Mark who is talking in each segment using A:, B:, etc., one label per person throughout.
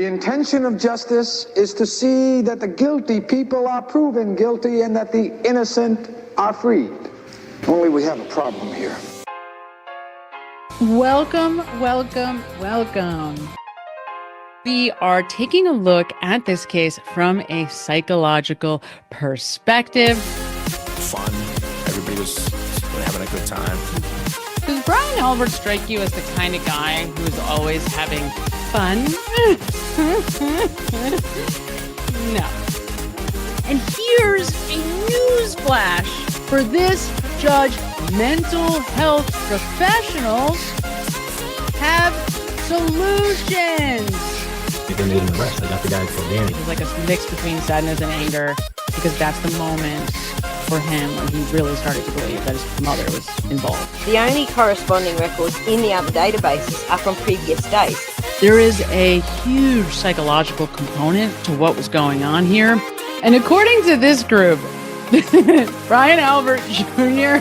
A: The intention of justice is to see that the guilty people are proven guilty and that the innocent are freed. Only we have a problem here.
B: Welcome, welcome, welcome. We are taking a look at this case from a psychological perspective.
C: Fun. Everybody was having a good time.
B: Does Brian Albert strike you as the kind of guy who is always having fun? No. And here's a news flash for this judge. Mental health professionals have solutions.
D: They made an arrest. I got the guy for Vanity.
B: It's like a mix between sadness and anger, because that's the moment for him when he really started to believe that his mother was involved.
E: The only corresponding records in the other databases are from previous days.
B: There is a huge psychological component to what was going on here. And according to this group, Brian Albert Jr.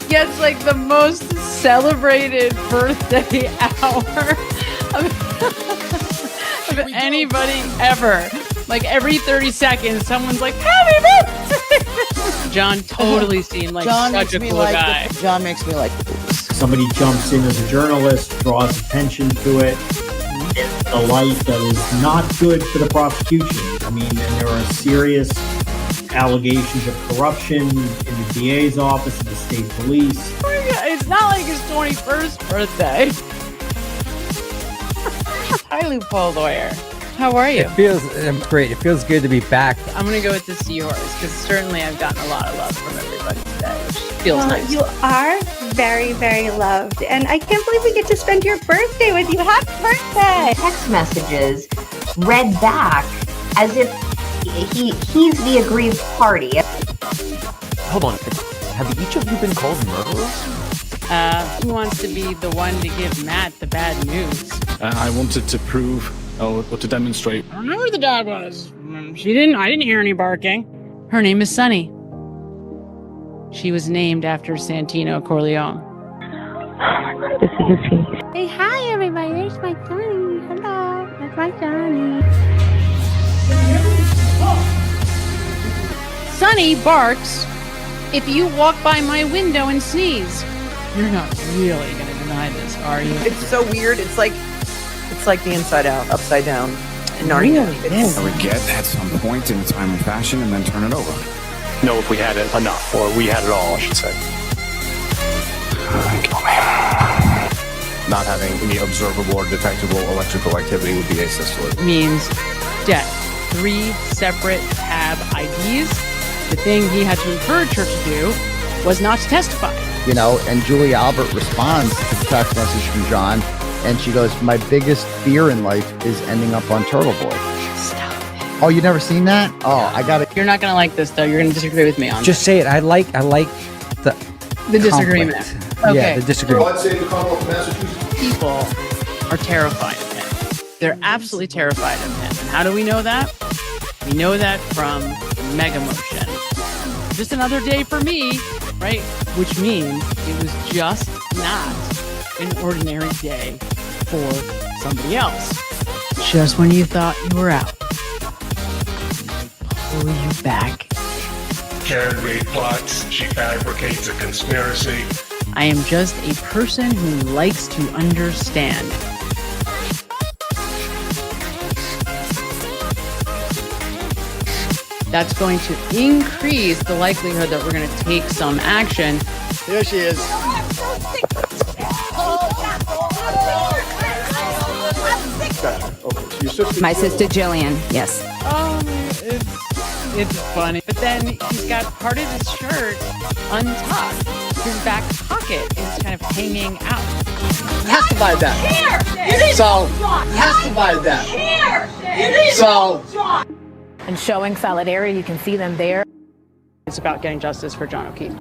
B: gets like the most celebrated birthday hour of anybody ever. Like every 30 seconds, someone's like, "Happy birthday!" John totally seemed like such a cool guy.
F: John makes me like
D: Somebody jumps in as a journalist, draws attention to it in a light that is not good for the prosecution. I mean, and there are serious allegations of corruption in the DA's office, in the state police.
B: It's not like his 21st birthday. Hi, loophole lawyer. How are you?
G: I'm great. It feels good to be back.
B: I'm going to go with the seahorse because certainly I've gotten a lot of love from everybody today, which feels nice.
H: You are very, very loved. And I can't believe we get to spend your birthday with you. Happy birthday!
I: Text messages read back as if he's the aggrieved party.
C: Hold on. Have each of you been called murderers?
B: Who wants to be the one to give Matt the bad news?
J: I wanted to prove or to demonstrate.
B: I don't know where the dog was. I didn't hear any barking. Her name is Sunny. She was named after Santino Corleone.
I: This is his face.
H: Hey, hi, everybody. There's my Johnny. Hello. That's my Johnny.
B: Sunny barks if you walk by my window and sneeze. You're not really going to deny this, are you?
F: it's so weird. It's like the Inside Out, upside down. And Narnia.
C: I would get at some point in a timely fashion and then turn it over.
J: Know if we had it enough, or we had it all, I should say. Kill me. Not having any observable or detectable electrical activity would be asystole.
B: Means debt. 3 separate tab IDs. The thing he had to encourage her to do was not to testify.
K: You know, and Julia Albert responds to the text message from John, and she goes, "My biggest fear in life is ending up on Turtle Boy."
B: Stop it.
K: Oh, you never seen that? Oh, I got it.
B: You're not going to like this, though. You're going to disagree with me on
G: Just say it. I like the
B: disagreement.
G: conflict.
B: Okay.
G: Yeah, the disagreement.
A: God save the Commonwealth of Massachusetts.
B: People are terrified of him. They're absolutely terrified of him. And how do we know that? We know that from Mega Motion. Just another day for me, right? Which means it was just not an ordinary day for somebody else. Just when you thought you were out, pull you back.
L: Karen Reed plots. She fabricates a conspiracy.
B: I am just a person who likes to understand. That's going to increase the likelihood that we're going to take some action.
K: Here she is.
I: My sister Jillian, yes.
B: Oh, it's funny. But then he's got part of his shirt untucked. His back pocket is kind of hanging out.
K: He has to buy that. So, he has to buy that. So.
I: And showing solidarity, you can see them there.
B: It's about getting justice for John O'Keefe.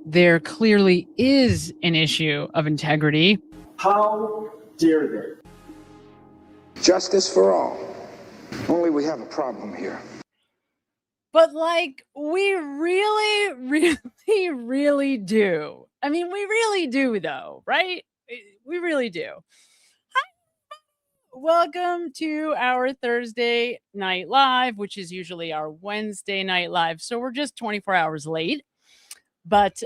B: There clearly is an issue of integrity.
D: How dare they?
A: Justice for all. Only we have a problem here.
B: But like, we really do. I mean, we really do though, right? We really do. welcome to our Thursday night live, which is usually our Wednesday night live. So we're just 24 hours late. But,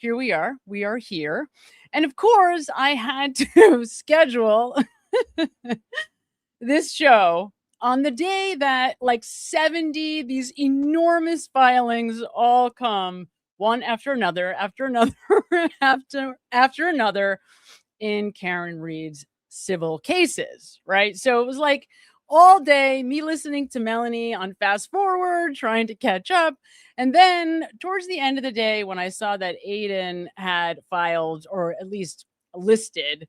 B: here we are. We are here. And of course, I had to schedule this show on the day that like 70, these enormous filings all come one after another, after another in Karen Reed's civil cases, right? So it was like all day me listening to Melanie on fast forward, trying to catch up. And then towards the end of the day, when I saw that Aiden had filed, or at least listed,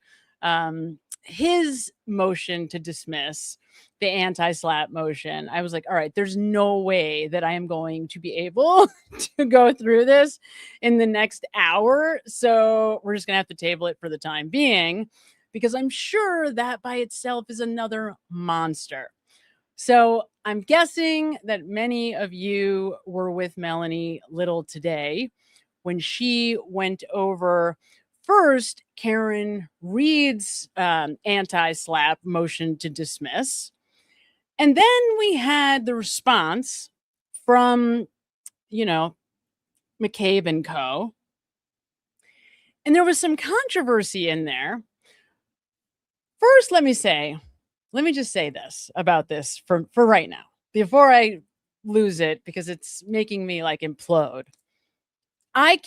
B: his motion to dismiss, the anti-slap motion, I was like, all right, there's no way that I am going to be able to go through this in the next hour. So we're just going to have to table it for the time being, because I'm sure that by itself is another monster. So I'm guessing that many of you were with Melanie Little today when she went over first Karen Reed's anti-slap motion to dismiss. And then we had the response from, McCabe and co. And there was some controversy in there. First, let me just say this about this for right now, before I lose it, because it's making me like implode. I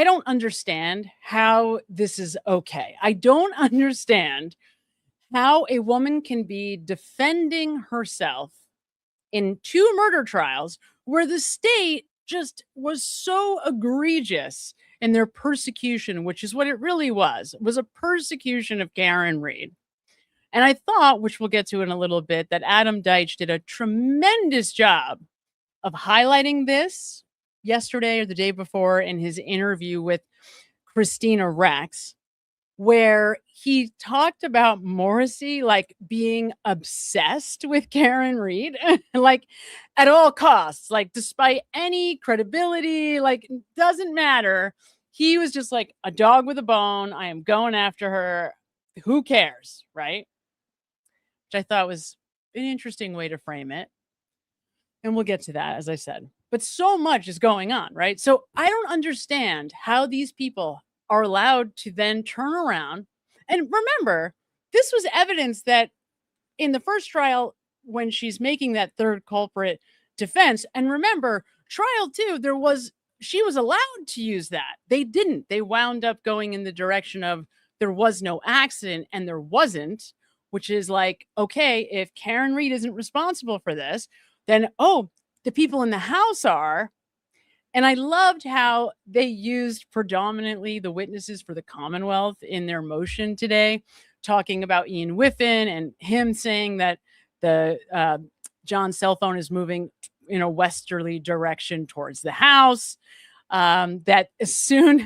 B: don't understand how this is okay. I don't understand how a woman can be defending herself in 2 murder trials where the state just was so egregious in their persecution, which is what it really was. It was a persecution of Karen Reed. And I thought, which we'll get to in a little bit, that Adam Deitch did a tremendous job of highlighting this yesterday or the day before in his interview with Christina Rex, where he talked about Morrissey like being obsessed with Karen Reed, like at all costs, like despite any credibility, like doesn't matter. He was just like a dog with a bone. I am going after her. Who cares, right? Which I thought was an interesting way to frame it. And we'll get to that, as I said. But so much is going on, right? So I don't understand how these people are allowed to then turn around. And remember, this was evidence that in the first trial, when she's making that third culprit defense, and remember, trial 2, she was allowed to use that. They didn't. They wound up going in the direction of there was no accident, and there wasn't, which is like, okay, if Karen Reed isn't responsible for this, then, the people in the house are. And I loved how they used predominantly the witnesses for the Commonwealth in their motion today, talking about Ian Whiffen and him saying that the John's cell phone is moving in a westerly direction towards the house. That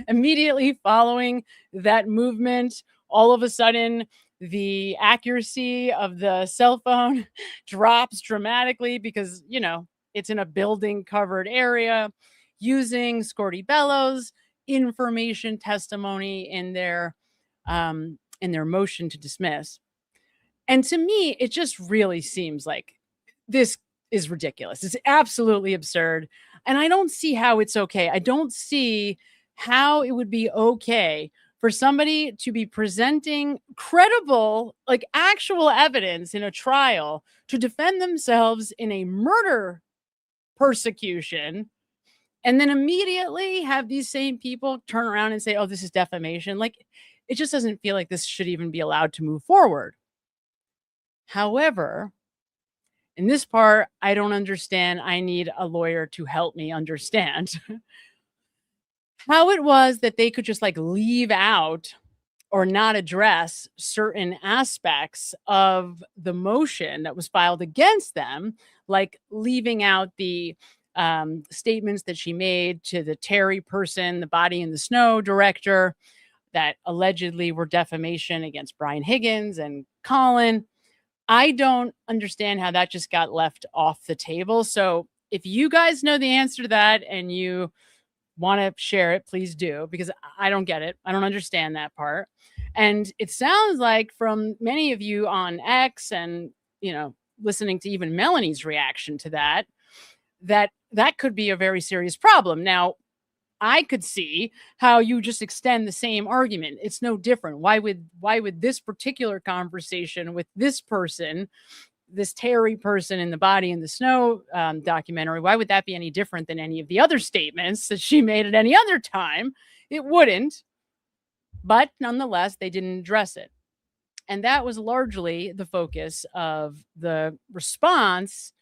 B: immediately following that movement, all of a sudden, the accuracy of the cell phone drops dramatically because, it's in a building covered area, using Scorty Bellows information testimony in their motion to dismiss. And to me, it just really seems like this is ridiculous. It's absolutely absurd. And I don't see how it's okay. I don't see how it would be okay for somebody to be presenting credible, like actual evidence in a trial to defend themselves in a murder persecution, and then immediately have these same people turn around and say, oh, this is defamation. Like, it just doesn't feel like this should even be allowed to move forward. However, in this part, I don't understand. I need a lawyer to help me understand how it was that they could just like leave out or not address certain aspects of the motion that was filed against them, like leaving out the statements that she made to the Terry person, the Body in the Snow director, that allegedly were defamation against Brian Higgins and Colin. I don't understand how that just got left off the table. So if you guys know the answer to that and you want to share it, please do, because I don't get it. I don't understand that part. And it sounds like from many of you on X and, listening to even Melanie's reaction to that, that could be a very serious problem. Now, I could see how you just extend the same argument. It's no different. Why would this particular conversation with this person, this Terry person in the Body in the Snow documentary, why would that be any different than any of the other statements that she made at any other time? It wouldn't. But nonetheless, they didn't address it. And that was largely the focus of the response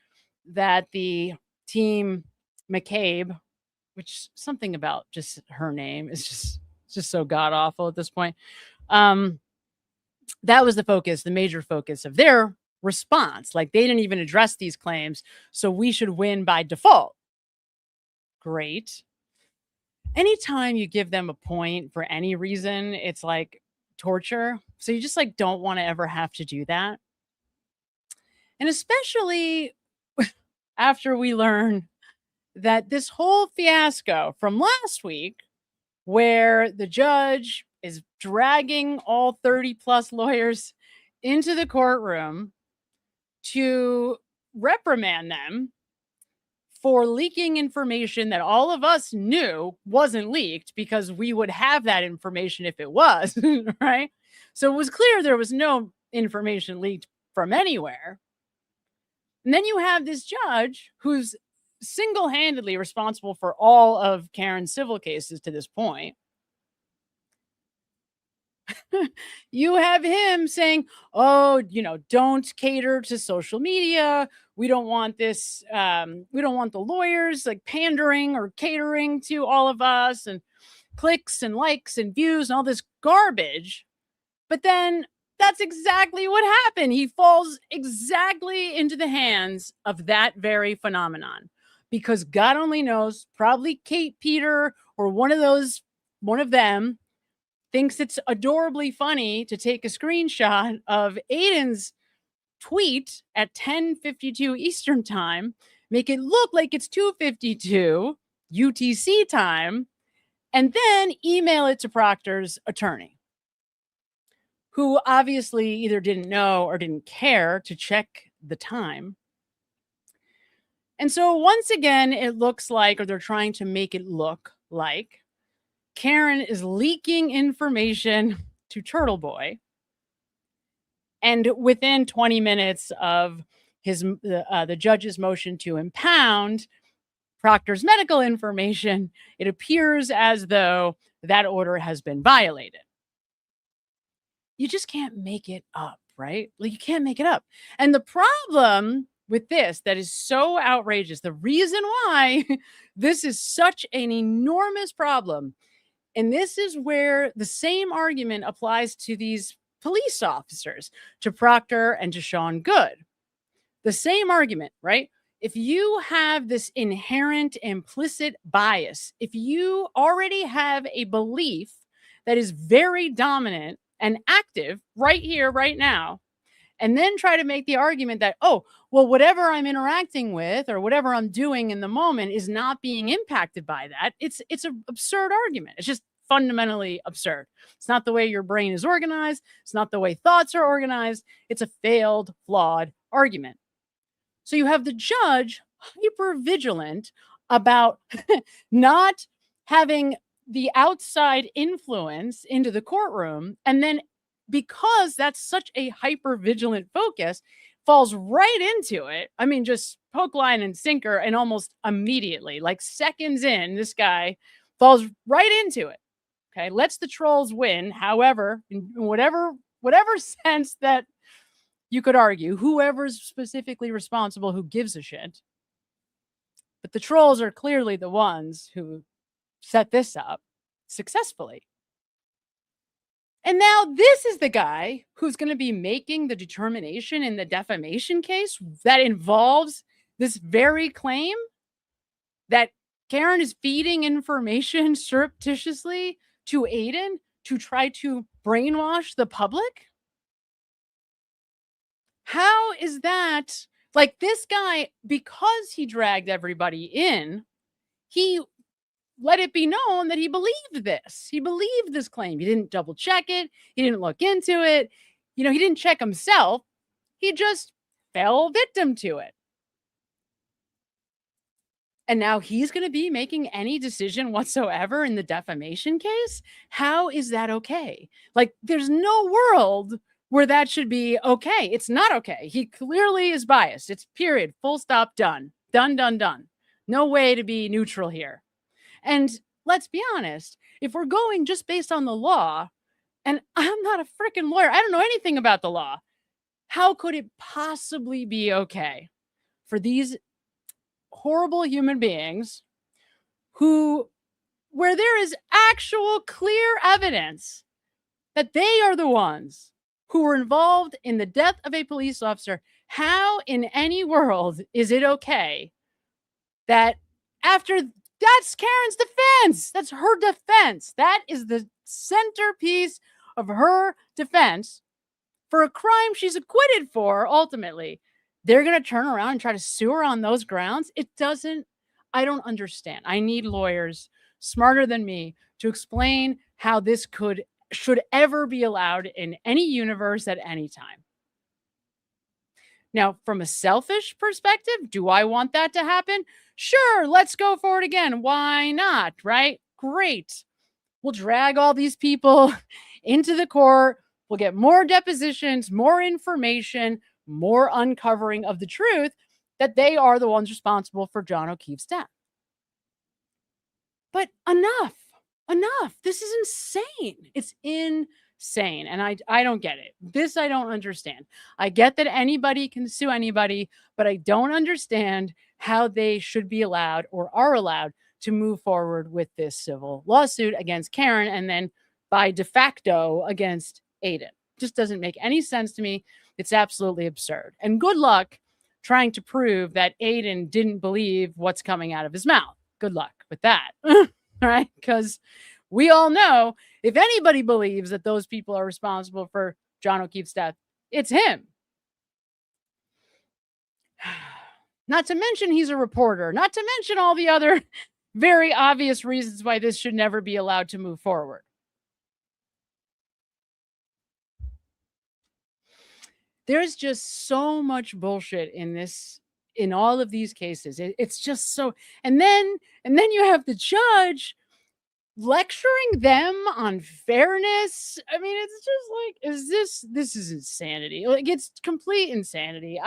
B: that the team McCabe, which something about just her name is just so god awful at this point. That was the major focus of their response. Like, they didn't even address these claims, so we should win by default. Great. Anytime you give them a point for any reason, it's like torture. So you just don't want to ever have to do that. And especially after we learn that this whole fiasco from last week, where the judge is dragging all 30 plus lawyers into the courtroom to reprimand them for leaking information that all of us knew wasn't leaked, because we would have that information if it was, right? So it was clear there was no information leaked from anywhere. And then you have this judge who's single-handedly responsible for all of Karen's civil cases to this point. You have him saying, oh, don't cater to social media. We don't want this. We don't want the lawyers pandering or catering to all of us and clicks and likes and views and all this garbage. But then that's exactly what happened. He falls exactly into the hands of that very phenomenon, because God only knows, probably Kate, Peter, or one of them thinks it's adorably funny to take a screenshot of Aiden's tweet at 10:52 Eastern time, make it look like it's 2:52 UTC time, and then email it to Proctor's attorney, who obviously either didn't know or didn't care to check the time. And so once again, it looks like, or they're trying to make it look like, Karen is leaking information to Turtle Boy. And within 20 minutes of the judge's motion to impound Proctor's medical information, it appears as though that order has been violated. You just can't make it up, right? You can't make it up. And the problem with this that is so outrageous, the reason why this is such an enormous problem, and this is where the same argument applies to these police officers, to Proctor and to Sean Good. The same argument, right? If you have this inherent implicit bias, if you already have a belief that is very dominant and active right here, right now, and then try to make the argument that, oh, well, whatever I'm interacting with or whatever I'm doing in the moment is not being impacted by that, it's an absurd argument. It's just fundamentally absurd. It's not the way your brain is organized. It's not the way thoughts are organized. It's a failed, flawed argument. So you have the judge hyper vigilant about not having the outside influence into the courtroom. And then because that's such a hyper vigilant focus, falls right into it. I mean, just hook, line, and sinker. And almost immediately, like seconds in, this guy falls right into it. Okay. Lets the trolls win. However, in whatever sense that you could argue, whoever's specifically responsible, who gives a shit. But the trolls are clearly the ones who set this up successfully. And now this is the guy who's going to be making the determination in the defamation case that involves this very claim that Karen is feeding information surreptitiously to Aiden to try to brainwash the public. How is that? Like, this guy, because he dragged everybody in, he let it be known that he believed this. He believed this claim. He didn't double check it. He didn't look into it. He didn't check himself. He just fell victim to it. And now he's going to be making any decision whatsoever in the defamation case? How is that okay? Like, there's no world where that should be okay. It's not okay. He clearly is biased. It's period, full stop, done. Done. No way to be neutral here. And let's be honest, if we're going just based on the law, and I'm not a freaking lawyer, I don't know anything about the law, how could it possibly be okay for these horrible human beings where there is actual clear evidence that they are the ones who were involved in the death of a police officer? How in any world is it okay that after that's Karen's defense, that's her defense, that is the centerpiece of her defense for a crime she's acquitted for, ultimately, they're going to turn around and try to sue her on those grounds? I don't understand. I need lawyers smarter than me to explain how this should ever be allowed in any universe at any time. Now, from a selfish perspective, do I want that to happen? Sure, let's go for it again. Why not, right? Great. We'll drag all these people into the court. We'll get more depositions, more information, more uncovering of the truth that they are the ones responsible for John O'Keefe's death. But enough. This is insane. It's insane. And I don't get it. This I don't understand. I get that anybody can sue anybody, but I don't understand how they should be allowed or are allowed to move forward with this civil lawsuit against Karen and then by de facto against Aiden. Just doesn't make any sense to me. It's absolutely absurd. And good luck trying to prove that Aiden didn't believe what's coming out of his mouth. Good luck with that. Right? Because we all know if anybody believes that those people are responsible for John O'Keefe's death, it's him. Not to mention he's a reporter. Not to mention all the other very obvious reasons why this should never be allowed to move forward. There's just so much bullshit in all of these cases. It's just so, and then you have the judge lecturing them on fairness. I mean, it's just like, this is insanity. Like, it's complete insanity.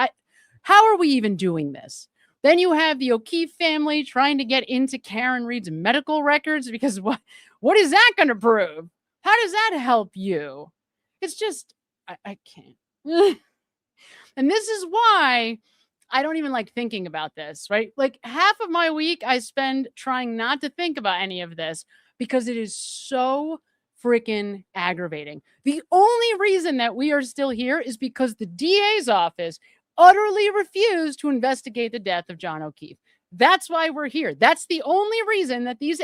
B: How are we even doing this? Then you have the O'Keefe family trying to get into Karen Reed's medical records because what is that going to prove? How does that help you? It's just, I can't. And this is why I don't even like thinking about this, right? Like, half of my week I spend trying not to think about any of this because it is so freaking aggravating. The only reason that we are still here is because the DA's office utterly refused to investigate the death of John O'Keefe. That's why we're here. That's the only reason that these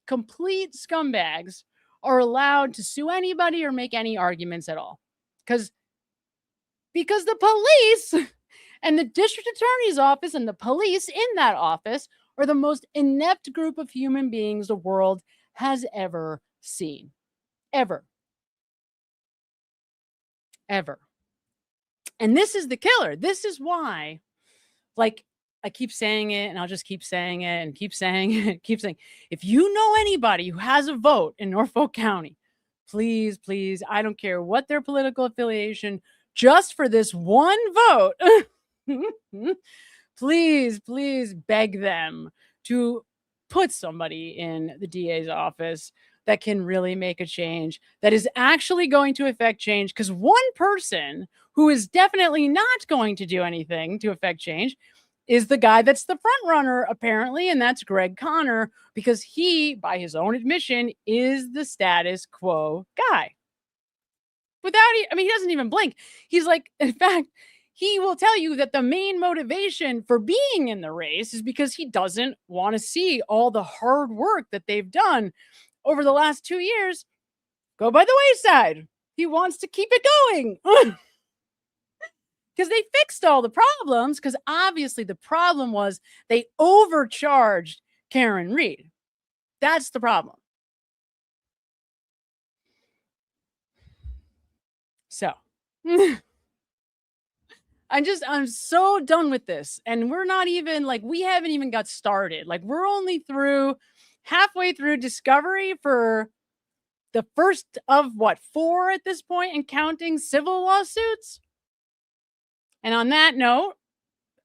B: complete scumbags are allowed to sue anybody or make any arguments at all. Because the police and the district attorney's office and the police in that office are the most inept group of human beings the world has ever seen. Ever. And this is the killer. This is why, like, I keep saying it and I'll just keep saying it and keep saying it, keep saying, if you know anybody who has a vote in Norfolk County, please, I don't care what their political affiliation, just for this one vote, please beg them to put somebody in the DA's office that can really make a change, that is actually going to affect change. Because one person who is definitely not going to do anything to affect change is the guy that's the front runner, apparently, and that's Greg Connor, because he, by his own admission, is the status quo guy. He doesn't even blink. He's like, in fact, he will tell you that the main motivation for being in the race is because he doesn't want to see all the hard work that they've done over the last 2 years go by the wayside. He wants to keep it going because they fixed all the problems. Because obviously the problem was they overcharged Karen Reed. That's the problem. So I'm so done with this. And we're not even like, we haven't even got started. Like, we're only halfway through discovery for the first of what, 4 at this point, and counting civil lawsuits. And on that note,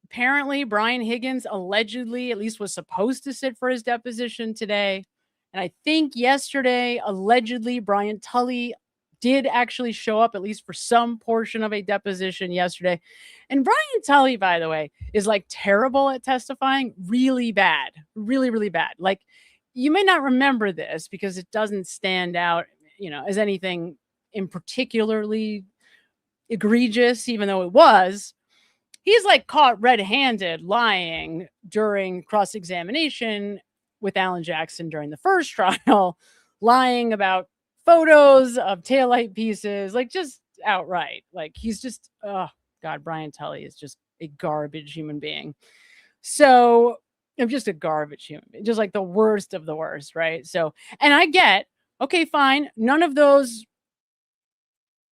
B: apparently Brian Higgins allegedly at least was supposed to sit for his deposition today. And I think yesterday, allegedly, Brian Tully did actually show up at least for some portion of a deposition yesterday. And Brian Tully, by the way, is like terrible at testifying, really bad, really, really bad. Like, you may not remember this because it doesn't stand out, as anything in particularly egregious, even though it was. He's like caught red-handed lying during cross-examination with Alan Jackson during the first trial, lying about photos of taillight pieces, like just outright. Like, he's just, oh God, Brian Tully is just a garbage human being. So I'm just a garbage human being, just like the worst of the worst, right? So, and I get, okay, fine, none of those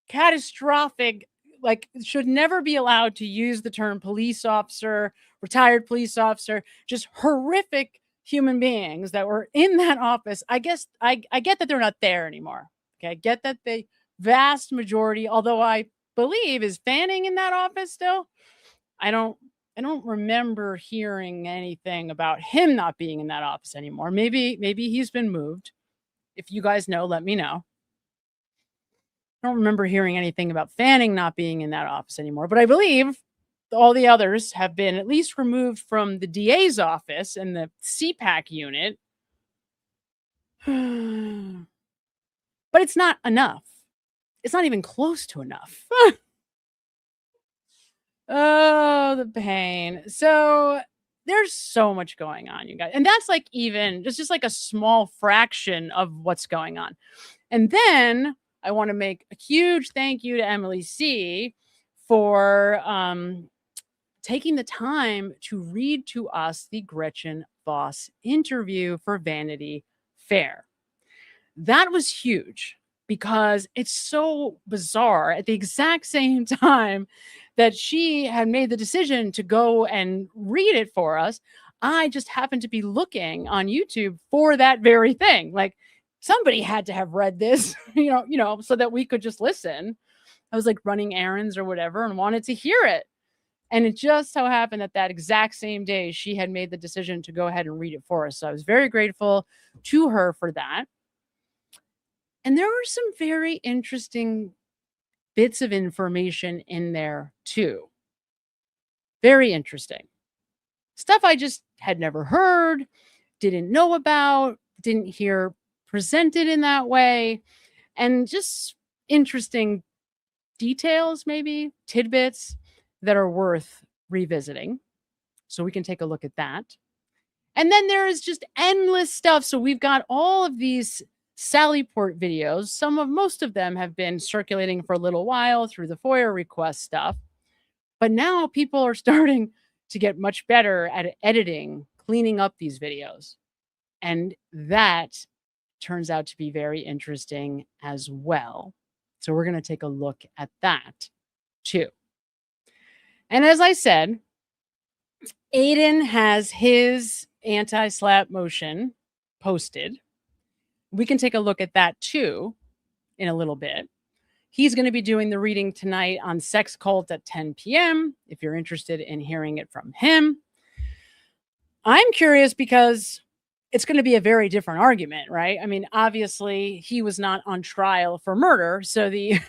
B: catastrophic, like, should never be allowed to use the term police officer, retired police officer, just horrific human beings that were in that office. I guess I get that they're not there anymore. Okay. I get that the vast majority, although I believe, is Fanning in that office still. I don't remember hearing anything about him not being in that office anymore. Maybe he's been moved. If you guys know, let me know. I don't remember hearing anything about Fanning not being in that office anymore, but I believe all the others have been at least removed from the DA's office and the CPAC unit. But it's not enough. It's not even close to enough. Oh, the pain. So there's so much going on, you guys. And that's like even just like a small fraction of what's going on. And then I want to make a huge thank you to Emily C. for taking the time to read to us the Gretchen Voss interview for Vanity Fair. That was huge because it's so bizarre. At the exact same time that she had made the decision to go and read it for us, I just happened to be looking on YouTube for that very thing. Like, somebody had to have read this, so that we could just listen. I was like running errands or whatever and wanted to hear it. And it just so happened that exact same day she had made the decision to go ahead and read it for us. So I was very grateful to her for that. And there were some very interesting bits of information in there too. Very interesting. Stuff I just had never heard, didn't know about, didn't hear presented in that way, and just interesting details, maybe tidbits that are worth revisiting. So we can take a look at that. And then there is just endless stuff. So we've got all of these Sallyport videos. Most of them have been circulating for a little while through the FOIA request stuff. But now people are starting to get much better at editing, cleaning up these videos. And that turns out to be very interesting as well. So we're going to take a look at that too. And as I said, Aiden has his anti-slap motion posted. We can take a look at that too in a little bit. He's going to be doing the reading tonight on Sex Cult at 10 p.m. if you're interested in hearing it from him. I'm curious because it's going to be a very different argument, right? I mean, obviously, he was not on trial for murder. So the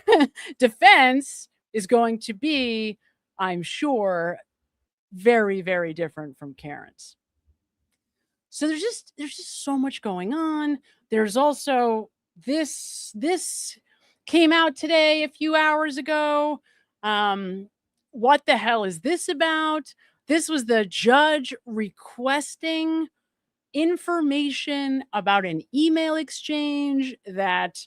B: defense is going to be, I'm sure, very, very different from Karen's. So there's just so much going on. There's also this came out today a few hours ago. What the hell is this about? This was the judge requesting information about an email exchange that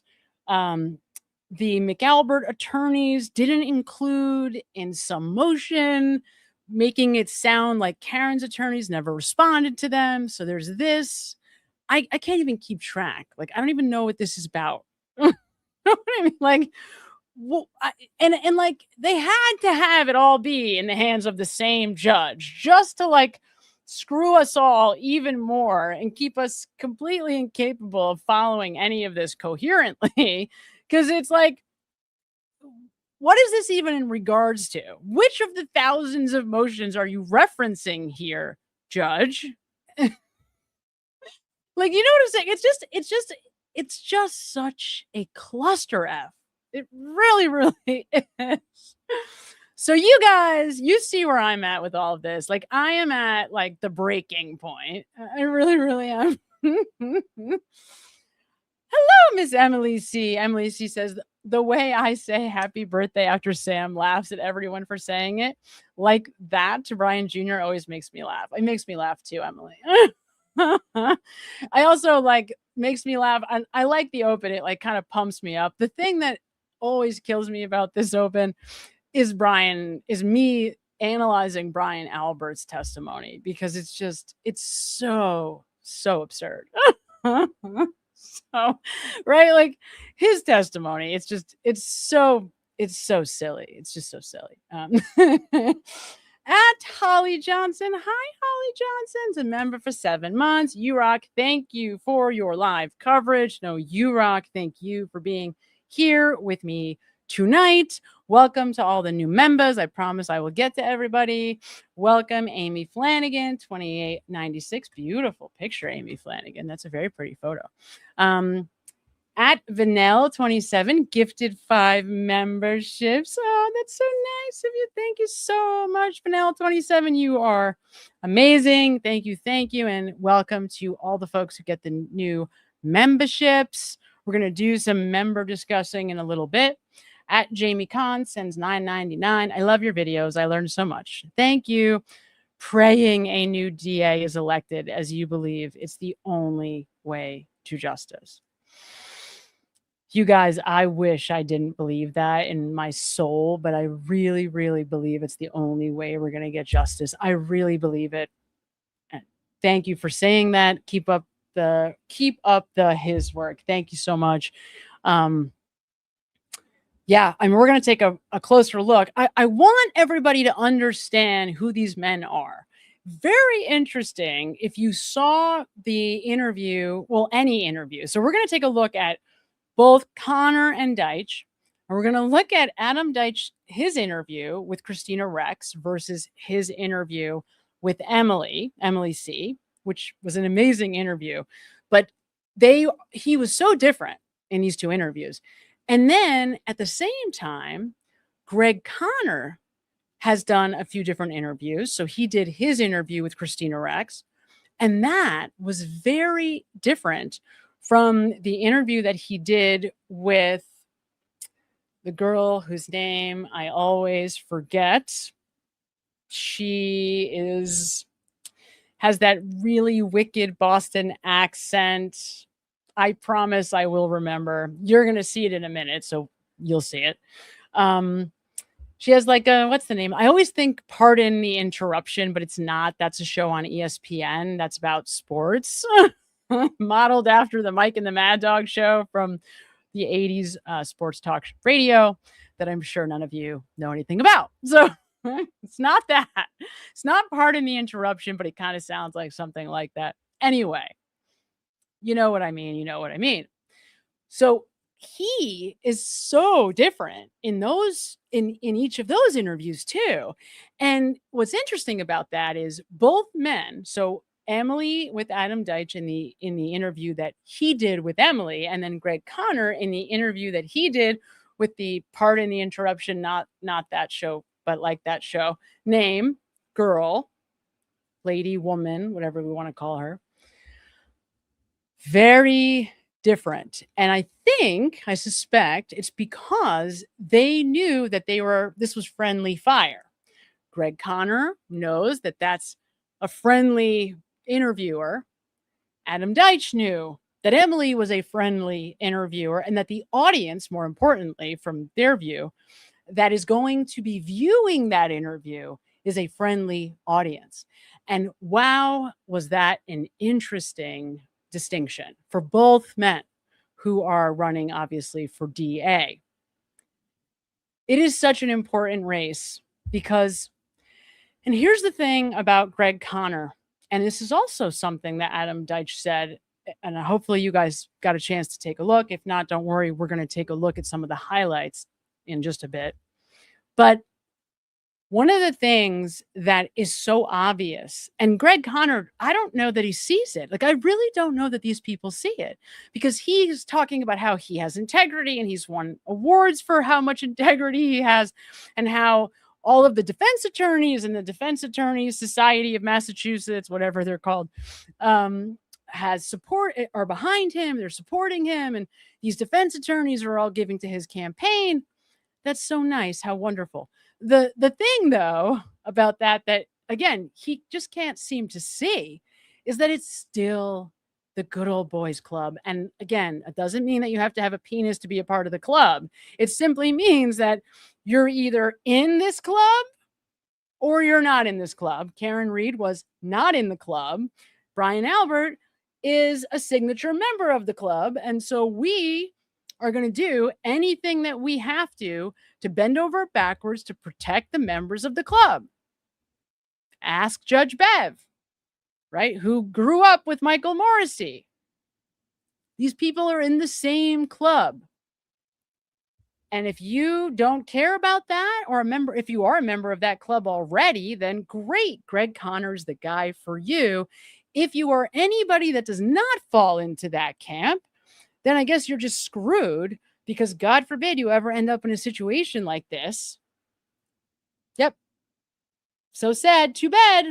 B: the McAlbert attorneys didn't include in some motion, making it sound like Karen's attorneys never responded to them. So there's this. I can't even keep track. Like, I don't even know what this is about. You know what I mean? Like, well, and like they had to have it all be in the hands of the same judge just to like screw us all even more and keep us completely incapable of following any of this coherently. Because it's like, what is this even in regards to? Which of the thousands of motions are you referencing here, Judge? Like, you know what I'm saying? It's just such a cluster F. It really, really is. So you guys, you see where I'm at with all of this. Like, I am at like the breaking point. I really, really am. Hello, Miss Emily C. Emily C says, the way I say happy birthday after Sam laughs at everyone for saying it like that to Brian Jr. always makes me laugh. It makes me laugh too, Emily. I also like makes me laugh. I like the open. It like kind of pumps me up. The thing that always kills me about this open is me analyzing Brian Albert's testimony, because it's so absurd. So, right, like his testimony, it's so silly. It's just so silly. At Holly Johnson, hi Holly Johnson's a member for 7 months. URock, thank you for your live coverage. No, URock, thank you for being here with me tonight. Welcome to all the new members. I promise I will get to everybody. Welcome, Amy Flanagan, 2896. Beautiful picture, Amy Flanagan. That's a very pretty photo. At Vanel27, gifted 5 memberships. Oh, that's so nice of you. Thank you so much, Vanel27. You are amazing. Thank you. And welcome to all the folks who get the new memberships. We're going to do some member discussing in a little bit. At Jamie Kahn sends $9.99. I love your videos. I learned so much. Thank you. Praying a new DA is elected as you believe it's the only way to justice. You guys, I wish I didn't believe that in my soul, but I really, really believe it's the only way we're going to get justice. I really believe it. And thank you for saying that. Keep up the his work. Thank you so much. Yeah, I mean, we're going to take a closer look. I want everybody to understand who these men are. Very interesting. If you saw the interview, well, any interview. So we're going to take a look at both Connor and Deitch. And we're going to look at Adam Deitch, his interview with Christina Rex versus his interview with Emily C., which was an amazing interview. But he was so different in these two interviews. And then at the same time, Greg Connor has done a few different interviews. So he did his interview with Christina Rex, and that was very different from the interview that he did with the girl whose name I always forget. She has that really wicked Boston accent. I promise I will remember. You're going to see it in a minute, so you'll see it. She has like what's the name? I always think Pardon the Interruption, but it's not. That's a show on ESPN. That's about sports. Modeled after the Mike and the Mad Dog show from the 80s sports talk radio that I'm sure none of you know anything about. So it's not that. It's not Pardon the Interruption, but it kind of sounds like something like that. Anyway, you know what I mean. So he is so different in each of those interviews too. And what's interesting about that is both men, so Emily with Adam Deitch in the interview that he did with Emily, and then Greg Connor in the interview that he did with the Pardon the Interruption, not that show, but like that show, name, girl, lady, woman, whatever we want to call her. Very different. And I suspect it's because they knew that this was friendly fire. Greg Connor knows that that's a friendly interviewer. Adam Deitch knew that Emily was a friendly interviewer, and that the audience, more importantly, from their view, that is going to be viewing that interview is a friendly audience. And wow, was that an interesting distinction for both men who are running, obviously, for DA. It is such an important race because, and here's the thing about Greg Conner, and this is also something that Adam Deitch said, and hopefully you guys got a chance to take a look. If not, don't worry, we're going to take a look at some of the highlights in just a bit. But one of the things that is so obvious, and Greg Conner, I don't know that he sees it. Like, I really don't know that these people see it, because he's talking about how he has integrity and he's won awards for how much integrity he has, and how all of the defense attorneys and the Defense Attorneys Society of Massachusetts, whatever they're called, has support, are behind him. They're supporting him. And these defense attorneys are all giving to his campaign. That's so nice. How wonderful. The thing, though, about that, again, he just can't seem to see, is that it's still the good old boys club. And again, it doesn't mean that you have to have a penis to be a part of the club. It simply means that you're either in this club or you're not in this club. Karen Reed was not in the club. Brian Albert is a signature member of the club. And so we are going to do anything that we have to bend over backwards to protect the members of the club. Ask Judge Bev, right, who grew up with Michael Morrissey. These people are in the same club. And if you don't care about that, or if you are a member of that club already, then great, Greg Conner's the guy for you. If you are anybody that does not fall into that camp, then I guess you're just screwed, because God forbid you ever end up in a situation like this. Yep. So sad. Too bad.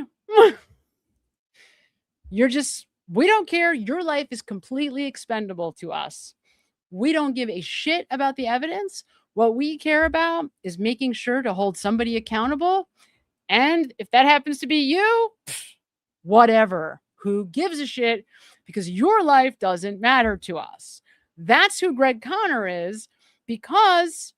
B: We don't care. Your life is completely expendable to us. We don't give a shit about the evidence. What we care about is making sure to hold somebody accountable. And if that happens to be you, whatever. Who gives a shit? Because your life doesn't matter to us. That's who Greg Conner is, because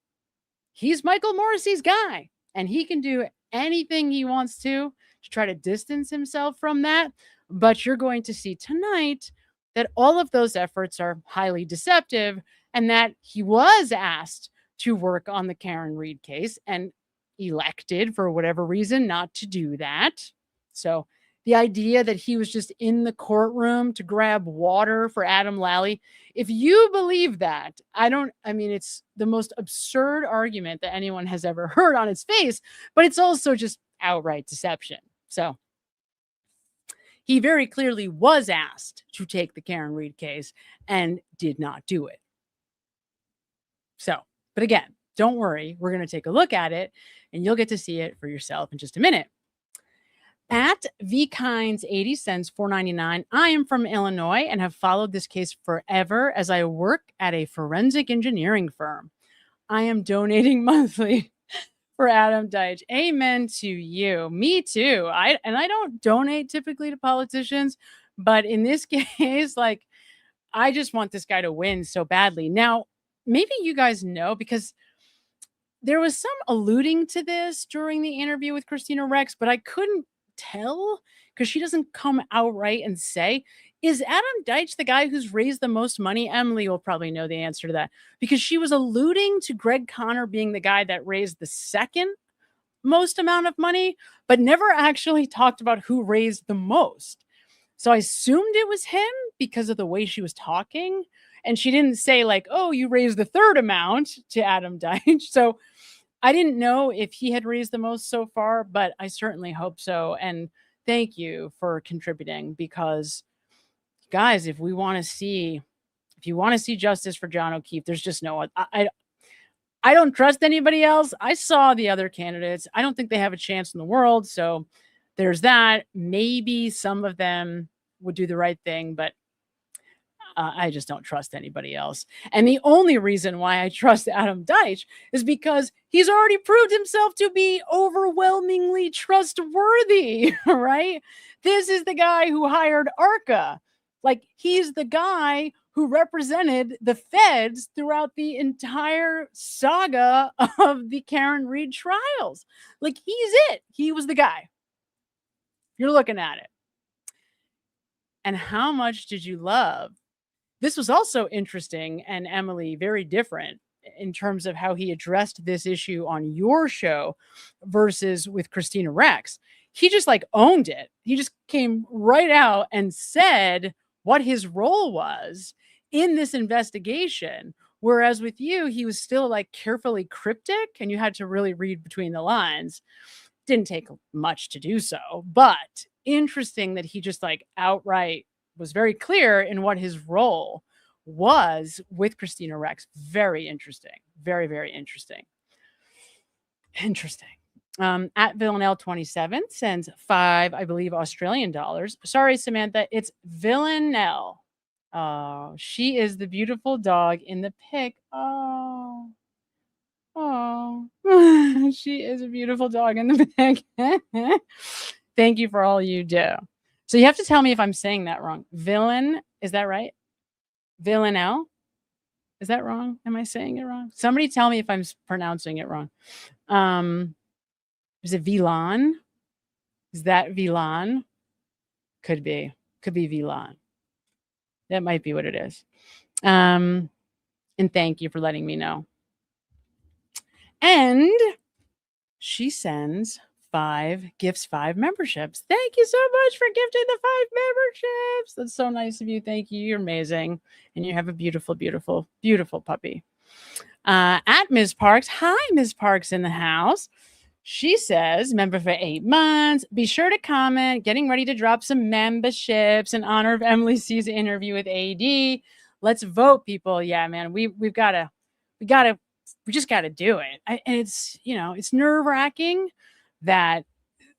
B: he's Michael Morrissey's guy, and he can do anything he wants to try to distance himself from that. But you're going to see tonight that all of those efforts are highly deceptive, and that he was asked to work on the Karen Reed case and elected, for whatever reason, not to do that. So the idea that he was just in the courtroom to grab water for Adam Lally, if you believe that, it's the most absurd argument that anyone has ever heard on its face, but it's also just outright deception. So he very clearly was asked to take the Karen Reed case and did not do it. So, but again, don't worry. We're going to take a look at it, and you'll get to see it for yourself in just a minute. At VKinds 80 cents, $4.99. I am from Illinois and have followed this case forever as I work at a forensic engineering firm. I am donating monthly for Adam Deitch. Amen to you. Me too. I don't donate typically to politicians, but in this case, I just want this guy to win so badly. Now, maybe you guys know, because there was some alluding to this during the interview with Christina Rex, but I couldn't tell, because she doesn't come outright and say, is Adam Deitch the guy who's raised the most money? Emily will probably know the answer to that, because she was alluding to Greg Conner being the guy that raised the second most amount of money, but never actually talked about who raised the most. So I assumed it was him because of the way she was talking. And she didn't say oh, you raised the third amount to Adam Deitch. So I didn't know if he had raised the most so far, but I certainly hope so. And thank you for contributing, because guys, if you want to see justice for John O'Keefe, there's just no, I don't trust anybody else. I saw the other candidates. I don't think they have a chance in the world. So there's that. Maybe some of them would do the right thing, but I just don't trust anybody else. And the only reason why I trust Adam Deitch is because he's already proved himself to be overwhelmingly trustworthy, right? This is the guy who hired ARCA. He's the guy who represented the feds throughout the entire saga of the Karen Reed trials. He's it. He was the guy. You're looking at it. And how much did you love? This was also interesting, and Emily, very different in terms of how he addressed this issue on your show versus with Christina Rex. He just like owned it. He just came right out and said what his role was in this investigation. Whereas with you, he was still like carefully cryptic and you had to really read between the lines. Didn't take much to do so, but interesting that he just like outright was very clear in what his role was with Christina Rex. Very interesting. Very, very interesting. Interesting. At Villanelle 27 sends 5, I believe, Australian dollars. Sorry, Samantha, it's Villanelle. Oh, she is the beautiful dog in the pic. Oh, she is a beautiful dog in the pic. Thank you for all you do. So you have to tell me if I'm saying that wrong. Villain, is that right? Villanelle? Is that wrong? Am I saying it wrong? Somebody tell me if I'm pronouncing it wrong. Is it Vilan? Is that Vilan? Could be. Could be Vilan. That might be what it is. And thank you for letting me know. And she sends 5 gifts, 5 memberships. Thank you so much for gifting the 5 memberships. That's so nice of you. Thank you. You're amazing. And you have a beautiful, beautiful, beautiful puppy. At Ms. Parks. Hi, Ms. Parks in the house. She says, member for 8 months. Be sure to comment. Getting ready to drop some memberships in honor of Emily C's interview with AD. Let's vote, people. Yeah, man. We just got to do it. And it's, it's nerve-wracking that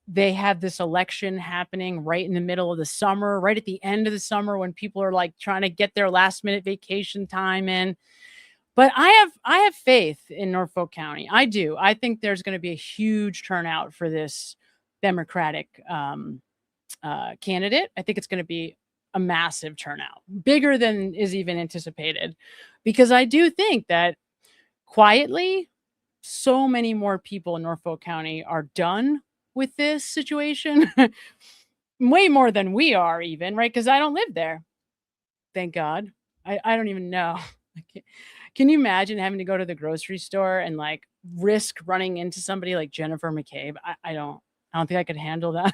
B: they have this election happening right in the middle of the summer, right at the end of the summer when people are like trying to get their last minute vacation time in. But I have faith in Norfolk County. I do. I think there's going to be a huge turnout for this Democratic candidate. I think it's going to be a massive turnout, bigger than is even anticipated, because I do think that quietly, so many more people in Norfolk County are done with this situation, way more than we are even, right? Because I don't live there. Thank God. I don't even know. Can you imagine having to go to the grocery store and like risk running into somebody like Jennifer McCabe? I don't think I could handle that.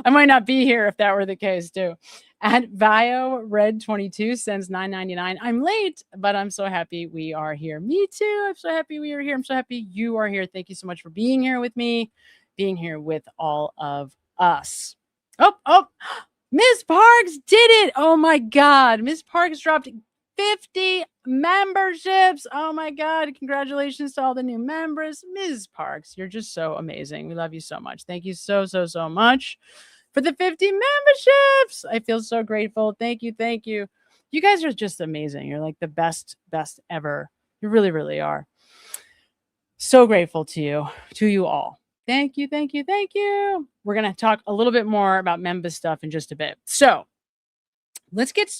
B: I might not be here if that were the case too. At Vio Red 22 sends $9.99. I'm late, but I'm so happy we are here. Me too. I'm so happy we are here. I'm so happy you are here. Thank you so much for being here with me, being here with all of us. Oh, Ms. Parks did it. Oh my God. Ms. Parks dropped 50 memberships. Oh my God. Congratulations to all the new members. Ms. Parks, you're just so amazing. We love you so much. Thank you so much for the 50 memberships. I feel so grateful. Thank you. Thank you. You guys are just amazing. You're like the best ever. You really, really are. So grateful to you all. Thank you. Thank you. Thank you. We're going to talk a little bit more about member stuff in just a bit. So let's take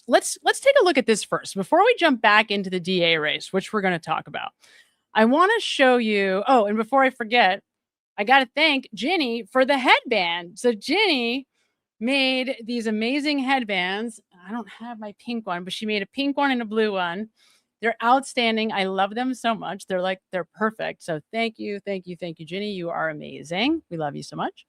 B: a look at this first before we jump back into the DA race, which we're going to talk about. I want to show you. Oh, and before I forget, I got to thank Ginny for the headband. So Ginny made these amazing headbands. I don't have my pink one, but she made a pink one and a blue one. They're outstanding. I love them so much. They're perfect. So thank you, Ginny. You are amazing. We love you so much.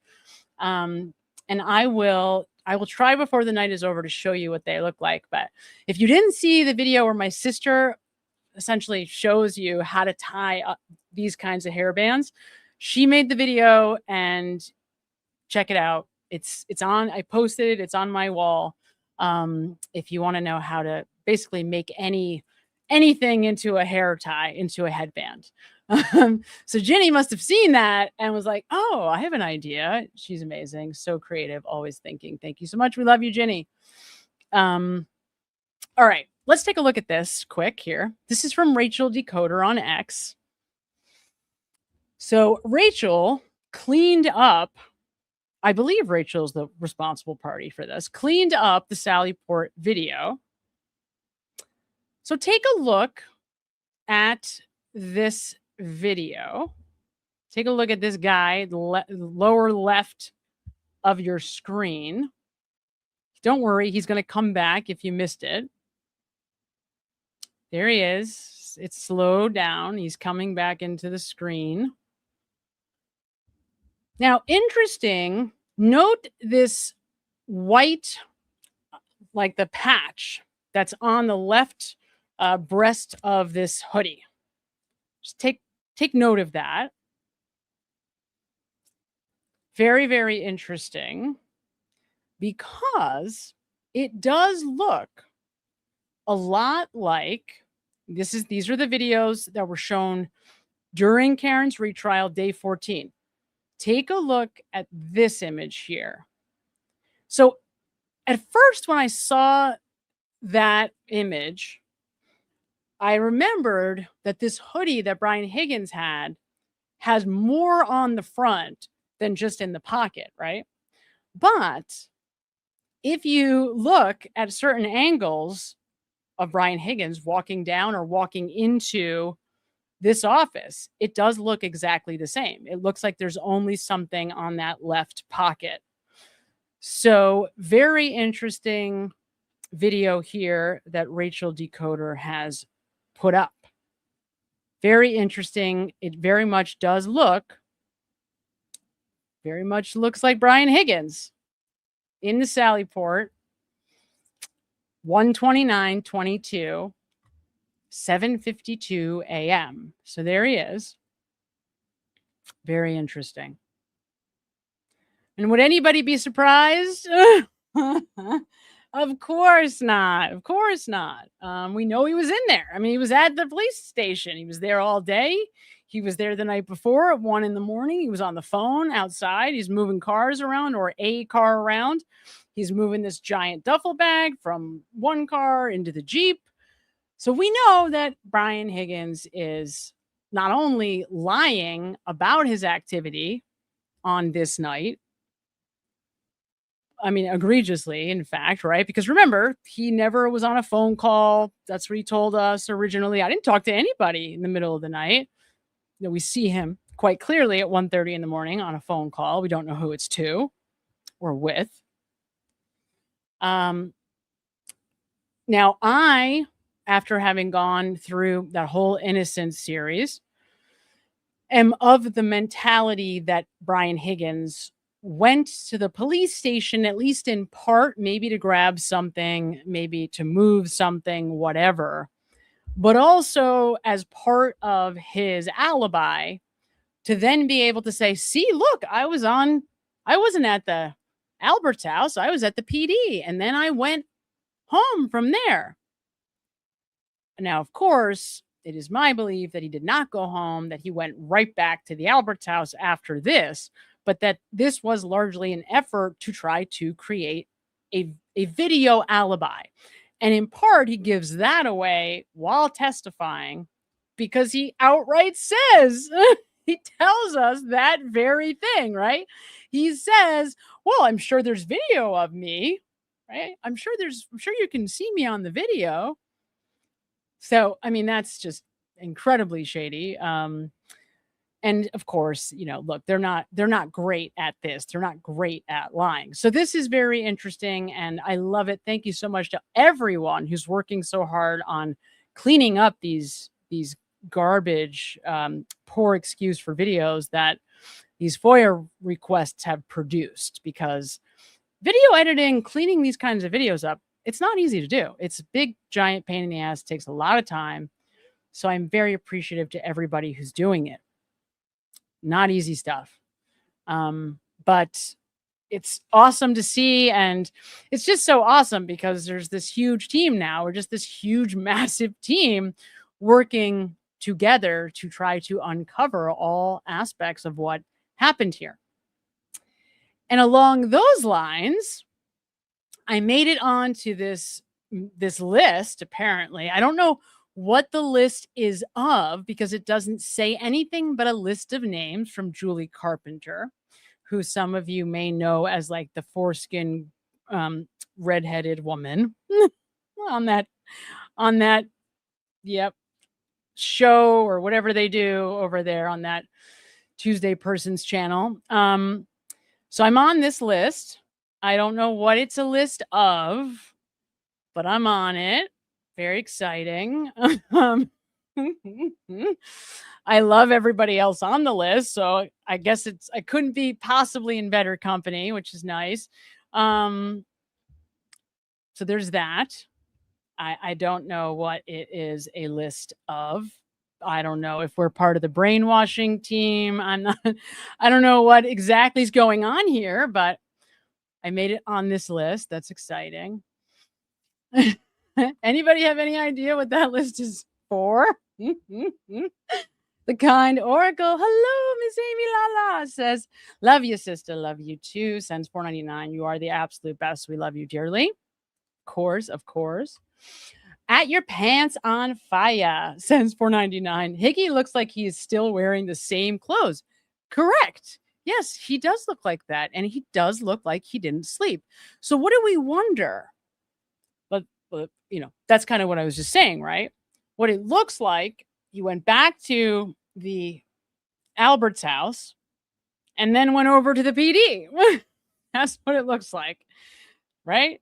B: And I will try before the night is over to show you what they look like. But if you didn't see the video where my sister essentially shows you how to tie up these kinds of hair bands, she made the video and check it out. It's on, I posted it. It's on my wall. If you want to know how to basically make anything into a hair tie, into a headband. So Ginny must have seen that and was like, oh, I have an idea. She's amazing. So creative, always thinking. Thank you so much. We love you, Ginny. All right, let's take a look at this quick here. This is from Rachel Decoder on X. So Rachel cleaned up, I believe Rachel's the responsible party for this, cleaned up the Sally Port video. So take a look at this video. Take a look at this guy, lower left of your screen. Don't worry, he's going to come back if you missed it. There he is. It's slowed down. He's coming back into the screen. Now, interesting, note this white, like the patch that's on the left breast of this hoodie. Just take note of that. Very, very interesting, because it does look a lot like these are the videos that were shown during Karen's retrial, day 14. Take a look at this image here. So at first, when I saw that image, I remembered that this hoodie that Brian Higgins had has more on the front than just in the pocket, right? But if you look at certain angles of Brian Higgins walking down or walking into this office, it does look exactly the same. It looks like there's only something on that left pocket. So very interesting video here that Rachel Decoder has put up. Very interesting. It very much does look, very much looks like Brian Higgins in the Sallyport, 129:22, 7:52 a.m. So there he is. Very interesting. And would anybody be surprised? Of course not. Of course not. We know he was in there. I mean, he was at the police station. He was there all day. He was there the night before at 1 a.m. He was on the phone outside. He's moving cars around, or a car around. He's moving this giant duffel bag from one car into the Jeep. So we know that Brian Higgins is not only lying about his activity on this night, I mean, egregiously, in fact, right? Because remember, he never was on a phone call. That's what he told us originally. I didn't talk to anybody in the middle of the night. You know, we see him quite clearly at 1:30 in the morning on a phone call. We don't know who it's to or with. Now, after having gone through that whole Innocence series, am of the mentality that Brian Higgins went to the police station, at least in part, maybe to grab something, maybe to move something, whatever, but also as part of his alibi to then be able to say, see, look, I wasn't at the Albert's house. I was at the PD, and then I went home from there. Now, of course, it is my belief that he did not go home, that he went right back to the Albert's house after this, but that this was largely an effort to try to create a video alibi. And in part, he gives that away while testifying because he outright says, he tells us that very thing, right? He says, well, I'm sure there's video of me, right? I'm sure you can see me on the video. So, I mean, that's just incredibly shady. And of course, you know, look, they're not great at this. They're not great at lying. So this is very interesting and I love it. Thank you so much to everyone who's working so hard on cleaning up these garbage, poor excuse for videos that these FOIA requests have produced, because video editing, cleaning these kinds of videos up, it's not easy to do. It's a big, giant pain in the ass. It takes a lot of time. So I'm very appreciative to everybody who's doing it. Not easy stuff. But it's awesome to see. And it's just so awesome because there's this huge team now. We're just this huge, massive team working together to try to uncover all aspects of what happened here. And along those lines, I made it onto this list, apparently. I don't know what the list is of because it doesn't say anything but a list of names from Julie Carpenter, who some of you may know as like the foreskin redheaded woman on that yep show or whatever they do over there on that Tuesday Persons channel. So I'm on this list. I don't know what it's a list of, but I'm on it. Very exciting. I love everybody else on the list, so I guess I couldn't be possibly in better company, which is nice. So there's that. I don't know what it is a list of. I don't know if we're part of the brainwashing team. I don't know what exactly is going on here, but I made it on this list. That's exciting. Anybody have any idea what that list is for? The kind oracle. Hello, Miss Amy Lala says, love you, sister. Love you too. Sends $4.99. You are the absolute best. We love you dearly. Of course, of course. At your pants on fire, sends $4.99. Higgy looks like he is still wearing the same clothes. Correct. Yes, he does look like that. And he does look like he didn't sleep. So what do we wonder? But that's kind of what I was just saying, right? What it looks like, he went back to the Albert's house and then went over to the PD. That's what it looks like, right?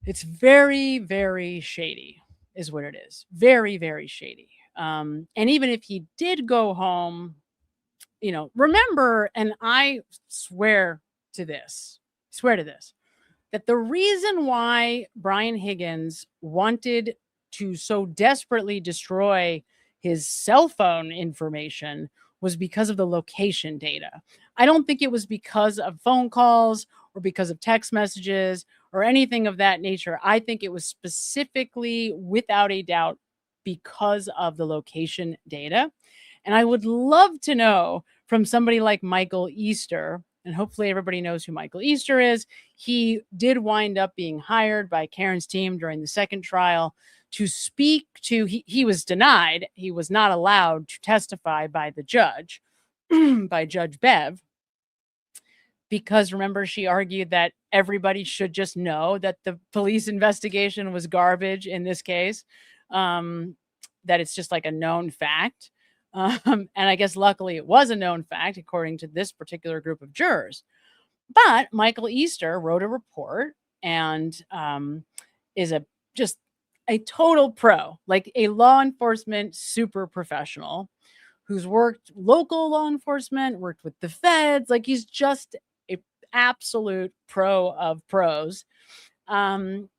B: It's very, very shady is what it is. Very, very shady. And even if he did go home, remember, and I swear to this, that the reason why Brian Higgins wanted to so desperately destroy his cell phone information was because of the location data. I don't think it was because of phone calls or because of text messages or anything of that nature. I think it was specifically, without a doubt, because of the location data. And I would love to know from somebody like Michael Easter, and hopefully everybody knows who Michael Easter is. He did wind up being hired by Karen's team during the second trial to speak to, he was denied. He was not allowed to testify by the judge, by Judge Bev, because remember, she argued that everybody should just know that the police investigation was garbage in this case, that it's just like a known fact. And I guess luckily it was a known fact, according to this particular group of jurors. But Michael Easter wrote a report and is just a total pro, like a law enforcement super professional who's worked local law enforcement, worked with the feds. Like he's just an absolute pro of pros. And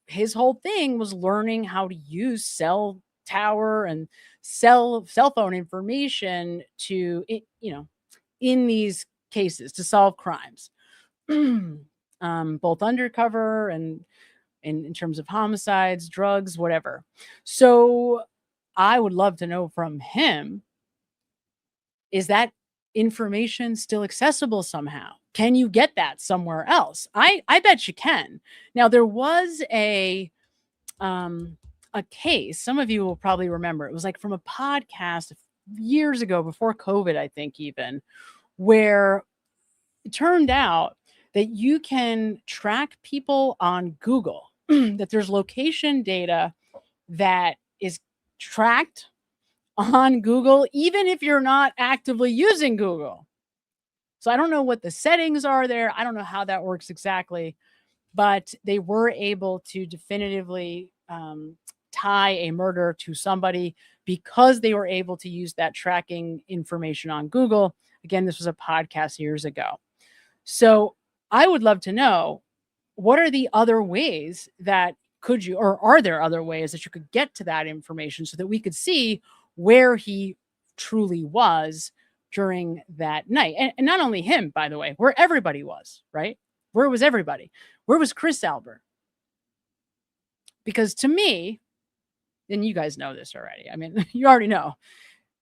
B: his whole thing was learning how to use cell tower and cell phone information to, in these cases to solve crimes, both undercover and in terms of homicides, drugs, whatever. So I would love to know from him, is that information still accessible somehow? Can you get that somewhere else? I bet you can. Now, there was a case, some of you will probably remember, it was like from a podcast years ago, before COVID, I think even, where it turned out that you can track people on Google, that there's location data that is tracked on Google, even if you're not actively using Google. So I don't know what the settings are there. I don't know how that works exactly, but they were able to definitively tie a murder to somebody because they were able to use that tracking information on Google. Again, this was a podcast years ago. So I would love to know, what are the other ways that are there other ways that you could get to that information so that we could see where he truly was during that night? And not only him, by the way, where everybody was, right? Where was everybody? Where was Chris Albert? Because to me, and you guys know this already, I mean, you already know,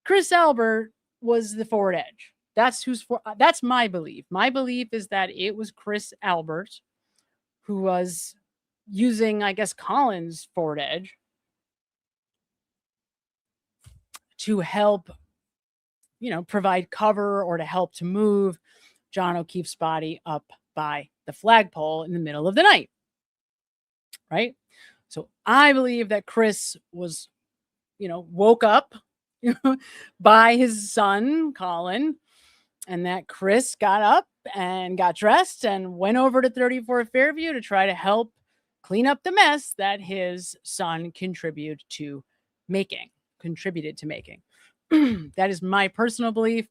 B: Chris Albert was the forward edge. That's my belief. My belief is that it was Chris Albert who was using, I guess, Colin's forward edge to help, provide cover or to help to move John O'Keefe's body up by the flagpole in the middle of the night. Right? So I believe that Chris was, woke up by his son, Colin, and that Chris got up and got dressed and went over to 34 Fairview to try to help clean up the mess that his son contributed to making. That is my personal belief.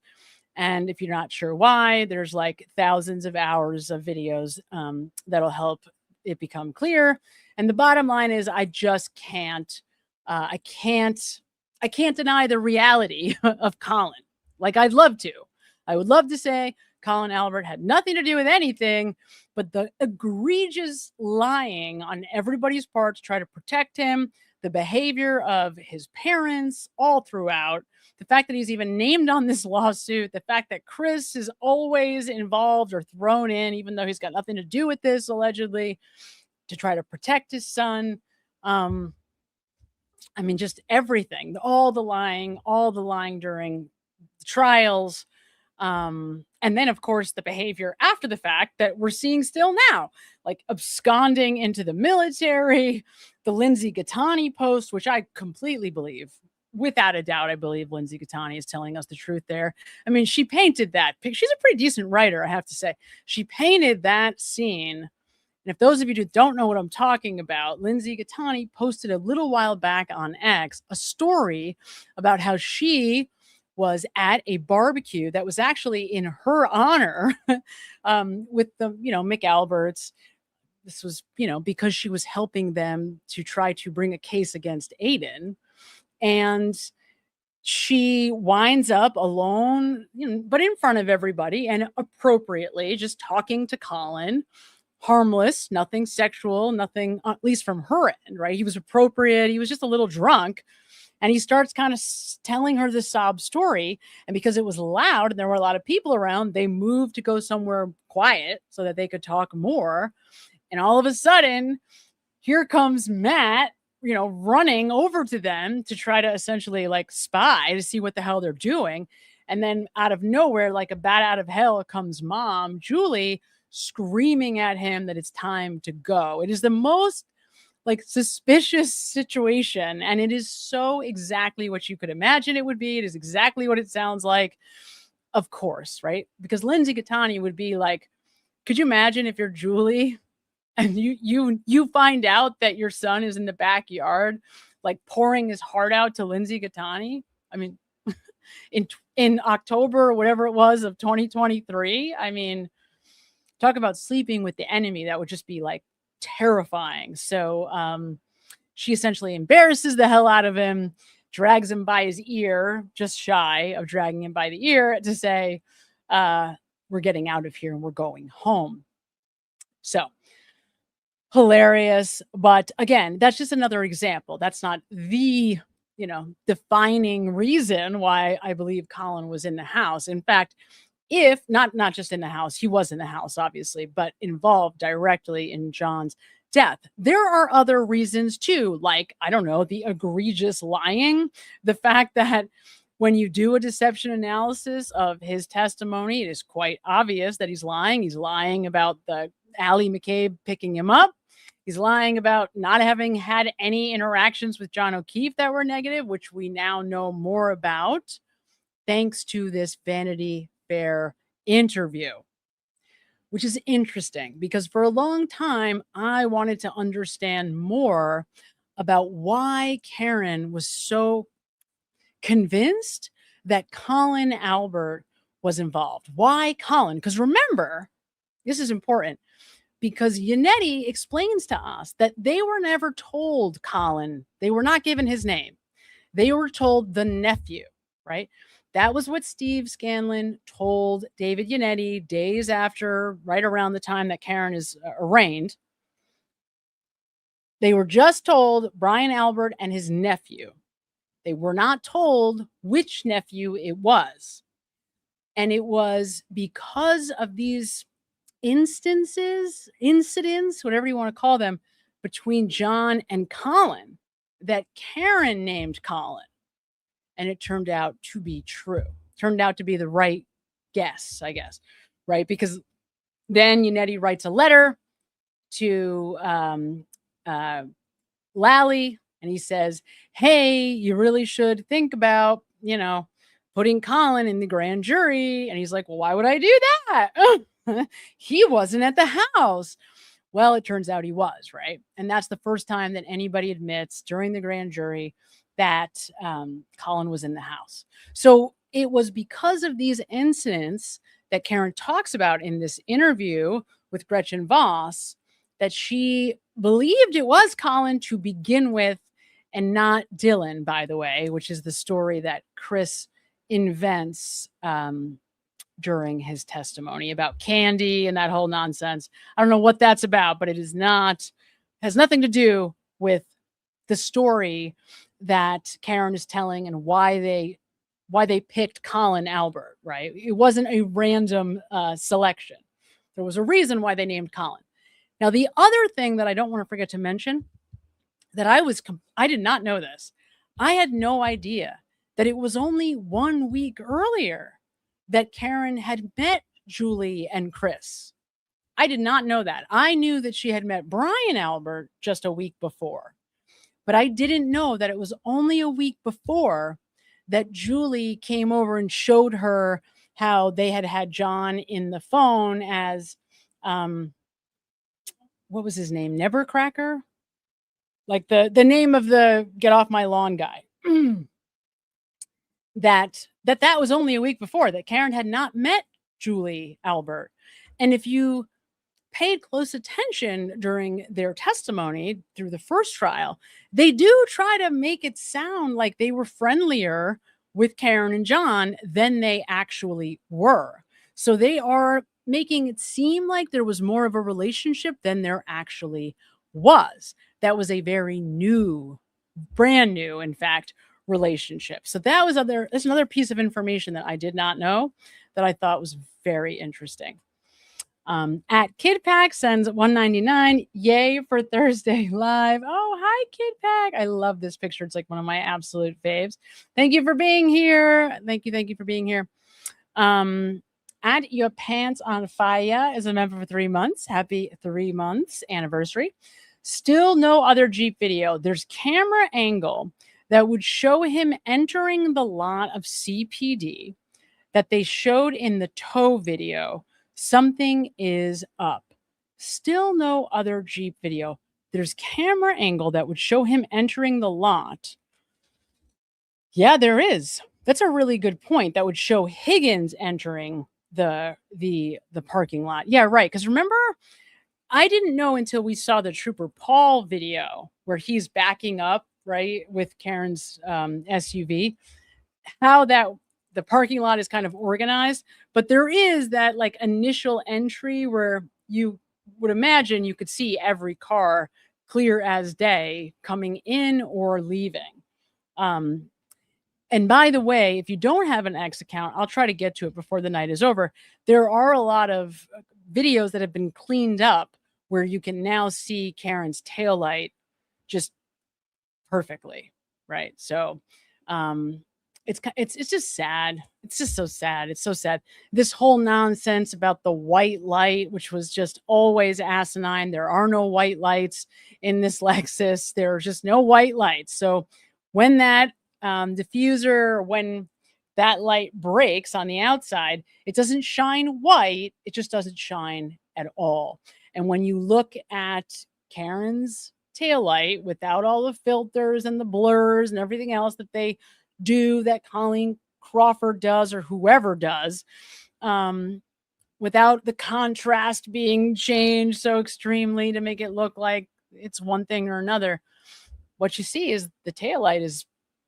B: And if you're not sure why, there's like thousands of hours of videos that'll help it become clear. And the bottom line is, I just can't, I can't deny the reality of Colin. Like, I'd love to. I would love to say Colin Albert had nothing to do with anything, but the egregious lying on everybody's part to try to protect him, the behavior of his parents all throughout, the fact that he's even named on this lawsuit, the fact that Chris is always involved or thrown in, even though he's got nothing to do with this, allegedly, to try to protect his son. I mean, just everything, all the lying during the trials. And then, of course, the behavior after the fact that we're seeing still now, like absconding into the military, the Lindsay Gattani post, which I completely believe. Without a doubt, I believe Lindsay Gattani is telling us the truth there. I mean, she painted that picture. She's a pretty decent writer, I have to say. She painted that scene. And if those of you who don't know what I'm talking about, Lindsay Gattani posted a little while back on X a story about how she was at a barbecue that was actually in her honor with the, Mick Alberts. This was, because she was helping them to try to bring a case against Aiden. And she winds up alone, but in front of everybody and appropriately just talking to Colin. Harmless, nothing sexual, nothing, at least from her end, right? He was appropriate. He was just a little drunk. And he starts kind of telling her the sob story. And because it was loud and there were a lot of people around, they moved to go somewhere quiet so that they could talk more. And all of a sudden, here comes Matt, running over to them to try to essentially like spy to see what the hell they're doing. And then out of nowhere, like a bat out of hell, comes mom, Julie, screaming at him that it's time to go. It is the most like suspicious situation. And it is so exactly what you could imagine it would be. It is exactly what it sounds like. Of course, right? Because Lindsay Gattani would be like, could you imagine if you're Julie and you find out that your son is in the backyard, like pouring his heart out to Lindsay Gattani? I mean, in October or whatever it was of 2023. I mean, talk about sleeping with the enemy. That would just be like terrifying. So she essentially embarrasses the hell out of him, drags him by his ear, just shy of dragging him by the ear, to say, we're getting out of here and we're going home. So hilarious. But again, that's just another example. That's not the, defining reason why I believe Colin was in the house. In fact, if not just in the house, he was in the house, obviously, but involved directly in John's death. There are other reasons too, like, I don't know, the egregious lying, the fact that when you do a deception analysis of his testimony, it is quite obvious that he's lying. He's lying about the Allie McCabe picking him up. He's lying about not having had any interactions with John O'Keefe that were negative, which we now know more about thanks to this Vanity Fair interview, which is interesting because for a long time, I wanted to understand more about why Karen was so convinced that Colin Albert was involved. Why Colin? Because remember, this is important, because Yannetti explains to us that they were never told Colin. They were not given his name. They were told the nephew, right? That was what Steve Scanlon told David Yannetti days after, right around the time that Karen is arraigned. They were just told Brian Albert and his nephew. They were not told which nephew it was. And it was because of these incidents, whatever you want to call them, between John and Colin, that Karen named Colin. And it turned out to be true. Turned out to be the right guess, I guess, right? Because then Yannetti writes a letter to Lally, and he says, hey, you really should think about, putting Colin in the grand jury. And he's like, well, why would I do that? he wasn't at the house. Well, it turns out he was, right? And that's the first time that anybody admits during the grand jury that Colin was in the house. So it was because of these incidents that Karen talks about in this interview with Gretchen Voss that she believed it was Colin to begin with and not Dylan, by the way, which is the story that Chris invents during his testimony about candy and that whole nonsense. I don't know what that's about, but it is not, has nothing to do with the story that Karen is telling and why they picked Colin Albert, right? It wasn't a random selection. There was a reason why they named Colin. Now, the other thing that I don't want to forget to mention that I did not know this. I had no idea that it was only 1 week earlier that Karen had met Julie and Chris. I did not know that. I knew that she had met Brian Albert just a week before, but I didn't know that it was only a week before that Julie came over and showed her how they had John in the phone as, what was his name? Nevercracker? Like the name of the get off my lawn guy. that was only a week before, that Karen had not met Julie Albert. And if you paid close attention during their testimony through the first trial, they do try to make it sound like they were friendlier with Karen and John than they actually were. So they are making it seem like there was more of a relationship than there actually was. That was a very brand new, in fact, relationship. So that's another piece of information that I did not know that I thought was very interesting. At KidPack sends 199. Yay for Thursday Live. Oh, hi, KidPack. I love this picture. It's like one of my absolute faves. Thank you for being here. Thank you for being here. At Your Pants on Fire is a member for 3 months. Happy 3 months anniversary. Still no other Jeep video. There's camera angle that would show him entering the lot of CPD that they showed in the tow video. Something is up. Still no other Jeep video. There's camera angle that would show him entering the lot. Yeah, there is. That's a really good point. That would show Higgins entering the parking lot. Yeah, right. Because remember, I didn't know until we saw the Trooper Paul video where he's backing up, right, with Karen's SUV, how that the parking lot is kind of organized. But there is that like initial entry where you would imagine you could see every car clear as day coming in or leaving. And by the way, if you don't have an X account, I'll try to get to it before the night is over. There are a lot of videos that have been cleaned up where you can now see Karen's taillight just perfectly, right? So it's just sad. It's just so sad. It's so sad. This whole nonsense about the white light, which was just always asinine. There are no white lights in this Lexus. There are just no white lights. So when that diffuser, when that light breaks on the outside, it doesn't shine white. It just doesn't shine at all. And when you look at Karen's taillight without all the filters and the blurs and everything else that they do, that Colleen Crawford does or whoever does, without the contrast being changed so extremely to make it look like it's one thing or another, what you see is the taillight is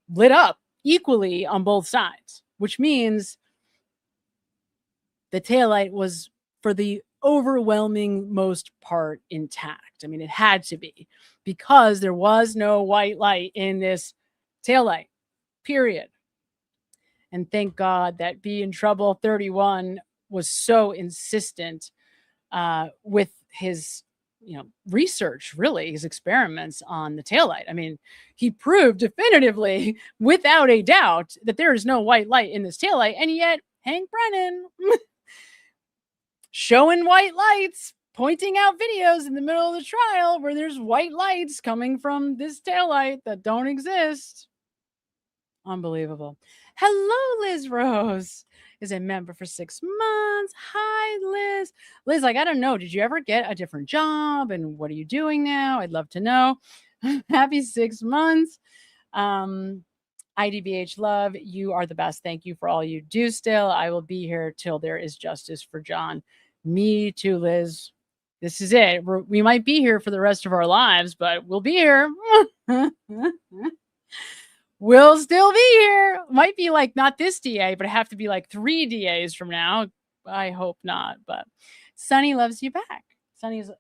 B: lit up equally on both sides, which means the taillight was, for the overwhelming most part, intact. I mean, it had to be, because there was no white light in this taillight, period. And thank God that Be in Trouble 31 was so insistent with his research, really, his experiments on the taillight. I mean, he proved definitively, without a doubt, that there is no white light in this taillight. And yet, Hank Brennan showing white lights, pointing out videos in the middle of the trial where there's white lights coming from this taillight that don't exist. Unbelievable. Hello, Liz Rose. is a member for 6 months. Hi, Liz. Liz, I got to know, did you ever get a different job? And what are you doing now? I'd love to know. Happy 6 months. IDBH love, you are the best. Thank you for all you do still. I will be here till there is justice for John. Me too, Liz. This is it. We might be here for the rest of our lives, but we'll be here. We'll still be here. Might be like not this DA, but have to be like 3 DAs from now. I hope not. But Sunny loves you back. Sunny's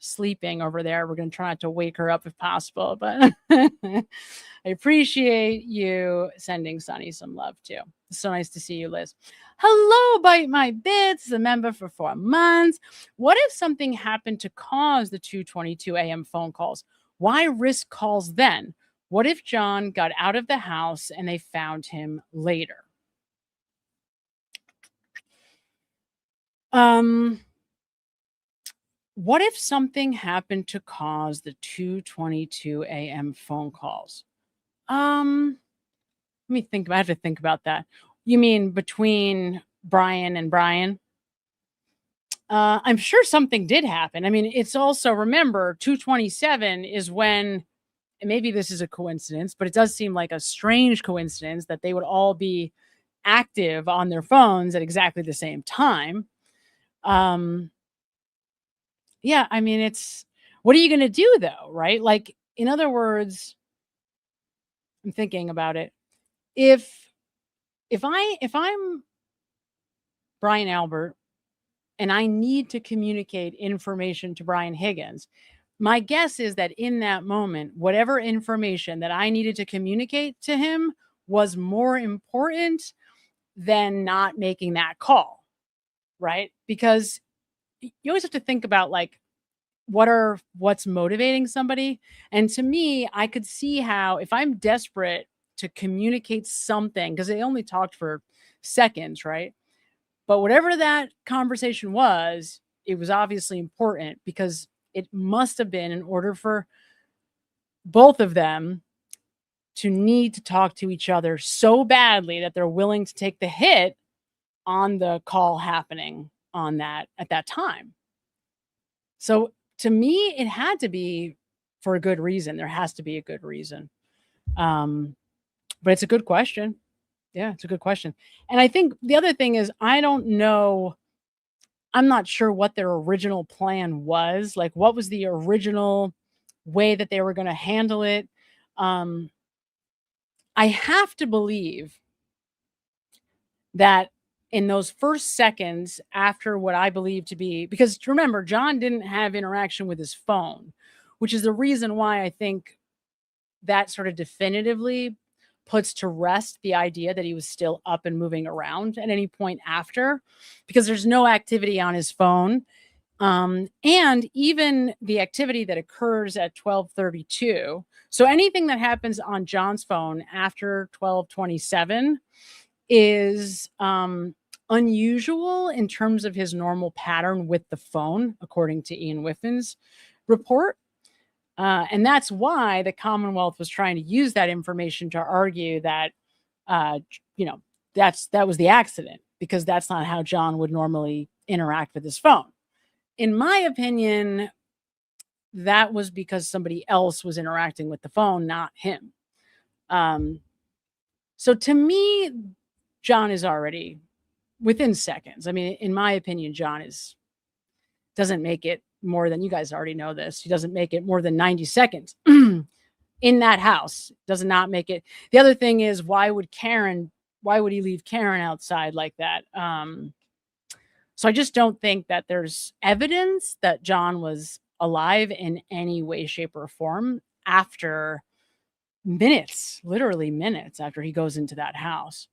B: sleeping over there. We're going to try not to wake her up if possible, but I appreciate you sending Sunny some love too. It's so nice to see you, Liz. Hello, Bite My Bits, a member for 4 months. What if something happened to cause the 2:22 a.m. phone calls? Why risk calls then? What if John got out of the house and they found him later? What if something happened to cause the 2:22 a.m. phone calls? Let me think. I have to think about that. You mean between Brian and Brian? I'm sure something did happen. I mean, it's also, remember, 2:27 is when, and maybe this is a coincidence, but it does seem like a strange coincidence that they would all be active on their phones at exactly the same time. Yeah, I mean, it's, what are you going to do though, right? Like, in other words, I'm thinking about it. If I'm Brian Albert and I need to communicate information to Brian Higgins, my guess is that in that moment, whatever information that I needed to communicate to him was more important than not making that call, right? Because you always have to think about like, what's motivating somebody. And to me, I could see how if I'm desperate to communicate something, because they only talked for seconds, right? But whatever that conversation was, it was obviously important because it must have been in order for both of them to need to talk to each other so badly that they're willing to take the hit on the call happening on that at that time. So to me, it had to be for a good reason. There has to be a good reason. But it's a good question. Yeah, it's a good question. And I think the other thing is, I don't know, I'm not sure what their original plan was. Like, what was the original way that they were going to handle it? I have to believe that in those first seconds after what I believe to be, because remember, John didn't have interaction with his phone, which is the reason why I think that sort of definitively puts to rest the idea that he was still up and moving around at any point after, because there's no activity on his phone. And even the activity that occurs at 12:32. So anything that happens on John's phone after 12:27 is unusual in terms of his normal pattern with the phone, according to Ian Whiffin's report. And that's why the Commonwealth was trying to use that information to argue that, that was the accident, because that's not how John would normally interact with his phone. In my opinion, that was because somebody else was interacting with the phone, not him. So to me, John is already within seconds. I mean, in my opinion, John doesn't make it more than, you guys already know this, he doesn't make it more than 90 seconds in that house. Does not make it. The other thing is, why would he leave Karen outside like that? So I just don't think that there's evidence that John was alive in any way, shape, or form after minutes, literally minutes after he goes into that house.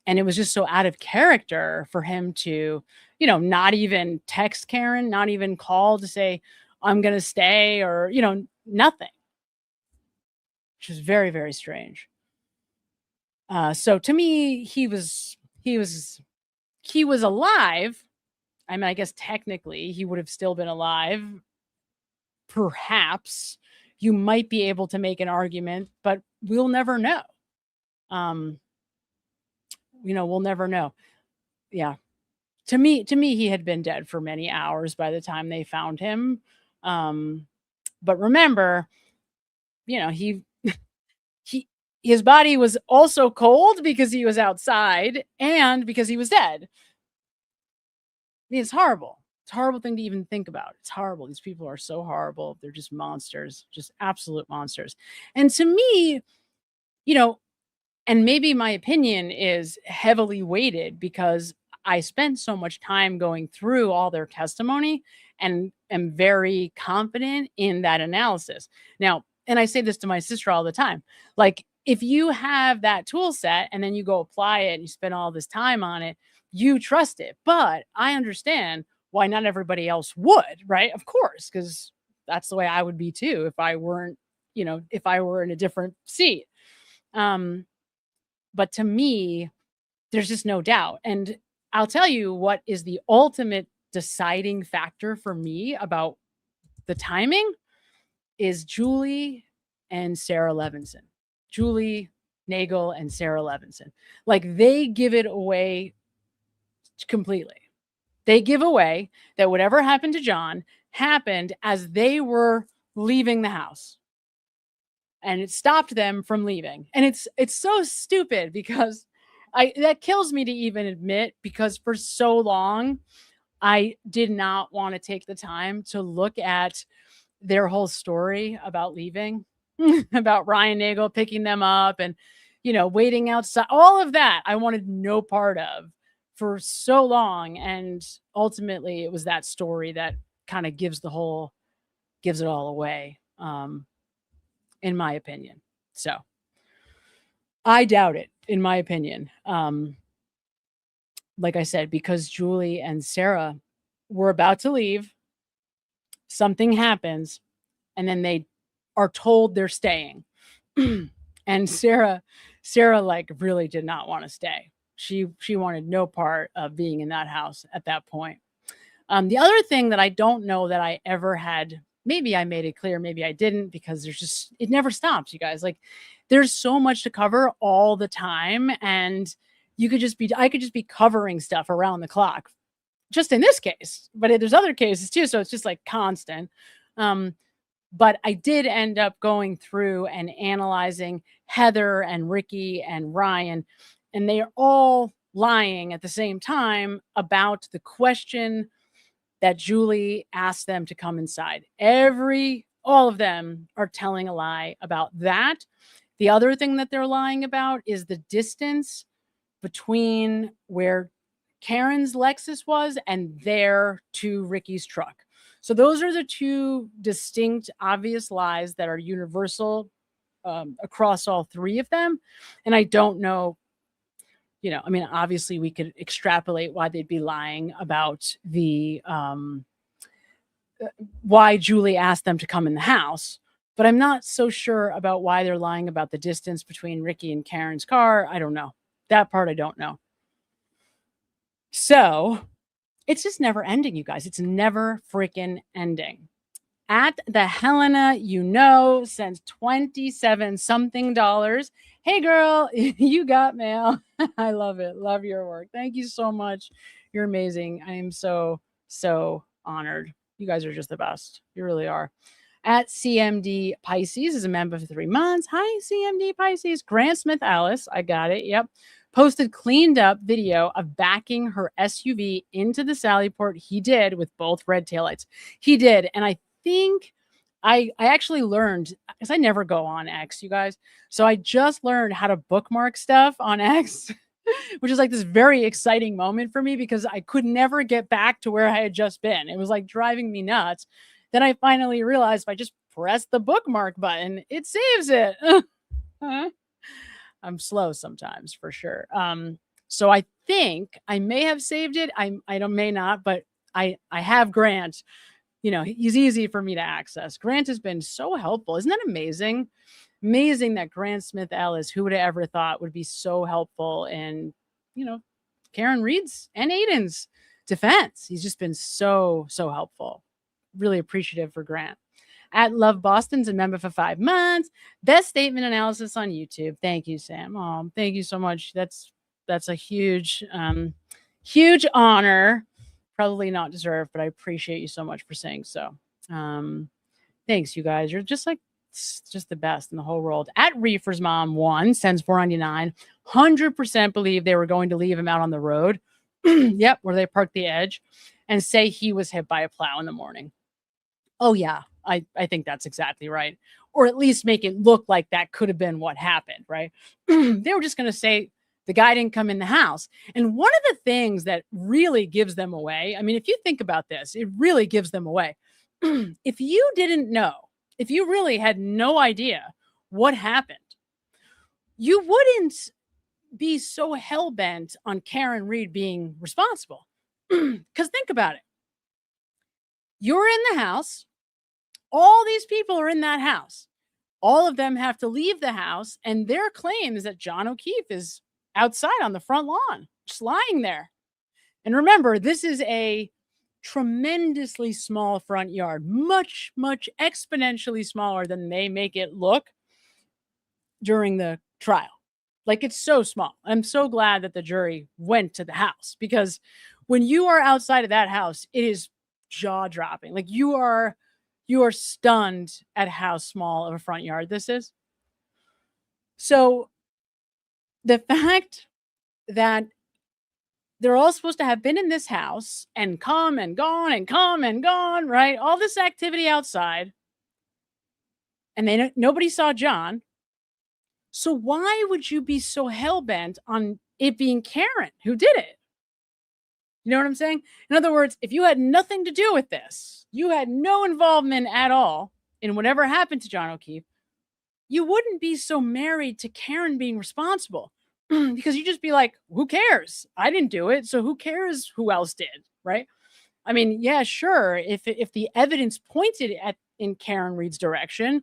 B: And it was just so out of character for him to, not even text Karen, not even call to say, I'm going to stay, or, nothing. Which is very, very strange. So to me, he was alive. I mean, I guess technically he would have still been alive. Perhaps you might be able to make an argument, but we'll never know. we'll never know. Yeah. To me, he had been dead for many hours by the time they found him. But remember, he his body was also cold because he was outside and because he was dead. It's horrible. It's a horrible thing to even think about. It's horrible. These people are so horrible. They're just monsters, just absolute monsters. And to me, and maybe my opinion is heavily weighted because I spent so much time going through all their testimony and am very confident in that analysis. Now, and I say this to my sister all the time, like, if you have that tool set and then you go apply it and you spend all this time on it, you trust it. But I understand why not everybody else would, right? Of course, because that's the way I would be too if I weren't, if I were in a different seat. But to me, there's just no doubt. And I'll tell you what is the ultimate deciding factor for me about the timing is Julie and Sarah Levinson. Julie Nagel and Sarah Levinson. Like, they give it away completely. They give away that whatever happened to John happened as they were leaving the house. And it stopped them from leaving. And it's so stupid because that kills me to even admit, because for so long I did not want to take the time to look at their whole story about leaving, about Ryan Nagel picking them up and, waiting outside. All of that I wanted no part of for so long. And ultimately it was that story that kind of gives it all away, in my opinion. So I doubt it, in my opinion. Like I said, because Julie and Sarah were about to leave, something happens, and then they are told they're staying. And Sarah like really did not want to stay. She wanted no part of being in that house at that point. The other thing that I don't know that I ever had, maybe I made it clear, maybe I didn't, because it never stops, you guys. Like, there's so much to cover all the time, and I could just be covering stuff around the clock, just in this case, but there's other cases too. So it's just like constant. But I did end up going through and analyzing Heather and Ricky and Ryan, and they are all lying at the same time about the question that Julie asked them to come inside. All of them are telling a lie about that. The other thing that they're lying about is the distance between where Karen's Lexus was and there to Ricky's truck. So those are the two distinct, obvious lies that are universal across all three of them. And I don't know, obviously we could extrapolate why they'd be lying about the why Julie asked them to come in the house, but I'm not so sure about why they're lying about the distance between Ricky and Karen's car. I don't know. That part I don't know. So it's just never ending, you guys. It's never freaking ending. At the Helena, sends $27 something. Hey girl, you got mail. I love it. Love your work. Thank you so much. You're amazing. I am so honored. You guys are just the best. You really are. At CMD Pisces is a member for 3 months. Hi, CMD Pisces. Grant Smith Alice. I got it. Yep. Posted cleaned up video of backing her SUV into the Sallyport. He did, with both red taillights. He did. And I think I actually learned, because I never go on X, you guys. So I just learned how to bookmark stuff on X, which is like this very exciting moment for me, because I could never get back to where I had just been. It was like driving me nuts. Then I finally realized if I just press the bookmark button, it saves it. I'm slow sometimes, for sure. So I think I may have saved it. I may not, but I have Grant. He's easy for me to access. Grant has been so helpful. Isn't that amazing? Amazing that Grant Smith Ellis, who would have ever thought, would be so helpful in, Karen Reed's and Aiden's defense. He's just been so helpful. Really appreciative for Grant. At Love Boston's a member for 5 months. Best statement analysis on YouTube. Thank you, Sam. Oh, thank you so much. That's That's a huge, huge honor. Probably not deserved, but I appreciate you so much for saying so. Thanks, you guys. You're just like just the best in the whole world. At Reefer's Mom 1 sends $4.99. 100% believe they were going to leave him out on the road. Yep, where they parked the edge, and say he was hit by a plow in the morning. Oh yeah, I think that's exactly right. Or at least make it look like that could have been what happened, right? They were just going to say the guy didn't come in the house. And one of the things that really gives them away, I mean, if you think about this, it really gives them away. If you didn't know, if you really had no idea what happened, you wouldn't be so hell-bent on Karen Reed being responsible. Because think about it. You're in the house. All these people are in that house. All of them have to leave the house, and their claim is that John O'Keefe is outside on the front lawn, just lying there. And remember, this is a tremendously small front yard, much, much exponentially smaller than they make it look during the trial. Like, it's so small. I'm so glad that the jury went to the house, because when you are outside of that house, it is jaw-dropping. Like, you are stunned at how small of a front yard this is. So the fact that they're all supposed to have been in this house and come and gone, right? All this activity outside, and nobody saw John. So why would you be so hell-bent on it being Karen who did it? You know what I'm saying? In other words, if you had nothing to do with this, you had no involvement at all in whatever happened to John O'Keefe, you wouldn't be so married to Karen being responsible. Because you just be like, who cares? I didn't do it, so who cares who else did, right? I mean, yeah, sure. If the evidence pointed in Karen Reed's direction,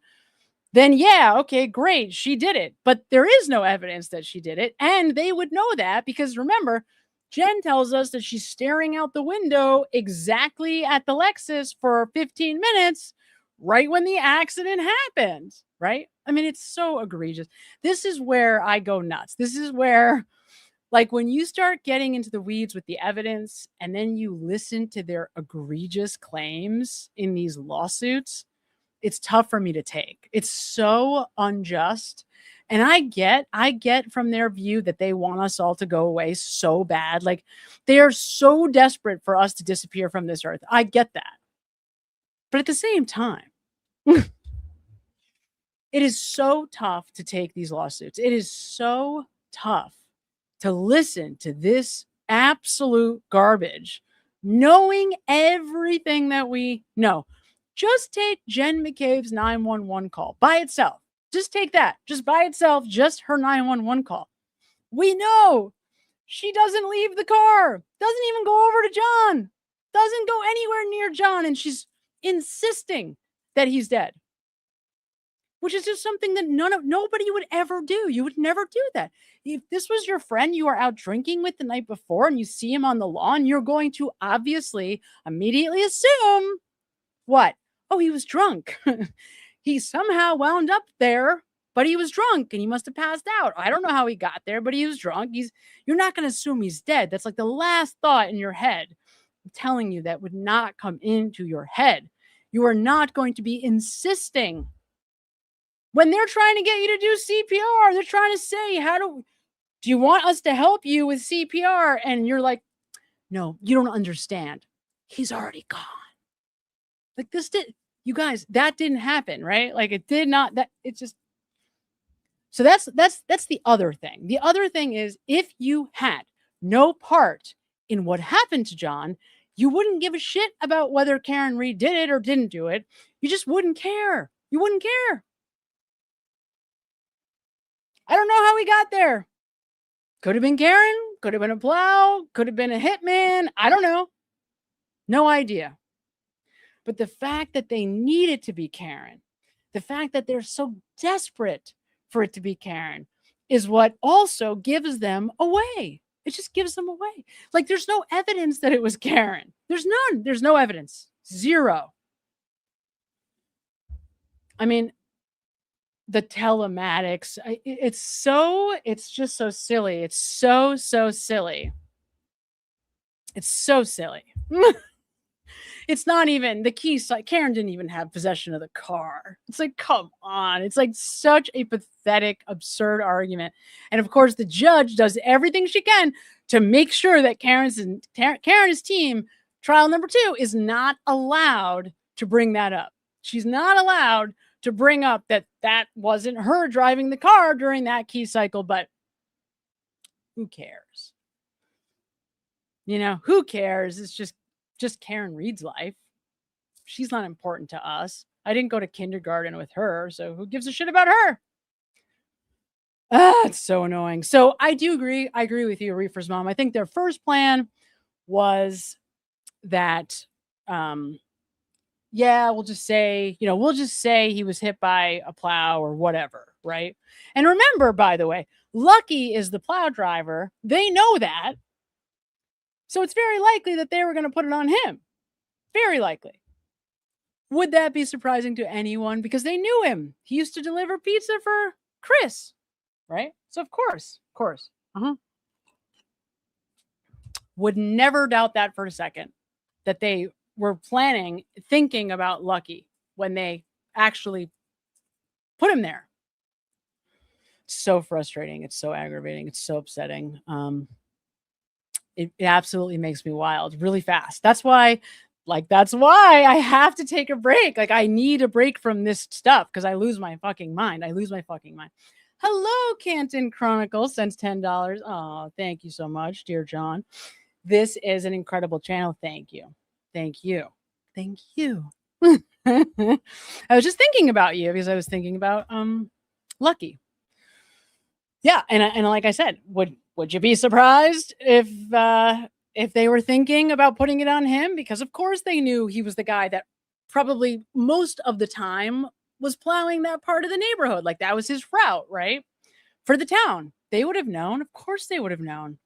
B: then yeah, okay, great, she did it. But there is no evidence that she did it, and they would know that because remember, Jen tells us that she's staring out the window exactly at the Lexus for 15 minutes right when the accident happened, right? I mean, it's so egregious. This is where I go nuts. This is where, like, when you start getting into the weeds with the evidence and then you listen to their egregious claims in these lawsuits, it's tough for me to take. It's so unjust. And I get from their view that they want us all to go away so bad. Like, they are so desperate for us to disappear from this earth. I get that. But at the same time, it is so tough to take these lawsuits. It is so tough to listen to this absolute garbage, knowing everything that we know. Just take Jen McCabe's 911 call by itself. Just take that. Just by itself, just her 911 call. We know she doesn't leave the car, doesn't even go over to John, doesn't go anywhere near John, and she's insisting that he's dead. Which is just something that nobody would ever do. You would never do that. If this was your friend you were out drinking with the night before and you see him on the lawn, you're going to obviously immediately assume what? Oh, he was drunk. He somehow wound up there, but he was drunk and he must have passed out. I don't know how he got there, but he was drunk. You're not going to assume he's dead. That's like the last thought in your head. I'm telling you, that would not come into your head. You are not going to be insisting. When they're trying to get you to do CPR, they're trying to say, do you want us to help you with CPR? And you're like, no, you don't understand. He's already gone. Like, you guys, that didn't happen, right? Like, it did not, so that's the other thing. The other thing is, if you had no part in what happened to John, you wouldn't give a shit about whether Karen Reed did it or didn't do it. You just wouldn't care. You wouldn't care. I don't know how we got there. Could have been Karen, could have been a plow, could have been a hitman. I don't know. No idea. But the fact that they need it to be Karen, the fact that they're so desperate for it to be Karen, is what also gives them away. It just gives them away. Like, there's no evidence that it was Karen. There's none. There's no evidence. Zero. I mean, the telematics. It's just so silly. It's so silly. It's so silly. It's not even the key. Karen didn't even have possession of the car. It's like, come on. It's like such a pathetic, absurd argument. And of course, the judge does everything she can to make sure that Karen's team, trial number 2, is not allowed to bring that up. She's not allowed to bring up that wasn't her driving the car during that key cycle, but who cares? You know, who cares? It's just Karen Reed's life. She's not important to us. I didn't go to kindergarten with her, so who gives a shit about her? It's so annoying. So I do agree. I agree with you, Reefer's mom. I think their first plan was that, we'll just say he was hit by a plow or whatever, right? And remember, by the way, Lucky is the plow driver. They know that. So it's very likely that they were going to put it on him. Very likely. Would that be surprising to anyone? Because they knew him. He used to deliver pizza for Chris, right? So of course. Would never doubt that for a second, that they were thinking about Lucky when they actually put him there. It's so frustrating. It's so aggravating. It's so upsetting. It absolutely makes me wild really fast. That's why I have to take a break. Like, I need a break from this stuff because I lose my fucking mind. Hello, Canton Chronicles sends $10. Oh, thank you so much, dear John. This is an incredible channel. Thank you. I was just thinking about you because I was thinking about Lucky. Yeah, and like I said, would you be surprised if they were thinking about putting it on him? Because of course they knew he was the guy that probably most of the time was plowing that part of the neighborhood. Like, that was his route, right? For the town. They would have known. Of course they would have known.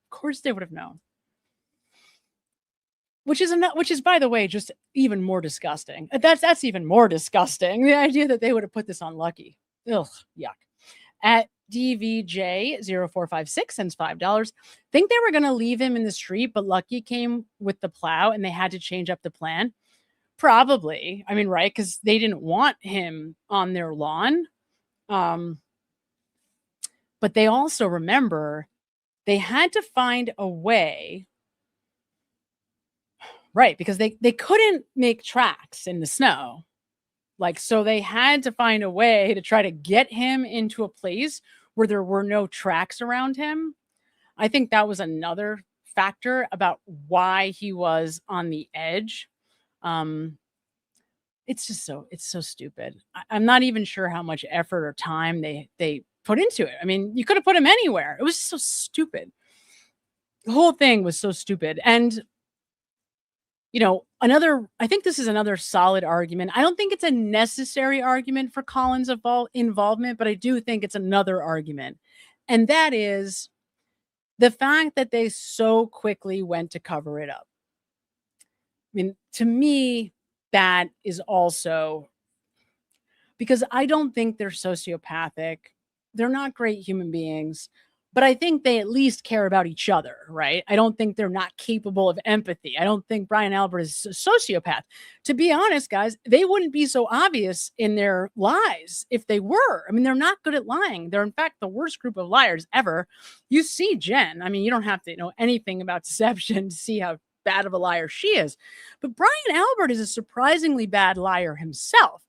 B: Which is, by the way, just even more disgusting. That's even more disgusting. The idea that they would have put this on Lucky. Ugh, yuck. At DVJ0456 sends $5. Think they were going to leave him in the street, but Lucky came with the plow and they had to change up the plan? Probably. I mean, right? Because they didn't want him on their lawn. But they also, remember, they had to find a way. Right, because they couldn't make tracks in the snow. Like, so they had to find a way to try to get him into a place where there were no tracks around him. I think that was another factor about why he was on the edge. It's so stupid. I'm not even sure how much effort or time they put into it. I mean, you could have put him anywhere. It was so stupid. The whole thing was so stupid. And I think this is another solid argument. I don't think it's a necessary argument for Colin's involvement, but I do think it's another argument. And that is the fact that they so quickly went to cover it up. I mean, to me, that is also because I don't think they're sociopathic. They're not great human beings. But I think they at least care about each other, right? I don't think they're not capable of empathy. I don't think Brian Albert is a sociopath. To be honest, guys, they wouldn't be so obvious in their lies if they were. I mean, they're not good at lying. They're, in fact, the worst group of liars ever. You see Jen. I mean, you don't have to know anything about deception to see how bad of a liar she is. But Brian Albert is a surprisingly bad liar himself.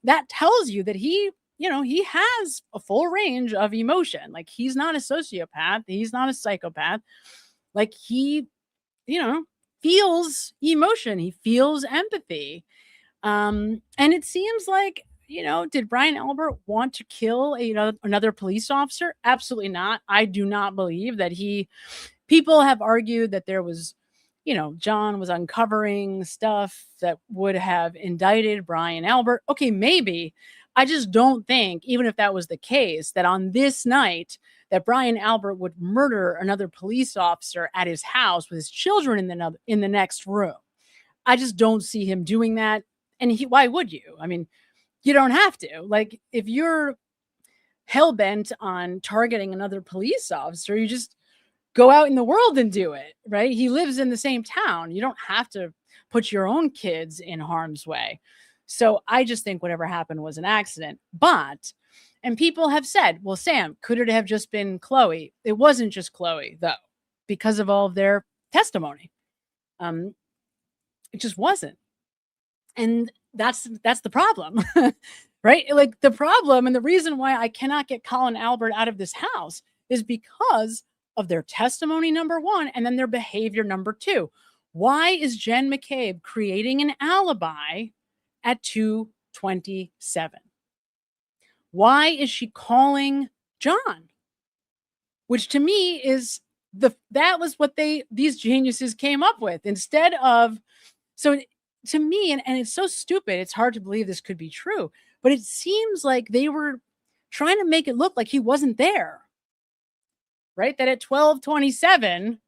B: That tells you that he has a full range of emotion. Like, he's not a sociopath. He's not a psychopath. Like, he, feels emotion. He feels empathy. And it seems like, did Brian Albert want to kill another police officer? Absolutely not. I do not believe that people have argued that there was, John was uncovering stuff that would have indicted Brian Albert. Okay, maybe. I just don't think, even if that was the case, that on this night that Brian Albert would murder another police officer at his house with his children in the next room. I just don't see him doing that. And why would you? I mean, you don't have to. Like, if you're hell-bent on targeting another police officer. You just go out in the world and do it, right? He lives in the same town. You don't have to put your own kids in harm's way. So I just think whatever happened was an accident. And people have said, well, Sam, could it have just been Chloe? It wasn't just Chloe, though, because of all of their testimony. It just wasn't. And that's the problem, right? Like the problem and the reason why I cannot get Colin Albert out of this house is because of their testimony, number one, and then their behavior, number two. Why is Jen McCabe creating an alibi at 2:27? Why is she calling John? Which to me is that was what these geniuses came up with instead of, so to me, and it's so stupid, it's hard to believe this could be true, but it seems like they were trying to make it look like he wasn't there, right? That at 12:27,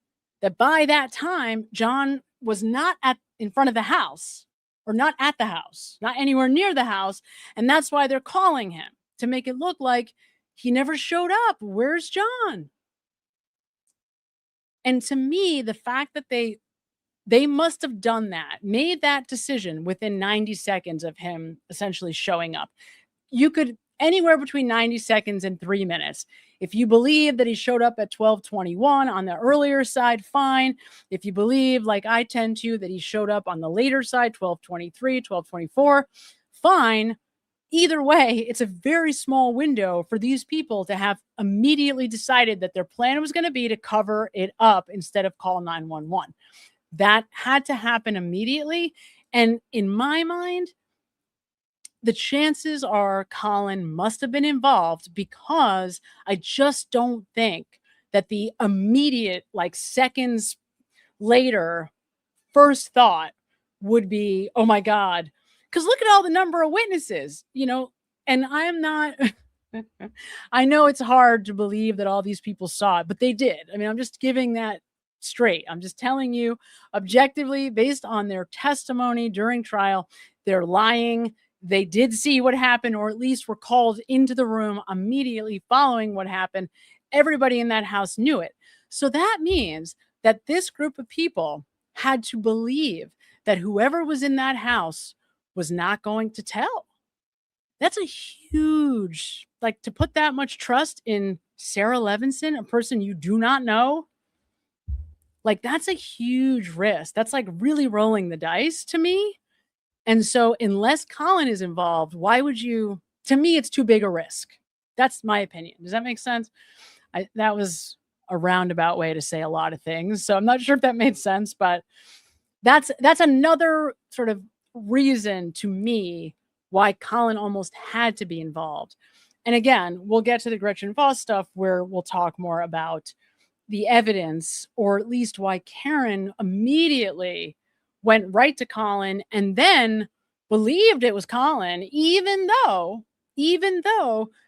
B: that by that time, John was not in front of the house or not at the house, not anywhere near the house. And that's why they're calling him, to make it look like he never showed up. Where's John? And to me, the fact that they must have done that, made that decision within 90 seconds of him essentially showing up. You could anywhere between 90 seconds and 3 minutes. If you believe that he showed up at 12:21 on the earlier side, fine. If you believe, like I tend to, that he showed up on the later side, 12:23, 12:24, fine. Either way, it's a very small window for these people to have immediately decided that their plan was going to be to cover it up instead of call 911. That had to happen immediately. And in my mind, the chances are Colin must have been involved, because I just don't think that the immediate, like seconds later, first thought would be, oh my God, because look at all the number of witnesses, and I'm not, I know it's hard to believe that all these people saw it, but they did. I mean, I'm just giving that straight. I'm just telling you objectively, based on their testimony during trial, they're lying. They did see what happened, or at least were called into the room immediately following what happened. Everybody in that house knew it. So that means that this group of people had to believe that whoever was in that house was not going to tell. That's a huge, like, to put that much trust in Sarah Levinson, a person you do not know, like, that's a huge risk. That's like really rolling the dice to me. And so unless Colin is involved, why would you, to me, it's too big a risk. That's my opinion. Does that make sense? That was a roundabout way to say a lot of things. So I'm not sure if that made sense, but that's another sort of reason to me why Colin almost had to be involved. And again, we'll get to the Gretchen Voss stuff where we'll talk more about the evidence, or at least why Karen immediately went right to Colin and then believed it was Colin, even though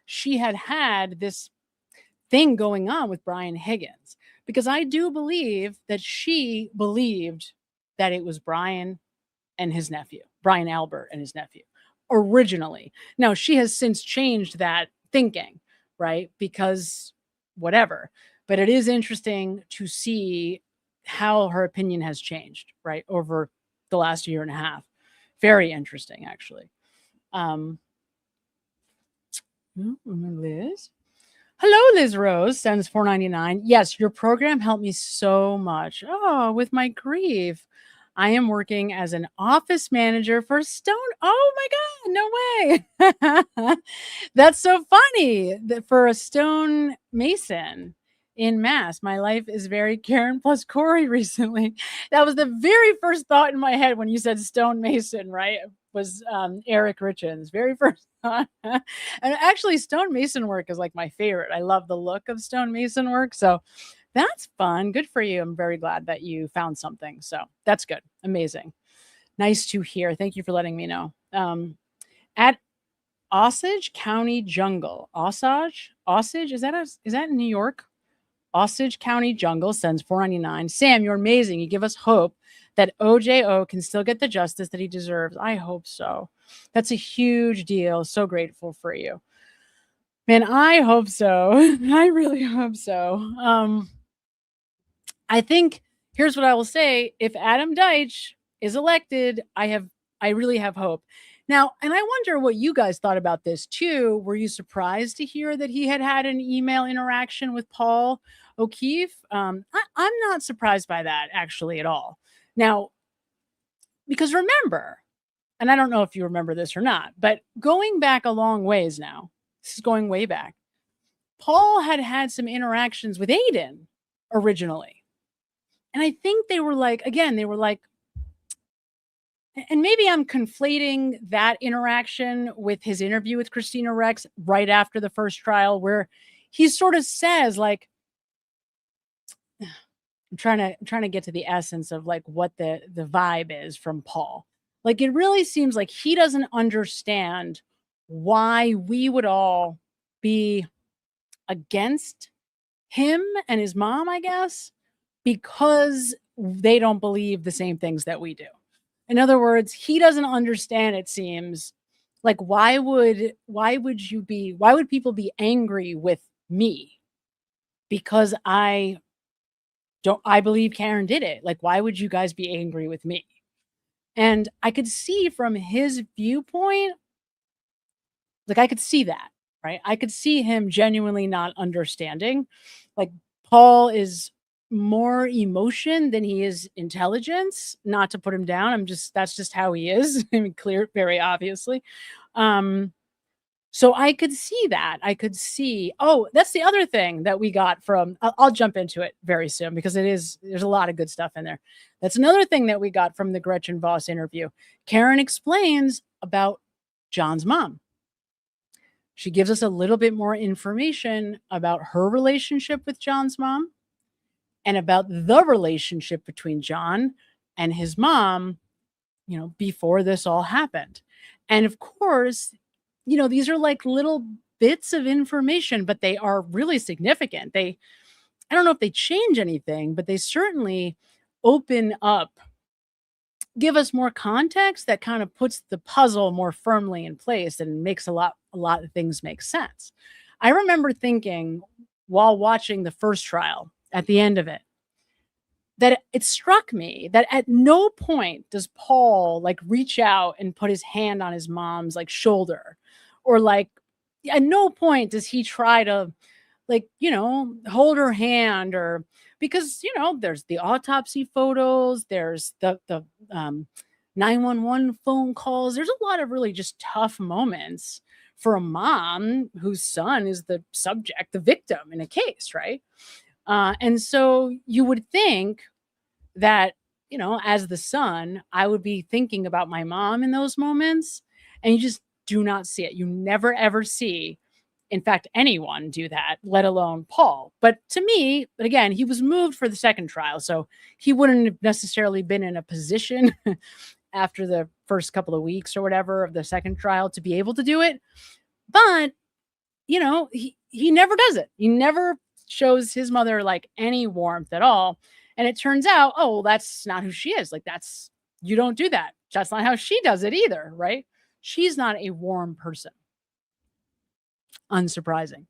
B: she had this thing going on with Brian Higgins. Because I do believe that she believed that it was Brian Albert and his nephew originally. Now, she has since changed that thinking, right? Because whatever. But it is interesting to see how her opinion has changed, right, over the last year and a half. Very interesting, actually. Liz. Hello, Liz Rose, sends $4.99. Yes, your program helped me so much. Oh, with my grief. I am working as an office manager for Stone. Oh my God, no way. That's so funny. For a stonemason in Mass. My life is very Karen plus Corey recently. That was the very first thought in my head when you said stonemason, right? Was Eric Richens, very first thought. And actually, stonemason work is like my favorite. I love the look of stonemason work. So that's fun. Good for you. I'm very glad that you found something. So that's good. Amazing. Nice to hear. Thank you for letting me know. At Osage County Jungle. Osage? Is that in New York? Osage County Jungle sends $4.99. Sam, you're amazing. You give us hope that OJO can still get the justice that he deserves. I hope so. That's a huge deal. So grateful for you. Man, I hope so. I really hope so. I think here's what I will say. If Adam Deitch is elected, I really have hope. Now, and I wonder what you guys thought about this too. Were you surprised to hear that he had an email interaction with Paul O'Keefe? I'm not surprised by that actually at all. Now, because remember, and I don't know if you remember this or not, but going back a long ways now, this is going way back. Paul had some interactions with Aiden originally. And I think they were like, again, and maybe I'm conflating that interaction with his interview with Christina Rex right after the first trial, where he sort of says, like, I'm trying to get to the essence of like what the vibe is from Paul. Like, it really seems like he doesn't understand why we would all be against him and his mom, I guess, because they don't believe the same things that we do. In other words, he doesn't understand, it seems, like why would people be angry with me because I believe Karen did it? Like, why would you guys be angry with me? And I could see from his viewpoint, like I could see that, right? I could see him genuinely not understanding. Like, Paul is more emotion than he is intelligence, not to put him down. That's just how he is. I mean, clear, very obviously. So I could see that. I could see, oh, that's the other thing that we got from, I'll jump into it very soon because there's a lot of good stuff in there. That's another thing that we got from the Gretchen Voss interview. Karen explains about John's mom. She gives us a little bit more information about her relationship with John's mom and about the relationship between John and his mom, before this all happened. And of course, these are like little bits of information, but they are really significant. I don't know if they change anything, but they certainly open up, give us more context that kind of puts the puzzle more firmly in place and makes a lot of things make sense. I remember thinking while watching the first trial at the end of it, that it struck me that at no point does Paul like reach out and put his hand on his mom's like shoulder, or like at no point does he try to like, hold her hand, or because, there's the autopsy photos, there's the 911 phone calls. There's a lot of really just tough moments for a mom whose son is the subject, the victim in a case, right? And so you would think that, as the son, I would be thinking about my mom in those moments, and you just do not see it. You never, ever see, in fact, anyone do that, let alone Paul. But to me, but again, he was moved for the second trial, so he wouldn't have necessarily been in a position after the first couple of weeks or whatever of the second trial to be able to do it. But, he never does it. He never shows his mother like any warmth at all. And it turns out, oh, well, that's not who she is. Like, you don't do that. That's not how she does it either, right? She's not a warm person. Unsurprising.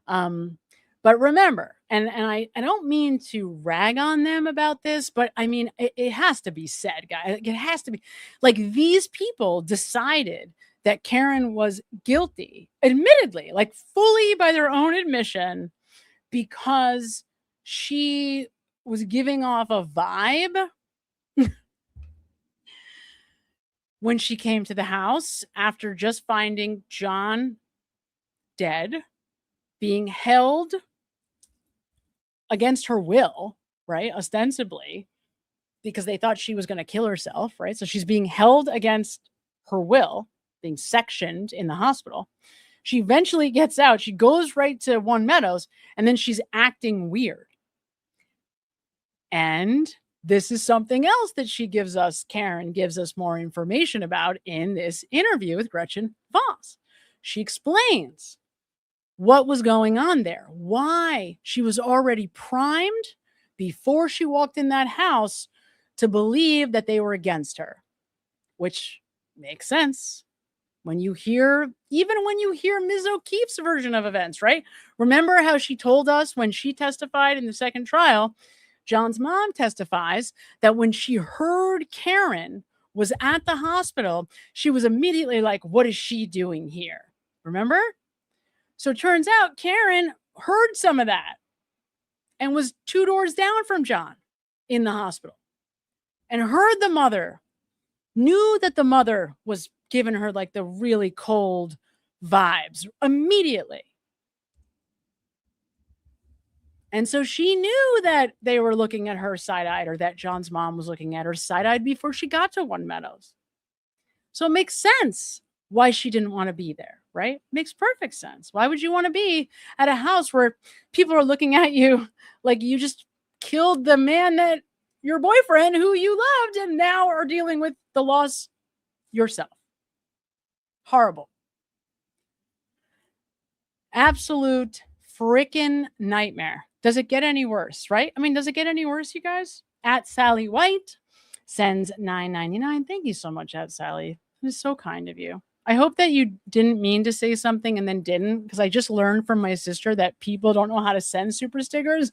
B: But remember, and I don't mean to rag on them about this, but I mean, it has to be said, guys. It has to be, like, these people decided that Karen was guilty, admittedly, like fully by their own admission, because she was giving off a vibe when she came to the house after just finding John dead, being held against her will, right? Ostensibly, because they thought she was going to kill herself, right? So she's being held against her will, being sectioned in the hospital. She eventually gets out. She goes right to One Meadows, and then she's acting weird. And this is something else that Karen gives us more information about in this interview with Gretchen Voss. She explains what was going on there, why she was already primed before she walked in that house to believe that they were against her, which makes sense Even when you hear Ms. O'Keefe's version of events, right? Remember how she told us when she testified in the second trial, John's mom testifies that when she heard Karen was at the hospital, she was immediately like, what is she doing here? Remember? So it turns out Karen heard some of that and was 2 doors down from John in the hospital and heard the mother, knew that the mother was giving her like the really cold vibes immediately. And so she knew that they were looking at her side-eyed, or that John's mom was looking at her side-eyed before she got to One Meadows. So it makes sense why she didn't want to be there, right? Makes perfect sense. Why would you want to be at a house where people are looking at you like you just killed the man that your boyfriend who you loved and now are dealing with the loss yourself? Horrible. Absolute freaking nightmare. Does it get any worse, right? I mean, does it get any worse, you guys? At Sally White sends $9.99. Thank you so much, at Sally. It was so kind of you. I hope that you didn't mean to say something and then didn't, because I just learned from my sister that people don't know how to send super stickers.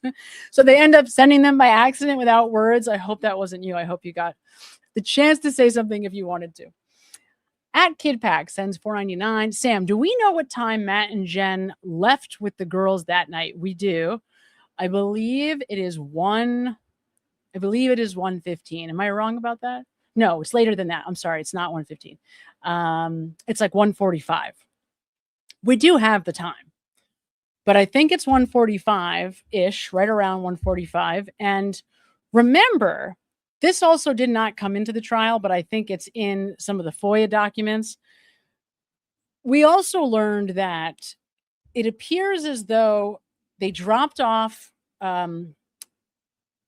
B: So they end up sending them by accident without words. I hope that wasn't you. I hope you got the chance to say something if you wanted to. At KidPack sends $4.99. Sam, do we know what time Matt and Jen left with the girls that night? We do. I believe it is 1:15. Am I wrong about that? No, it's later than that. I'm sorry. It's not 1:15. It's like 1:45. We do have the time, but I think it's 1:45-ish, right around 1:45. And remember, this also did not come into the trial, but I think it's in some of the FOIA documents. We also learned that it appears as though they dropped off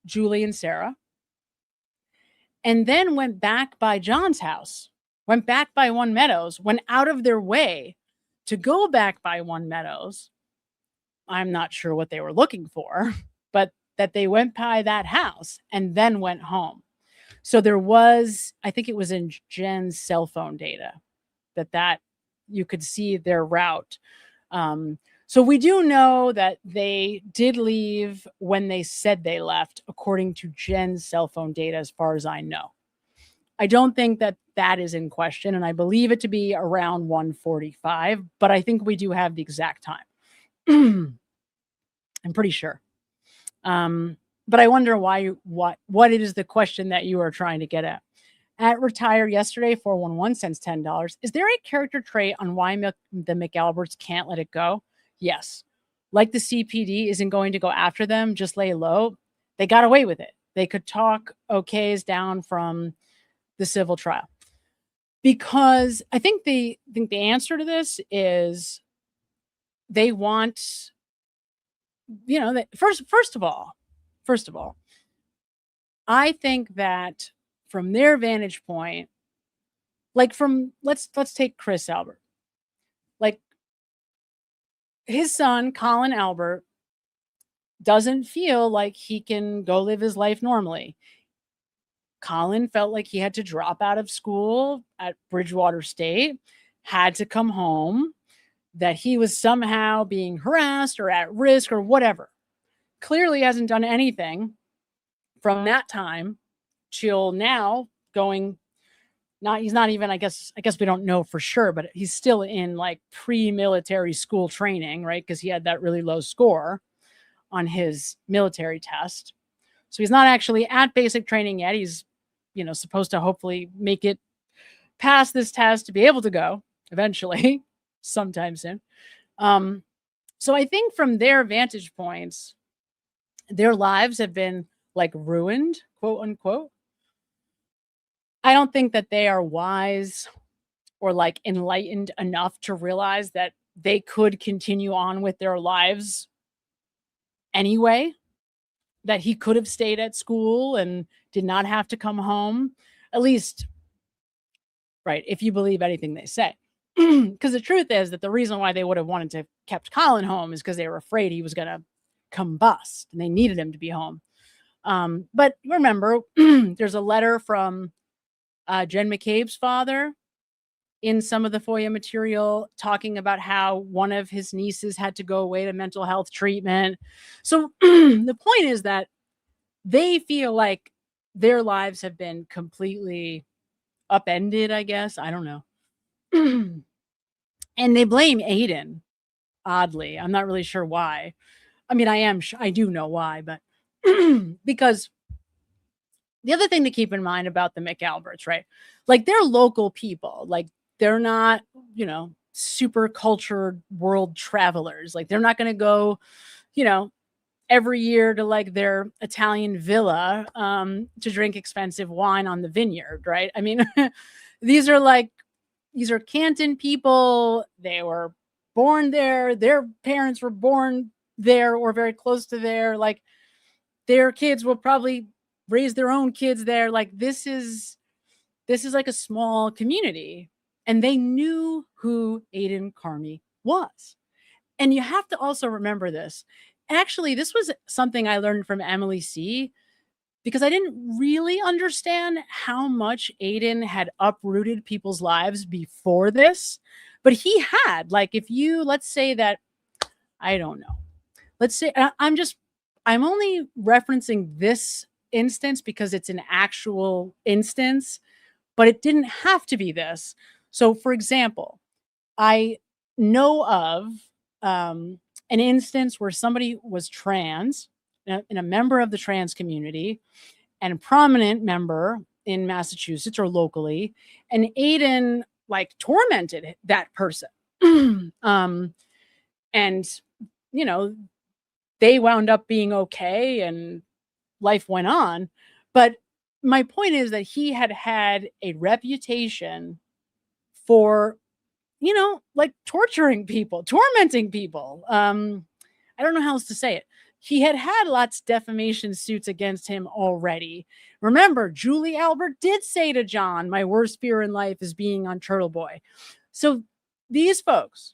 B: Julie and Sarah and then went back by John's house, went back by One Meadows, went out of their way to go back by One Meadows. I'm not sure what they were looking for, but that they went by that house and then went home. So there was, I think it was in Jen's cell phone data that you could see their route. So we do know that they did leave when they said they left, according to Jen's cell phone data, as far as I know. I don't think that is in question, and I believe it to be around 1:45, but I think we do have the exact time. I'm pretty sure. But I wonder what it is the question that you are trying to get at. At Retire Yesterday, 411 sends $10. Is there a character trait on why the McAlberts can't let it go? Yes. Like the CPD isn't going to go after them, just lay low. They got away with it. They could talk okays down from the civil trial. Because I think the answer to this is they want, first of all, I think that from their vantage point, like let's take Chris Albert. Like his son, Colin Albert, doesn't feel like he can go live his life normally. Colin felt like he had to drop out of school at Bridgewater State, had to come home, that he was somehow being harassed or at risk or whatever. Clearly hasn't done anything from that time till now, he's not even, I guess we don't know for sure, but he's still in like pre-military school training, right? Because he had that really low score on his military test. So he's not actually at basic training yet. He's, supposed to hopefully make it past this test to be able to go eventually sometime soon. So I think from their vantage points, their lives have been like ruined, quote unquote. I don't think that they are wise or like enlightened enough to realize that they could continue on with their lives anyway, that he could have stayed at school and did not have to come home, at least, right, if you believe anything they say. Because the truth is that the reason why they would have wanted to have kept Colin home is because they were afraid he was going to combust and they needed him to be home. But remember, there's a letter from Jen McCabe's father in some of the FOIA material talking about how one of his nieces had to go away to mental health treatment. So the point is that they feel like their lives have been completely upended, I guess. I don't know. And they blame Aiden, oddly. I'm not really sure why. I mean, I do know why, but because the other thing to keep in mind about the McAlberts, right? Like, they're local people. Like, they're not, super cultured world travelers. Like, they're not going to go, every year to like their Italian villa to drink expensive wine on the vineyard, right? I mean, these are Canton people. They were born there. Their parents were born there or very close to there. Like, their kids will probably raise their own kids there. Like, this is like a small community, and they knew who Aiden Carney was. And you have to also remember this. Actually, this was something I learned from Emily C, because I didn't really understand how much Aiden had uprooted people's lives before this. But he had, like, let's say that, I don't know. Let's say I'm only referencing this instance because it's an actual instance, but it didn't have to be this. So, for example, I know of an instance where somebody was trans and a member of the trans community and a prominent member in Massachusetts or locally, and Aiden like tormented that person. And, they wound up being okay and life went on. But my point is that he had a reputation for, like torturing people, tormenting people. I don't know how else to say it. He had lots of defamation suits against him already. Remember, Julie Albert did say to John, "My worst fear in life is being on Turtle Boy." So these folks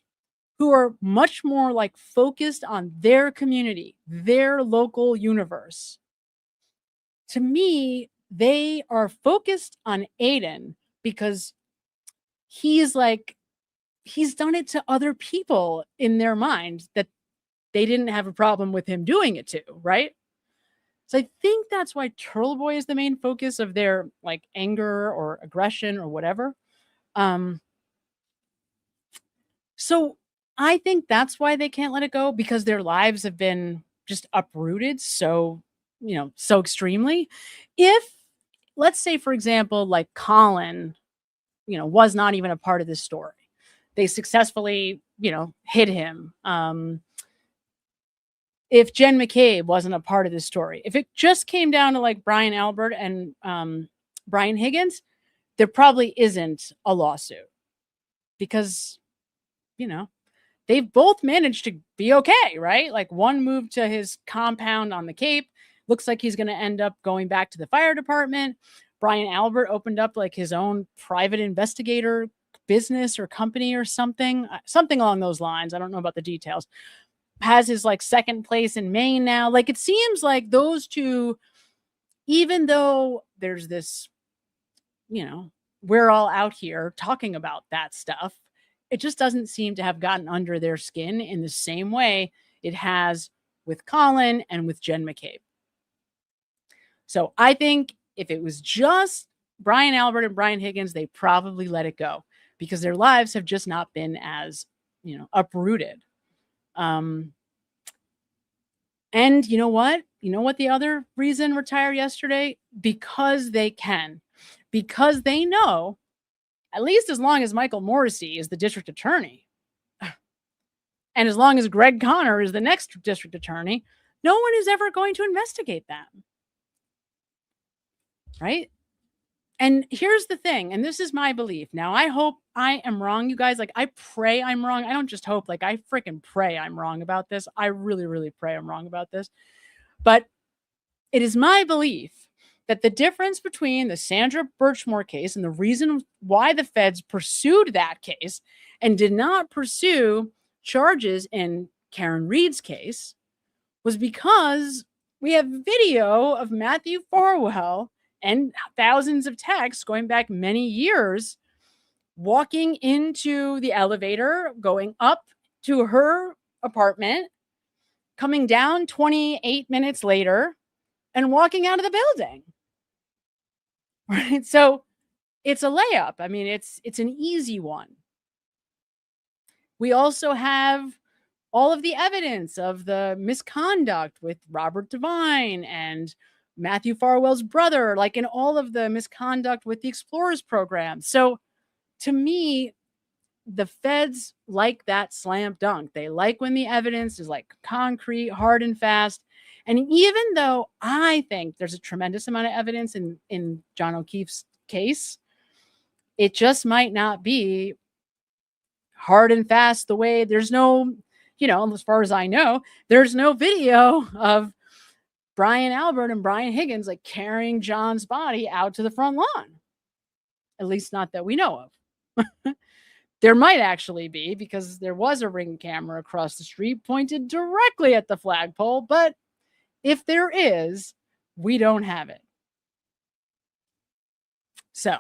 B: who are much more like focused on their community, their local universe, to me, they are focused on Aiden because he's done it to other people in their mind that they didn't have a problem with him doing it to, right? So I think that's why Turtle Boy is the main focus of their like anger or aggression or whatever. So I think that's why they can't let it go, because their lives have been just uprooted so extremely. If, let's say, for example, like Colin, was not even a part of this story. They successfully, hid him. If Jen McCabe wasn't a part of this story, if it just came down to like Brian Albert and Brian Higgins, there probably isn't a lawsuit because, they've both managed to be okay, right? Like, one moved to his compound on the Cape. Looks like he's going to end up going back to the fire department. Brian Albert opened up like his own private investigator business or company or something along those lines. I don't know about the details. Has his like second place in Maine now. Like, it seems like those two, even though there's this, we're all out here talking about that stuff, it just doesn't seem to have gotten under their skin in the same way it has with Colin and with Jen McCabe. So I think if it was just Brian Albert and Brian Higgins, they probably let it go because their lives have just not been as, uprooted. And you know what? You know what the other reason retired yesterday? Because they can. Because they know, at least as long as Michael Morrissey is the district attorney, and as long as Greg Connor is the next district attorney, no one is ever going to investigate them. Right? And here's the thing, and this is my belief. Now, I hope I am wrong, you guys. Like, I pray I'm wrong. I don't just hope, like, I freaking pray I'm wrong about this. I really, really pray I'm wrong about this. But it is my belief that the difference between the Sandra Birchmore case and the reason why the feds pursued that case and did not pursue charges in Karen Reed's case was because we have video of Matthew Farwell and thousands of texts going back many years walking into the elevator, going up to her apartment, coming down 28 minutes later, and walking out of the building. Right? So it's a layup. I mean, it's an easy one. We also have all of the evidence of the misconduct with Robert Devine and Matthew Farwell's brother, like in all of the misconduct with the Explorers program. So to me, the feds like that slam dunk. They like when the evidence is like concrete, hard and fast. And even though I think there's a tremendous amount of evidence in John O'Keefe's case, it just might not be hard and fast the way there's no, as far as I know, there's no video of Brian Albert and Brian Higgins like carrying John's body out to the front lawn. At least not that we know of. There might actually be, because there was a Ring camera across the street pointed directly at the flagpole. But if there is, we don't have it. So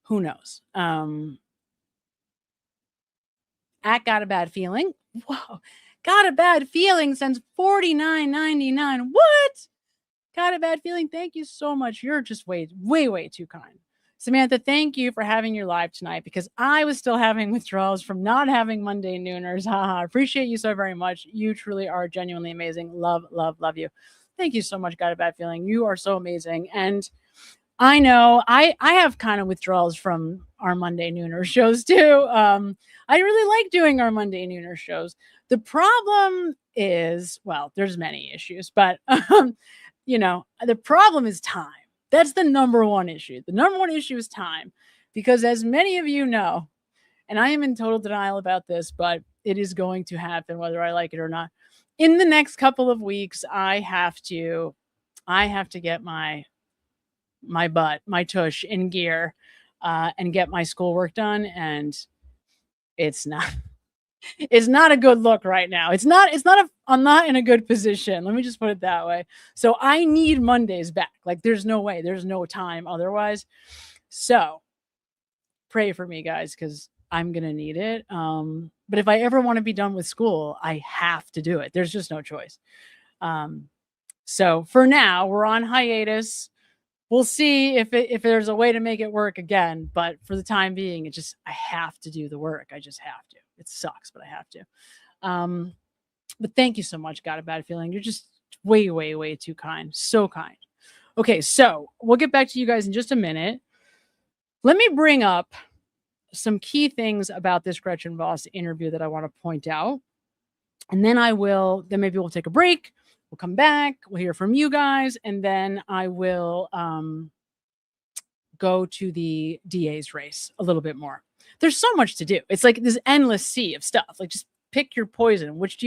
B: who knows? At Got a Bad Feeling. Whoa. Got a Bad Feeling since $49.99. What? Got a Bad Feeling. Thank you so much. You're just way too kind. Samantha, thank you for having your live tonight, because I was still having withdrawals from not having Monday Nooners. Haha. Appreciate you so very much. You truly are genuinely amazing. Love, love, love you. Thank you so much, Got a Bad Feeling. You are so amazing. And I know I have kind of withdrawals from our Monday Nooner shows too. I really like doing our Monday Nooner shows. The problem is, well, there's many issues, but the problem is time. That's the number one issue. The number one issue is time, because as many of you know, and I am in total denial about this, but it is going to happen whether I like it or not. In the next couple of weeks, I have to get my butt, my tush in gear, and get my schoolwork done. And it's not a good look right now. I'm not in a good position. Let me just put it that way. So I need Mondays back. Like there's no way, there's no time otherwise. So pray for me, guys, because I'm going to need it. But if I ever want to be done with school, I have to do it. There's just no choice. So for now, we're on hiatus. We'll see if there's a way to make it work again. But for the time being, I have to do the work. I just have to. It sucks, but I have to. But thank you so much, Got a Bad Feeling. You're just way, way, way too kind. So kind. Okay, so we'll get back to you guys in just a minute. Let me bring up some key things about this Gretchen Voss interview that I want to point out. And then maybe we'll take a break. We'll come back. We'll hear from you guys. And then I will go to the DA's race a little bit more. There's so much to do. It's like this endless sea of stuff. Like just pick your poison. Which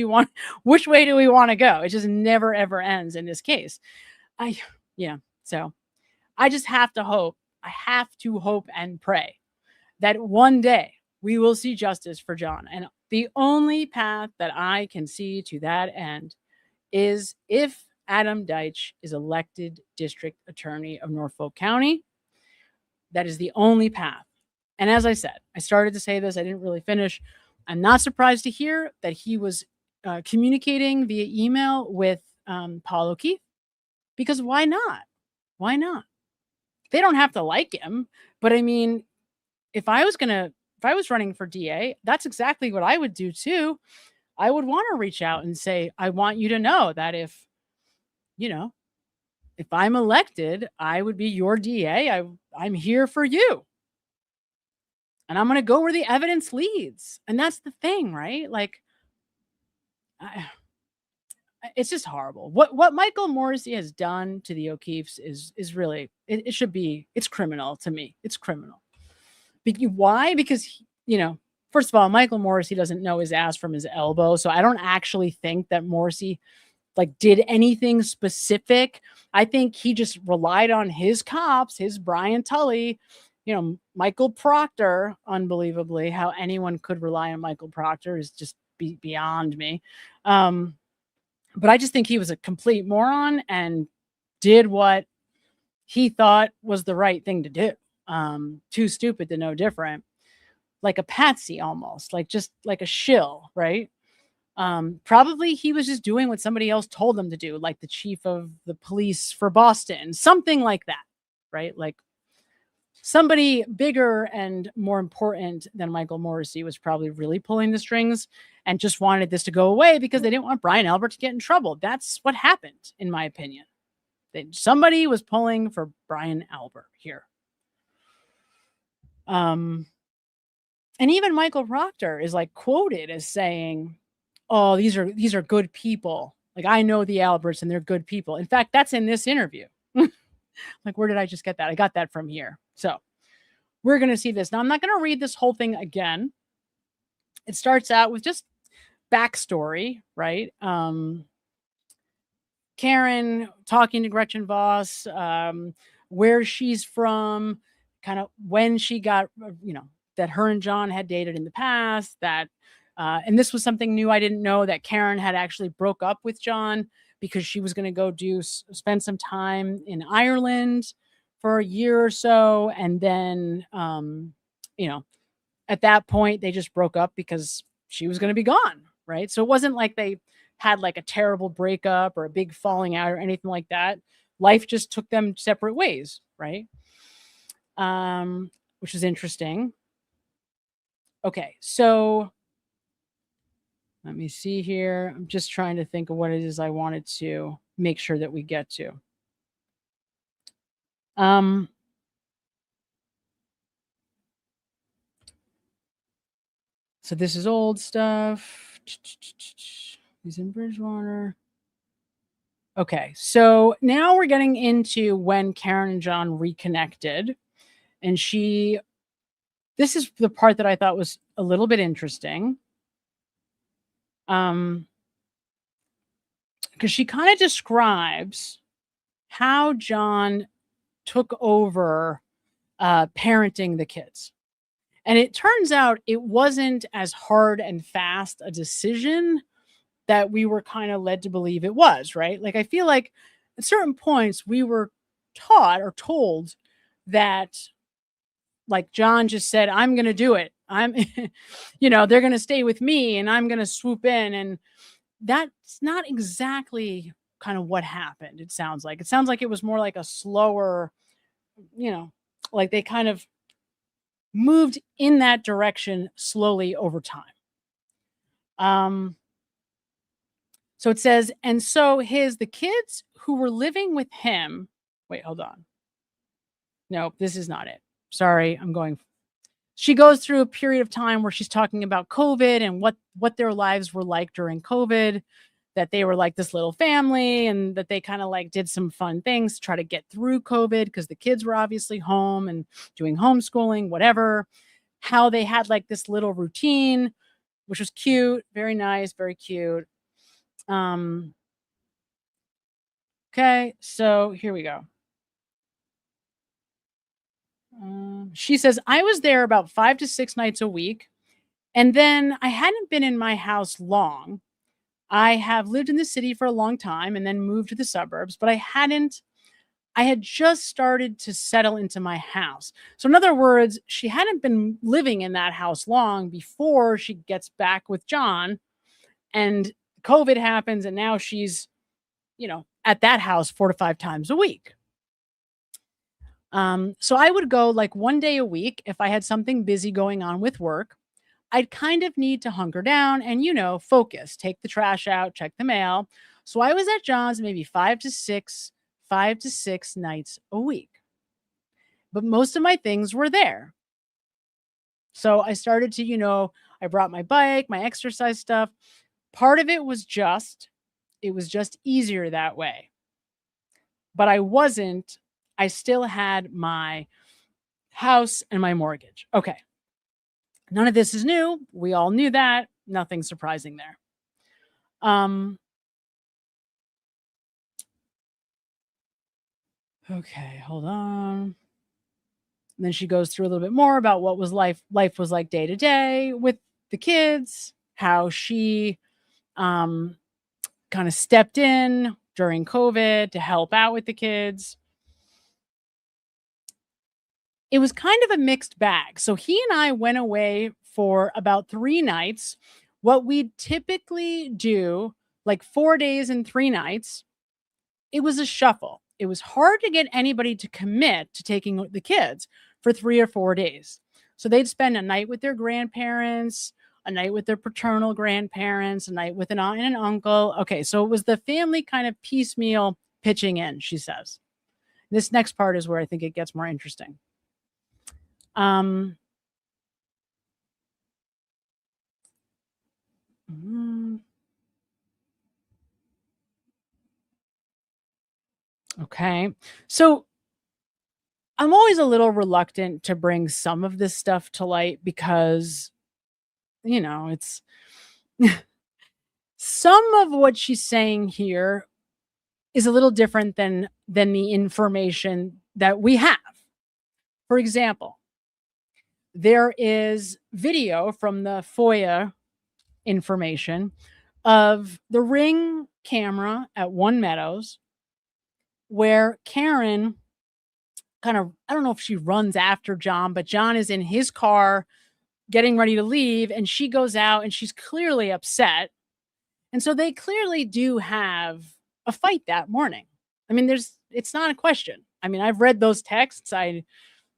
B: way do we want to go? It just never, ever ends in this case. So I just have to hope. I have to hope and pray that one day we will see justice for John. And the only path that I can see to that end is if Adam Deitch is elected district attorney of Norfolk County. That is the only path. And as I said, I started to say this, I didn't really finish. I'm not surprised to hear that he was communicating via email with Paul O'Keefe, because why not? Why not? They don't have to like him, but I mean, if I was running for DA, that's exactly what I would do too. I would want to reach out and say, I want you to know that if I'm elected, I would be your DA. I'm here for you. And I'm going to go where the evidence leads. And that's the thing, right? Like, it's just horrible. What Michael Morrissey has done to the O'Keefes is really, it's criminal to me. It's criminal. Why? Because, first of all, Michael Morrissey doesn't know his ass from his elbow. So I don't actually think that Morrissey did anything specific. I think he just relied on his cops, his Brian Tully, Michael Proctor. Unbelievably, how anyone could rely on Michael Proctor is just beyond me. But I just think he was a complete moron and did what he thought was the right thing to do. Too stupid to know different. like a patsy almost, like just like a shill, right? Probably he was just doing what somebody else told him to do, like the chief of the police for Boston, something like that, right? Like somebody bigger and more important than Michael Morrissey was probably really pulling the strings and just wanted this to go away because they didn't want Brian Albert to get in trouble. That's what happened, in my opinion. Somebody was pulling for Brian Albert here. And even Michael Proctor is like quoted as saying, "Oh, these are good people. Like, I know the Alberts and they're good people." In fact, that's in this interview. Like, where did I just get that? I got that from here. So we're going to see this. Now, I'm not going to read this whole thing again. It starts out with just backstory, right? Karen talking to Gretchen Voss, where she's from, kind of when she got, that her and John had dated in the past, that, and this was something new I didn't know, that Karen had actually broke up with John because she was going to go spend some time in Ireland for a year or so. And then, at that point, they just broke up because she was going to be gone, right? So it wasn't like they had like a terrible breakup or a big falling out or anything like that. Life just took them separate ways, right? Which is interesting. Okay, so let me see here. I'm just trying to think of what it is I wanted to make sure that we get to. So this is old stuff. He's in Bridgewater. Okay, so now we're getting into when Karen and John reconnected. And this is the part that I thought was a little bit interesting. Because she kind of describes how John took over parenting the kids. And it turns out it wasn't as hard and fast a decision that we were kind of led to believe it was, right? Like, I feel like at certain points we were taught or told that, like, John just said, "I'm going to do it. I'm, they're going to stay with me and I'm going to swoop in." And that's not exactly kind of what happened. It sounds like it was more like a slower, like they kind of moved in that direction slowly over time. So it says, and so the kids who were living with him, wait, hold on. No, this is not it. Sorry, she goes through a period of time where she's talking about COVID and what their lives were like during COVID, that they were like this little family and that they kind of like did some fun things to try to get through COVID because the kids were obviously home and doing homeschooling, whatever, how they had like this little routine, which was cute, very nice, very cute. Okay, so here we go. She says, "I was there about 5 to 6 nights a week, and then I hadn't been in my house long. I have lived in the city for a long time and then moved to the suburbs, but I had just started to settle into my house." So in other words, she hadn't been living in that house long before she gets back with John, and COVID happens, and now she's, at that house 4 to 5 times a week. So I would go like 1 day a week if I had something busy going on with work. I'd kind of need to hunker down and, focus, take the trash out, check the mail. So I was at John's maybe 5 to 6 nights a week. But most of my things were there. So I started to, I brought my bike, my exercise stuff. Part of it was just easier that way. But I still had my house and my mortgage. Okay. None of this is new. We all knew that. Nothing surprising there. Okay, hold on. And then she goes through a little bit more about what was life was like day to day with the kids, how she kind of stepped in during COVID to help out with the kids. it was kind of a mixed bag. So he and I went away for about 3 nights. What we typically do, like 4 days and 3 nights, it was a shuffle. It was hard to get anybody to commit to taking the kids for 3 or 4 days. So they'd spend a night with their grandparents, a night with their paternal grandparents, a night with an aunt and an uncle. Okay, so it was the family kind of piecemeal pitching in, she says. This next part is where I think it gets more interesting. Okay. So I'm always a little reluctant to bring some of this stuff to light because, it's some of what she's saying here is a little different than the information that we have. For example, there is video from the FOIA information of the Ring camera at One Meadows where Karen kind of, I don't know if she runs after John, but John is in his car getting ready to leave and she goes out and she's clearly upset. And so they clearly do have a fight that morning. I mean, it's not a question. I mean, I've read those texts. I've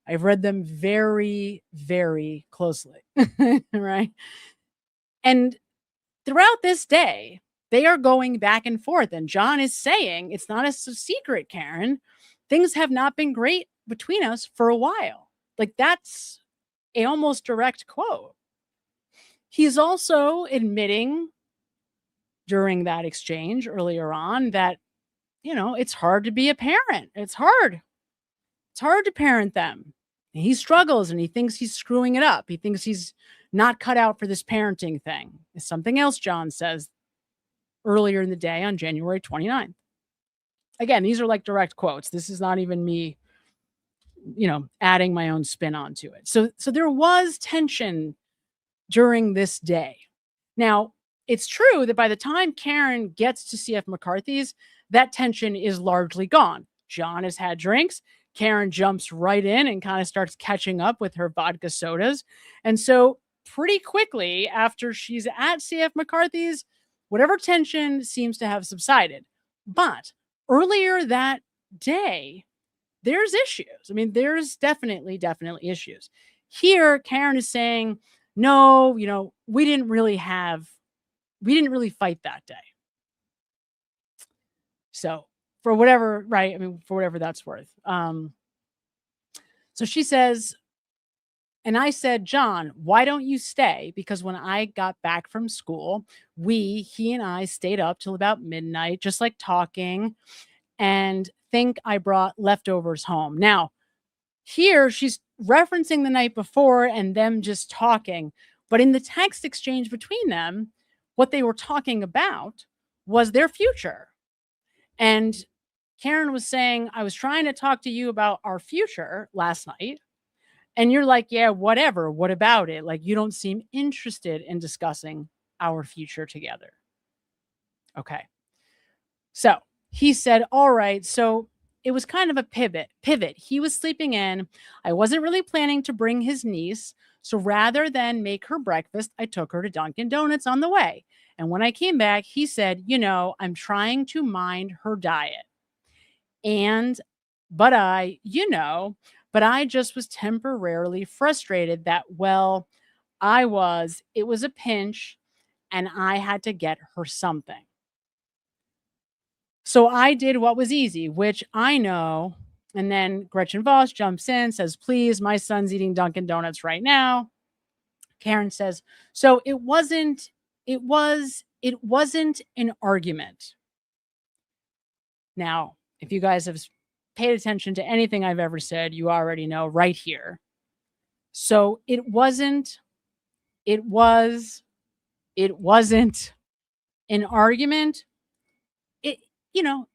B: read them very, very closely, right? And throughout this day, they are going back and forth. And John is saying, it's not a secret, Karen. Things have not been great between us for a while. Like, that's a almost direct quote. He's also admitting during that exchange earlier on that, it's hard to be a parent. It's hard. It's hard to parent them. And he struggles and he thinks he's screwing it up. He thinks he's not cut out for this parenting thing. It's something else John says earlier in the day on January 29th. Again, these are like direct quotes. This is not even me, adding my own spin onto it. So there was tension during this day. Now, it's true that by the time Karen gets to CF McCarthy's, that tension is largely gone. John has had drinks. Karen jumps right in and kind of starts catching up with her vodka sodas. And so pretty quickly after she's at CF McCarthy's, whatever tension seems to have subsided. But earlier that day, there's issues. I mean, there's definitely issues. Here, Karen is saying, no, we didn't really fight that day. So for whatever, right? I mean, for whatever that's worth. So she says, and I said, John, why don't you stay? Because when I got back from school, he and I stayed up till about midnight, just like talking, and think I brought leftovers home. Now, here she's referencing the night before and them just talking. But in the text exchange between them, what they were talking about was their future. And Karen was saying, I was trying to talk to you about our future last night. And you're like, yeah, whatever. What about it? Like, you don't seem interested in discussing our future together. Okay. So he said, all right. So it was kind of a pivot. He was sleeping in. I wasn't really planning to bring his niece. So rather than make her breakfast, I took her to Dunkin' Donuts on the way. And when I came back, he said, I'm trying to mind her diet. But I just was temporarily frustrated that, it was a pinch and I had to get her something. So I did what was easy, which I know. And then Gretchen Voss jumps in, says, please, my son's eating Dunkin' Donuts right now. Karen says, so it wasn't an argument. Now, if you guys have paid attention to anything I've ever said, you already know right here. So it wasn't an argument.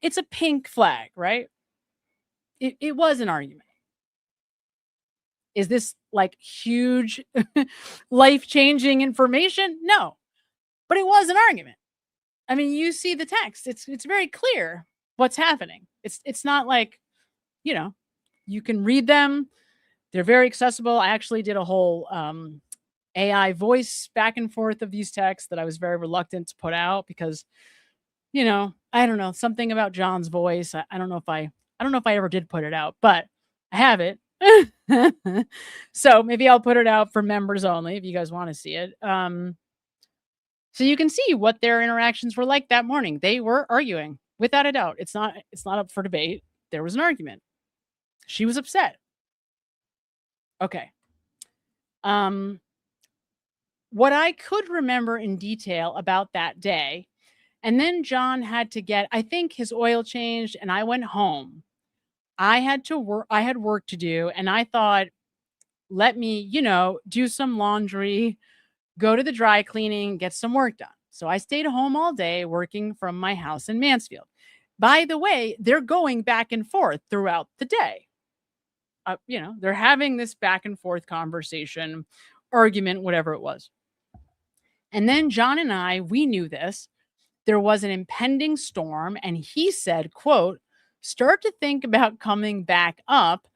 B: It's a pink flag, right? It was an argument. Is this like huge life-changing information? No, but it was an argument. I mean, you see the text. It's very clear what's happening. It's not like, you can read them. They're very accessible. I actually did a whole AI voice back and forth of these texts that I was very reluctant to put out because, I don't know, something about John's voice. I don't know if I don't know if I ever did put it out, but I have it. So maybe I'll put it out for members only if you guys want to see it. So you can see what their interactions were like that morning. They were arguing without a doubt. It's not up for debate. There was an argument. She was upset. Okay. What I could remember in detail about that day, and then John had to get, I think, his oil changed, and I went home. I had work to do, and I thought, let me, do some laundry, go to the dry cleaning, get some work done. So I stayed home all day working from my house in Mansfield. By the way, they're going back and forth throughout the day. They're having this back and forth conversation, argument, whatever it was. And then John and I, we knew this. There was an impending storm, and he said, quote, "Start to think about coming back up,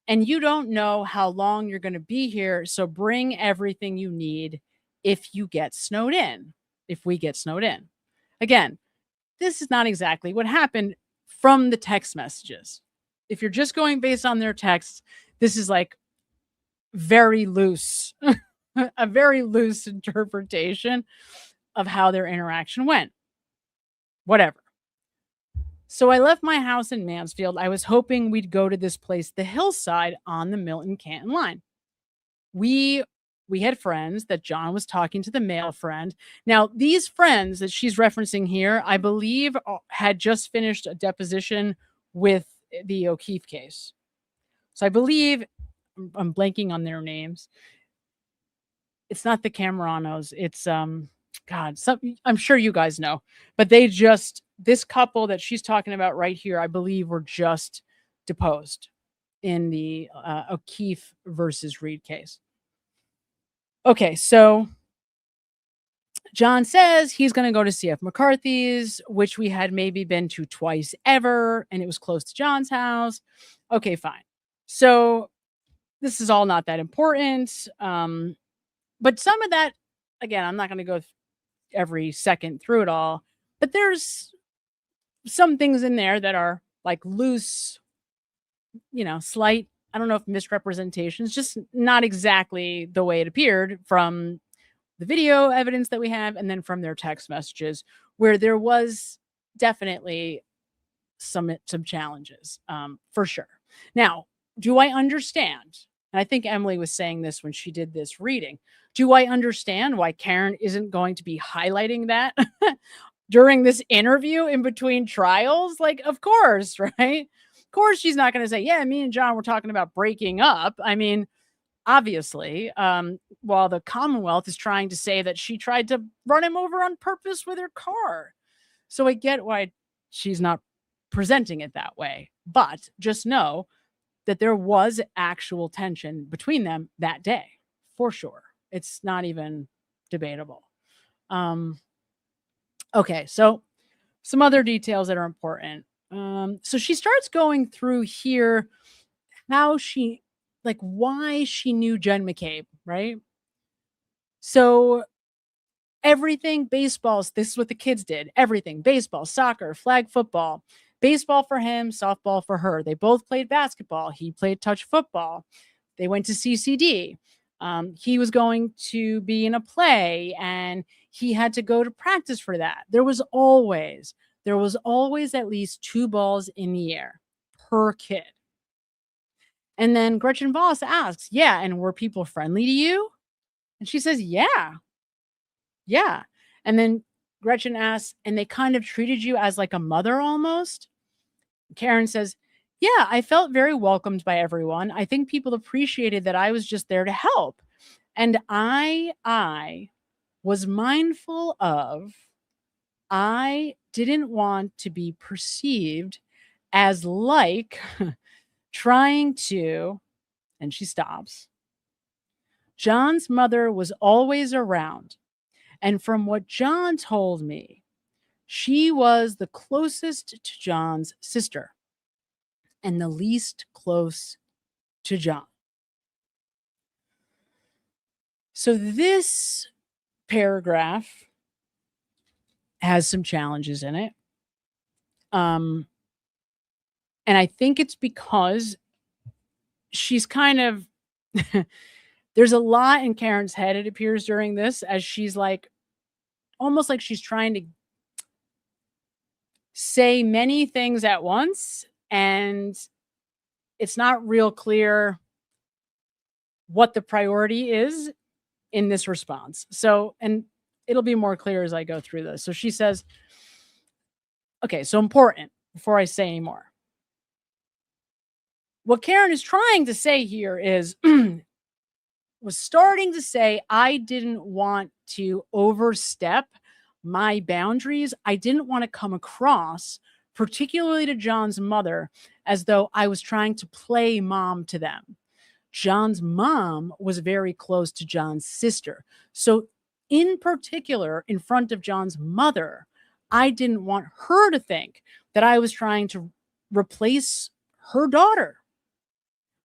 B: and you don't know how long you're going to be here, so bring everything you need if you get snowed in, if we get snowed in." Again, this is not exactly what happened from the text messages. If you're just going based on their texts, this is like very loose, a very loose interpretation of how their interaction went. Whatever. So I left my house in Mansfield. I was hoping we'd go to this place, the Hillside, on the Milton-Canton line. We had friends that John was talking to the male friend. Now, these friends that she's referencing here, I believe, had just finished a deposition with the O'Keefe case. So I believe, I'm blanking on their names. It's not the Cameranos. It's, I'm sure you guys know. But this couple that she's talking about right here, I believe, were just deposed in the O'Keefe versus Reed case. Okay, so John says he's going to go to CF McCarthy's, which we had maybe been to twice ever, and it was close to John's house. Okay, fine. So this is all not that important. But some of that, again, I'm not going to go every second through it all, but there's some things in there that are like loose, slight, I don't know if misrepresentations, just not exactly the way it appeared from the video evidence that we have, and then from their text messages, where there was definitely some challenges, for sure. Now, do I understand? And I think Emily was saying this when she did this reading. Do I understand why Karen isn't going to be highlighting that during this interview in between trials? Like, of course, right? Of course, she's not going to say, yeah, me and John were talking about breaking up. I mean, obviously, while the Commonwealth is trying to say that she tried to run him over on purpose with her car. So I get why she's not presenting it that way. But just know that there was actual tension between them that day, for sure. It's not even debatable. Okay, so some other details that are important. So she starts going through here how why she knew Jen McCabe, right? So everything, baseballs, this is what the kids did. Everything, baseball, soccer, flag football, baseball for him, softball for her. They both played basketball. He played touch football. They went to CCD. He was going to be in a play, and he had to go to practice for that. There was always at least 2 balls in the air per kid. And then Gretchen Voss asks, yeah, and were people friendly to you? And she says, yeah. And then Gretchen asks, and they kind of treated you as like a mother almost? Karen says, yeah, I felt very welcomed by everyone. I think people appreciated that I was just there to help. And I was mindful of, I didn't want to be perceived as like trying to, and she stops. John's mother was always around. And from what John told me, she was the closest to John's sister and the least close to John. So this paragraph has some challenges in it. And I think it's because she's kind of there's a lot in Karen's head, it appears, during this, as she's like almost like she's trying to say many things at once, and it's not real clear what the priority is in this response. So, and it'll be more clear as I go through this. So she says, okay, so important before I say any more. What Karen is trying to say here is was starting to say, I didn't want to overstep my boundaries. I didn't want to come across, particularly to John's mother, as though I was trying to play mom to them. John's mom was very close to John's sister. So in particular, in front of John's mother, I didn't want her to think that I was trying to replace her daughter.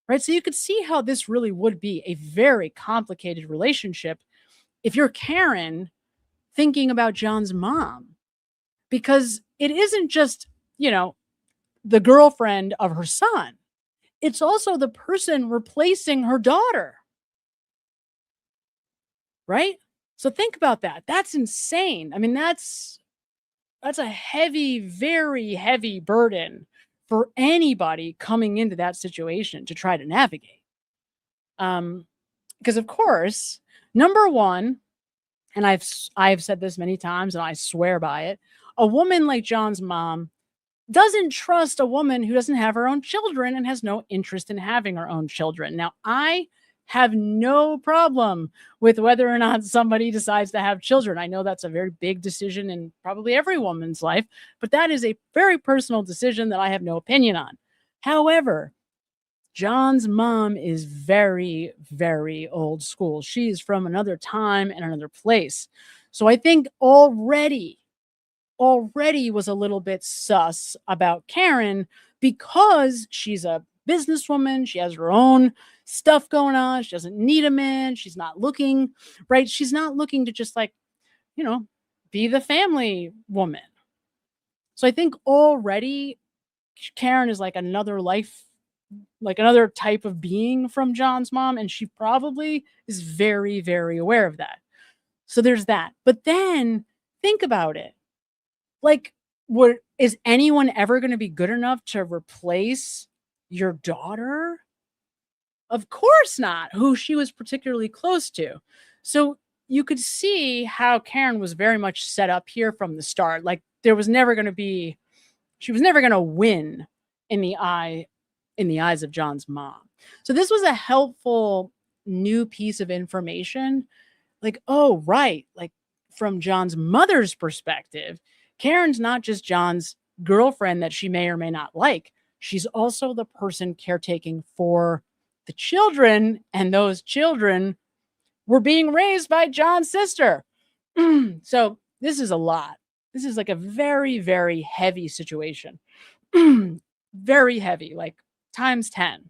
B: Right? So you could see how this really would be a very complicated relationship if you're Karen thinking about John's mom, because it isn't just, the girlfriend of her son. It's also the person replacing her daughter. Right? So think about that. That's insane. I mean, that's a heavy, very heavy burden for anybody coming into that situation to try to navigate. Because of course, number one, and I've said this many times and I swear by it, a woman like John's mom doesn't trust a woman who doesn't have her own children and has no interest in having her own children. Now, I have no problem with whether or not somebody decides to have children. I know that's a very big decision in probably every woman's life, but that is a very personal decision that I have no opinion on. However, John's mom is very, very old school. She is from another time and another place. So I think already was a little bit sus about Karen because she's a businesswoman. She has her own stuff going on. She doesn't need a man. She's not looking, right? She's not looking to just be the family woman. So I think already Karen is like another life, like another type of being from John's mom. And she probably is very, very aware of that. So there's that. But then think about it. Like, is anyone ever going to be good enough to replace your daughter? Of course not, who she was particularly close to. So you could see how Karen was very much set up here from the start. Like she was never going to win in the eyes of John's mom. So this was a helpful new piece of information. Like, oh, right. Like from John's mother's perspective, Karen's not just John's girlfriend that she may or may not like. She's also the person caretaking for the children, and those children were being raised by John's sister. So this is a lot. This is like a very, very heavy situation. Very heavy, like times 10.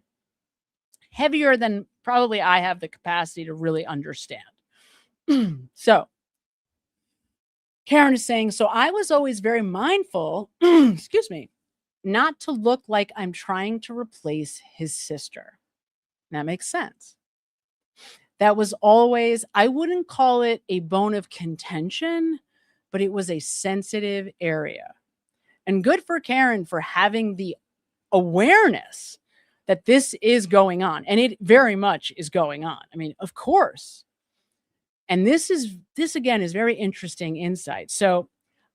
B: Heavier than probably I have the capacity to really understand. So Karen is saying, so I was always very mindful, excuse me, not to look like I'm trying to replace his sister. That makes sense. That was always, I wouldn't call it a bone of contention, but it was a sensitive area. And good for Karen for having the awareness that this is going on. And it very much is going on. I mean, of course. And this again is very interesting insight. So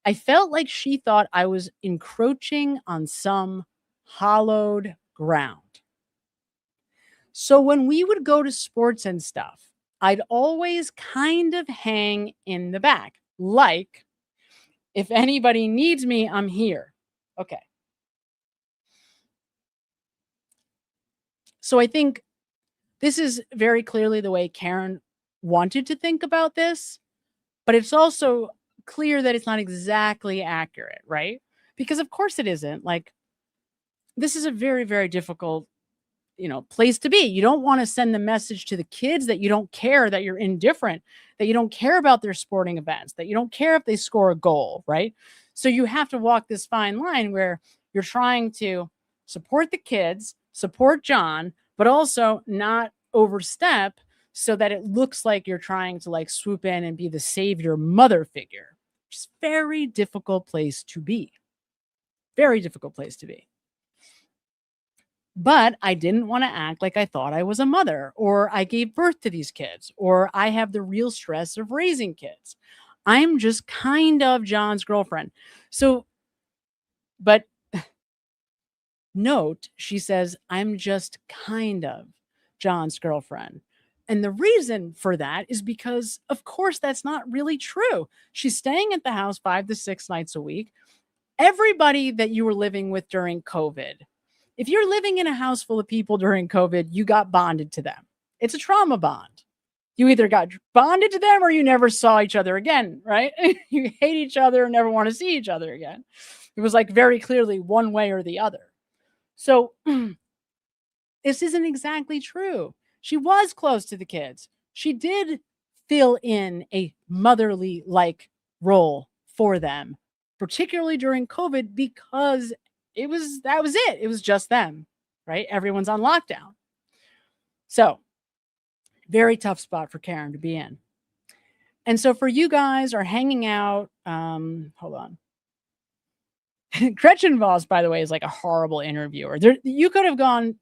B: I felt like she thought I was encroaching on some hallowed ground. So when we would go to sports and stuff, I'd always kind of hang in the back. Like, if anybody needs me, I'm here. Okay. So I think this is very clearly the way Karen wanted to think about this, but it's also clear that it's not exactly accurate, right? Because of course it isn't. Like, this is a very, very difficult place to be. You don't want to send the message to the kids that you don't care, that you're indifferent, that you don't care about their sporting events, that you don't care if they score a goal, right? So you have to walk this fine line where you're trying to support the kids, support John, but also not overstep so that it looks like you're trying to like swoop in and be the savior mother figure. It's a very difficult place to be. Very difficult place to be. But I didn't want to act like I thought I was a mother, or I gave birth to these kids, or I have the real stress of raising kids. I'm just kind of John's girlfriend. So, but note, she says, I'm just kind of John's girlfriend. And the reason for that is because, of course, that's not really true. She's staying at the house 5 to 6 nights a week. Everybody that you were living with during COVID, if you're living in a house full of people during COVID, you got bonded to them. It's a trauma bond. You either got bonded to them or you never saw each other again, right? You hate each other and never want to see each other again. It was like very clearly one way or the other. So this isn't exactly true. She was close to the kids. She did fill in a motherly-like role for them, particularly during COVID, because that was it. It was just them, right? Everyone's on lockdown. So very tough spot for Karen to be in. And so for you guys are hanging out, hold on. Gretchen Voss, by the way, is like a horrible interviewer. You could have gotten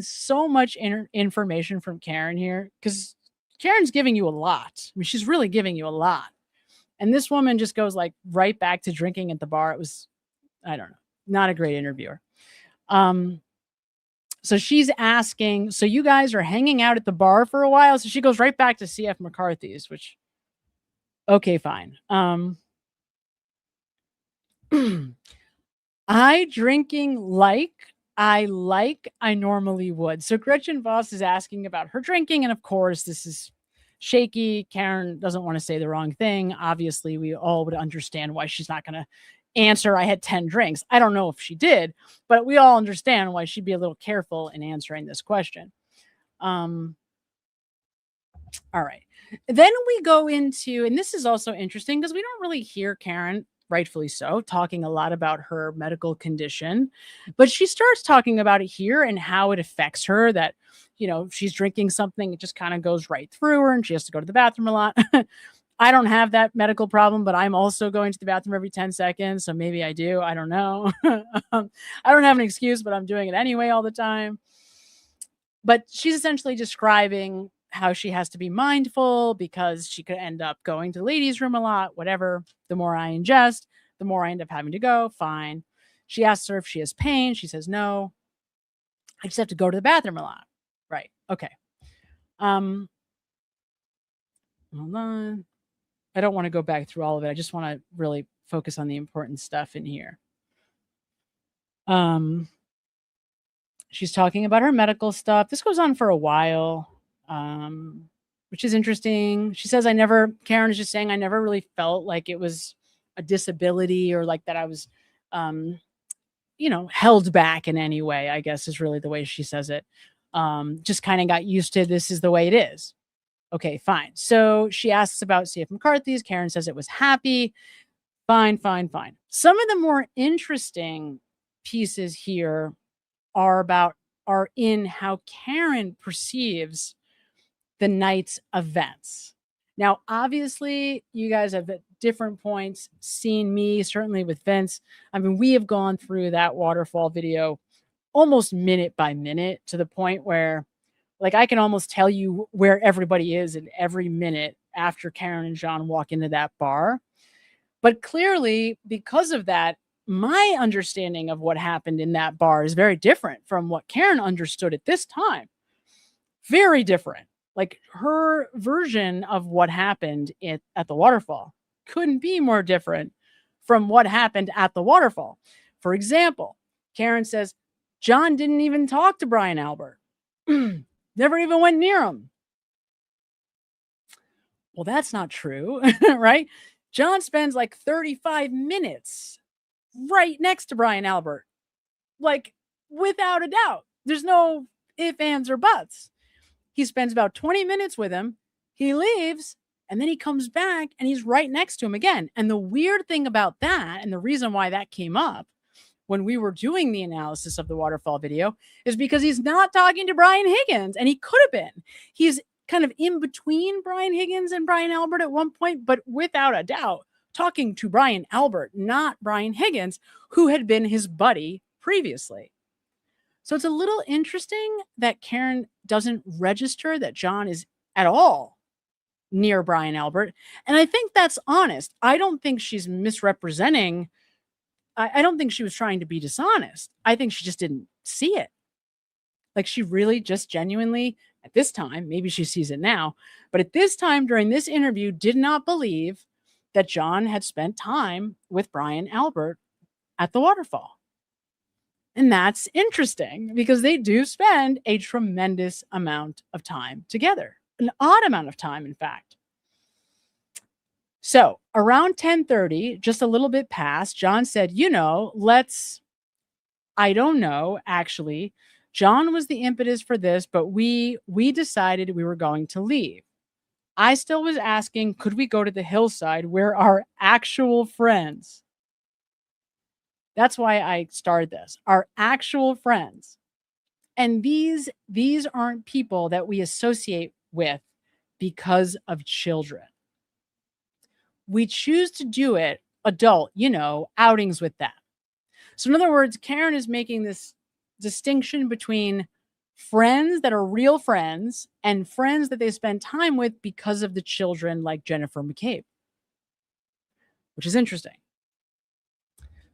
B: so much information from Karen here, because Karen's giving you a lot. I mean, she's really giving you a lot. And this woman just goes like right back to drinking at the bar. It was, I don't know, not a great interviewer. So she's asking, so you guys are hanging out at the bar for a while? So she goes right back to C.F. McCarthy's, which, okay, fine. I drinking like I normally would. So Gretchen Voss is asking about her drinking. And of course, this is shaky. Karen doesn't want to say the wrong thing. Obviously, we all would understand why she's not going to answer, I had 10 drinks. I don't know if she did, but we all understand why she'd be a little careful in answering this question. All right. Then we go into, and this is also interesting because we don't really hear Karen, rightfully so, talking a lot about her medical condition, but she starts talking about it here and how it affects her, that, if she's drinking something, it just kind of goes right through her and she has to go to the bathroom a lot. I don't have that medical problem, but I'm also going to the bathroom every 10 seconds. So maybe I do. I don't know. I don't have an excuse, but I'm doing it anyway all the time. But she's essentially describing how she has to be mindful because she could end up going to the ladies' room a lot, whatever. The more I ingest, the more I end up having to go. Fine. She asks her if she has pain. She says, no, I just have to go to the bathroom a lot. Right. Okay. Hold on. I don't want to go back through all of it. I just want to really focus on the important stuff in here. She's talking about her medical stuff. This goes on for a while, which is interesting. She says, Karen is just saying, I never really felt like it was a disability or like that I was, held back in any way, I guess is really the way she says it. Just kind of got used to this is the way it is. Okay, fine. So she asks about C.F. McCarthy's. Karen says it was happy. Fine. Some of the more interesting pieces here are in how Karen perceives the night's events. Now, obviously, you guys have at different points seen me, certainly with Vince. I mean, we have gone through that waterfall video almost minute by minute to the point where, like, I can almost tell you where everybody is in every minute after Karen and John walk into that bar. But clearly, because of that, my understanding of what happened in that bar is very different from what Karen understood at this time. Very different. Like, her version of what happened at the waterfall couldn't be more different from what happened at the waterfall. For example, Karen says, John didn't even talk to Brian Albert. Never even went near him. Well, that's not true, right? John spends like 35 minutes right next to Brian Albert. Like, without a doubt. There's no ifs, ands, or buts. He spends about 20 minutes with him. He leaves, and then he comes back, and he's right next to him again. And the weird thing about that, and the reason why that came up when we were doing the analysis of the waterfall video, is because he's not talking to Brian Higgins, and he could have been. He's kind of in between Brian Higgins and Brian Albert at one point, but without a doubt, talking to Brian Albert, not Brian Higgins, who had been his buddy previously. So it's a little interesting that Karen doesn't register that John is at all near Brian Albert. And I think that's honest. I don't think she's misrepresenting. I don't think she was trying to be dishonest. I think she just didn't see it. Like, she really just genuinely, at this time, maybe she sees it now, but at this time during this interview, did not believe that John had spent time with Brian Albert at the waterfall. And that's interesting because they do spend a tremendous amount of time together, an odd amount of time, in fact. So around 10:30, just a little bit past, John said, I don't know, actually. John was the impetus for this, but we decided we were going to leave. I still was asking, could we go to the hillside where our actual friends? That's why I started this. Our actual friends. And these aren't people that we associate with because of children. We choose to do it adult, outings with them. So in other words, Karen is making this distinction between friends that are real friends and friends that they spend time with because of the children, like Jennifer McCabe, which is interesting.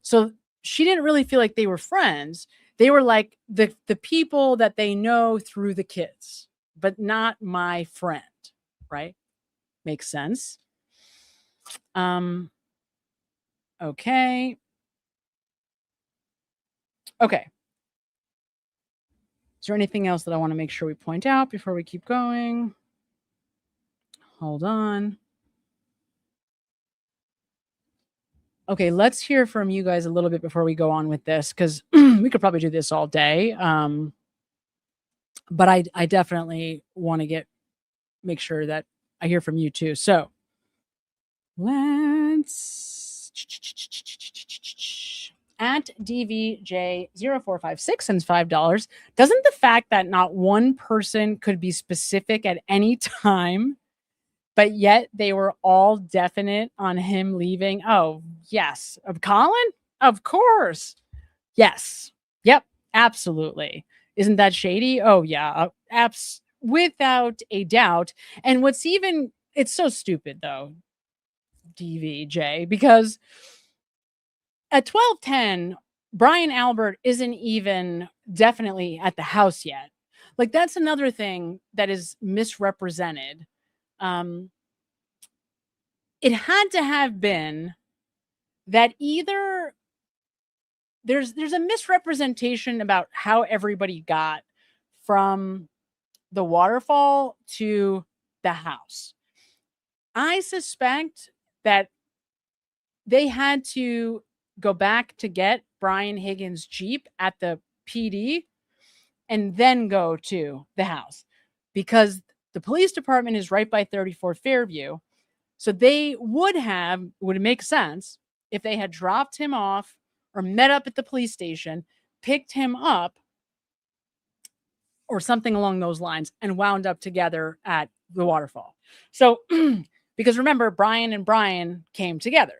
B: So she didn't really feel like they were friends. They were like the people that they know through the kids, but not my friend, right? Makes sense. Okay. Is there anything else that I want to make sure we point out before we keep going? Hold on. Okay, let's hear from you guys a little bit before we go on with this, because we could probably do this all day. But I definitely want to make sure that I hear from you too. So let's at DVJ0456 sends $5. Doesn't the fact that not one person could be specific at any time, but yet they were all definite on him leaving? Oh, yes. Of Colin? Of course. Yes. Yep. Absolutely. Isn't that shady? Oh, yeah. Without a doubt. And it's so stupid, though, DVJ, because at 12:10, Brian Albert isn't even definitely at the house yet. Like, that's another thing that is misrepresented. It had to have been that either there's a misrepresentation about how everybody got from the waterfall to the house. I suspect that they had to go back to get Brian Higgins' Jeep at the PD and then go to the house, because the police department is right by 34 Fairview. So they would make sense if they had dropped him off or met up at the police station, picked him up or something along those lines, and wound up together at the waterfall. So, because remember, Brian and Brian came together.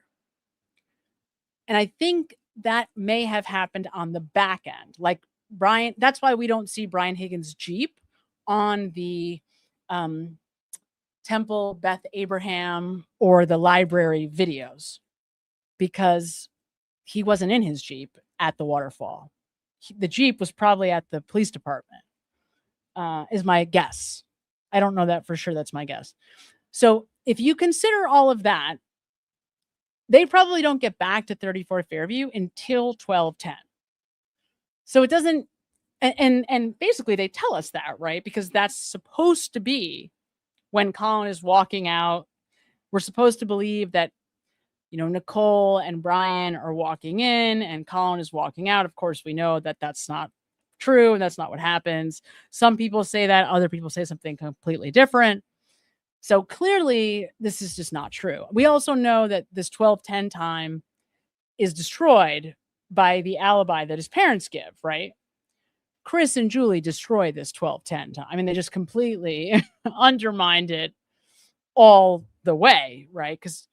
B: And I think that may have happened on the back end. Like Brian, that's why we don't see Brian Higgins' Jeep on the Temple Beth Abraham or the library videos, because he wasn't in his Jeep at the waterfall. The Jeep was probably at the police department, is my guess. I don't know that for sure. That's my guess. So if you consider all of that, they probably don't get back to 34 Fairview until 12:10. So it doesn't, and basically they tell us that, right? Because that's supposed to be when Colin is walking out. We're supposed to believe that, Nicole and Brian are walking in and Colin is walking out. Of course, we know that that's not true and that's not what happens. Some people say that, other people say something completely different. So clearly, this is just not true. We also know that this 12:10 time is destroyed by the alibi that his parents give, right? Chris and Julie destroyed this 12:10 time. I mean, they just completely undermined it all the way, right? Because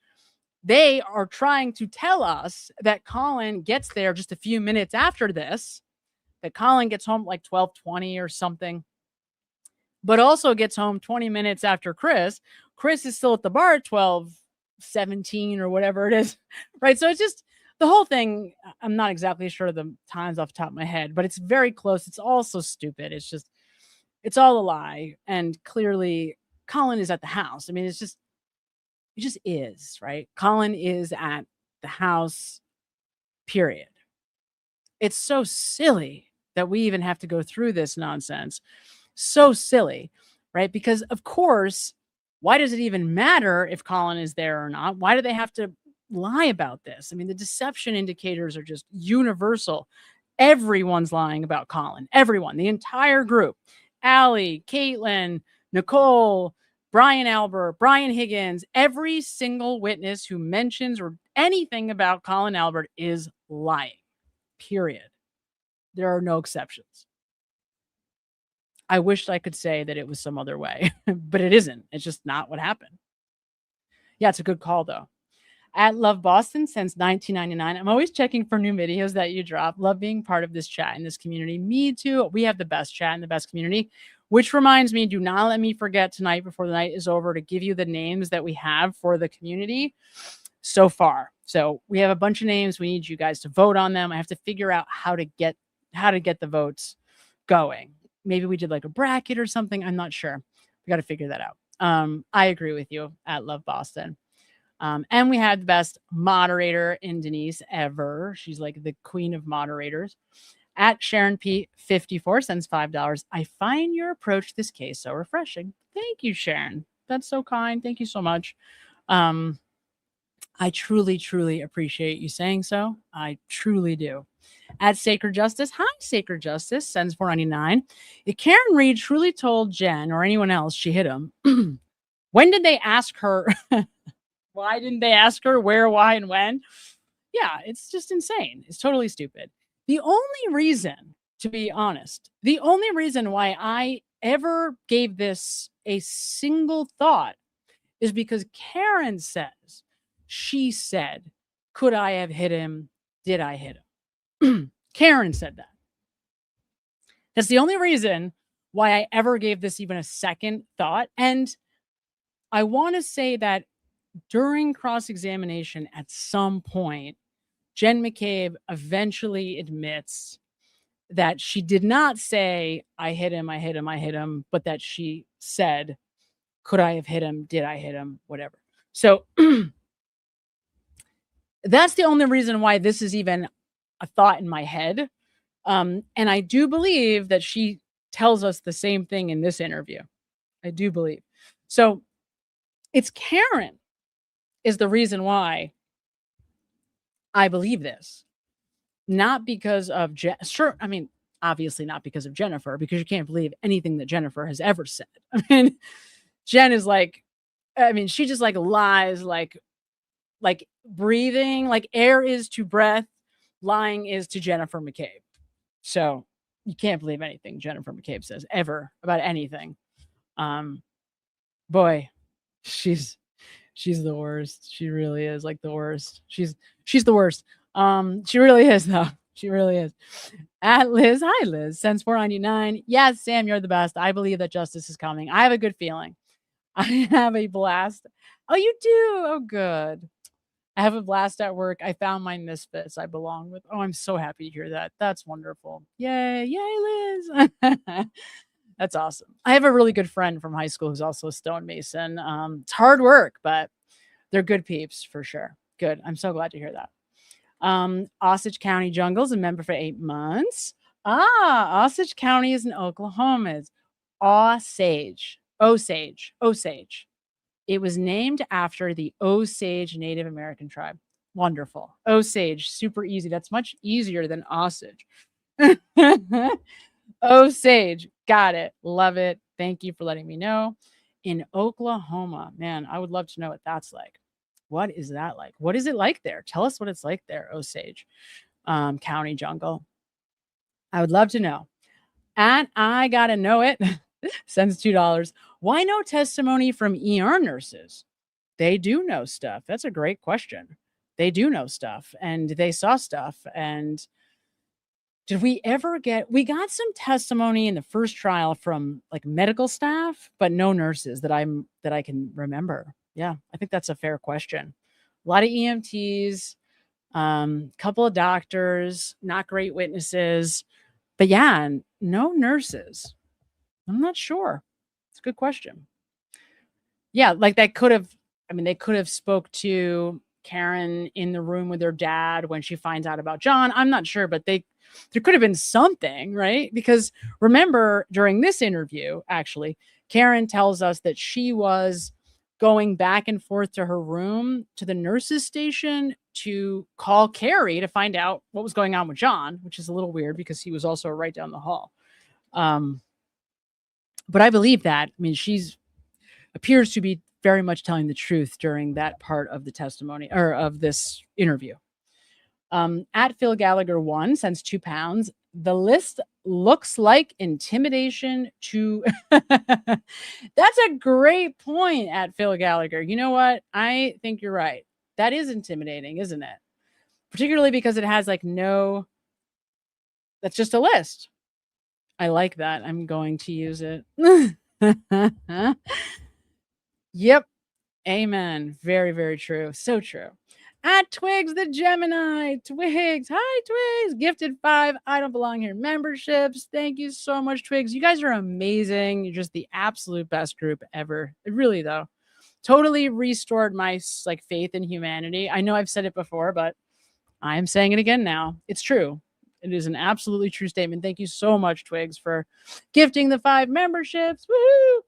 B: they are trying to tell us that Colin gets there just a few minutes after this, that Colin gets home like 12:20 or something, but also gets home 20 minutes after Chris. Chris is still at the bar at 12:17 or whatever it is, right? So it's just the whole thing. I'm not exactly sure of the times off the top of my head, but it's very close. It's all so stupid. It's all a lie. And clearly Colin is at the house. I mean, it just is, right? Colin is at the house, period. It's so silly that we even have to go through this nonsense. So silly, right? Because of course, why does it even matter if Colin is there or not? Why do they have to lie about this? I mean, the deception indicators are just universal. Everyone's lying about Colin. Everyone, the entire group. Allie, Caitlin, Nicole, Brian Albert, Brian Higgins, every single witness who mentions or anything about Colin Albert is lying. Period. There are no exceptions. I wished I could say that it was some other way, but it isn't. It's just not what happened. Yeah, it's a good call, though. At Love Boston since 1999. I'm always checking for new videos that you drop. Love being part of this chat in this community. Me too. We have the best chat in the best community, which reminds me, do not let me forget tonight before the night is over to give you the names that we have for the community so far. So we have a bunch of names. We need you guys to vote on them. I have to figure out how to get the votes going. Maybe we did like a bracket or something. I'm not sure. We got to figure that out. I agree with you at Love Boston. And we had the best moderator in Denise ever. She's like the queen of moderators. At Sharon P. 54 cents, $5. I find your approach to this case so refreshing. Thank you, Sharon. That's so kind. Thank you so much. I truly, truly appreciate you saying so. I truly do. At Sacred Justice, hi, Sacred Justice, sends $4.99. If Karen Reed truly told Jen or anyone else she hit him, when did they ask her? Why didn't they ask her where, why, and when? Yeah, it's just insane. It's totally stupid. The only reason, to be honest, the only reason why I ever gave this a single thought is because Karen says, she said, could I have hit him? Did I hit him? Karen said that. That's the only reason why I ever gave this even a second thought. And I want to say that during cross-examination, at some point, Jen McCabe eventually admits that she did not say, I hit him, but that she said, could I have hit him? Did I hit him? Whatever. So that's the only reason why this is even a thought in my head. And I do believe that she tells us the same thing in this interview. I do believe. So it's Karen is the reason why I believe this. Not because of obviously not because of Jennifer, because you can't believe anything that Jennifer has ever said. I mean, Jen is like, she just like lies, like breathing, like air is to breath, lying is to Jennifer McCabe. So you can't believe anything Jennifer McCabe says ever about anything. Boy, she's the worst. She really is like the worst. She's the worst. She really is though. She really is. At Liz, hi Liz, sends $4.99. Yes, Sam, you're the best. I believe that justice is coming. I have a good feeling. I have a blast. Oh, you do? Oh, good. I have a blast at work. I found my misfits I belong with. Oh, I'm so happy to hear that. That's wonderful. Yay, Liz. That's awesome. I have a really good friend from high school who's also a stonemason. It's hard work, but they're good peeps for sure. Good. I'm so glad to hear that. Osage County Jungle's a member for 8 months. Osage County is in Oklahoma. It's Osage. It was named after the Osage Native American tribe. Wonderful. Osage, super easy. That's much easier than Osage. Osage. Got it. Love it. Thank you for letting me know. In Oklahoma, man, I would love to know what that's like. What is that like? What is it like there? Tell us what it's like there, Osage County Jungle. I would love to know. And I gotta know it. Sends $2. Why no testimony from ER nurses? They do know stuff. That's a great question. They do know stuff and they saw stuff. And did we ever we got some testimony in the first trial from like medical staff, but no nurses that I can remember. Yeah, I think that's a fair question. A lot of EMTs, couple of doctors, not great witnesses, but yeah, no nurses. I'm not sure. It's a good question. Yeah, like they could have spoke to Karen in the room with her dad when she finds out about John. I'm not sure, but there could have been something, right? Because remember, during this interview, actually, Karen tells us that she was going back and forth to her room to the nurse's station to call Carrie to find out what was going on with John, which is a little weird because he was also right down the hall. But I believe that. I mean, she's appears to be very much telling the truth during that part of the testimony or of this interview. At Phil Gallagher 1 sends £2. The list looks like intimidation to that's a great point at Phil Gallagher. You know what? I think you're right. That is intimidating, isn't it? Particularly because it has like that's just a list. I like that. I'm going to use it. Yep. Amen. Very, very true. So true. At Twigs the Gemini. Twigs. Hi, Twigs. Gifted 5. I don't belong here. Memberships. Thank you so much, Twigs. You guys are amazing. You're just the absolute best group ever. Really, though. Totally restored my faith in humanity. I know I've said it before, but I'm saying it again now. It's true. It is an absolutely true statement. Thank you so much, Twigs, for gifting the 5 memberships. Woohoo!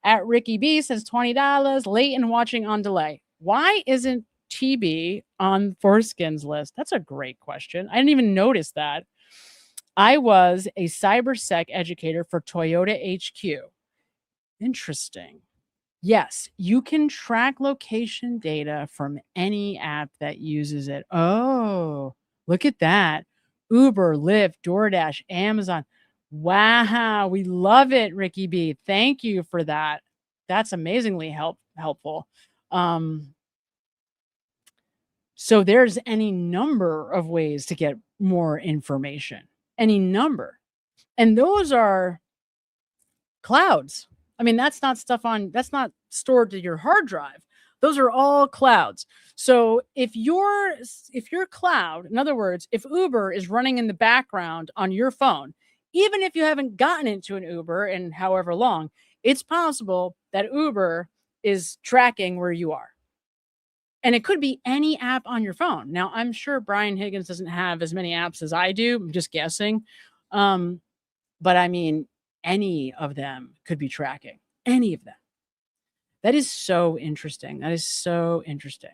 B: At Ricky B says $20. Late and watching on delay. Why isn't TB on Foreskin's list? That's a great question. I didn't even notice that. I was a cybersec educator for Toyota HQ. Interesting. Yes, you can track location data from any app that uses it. Oh, look at that. Uber, Lyft, DoorDash, Amazon. Wow, we love it, Ricky B. Thank you for that. That's amazingly helpful. So there's any number of ways to get more information. Any number. And those are clouds. I mean, that's not stored to your hard drive. Those are all clouds. So if your cloud, in other words, if Uber is running in the background on your phone, even if you haven't gotten into an Uber in however long, it's possible that Uber is tracking where you are. And it could be any app on your phone. Now, I'm sure Brian Higgins doesn't have as many apps as I do. I'm just guessing. But I mean, any of them could be tracking. Any of them. That is so interesting. That is so interesting.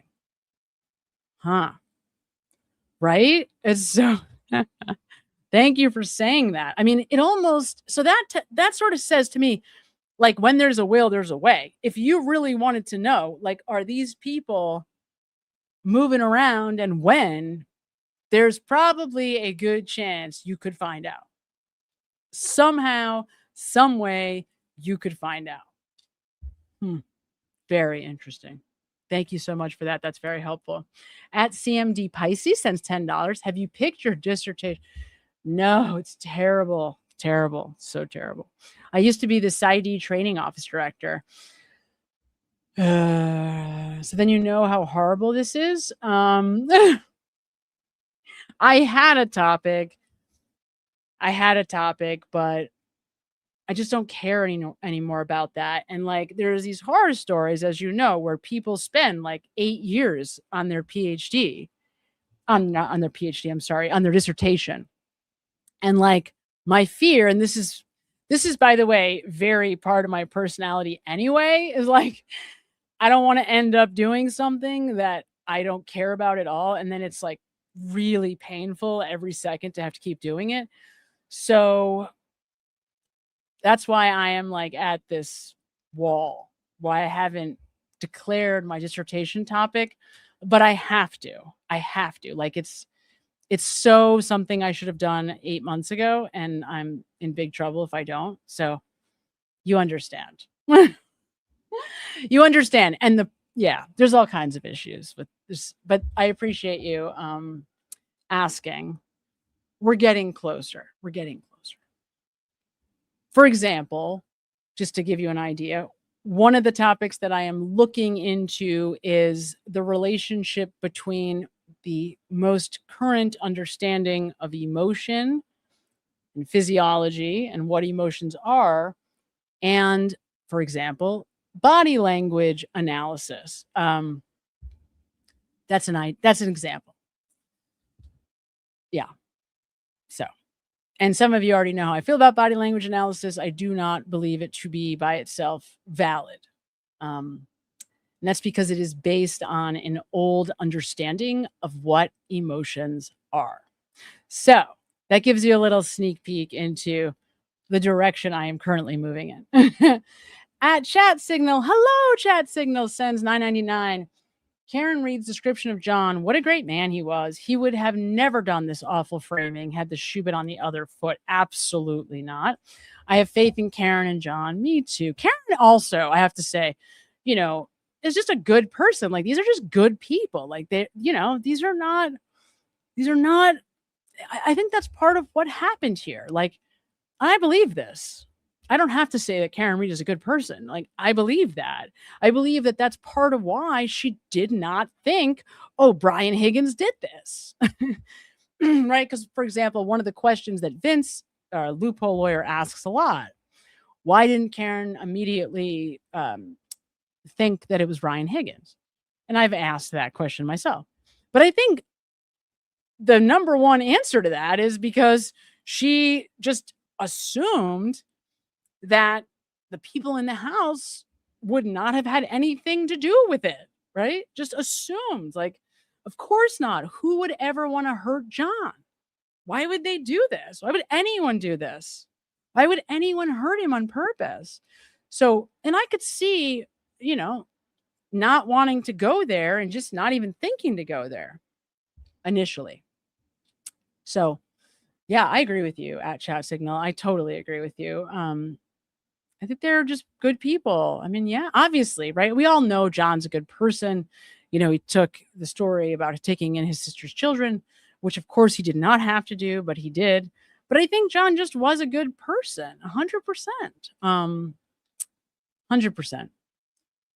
B: Huh. Right? It's so... Thank you for saying that. I mean, it almost... So that sort of says to me, like, when there's a will, there's a way. If you really wanted to know, like, are these people moving around and when, there's probably a good chance you could find out. Somehow, some way, you could find out. Very interesting. Thank you so much for that. That's very helpful. At CMD Pisces sends $10. Have you picked your dissertation? No, it's terrible. Terrible. So terrible. I used to be the PsyD training office director. So then you know how horrible this is. I had a topic, but I just don't care anymore about that. And like, there's these horror stories, as you know, where people spend like 8 years on their PhD, not on their PhD, I'm sorry, on their dissertation. And like my fear, and this is, by the way, very part of my personality anyway, is like, I don't want to end up doing something that I don't care about at all. And then it's like really painful every second to have to keep doing it. So That's why I am like at this wall, why I haven't declared my dissertation topic, but I have to. Like it's so something I should have done 8 months ago, and I'm in big trouble if I don't. So you understand. You understand. And there's all kinds of issues with this, but I appreciate you asking. We're getting closer. For example, just to give you an idea, one of the topics that I am looking into is the relationship between the most current understanding of emotion and physiology and what emotions are, and, for example, body language analysis. That's an example. Yeah. So, and some of you already know how I feel about body language analysis. I do not believe it to be by itself valid. And that's because it is based on an old understanding of what emotions are. So that gives you a little sneak peek into the direction I am currently moving in. At Chat Signal, hello, Chat Signal sends $9.99. Karen Reed's description of John, what a great man he was. He would have never done this awful framing had the shoe been on the other foot. Absolutely not. I have faith in Karen and John. Me too. Karen also, I have to say, is just a good person. Like, these are just good people. Like, these are not, I think that's part of what happened here. Like, I believe this. I don't have to say that Karen Reed is a good person. Like, I believe that. I believe that that's part of why she did not think, oh, Brian Higgins did this. Right? Because, for example, one of the questions that Vince, our loophole lawyer, asks a lot, why didn't Karen immediately think that it was Brian Higgins? And I've asked that question myself. But I think the number one answer to that is because she just assumed that the people in the house would not have had anything to do with it, right? Just assumed, like, of course not. Who would ever want to hurt John? Why would they do this? Why would anyone do this? Why would anyone hurt him on purpose? So, and I could see, not wanting to go there and just not even thinking to go there initially. So, yeah, I agree with you at Chat Signal. I totally agree with you. I think they're just good people. I mean, yeah, obviously, right? We all know John's a good person. He took the story about taking in his sister's children, which of course he did not have to do, but he did. But I think John just was a good person, 100%. 100%.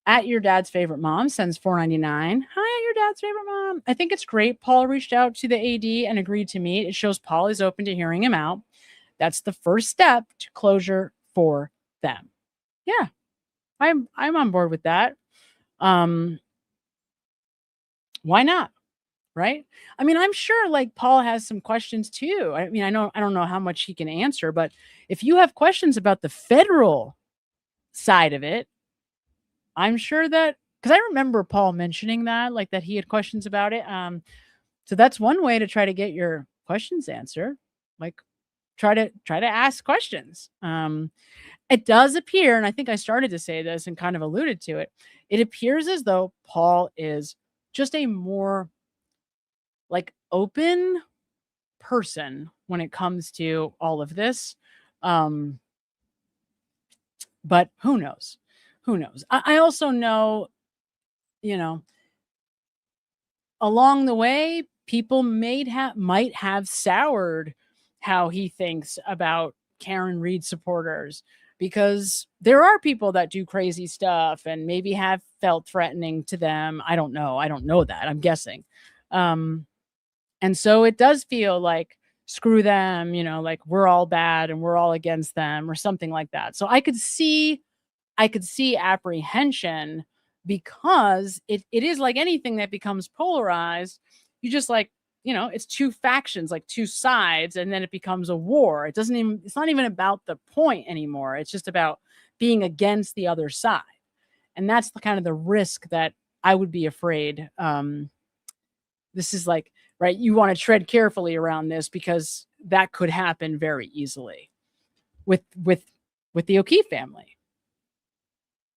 B: At Your Dad's Favorite Mom sends $4.99. Hi, At Your Dad's Favorite Mom. I think it's great. Paul reached out to the AD and agreed to meet. It shows Paul is open to hearing him out. That's the first step to closure for them. Yeah, I'm on board with that. Why not? Right? I mean, I'm sure like Paul has some questions too. I mean, I don't know how much he can answer, but if you have questions about the federal side of it, I'm sure that, because I remember Paul mentioning that, like that he had questions about it. So that's one way to try to get your questions answered. Like try to ask questions. It does appear, and I think I started to say this and kind of alluded to it, it appears as though Paul is just a more like open person when it comes to all of this. But who knows? Who knows? I also know, along the way, people might have soured how he thinks about Karen Reed supporters, because there are people that do crazy stuff and maybe have felt threatening to them. I don't know. I don't know that. I'm guessing. And so it does feel like, screw them, like we're all bad and we're all against them or something like that. So I could see apprehension, because it is like anything that becomes polarized. You just like, it's two factions, like two sides, and then it becomes a war. It's not even about the point anymore. It's just about being against the other side. And that's the kind of the risk that I would be afraid. This is like, right, you want to tread carefully around this, because that could happen very easily with with the O'Keefe family.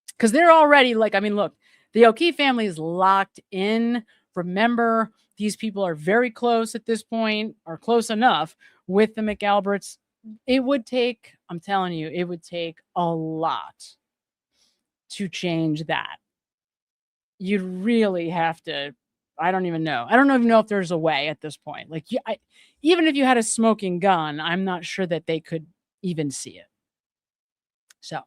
B: Because they're already like, I mean, look, the O'Keefe family is locked in. Remember, these people are very close at this point, or close enough with the McAlberts. It would take, I'm telling you, it would take a lot to change that. You'd really have to, I don't even know. I don't even know if there's a way at this point. Like, even if you had a smoking gun, I'm not sure that they could even see it. So,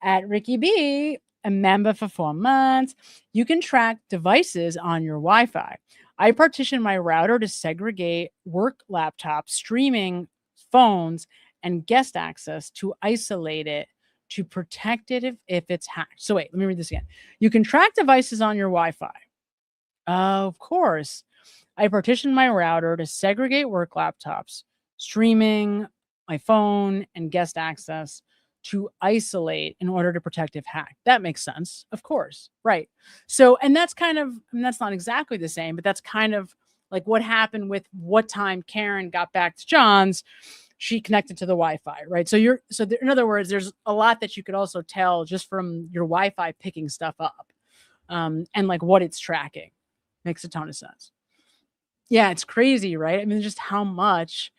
B: at Ricky B, a member for 4 months, you can track devices on your Wi-Fi. I partition my router to segregate work laptops, streaming phones, and guest access to isolate it, to protect it if it's hacked. So wait, let me read this again. You can track devices on your Wi-Fi. Of course. I partition my router to segregate work laptops, streaming, my phone, and guest access to isolate in order to protect if hacked. That makes sense. Of course. Right. So, and that's kind of, I mean, that's not exactly the same, but that's kind of like what happened with what time Karen got back to John's. She connected to the Wi-Fi, right? So in other words, there's a lot that you could also tell just from your Wi-Fi picking stuff up, and like what it's tracking. Makes a ton of sense. Yeah, it's crazy, right? I mean, just how much,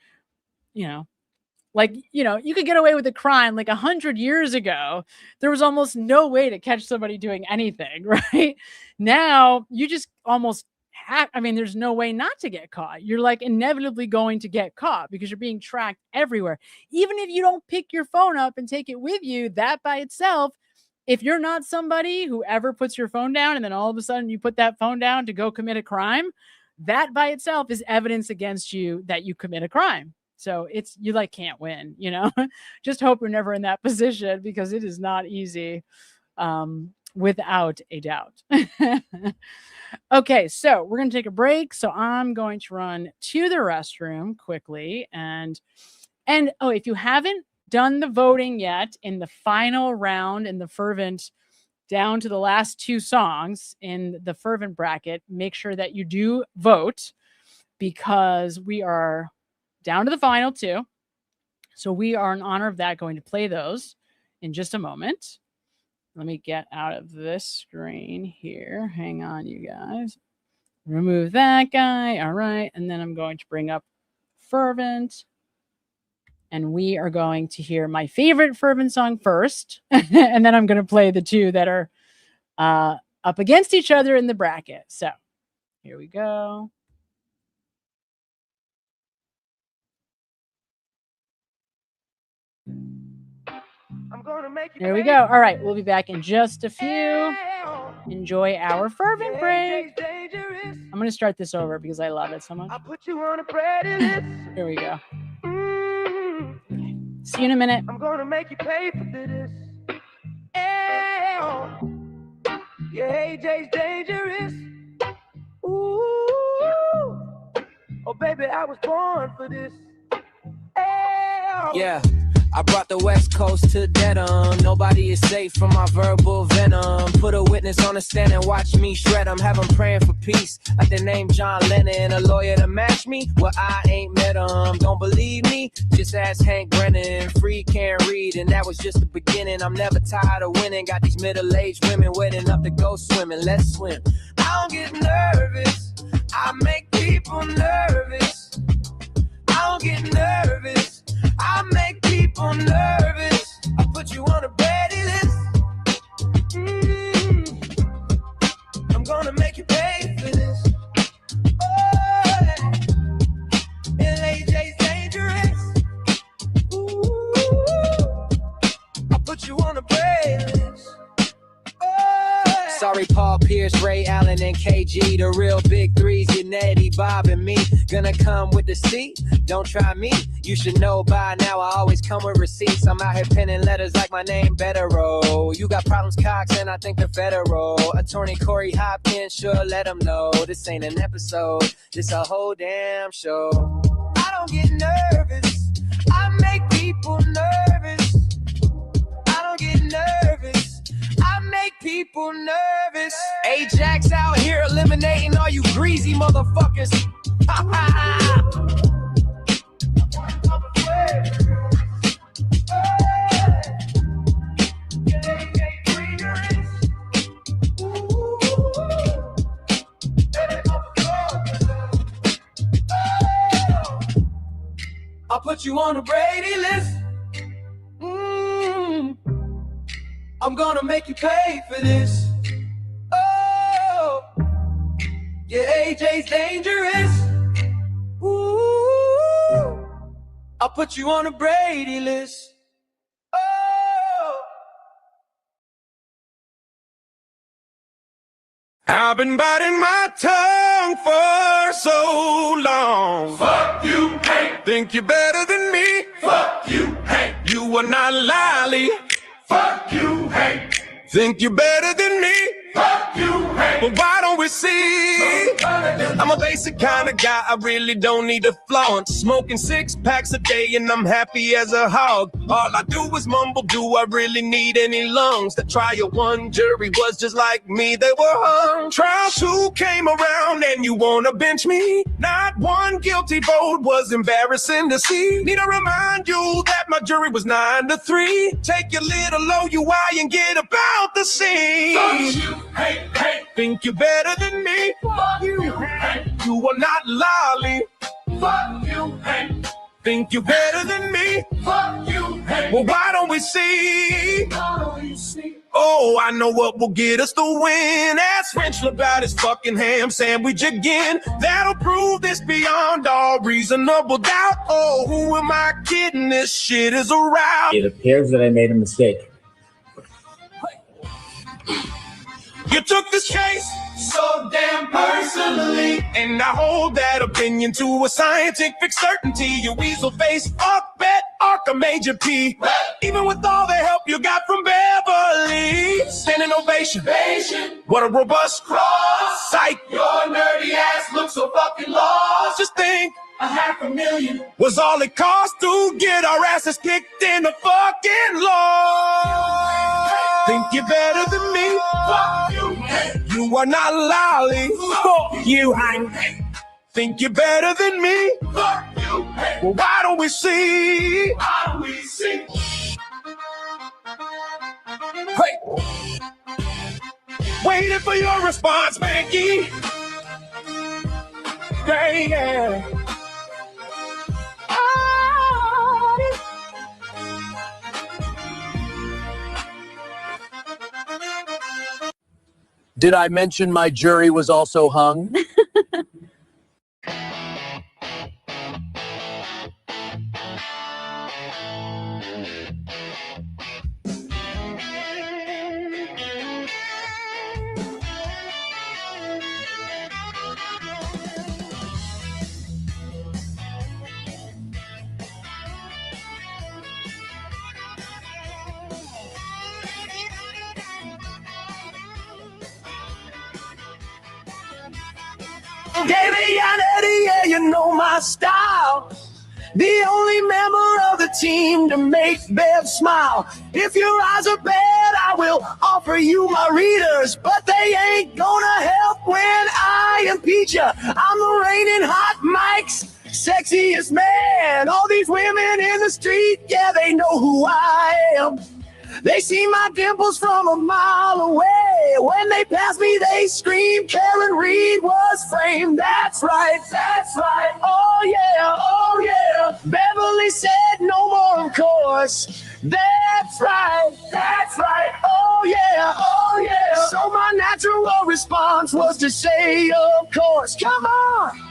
B: like, you could get away with a crime like 100 years ago. There was almost no way to catch somebody doing anything, right? Now you just almost there's no way not to get caught. You're like inevitably going to get caught because you're being tracked everywhere. Even if you don't pick your phone up and take it with you, that by itself, if you're not somebody who ever puts your phone down and then all of a sudden you put that phone down to go commit a crime, that by itself is evidence against you that you commit a crime. So you like can't win, just hope you're never in that position because it is not easy, without a doubt. Okay, so we're going to take a break. So I'm going to run to the restroom quickly. And if you haven't done the voting yet in the final round in the fervent, down to the last 2 songs in the fervent bracket, make sure that you do vote because we are down to the final 2. So we are in honor of that going to play those in just a moment. Let me get out of this screen here. Hang on, you guys. Remove that guy. All right. And then I'm going to bring up Fervent. And we are going to hear my favorite Fervent song first. And then I'm going to play the 2 that are up against each other in the bracket. So here we go. There we go. All right. We'll be back in just a few. Enjoy our fervent break. I'm going to start this over because I love it so much. Here we go. Okay. See you in a minute. I'm going to make you pay for this. Yeah, AJ's dangerous. Ooh. Oh, baby, I was born for this. Yeah. I brought the West Coast to Dedham. Nobody is safe from my verbal venom. Put a witness on the stand and watch me shred them. Have them praying for peace, like the name John Lennon. A lawyer to match me? Well, I ain't met him. Don't believe me? Just ask Hank Brennan. Free can't read, and that was just the beginning. I'm never tired of winning. Got these middle-aged women waiting up to go swimming. Let's swim. I don't get nervous. I make people nervous. I don't get nervous. I make people nervous. I put you on a ready list. I'm gonna make you pay for this. Oh, LAJ's dangerous. Ooh, I put you on a playlist. Sorry, Paul Pierce, Ray Allen, and KG, the real big threes, Yannetti, Bob, and me. Gonna come with the seat? Don't try me. You should know by now I always come with receipts. I'm out here penning letters like my name better roll. You got problems, Cox, and I think they're federal. Attorney Corey Hopkins, sure let them know. This ain't an episode, this a whole damn show. I don't get nervous, I make people nervous. I don't get nervous, I make people nervous. Ajax out here eliminating all you greasy motherfuckers. Ha ha ha.
M: you on the Brady list. I'm gonna make you pay for this. Oh, yeah, AJ's dangerous. Ooh, I'll put you on the Brady list. Oh,
N: I've been biting my tongue for so long.
L: Fuck you, Hank.
N: Think you're better than me?
L: Fuck you, Hank.
N: You are not lolly.
L: Fuck you, Hank.
N: Think you're better than me?
L: Fuck you, Hank.
N: But why don't we see? I'm a basic kind of guy, I really don't need a flaunt. Smoking 6 packs a day and I'm happy as a hog. All I do is mumble, do I really need any lungs? The trial 1 jury was just like me, they were hung. Trial 2 came around and you wanna bench me? Not 1 guilty vote was embarrassing to see. Need to remind you that my jury was 9-3. Take your little OUI and get about the scene.
L: Fuck you, Hank, Hank.
N: Think you're better than me?
L: Fuck you, Hank.
N: You are not lolly.
L: Fuck you, Hank.
N: Think you're better than me?
L: Fuck you, Hank.
N: Well, why don't we see?
L: Why don't we see?
N: Oh, I know what will get us the win. Ask French about his fucking ham sandwich again. That'll prove this beyond all reasonable doubt. Oh, who am I kidding? This shit is a rout.
O: It appears that I made a mistake.
N: You took this case
L: So damn personally.
N: and I hold that opinion to a scientific certainty. You weasel face, fuck bet, Arca Major P. Even with all the help you got from Beverly. Standing ovation. What a robust
L: Cross.
N: sight.
L: Your nerdy ass looks so fucking lost.
N: Just think,
L: $500,000
N: was all it cost to get our asses kicked in the fucking law. Think you're better than me?
L: Fuck you, Hank.
N: You are not lolly.
L: Fuck
N: You Hank. Think you're better than me?
L: Fuck you, Hank.
N: Well, why don't we see?
L: Why don't we see?
N: Hey. Waiting for your response, Becky. Yeah.
M: did I mention my jury was also hung?
N: Davianity, yeah, you know my style. The only member of the team to make Bev smile. If your eyes are bad, I will offer you my readers, but they ain't gonna help when I impeach ya. I'm the reigning hot Mike's sexiest man. All these women in the street, yeah, they know who I am. They see my dimples from a mile away. When they pass me, they scream, Karen Reed was framed. That's right, oh yeah. Beverly said no more, of course. That's right, oh yeah. So my natural response was to say, of course, come on.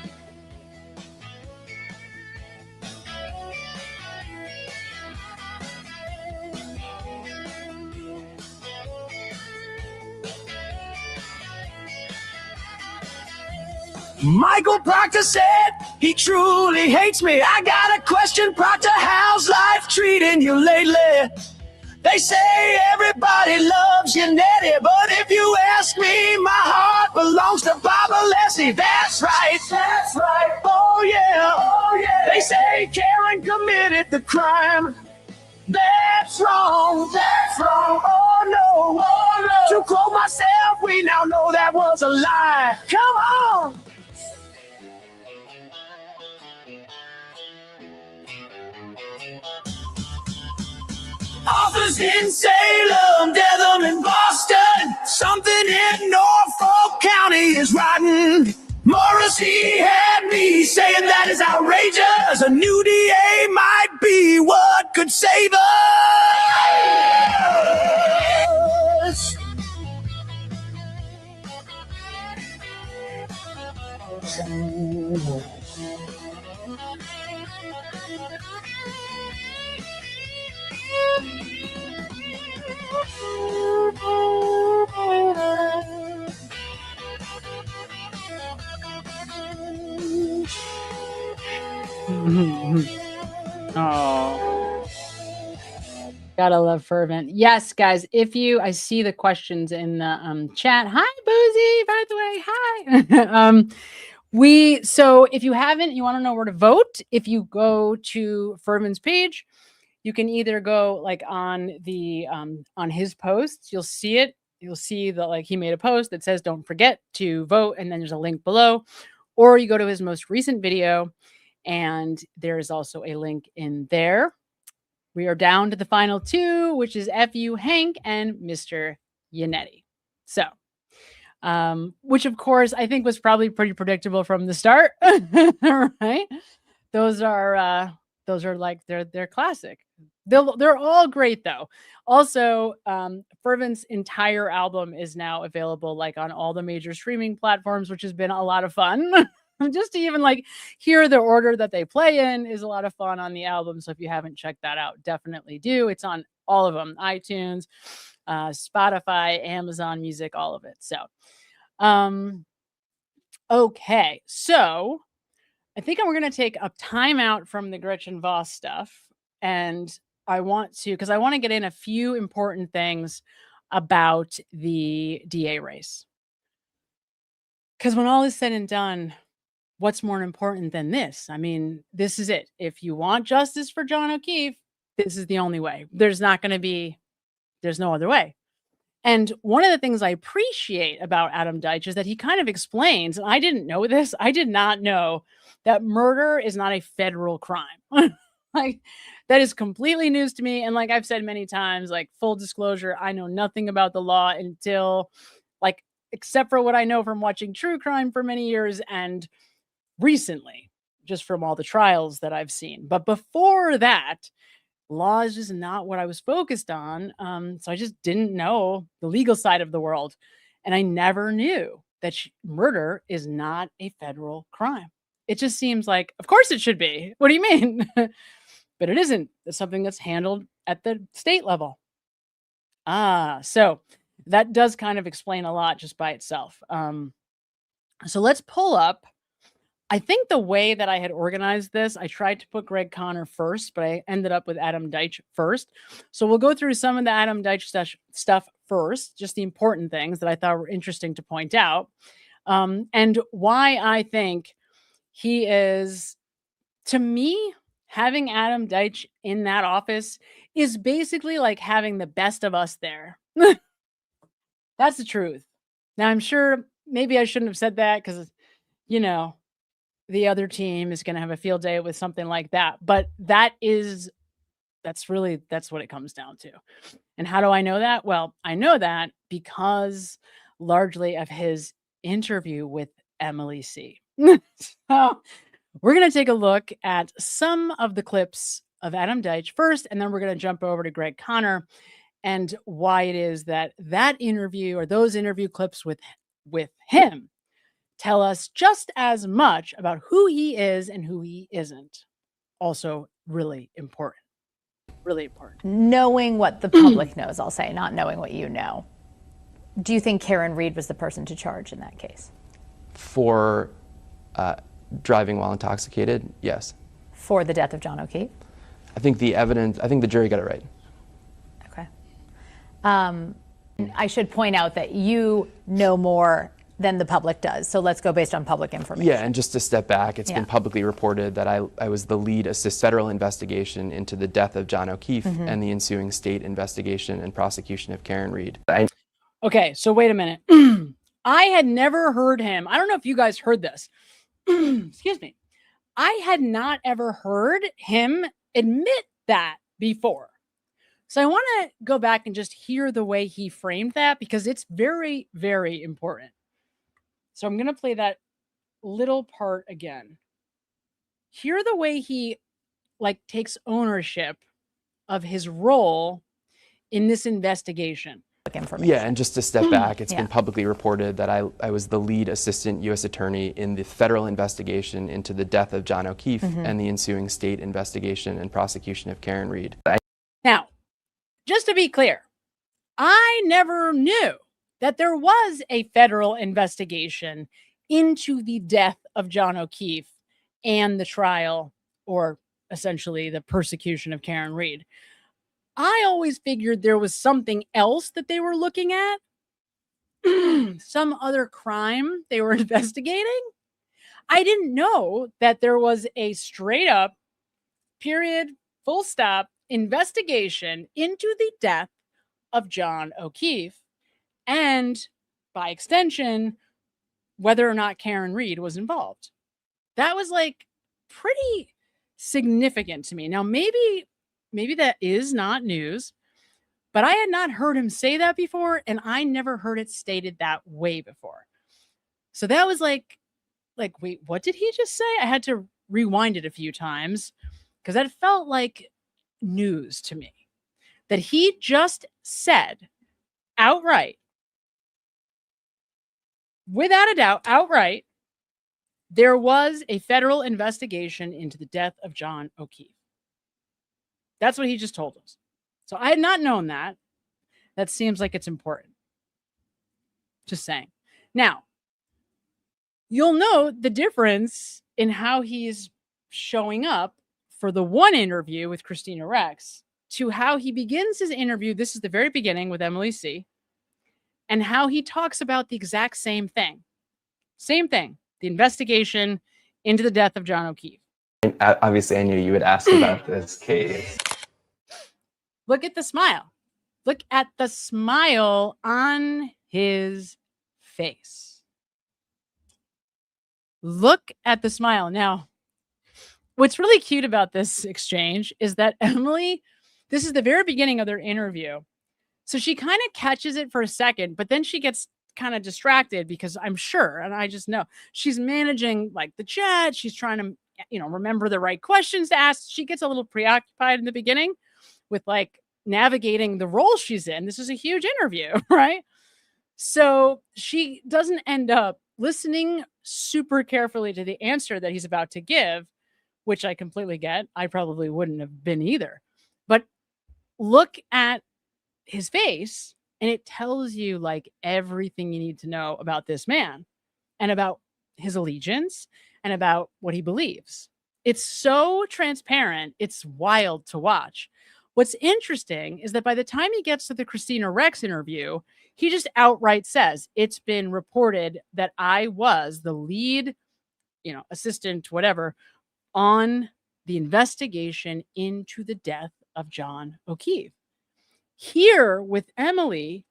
N: Michael Proctor said he truly hates me. I got a question, Proctor, how's life treating you lately? They say everybody loves you, Nettie, but if you ask me, my heart belongs to Baba Leslie. That's right, oh yeah. They say Karen committed the crime. That's wrong, oh no. To quote myself, we now know that was a lie. Come on. Authors in Salem, Dedham, and Boston. Something in Norfolk County is rotten. Morrissey had me saying that is outrageous. A new DA might be what could save us.
B: Oh, gotta love Fervent. Yes, guys. If you, I see the questions in the chat. Hi, Boozy. By the way, hi. So if you haven't, you want to know where to vote. If you go to Fervent's page, you can either go like on his posts. You'll see it. You'll see that like he made a post that says, "Don't forget to vote," and then there's a link below. Or you go to his most recent video, and there is also a link in there. We are down to the final two, which is FU Hank and Mr. Yannetti. So, which of course I think was probably pretty predictable from the start, right? Those are like they're classic. They're all great though. Also, Fervent's entire album is now available like on all the major streaming platforms, which has been a lot of fun. Just to even like hear the order that they play in is a lot of fun on the album. So if you haven't checked that out, definitely do. It's on all of them: iTunes, Spotify, Amazon Music, all of it. So, okay. So I think we're going to take a time out from the Gretchen Voss stuff. And I want to get in a few important things about the DA race. Because when all is said and done, what's more important than this? I mean, this is it. If you want justice for John O'Keefe, this is the only way. There's no other way. And one of the things I appreciate about Adam Deitch is that he kind of explains, and I didn't know this, I did not know that murder is not a federal crime. Like, that is completely news to me. And like I've said many times, like, full disclosure, I know nothing about the law until, like, except for what I know from watching true crime for many years and recently, just from all the trials that I've seen. But before that, law is just not what I was focused on. So I just didn't know the legal side of the world. And I never knew that murder is not a federal crime. It just seems like, of course it should be. What do you mean? But it isn't. It's something that's handled at the state level. So that does kind of explain a lot just by itself. So let's pull up. I think the way that I had organized this, I tried to put Greg Conner first, but I ended up with Adam Deitch first. So we'll go through some of the Adam Deitch stuff first, just the important things that I thought were interesting to point out, and why I think he is, to me, having Adam Deitch in that office is basically like having the best of us there. That's the truth. Now, I'm sure maybe I shouldn't have said that because, you know, the other team is going to have a field day with something like that. But that's what it comes down to. And how do I know that? Well, I know that because largely of his interview with Emily C. So we're going to take a look at some of the clips of Adam Deitch first, and then we're going to jump over to Greg Conner and why it is that interview or those interview clips with him tell us just as much about who he is and who he isn't. Also really important. Really important.
P: Knowing what the public knows, I'll say, not knowing what you know. Do you think Karen Reed was the person to charge in that case?
C: For driving while intoxicated, yes.
P: For the death of John O'Keefe?
C: I think the jury got it right.
P: Okay. I should point out that you know more than the public does. So let's go based on public information.
C: Yeah, and just to step back, it's been publicly reported that I was the lead federal investigation into the death of John O'Keefe and the ensuing state investigation and prosecution of Karen Reed.
B: Okay, so wait a minute. I had never heard him. I don't know if you guys heard this. Excuse me. I had not ever heard him admit that before. So I want to go back and just hear the way he framed that because it's very, very important. So I'm going to play that little part again. Hear the way he like takes ownership of his role in this investigation.
C: Yeah, and just to step back, it's
P: Yeah.
C: been publicly reported that I was the lead assistant U.S. attorney in the federal investigation into the death of John O'Keefe and the ensuing state investigation and prosecution of Karen Reed.
B: Now, just to be clear, I never knew that there was a federal investigation into the death of John O'Keefe and the trial, or essentially the persecution of Karen Reed. I always figured there was something else that they were looking at, some other crime they were investigating. I didn't know that there was a straight up, period, full stop investigation into the death of John O'Keefe, and by extension, whether or not Karen Reed was involved. That was like pretty significant to me. Now, maybe that is not news, but I had not heard him say that before, and I never heard it stated that way before. So that was like, wait, what did he just say? I had to rewind it a few times because that felt like news to me. That he just said outright, without a doubt, outright, there was a federal investigation into the death of John O'Keefe. That's what he just told us. So I had not known that. That seems like it's important. Just saying. Now, you'll note the difference in how he's showing up for the one interview with Christina Rex to how he begins his interview. This is the very beginning with Emily C. And how he talks about the exact same thing. Same thing. The investigation into the death of John O'Keefe.
C: Obviously, I knew you would ask about this case.
B: Look at the smile. Look at the smile on his face. Look at the smile. Now, what's really cute about this exchange is that Emily, this is the very beginning of their interview. So she kind of catches it for a second, but then she gets kind of distracted because I'm sure, and I just know, she's managing like the chat. She's trying to, remember the right questions to ask. She gets a little preoccupied in the beginning with like navigating the role she's in. This is a huge interview, right? So she doesn't end up listening super carefully to the answer that he's about to give, which I completely get. I probably wouldn't have been either. But look at his face, and it tells you like everything you need to know about this man and about his allegiance and about what he believes. It's so transparent. It's wild to watch. What's interesting is that by the time he gets to the Christina Rex interview, he just outright says, it's been reported that I was the lead, assistant, whatever, on the investigation into the death of John O'Keefe. Here with Emily,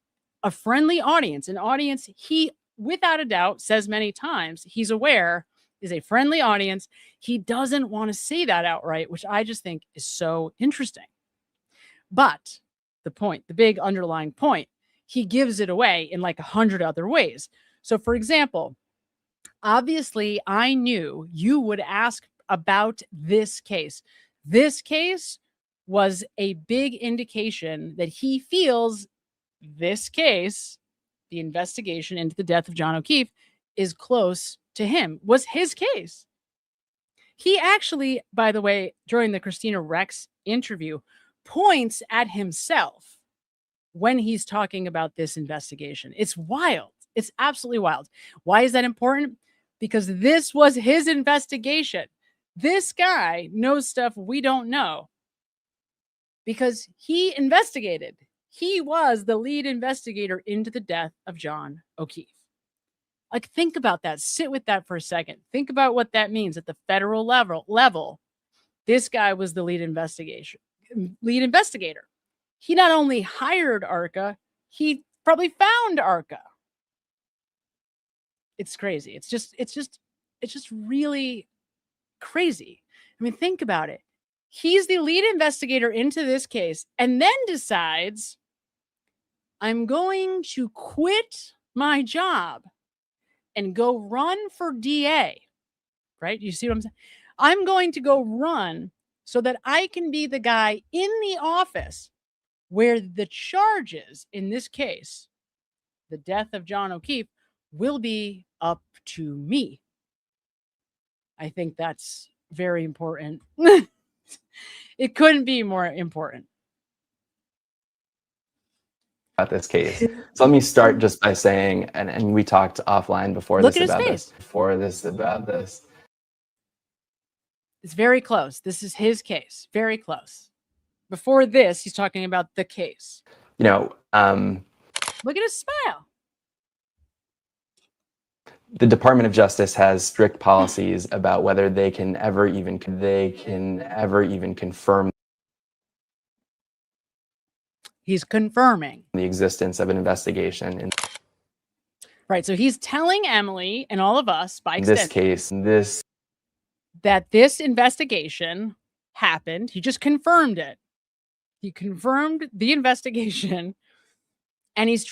B: a friendly audience, an audience he, without a doubt, says many times he's aware is a friendly audience. He doesn't want to say that outright, which I just think is so interesting. But the point, the big underlying point, he gives it away in like 100 other ways. So, for example, obviously, I knew you would ask about this case. This case was a big indication that he feels this case, the investigation into the death of John O'Keefe, is close to him, was his case. He actually, by the way, during the Christina Rex interview, points at himself when he's talking about this investigation. It's wild. It's absolutely wild. Why is that important? Because this was his investigation. This guy knows stuff we don't know because he investigated. He was the lead investigator into the death of John O'Keefe. Like, think about that. Sit with that for a second. Think about what that means at the federal level. This guy was the lead investigator. He not only hired ARCA, he probably found ARCA. It's crazy. It's just really crazy. I mean, think about it. He's the lead investigator into this case and then decides, I'm going to quit my job and go run for DA, right? You see what I'm saying? I'm going to go run so that I can be the guy in the office where the charges, in this case, the death of John O'Keefe, will be up to me. I think that's very important. It couldn't be more important.
C: About this case. So let me start just by saying, and we talked offline before
B: Look
C: this
B: at his
C: about
B: face.
C: this, before this about this.
B: It's very close. This is his case. Very close. Before this, he's talking about the case.
C: You know,
B: Look at his smile.
C: the Department of Justice has strict policies about whether they can ever even confirm
B: He's confirming.
C: the existence of an investigation.
B: Right. So he's telling Emily and all of us, by
C: In this
B: extension,
C: case,
B: that this investigation happened. He just confirmed it. He confirmed the investigation, and he's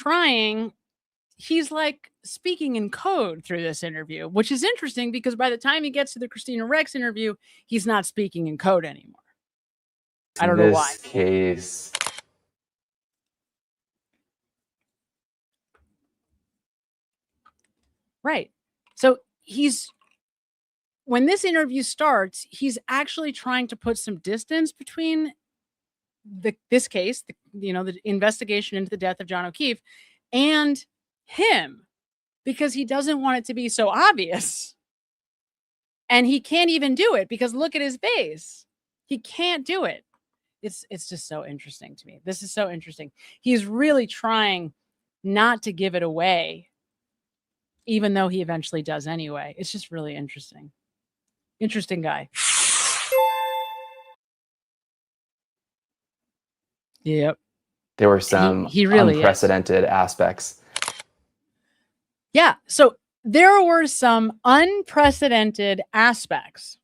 B: like speaking in code through this interview, which is interesting because by the time he gets to the Christina Rex interview, he's not speaking in code anymore. I don't know why.
C: This case.
B: Right. So when this interview starts, he's actually trying to put some distance between this case, the investigation into the death of John O'Keefe, and him, because he doesn't want it to be so obvious. And he can't even do it because look at his face. He can't do it. It's just so interesting to me. This is so interesting. He's really trying not to give it away, even though he eventually does anyway. It's just really interesting. Interesting guy. Yep.
C: There were some
B: he really
C: unprecedented aspects.
B: Yeah. So there were some unprecedented aspects.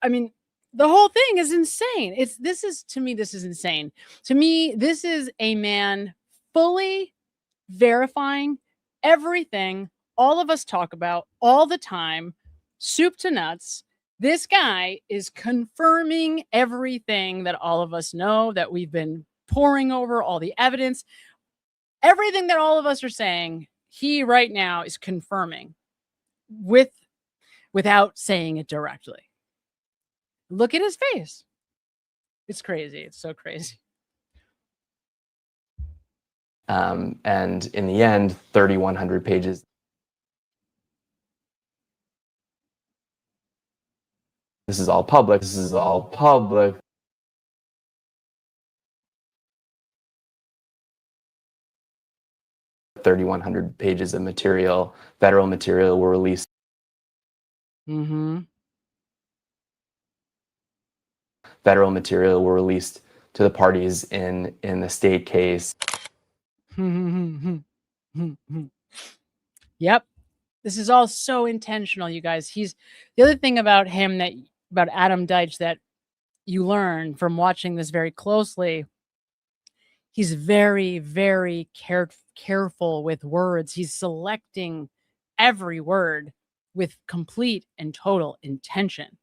B: I mean, the whole thing is insane. This is insane. To me, this is a man fully verifying everything all of us talk about all the time, soup to nuts. This guy is confirming everything that all of us know, that we've been poring over, all the evidence, everything that all of us are saying. He right now is confirming without saying it directly. Look at his face. It's crazy. It's so crazy.
C: And in the end, 3,100 pages. This is all public. 3,100 pages of material, federal material, were released.
B: Mm-hmm.
C: Federal material were released to the parties in the state case.
B: Yep. This is all so intentional, you guys. The other thing about him about Adam Deitch that you learn from watching this very closely, he's very, very careful with words. He's selecting every word with complete and total intention,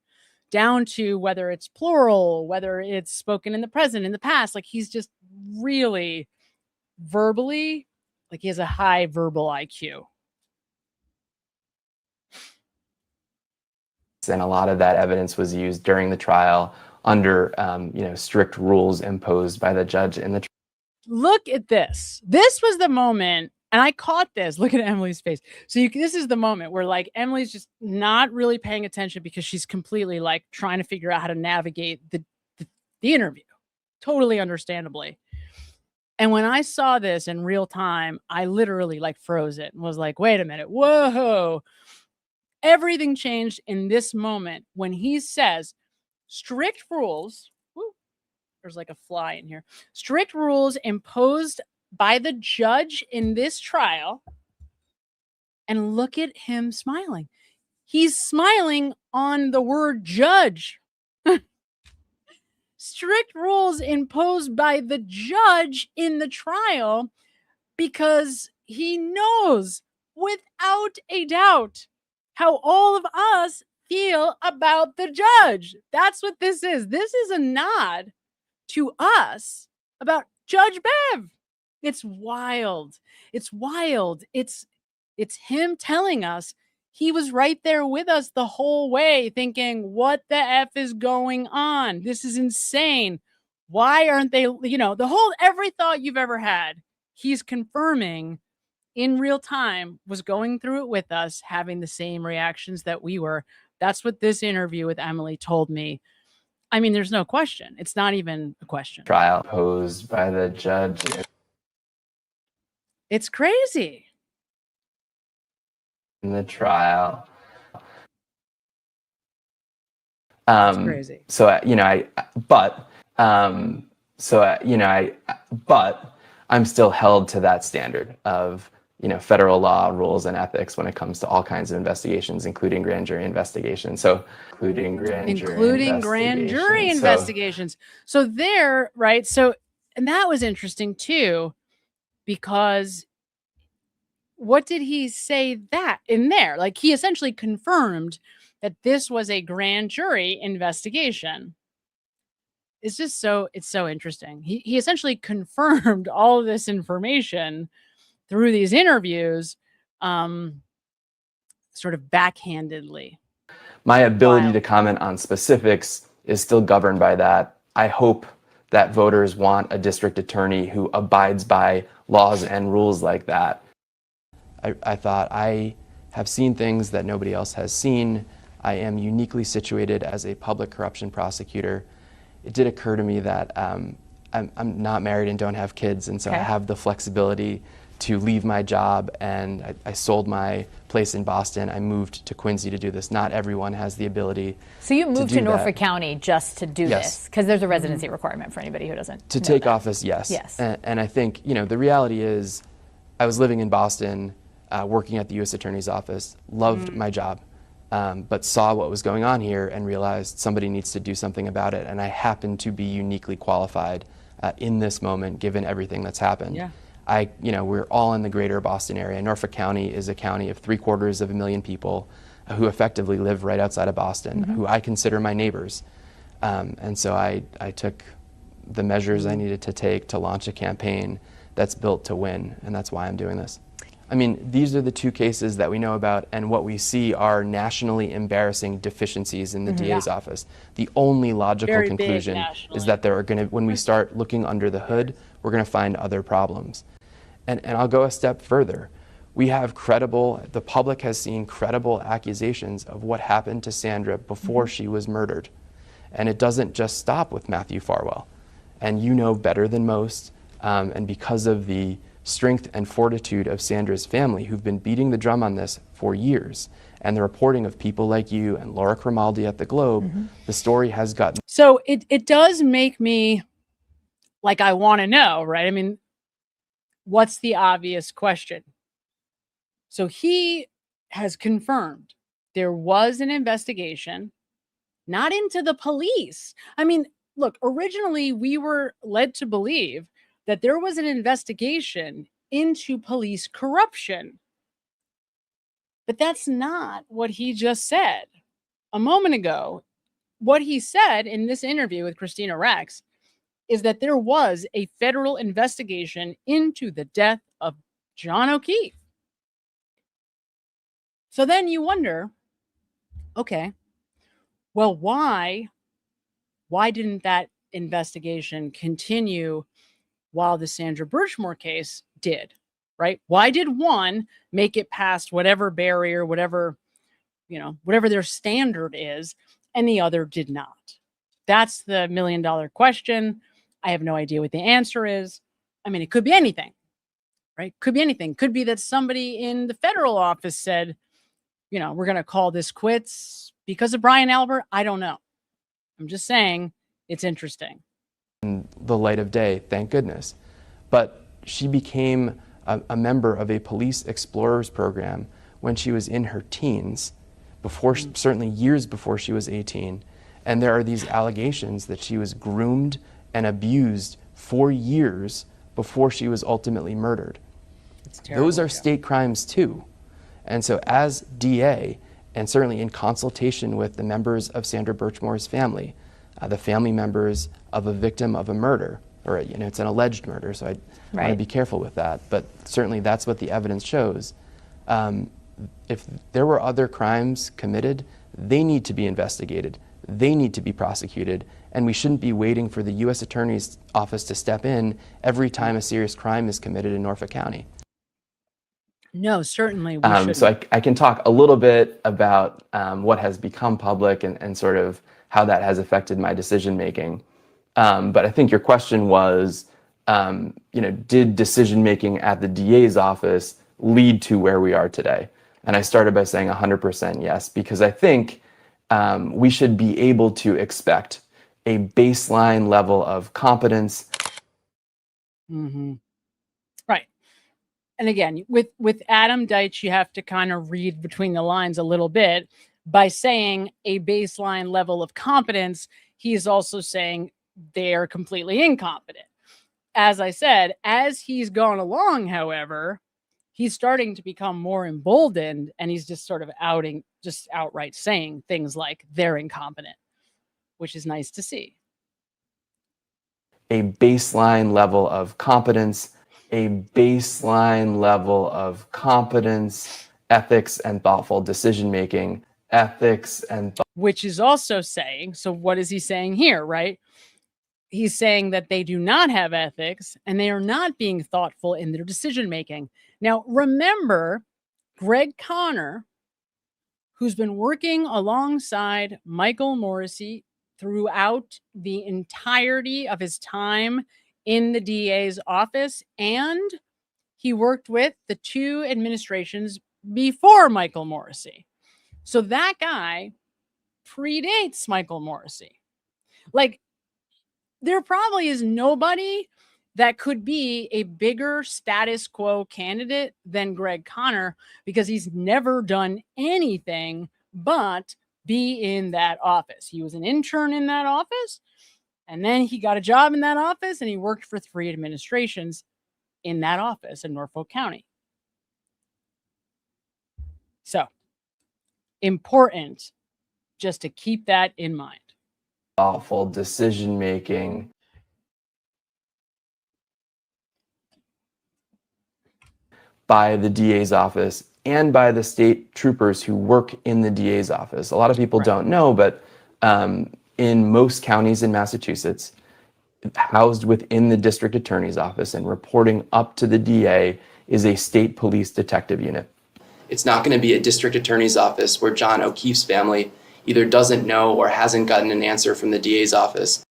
B: down to whether it's plural, whether it's spoken in the present, in the past. Like he's just really verbally, like he has a high verbal IQ.
C: And a lot of that evidence was used during the trial under strict rules imposed by the judge in the trial.
B: Look at this. This was the moment, and I caught this. Look at Emily's face. So this is the moment where like Emily's just not really paying attention because she's completely like trying to figure out how to navigate the interview. Totally understandably. And when I saw this in real time, I literally like froze it and was like, wait a minute. Whoa. Everything changed in this moment when he says strict rules. Woo, there's like a fly in here. Strict rules imposed by the judge in this trial. And look at him smiling. He's smiling on the word judge. Strict rules imposed by the judge in the trial because he knows without a doubt how all of us feel about the judge. That's what this is. This is a nod to us about Judge Bev. It's wild. It's wild. It's him telling us he was right there with us the whole way, thinking, what the F is going on? This is insane. Why aren't they, every thought you've ever had, he's confirming in real time, was going through it with us, having the same reactions that we were. That's what this interview with Emily told me. I mean, there's no question. It's not even a question.
C: Trial posed by the judge.
B: It's crazy.
C: In the trial.
B: It's crazy.
C: But I'm still held to that standard of, federal law, rules, and ethics when it comes to all kinds of investigations, including grand jury investigations. Including
B: grand jury investigations. So there, right? So, and that was interesting too, because what did he say that in there? Like, he essentially confirmed that this was a grand jury investigation. It's so interesting. He essentially confirmed all of this information through these interviews, sort of backhandedly.
C: My ability to comment on specifics is still governed by that. I hope that voters want a district attorney who abides by laws and rules like that. I thought, I have seen things that nobody else has seen. I am uniquely situated as a public corruption prosecutor. It did occur to me that I'm not married and don't have kids, and so I have the flexibility to leave my job, and I sold my place in Boston. I moved to Quincy to do this. Not everyone has the ability.
P: So you moved to Norfolk County just to do this, because there's a residency requirement for anybody who doesn't
C: to take office. Yes. And I think, the reality is, I was living in Boston, working at the U.S. Attorney's Office, loved my job, but saw what was going on here and realized somebody needs to do something about it. And I happen to be uniquely qualified in this moment, given everything that's happened.
B: Yeah.
C: We're all in the greater Boston area. Norfolk County is a county of 750,000 people who effectively live right outside of Boston, who I consider my neighbors. And so I took the measures I needed to take to launch a campaign that's built to win, and that's why I'm doing this. I mean, these are the two cases that we know about, and what we see are nationally embarrassing deficiencies in the DA's office. The only logical conclusion is that there are going to, when we start looking under the hood, we're going to find other problems. And I'll go a step further. We have the public has seen credible accusations of what happened to Sandra before she was murdered. And it doesn't just stop with Matthew Farwell. And you know better than most, and because of the strength and fortitude of Sandra's family, who've been beating the drum on this for years, and the reporting of people like you and Laura Grimaldi at the Globe, the story has gotten...
B: So it does make me, like, I want to know, right? I mean, what's the obvious question? So he has confirmed there was an investigation, not into the police. I mean, look, originally we were led to believe that there was an investigation into police corruption. But that's not what he just said a moment ago. What he said in this interview with Christina Rex is that there was a federal investigation into the death of John O'Keefe. So then you wonder, okay, well, why didn't that investigation continue while the Sandra Birchmore case did, right? Why did one make it past whatever barrier, whatever their standard is, and the other did not? That's the $1 million question. I have no idea what the answer is. I mean, it could be anything, right? Could be anything. Could be that somebody in the federal office said, we're going to call this quits because of Brian Albert. I don't know. I'm just saying it's interesting.
C: In the light of day, thank goodness. But she became a member of a police explorers program when she was in her teens, certainly years before she was 18. And there are these allegations that she was groomed and abused for years before she was ultimately murdered. Those are state crimes too. And so as DA and certainly in consultation with the members of Sandra Birchmore's family, the family members of a victim of a murder, or it's an alleged murder, so I want to be careful with that, but certainly that's what the evidence shows. If there were other crimes committed, they need to be investigated, they need to be prosecuted, and we shouldn't be waiting for the U.S. Attorney's Office to step in every time a serious crime is committed in Norfolk County.
B: No, certainly we shouldn't.
C: So I can talk a little bit about what has become public and sort of how that has affected my decision making. But I think your question was, did decision making at the DA's office lead to where we are today? And I started by saying 100% yes, because I think we should be able to expect a baseline level of competence.
B: Mm-hmm. Right. And again, with Adam Deitch, you have to kind of read between the lines a little bit. By saying a baseline level of competence, he is also saying they are completely incompetent. As I said, as he's gone along, however, he's starting to become more emboldened, and he's just sort of outright saying things like they're incompetent, which is nice to see.
C: A baseline level of competence, a baseline level of competence, ethics, and thoughtful decision-making,
B: which is also saying, so what is he saying here, right? He's saying that they do not have ethics and they are not being thoughtful in their decision-making. Now, remember, Greg Conner, who's been working alongside Michael Morrissey throughout the entirety of his time in the DA's office, and he worked with the two administrations before Michael Morrissey. So that guy predates Michael Morrissey. Like, there probably is nobody that could be a bigger status quo candidate than Greg Conner, because he's never done anything but be in that office. He was an intern in that office, and then he got a job in that office, and he worked for 3 administrations in that office in Norfolk County. So, important just to keep that in mind.
C: Thoughtful decision-making. By the DA's office and by the state troopers who work in the DA's office. A lot of people don't know, but in most counties in Massachusetts, housed within the district attorney's office and reporting up to the DA is a state police detective unit. It's not going to be a district attorney's office where John O'Keefe's family either doesn't know or hasn't gotten an answer from the DA's office.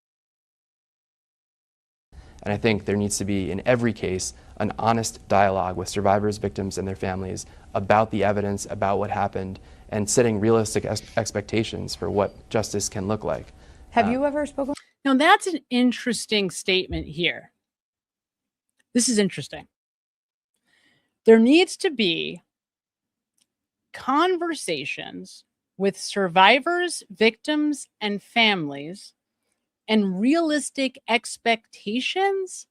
C: And I think there needs to be, in every case, an honest dialogue with survivors, victims, and their families about the evidence, about what happened, and setting realistic expectations for what justice can look like.
P: Have you ever spoken?
B: Now, that's an interesting statement here. This is interesting. There needs to be conversations with survivors, victims, and families, and realistic expectations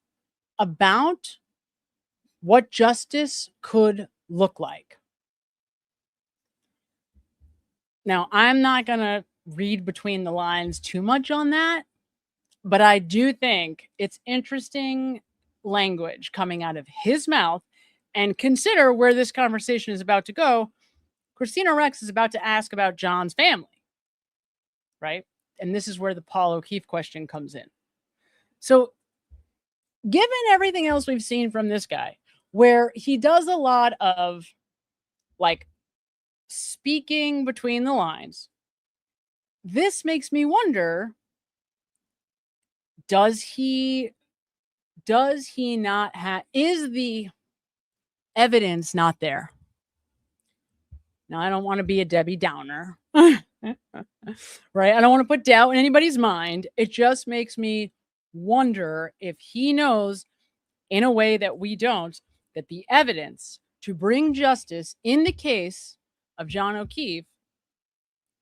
B: about what justice could look like. Now, I'm not going to read between the lines too much on that, but I do think it's interesting language coming out of his mouth. And consider where this conversation is about to go. Christina Rex is about to ask about John's family, right? And this is where the Paul O'Keefe question comes in. So, given everything else we've seen from this guy, where he does a lot of like speaking between the lines, this makes me wonder, does he not have, is the evidence not there? Now, I don't want to be a Debbie Downer, right? I don't want to put doubt in anybody's mind. It just makes me wonder if he knows, in a way that we don't, that the evidence to bring justice in the case of John O'Keefe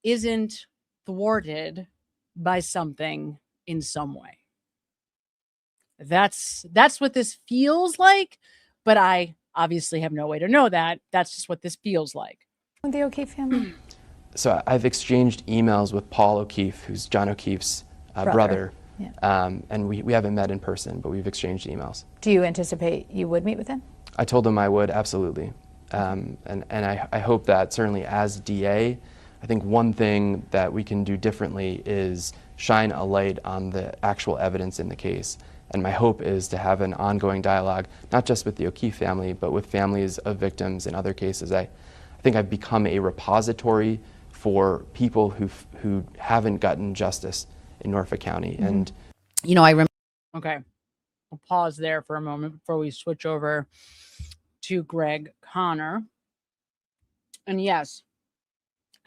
B: isn't thwarted by something in some way. That's what this feels like, but I obviously have no way to know that. That's just what this feels like.
P: The O'Keefe family?
C: So I've exchanged emails with Paul O'Keefe, who's John O'Keefe's brother.
P: Yeah.
C: And we haven't met in person, but we've exchanged emails.
P: Do you anticipate you would meet with him?
C: I told him I would, absolutely. And I hope that certainly as DA, I think one thing that we can do differently is shine a light on the actual evidence in the case. And my hope is to have an ongoing dialogue, not just with the O'Keefe family, but with families of victims in other cases. I think I've become a repository for people who haven't gotten justice in Norfolk County.
P: Mm-hmm.
C: And,
B: you know, I remember. Okay, we'll pause there for a moment before we switch over to Greg Connor. And yes,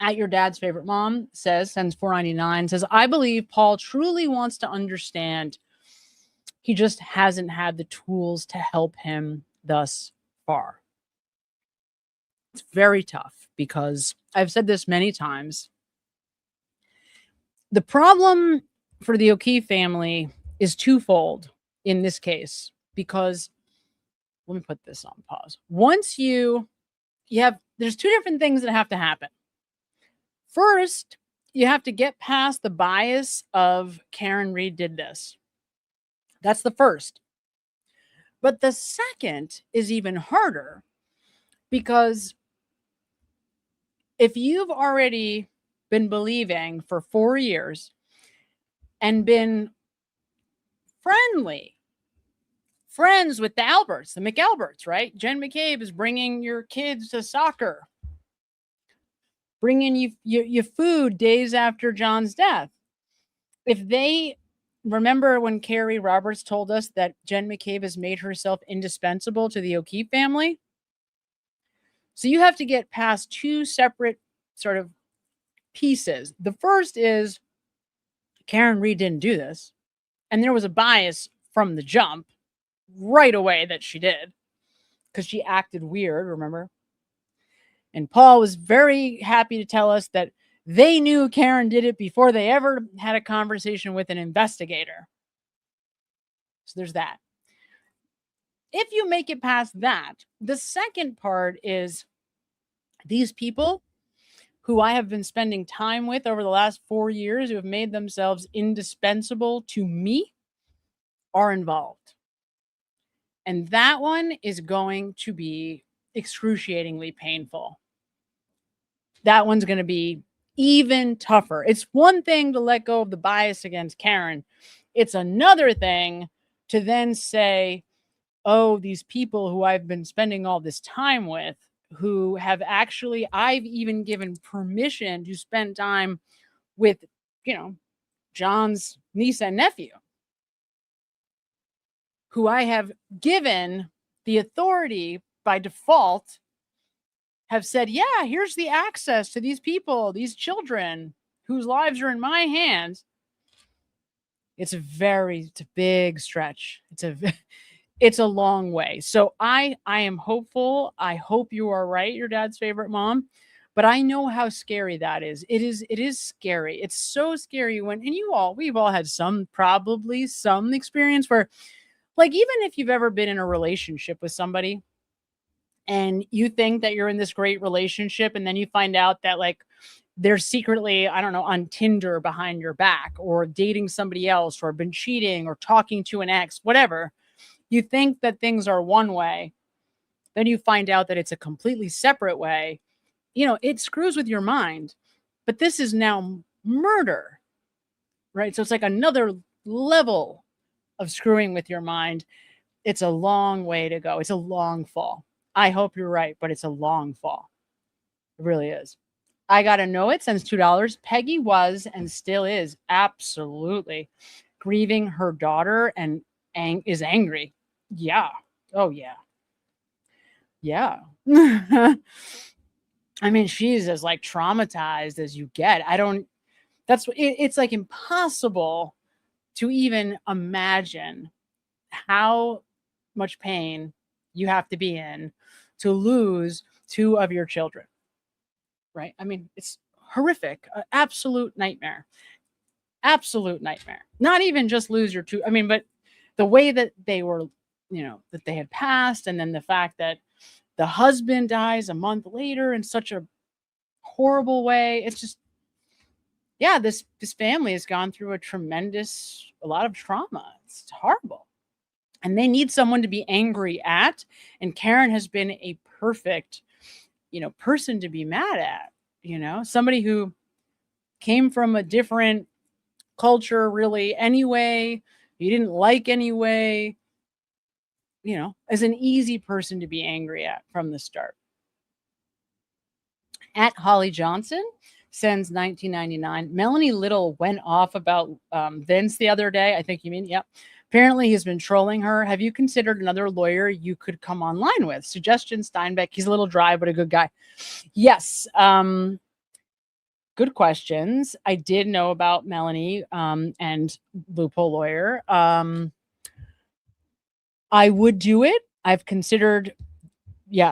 B: at your dad's favorite mom sends $4.99, says, I believe Paul truly wants to understand. He just hasn't had the tools to help him thus far. It's very tough because I've said this many times. The problem for the O'Keefe family is twofold in this case, because let me put this on pause. Once you have, there's two different things that have to happen. First, you have to get past the bias of Karen Reed did this. That's the first. But the second is even harder, because if you've already been believing for 4 years and been friends with the Alberts, the McAlberts, right? Jen McCabe is bringing your kids to soccer, bringing you food days after John's death. If they remember when Carrie Roberts told us that Jen McCabe has made herself indispensable to the O'Keefe family. So you have to get past two separate sort of pieces. The first is Karen Reed didn't do this. And there was a bias from the jump right away that she did, because she acted weird, remember? And Paul was very happy to tell us that they knew Karen did it before they ever had a conversation with an investigator. So there's that. If you make it past that, the second part is these people who I have been spending time with over the last 4 years, who have made themselves indispensable to me, are involved. And that one is going to be excruciatingly painful. That one's going to be even tougher. It's one thing to let go of the bias against Karen. It's another thing to then say, oh, these people who I've been spending all this time with, who have actually, I've even given permission to spend time with, John's niece and nephew, who I have given the authority by default, have said, yeah, here's the access to these people, these children whose lives are in my hands. It's a big stretch. It's a long way. So I am hopeful. I hope you are right, your dad's favorite mom. But I know how scary that is. It is scary. It's so scary when, and we've all had probably some experience where, like, even if you've ever been in a relationship with somebody and you think that you're in this great relationship, and then you find out that, like, they're secretly, I don't know, on Tinder behind your back, or dating somebody else, or been cheating, or talking to an ex, whatever. You think that things are one way, then you find out that it's a completely separate way. It screws with your mind. But this is now murder, right? So it's like another level of screwing with your mind. It's a long way to go. It's a long fall. I hope you're right, but it's a long fall. It really is. I Gotta Know It sends $2. Peggy was and still is absolutely grieving her daughter and is angry. Yeah. Oh, yeah. Yeah. I mean, she's as like traumatized as you get. It's like impossible to even imagine how much pain you have to be in to lose two of your children, right? I mean, it's horrific, absolute nightmare, not even just lose your two. I mean, but the way that they were, that they had passed, and then the fact that the husband dies a month later in such a horrible way. It's just, yeah, this family has gone through a lot of trauma. It's horrible. And they need someone to be angry at. And Karen has been a perfect, person to be mad at, somebody who came from a different culture really anyway, you didn't like anyway, as an easy person to be angry at from the start. At Holly Johnson, since 1999, Melanie Little went off about Vince the other day. I think you mean, yep. Apparently he's been trolling her. Have you considered another lawyer you could come online with? Suggestion, Steinbeck. He's a little dry, but a good guy. Yes. Good questions. I did know about Melanie and Loophole Lawyer. I would do it. I've considered,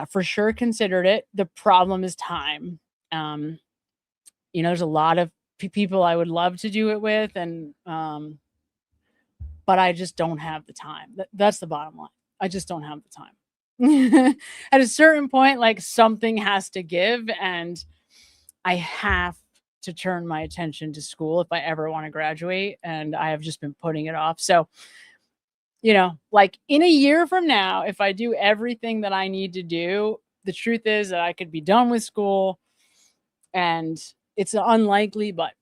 B: for sure considered it. The problem is time. There's a lot of people I would love to do it with, and but I just don't have the time. That's the bottom line. I just don't have the time. At a certain point, like, something has to give, and I have to turn my attention to school if I ever want to graduate, and I have just been putting it off. So, like, in a year from now, if I do everything that I need to do, the truth is that I could be done with school, and it's unlikely, but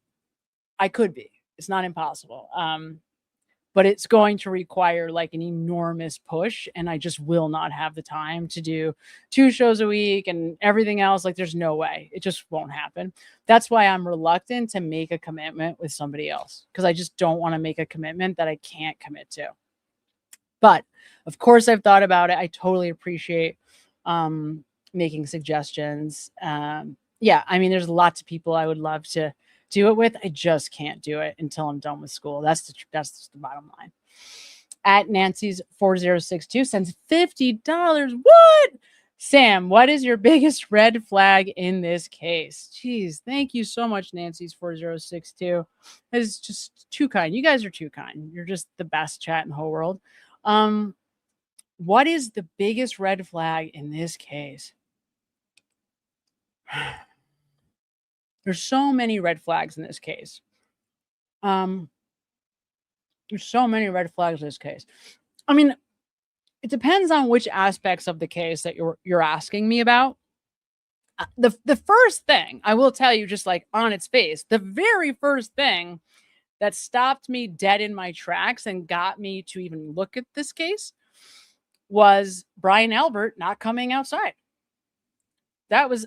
B: I could be. It's not impossible. But it's going to require like an enormous push, and I just will not have the time to do 2 shows a week and everything else. Like, there's no way. It just won't happen. That's why I'm reluctant to make a commitment with somebody else, because I just don't want to make a commitment that I can't commit to. But of course, I've thought about it. I totally appreciate making suggestions. There's lots of people I would love to do it with. I just can't do it until I'm done with school. That's the bottom line. At Nancy's 4062 sends $50. What? Sam, what is your biggest red flag in this case? Jeez, thank you so much, Nancy's 4062. It's just too kind. You guys are too kind. You're just the best chat in the whole world. What is the biggest red flag in this case? There's so many red flags in this case. There's so many red flags in this case. I mean, it depends on which aspects of the case that you're asking me about. The first thing I will tell you, just like on its face, the very first thing that stopped me dead in my tracks and got me to even look at this case was Brian Albert not coming outside. That was,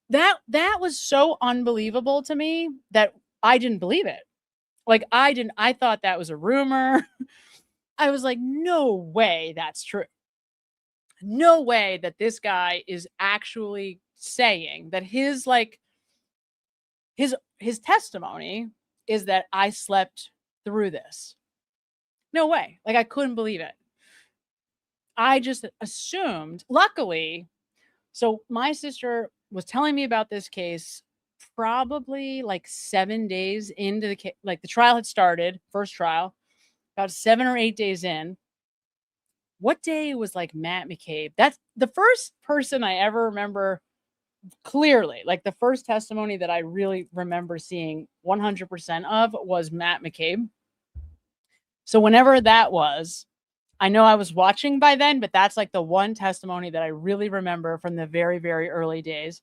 B: that was so unbelievable to me that I didn't believe it. Like, I thought that was a rumor. I was like, no way that's true. No way that this guy is actually saying that his testimony is that I slept through this. No way. Like, I couldn't believe it. I just assumed, luckily, so my sister was telling me about this case probably like 7 days into the case. Like, the trial had started, first trial, about 7 or 8 days in. What day was like Matt McCabe? That's the first person I ever remember clearly. Like, the first testimony that I really remember seeing 100% of was Matt McCabe. So whenever that was, I know I was watching by then, but that's like the one testimony that I really remember from the very, very early days.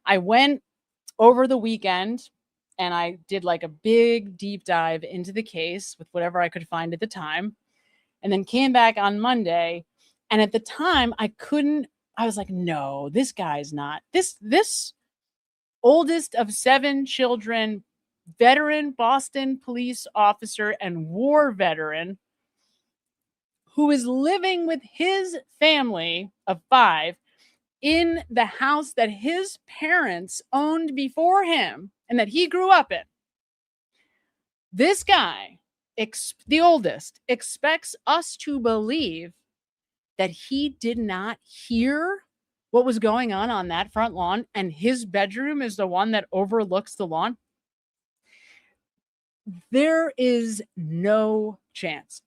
B: I went over the weekend and I did like a big deep dive into the case with whatever I could find at the time, and then came back on Monday. And at the time I was like, no, this guy's not this oldest of 7 children, veteran Boston police officer and war veteran, who is living with his family of 5 in the house that his parents owned before him and that he grew up in. This guy, the oldest, expects us to believe that he did not hear what was going on that front lawn, and his bedroom is the one that overlooks the lawn. There is no chance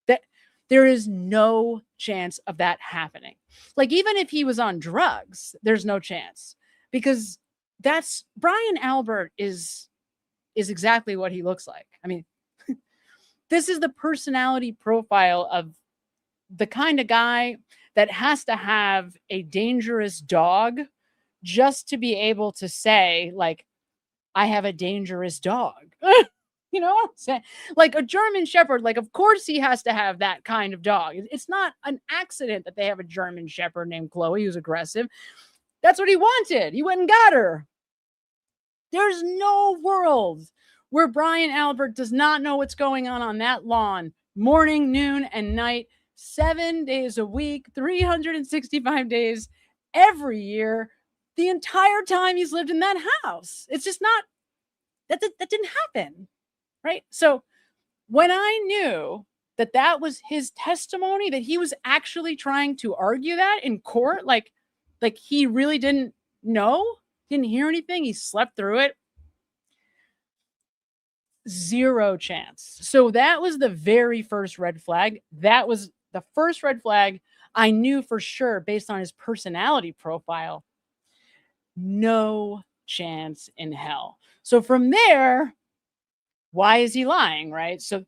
B: that there is no chance of that happening. Like, even if he was on drugs, there's no chance. because that's Brian Albert is exactly what he looks like. I mean, this is the personality profile of the kind of guy that has to have a dangerous dog just to be able to say, like, I have a dangerous dog. You know what I'm saying? Like a German Shepherd, like, of course he has to have that kind of dog. It's not an accident that they have a German Shepherd named Chloe who's aggressive. That's what he wanted. He went and got her. There's no world where Brian Albert does not know what's going on that lawn, morning, noon, and night, 7 days a week, 365 days every year, the entire time he's lived in that house. It's just not, that didn't happen. Right. So when I knew that that was his testimony, that he was actually trying to argue that in court, like he really didn't know, didn't hear anything, he slept through it. Zero chance. So that was the very first red flag. That was the first red flag I knew for sure based on his personality profile. No chance in hell. So from there, why is he lying, right? So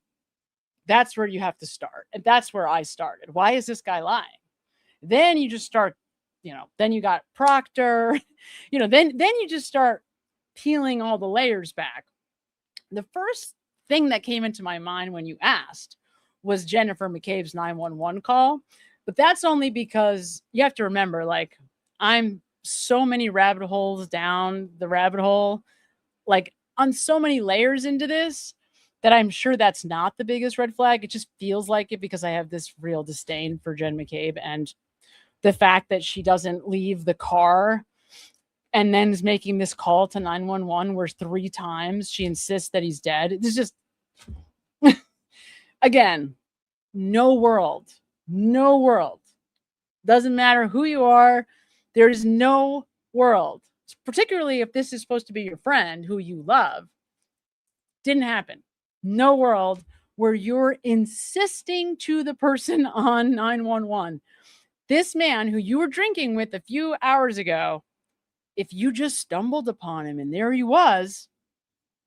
B: that's where you have to start. And that's where I started. Why is this guy lying? Then you just start, then you got Proctor, then you just start peeling all the layers back. The first thing that came into my mind when you asked was Jennifer McCabe's 911 call. But that's only because you have to remember, like, I'm so many rabbit holes down the rabbit hole, like, on so many layers into this, that I'm sure that's not the biggest red flag. It just feels like it because I have this real disdain for Jen McCabe, and the fact that she doesn't leave the car and then is making this call to 911 where 3 times she insists that he's dead. It's just, again, no world. Doesn't matter who you are. There is no world, particularly if this is supposed to be your friend who you love. Didn't happen. No world where you're insisting to the person on 911, this man who you were drinking with a few hours ago, if you just stumbled upon him and there he was,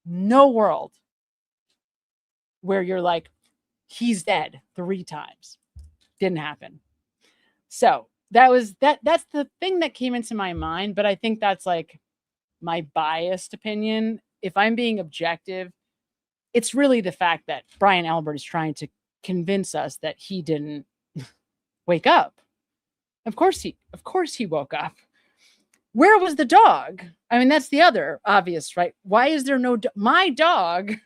B: no world where you're like, he's dead 3 times. Didn't happen. So that's the thing that came into my mind, but I think that's like my biased opinion. If I'm being objective, it's really the fact that Brian Albert is trying to convince us that he didn't wake up. Of course he woke up. Where was the dog? I mean, that's the other obvious, right? Why is there no my dog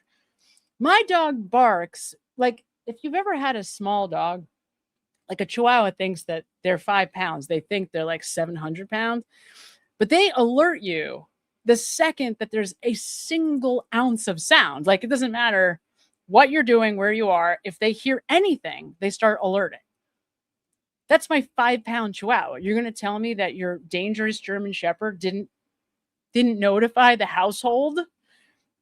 B: barks. Like, if you've ever had a small dog, like a Chihuahua thinks that they're 5 pounds. They think they're like 700 pounds, but they alert you the second that there's a single ounce of sound. Like, it doesn't matter what you're doing, where you are. If they hear anything, they start alerting. That's my 5-pound Chihuahua. You're going to tell me that your dangerous German Shepherd didn't notify the household?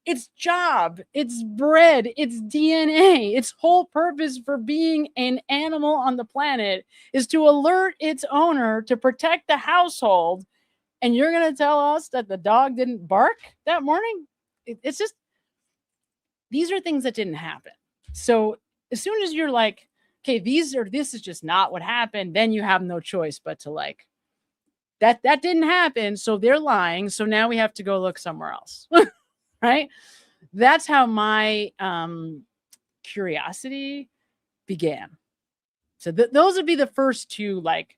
B: Its job, its bred, its DNA, its whole purpose for being an animal on the planet is to alert its owner to protect the household. And you're going to tell us that the dog didn't bark that morning? It's just, these are things that didn't happen. So as soon as you're like, okay, this is just not what happened, then you have no choice but to like, that didn't happen, so they're lying, so now we have to go look somewhere else. Right? That's how my curiosity began. So those would be the first 2, like,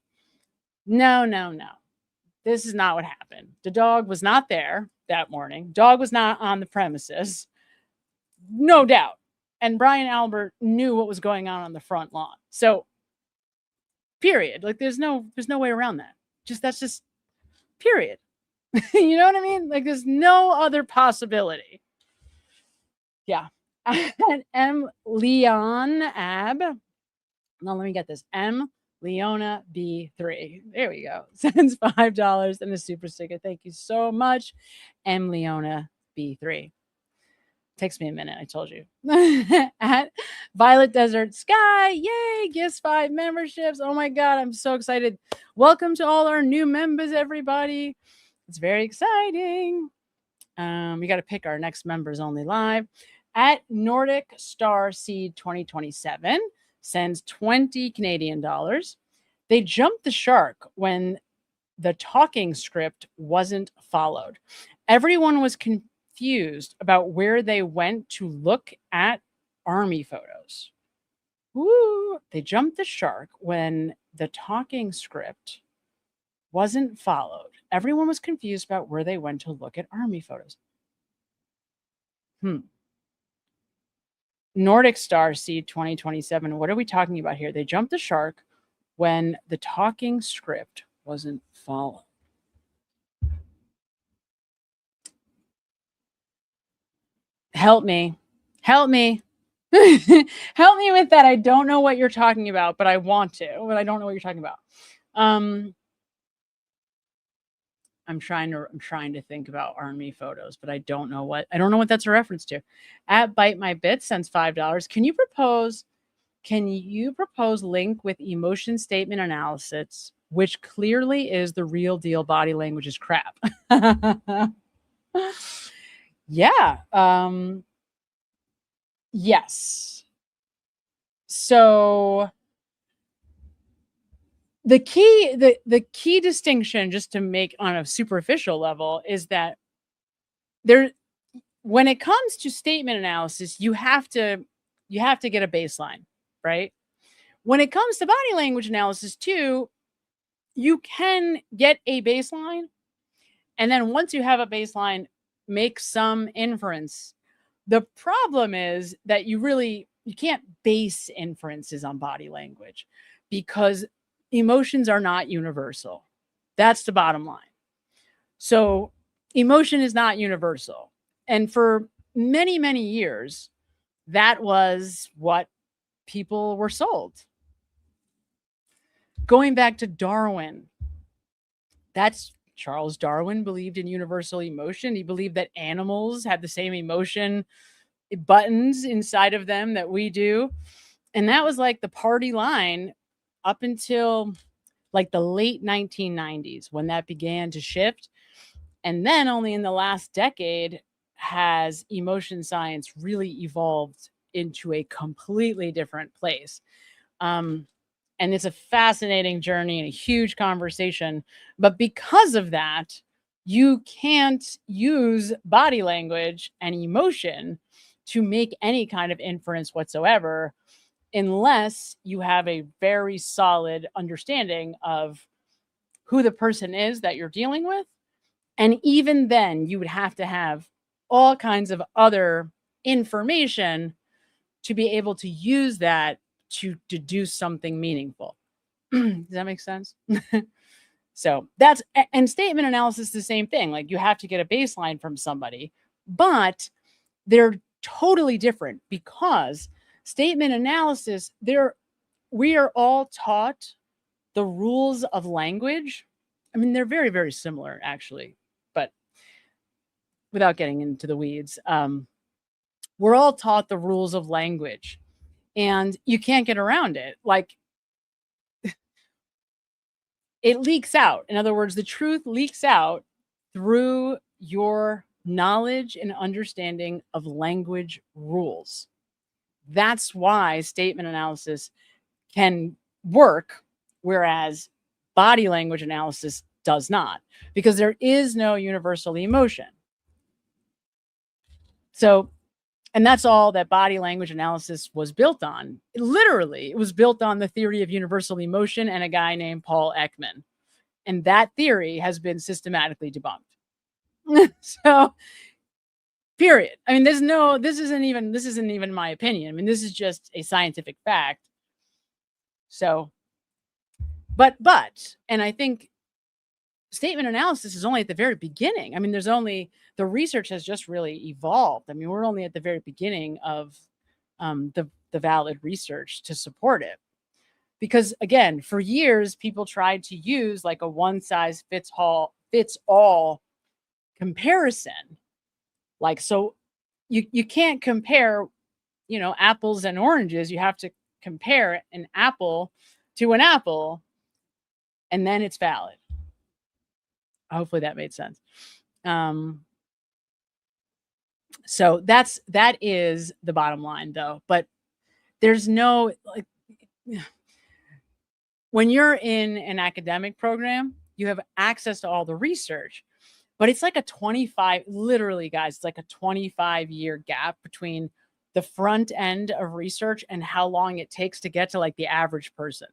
B: no. This is not what happened. The dog was not there that morning. Dog was not on the premises. No doubt. And Brian Albert knew what was going on the front lawn. So, period. Like, there's no way around that. That's just period. You know what I mean? Like, there's no other possibility. Yeah. And M. Leon Ab. Now, let me get this. M. Leona B3. There we go. Sends $5 and a super sticker. Thank you so much, M. Leona B3. Takes me a minute, I told you. At Violet Desert Sky, yay, gifts 5 memberships. Oh my God, I'm so excited. Welcome to all our new members, everybody. It's very exciting. We got to pick our next members only live. At Nordic Star Seed 2027 sends 20 Canadian dollars. They jumped the shark when the talking script wasn't followed. Everyone was confused about where they went to look at army photos. Woo! They jumped the shark when the talking script wasn't followed. Everyone was confused about where they went to look at army photos. Nordic Star Seed 2027. What are we talking about here? They jumped the shark when the talking script wasn't followed. Help me. Help me. Help me with that. I don't know what you're talking about, but I want to, but I don't know what you're talking about. I'm trying to think about army photos, but I don't know what that's a reference to. At Bite My Bits sends $5. Can you propose link with emotion statement analysis, which clearly is the real deal body language is crap? Yeah. Yes. So the key distinction, just to make on a superficial level, is that when it comes to statement analysis, you have to get a baseline, right? When it comes to body language analysis too, you can get a baseline, and then once you have a baseline, make some inference. The problem is that you can't base inferences on body language because emotions are not universal. That's the bottom line. So emotion is not universal. And for many, many years, that was what people were sold. Going back to Darwin, Charles Darwin believed in universal emotion. He believed that animals had the same emotion buttons inside of them that we do. And that was like the party line up until like the late 1990s when that began to shift. And then only in the last decade has emotion science really evolved into a completely different place. And it's a fascinating journey and a huge conversation. But because of that, you can't use body language and emotion to make any kind of inference whatsoever unless you have a very solid understanding of who the person is that you're dealing with. And even then, you would have to have all kinds of other information to be able to use that to deduce something meaningful. Does that make sense? So and statement analysis is the same thing. Like you have to get a baseline from somebody, but they're totally different because statement analysis, we are all taught the rules of language. I mean, they're very, very similar actually, but without getting into the weeds, we're all taught the rules of language and you can't get around it. Like it leaks out. In other words, the truth leaks out through your knowledge and understanding of language rules. That's why statement analysis can work, whereas body language analysis does not, because there is no universal emotion. So, and that's all that body language analysis was built on. Literally, it was built on the theory of universal emotion and a guy named Paul Ekman. And that theory has been systematically debunked. So, period. I mean, this isn't even my opinion. I mean, this is just a scientific fact. So, but, and I think statement analysis is only at the very beginning. I mean, the research has just really evolved. I mean, we're only at the very beginning of the valid research to support it. Because again, for years, people tried to use like a one size fits all comparison. Like, so you can't compare, apples and oranges. You have to compare an apple to an apple, and then it's valid. Hopefully that made sense. So that is the bottom line, though. But there's no, like, when you're in an academic program, you have access to all the research, but it's like a 25, literally, guys, it's like a 25-year gap between the front end of research and how long it takes to get to like the average person.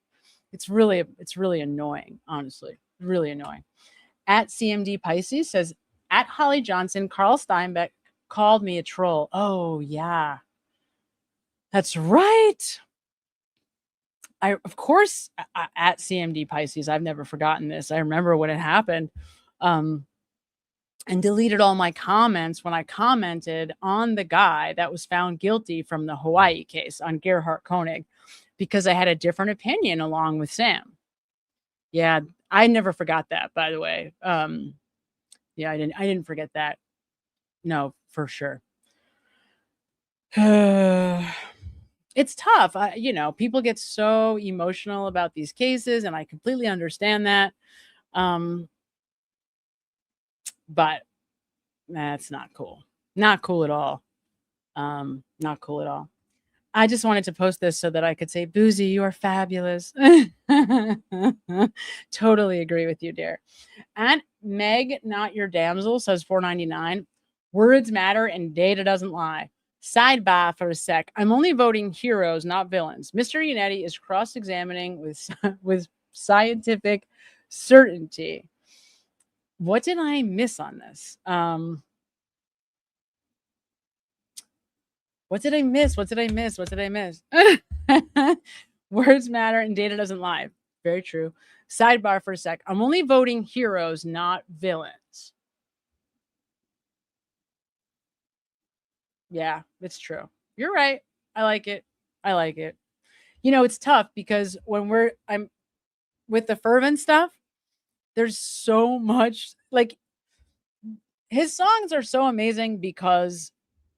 B: It's really annoying, honestly, really annoying. At CMD Pisces says, at Holly Johnson, Carl Steinbeck called me a troll. Oh yeah, that's right. Of course, at CMD Pisces, I've never forgotten this. I remember when it happened, and deleted all my comments when I commented on the guy that was found guilty from the Hawaii case on Gerhard Koenig, because I had a different opinion along with Sam. Yeah, I never forgot that, by the way. Yeah, I didn't forget that. No, for sure. It's tough. People get so emotional about these cases, and I completely understand that. But that's not cool. Not cool at all. Not cool at all. I just wanted to post this so that I could say, Boozy, you are fabulous. Totally agree with you, dear. And Meg, not your damsel, says $4.99. Words matter and data doesn't lie. Sidebar for a sec. I'm only voting heroes, not villains. Mr. Yannetti is cross-examining with scientific certainty. What did I miss on this? What did I miss? What did I miss? What did I miss? Words matter and data doesn't lie. Very true. Sidebar for a sec. I'm only voting heroes, not villains. Yeah, it's true. You're right. I like it. I like it. It's tough because when I'm with the fervent stuff, there's so much, like, his songs are so amazing because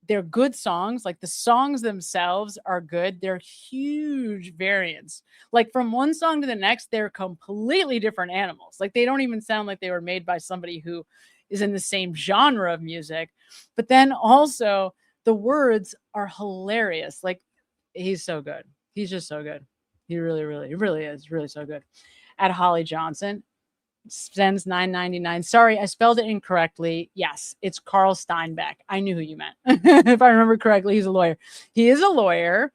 B: they're good songs. Like, the songs themselves are good. They're huge variants. Like, from one song to the next, they're completely different animals. Like, they don't even sound like they were made by somebody who is in the same genre of music. But then also the words are hilarious. Like, he's so good. He's just so good. He really, really, really is really so good. At Holly Johnson sends $9.99. Sorry, I spelled it incorrectly. Yes, it's Carl Steinbeck. I knew who you meant. If I remember correctly, he's a lawyer. He is a lawyer.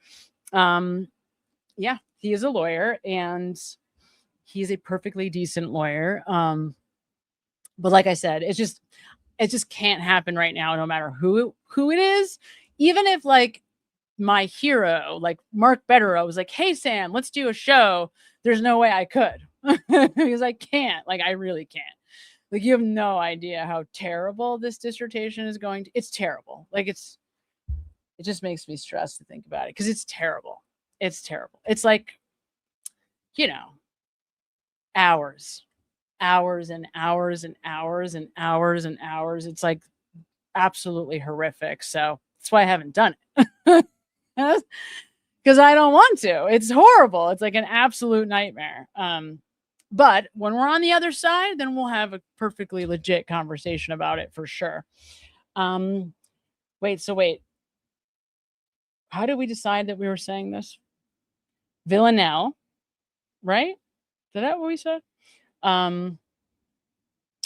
B: Yeah, he is a lawyer, and he's a perfectly decent lawyer. But like I said, it just can't happen right now, no matter who it is. Even if, like, my hero, like Mark Betterow, was like, hey, Sam, let's do a show. There's no way I could. Because I can't. Like, I really can't. Like, you have no idea how terrible this dissertation is going to. It's terrible. Like, it just makes me stressed to think about it because it's terrible. It's terrible. It's like, hours and hours and hours and hours and hours. It's like absolutely horrific. So that's why I haven't done it. Because I don't want to. It's horrible. It's like an absolute nightmare. But when we're on the other side, then we'll have a perfectly legit conversation about it for sure. Wait. How did we decide that we were saying this? Villanelle, right? Is that what we said?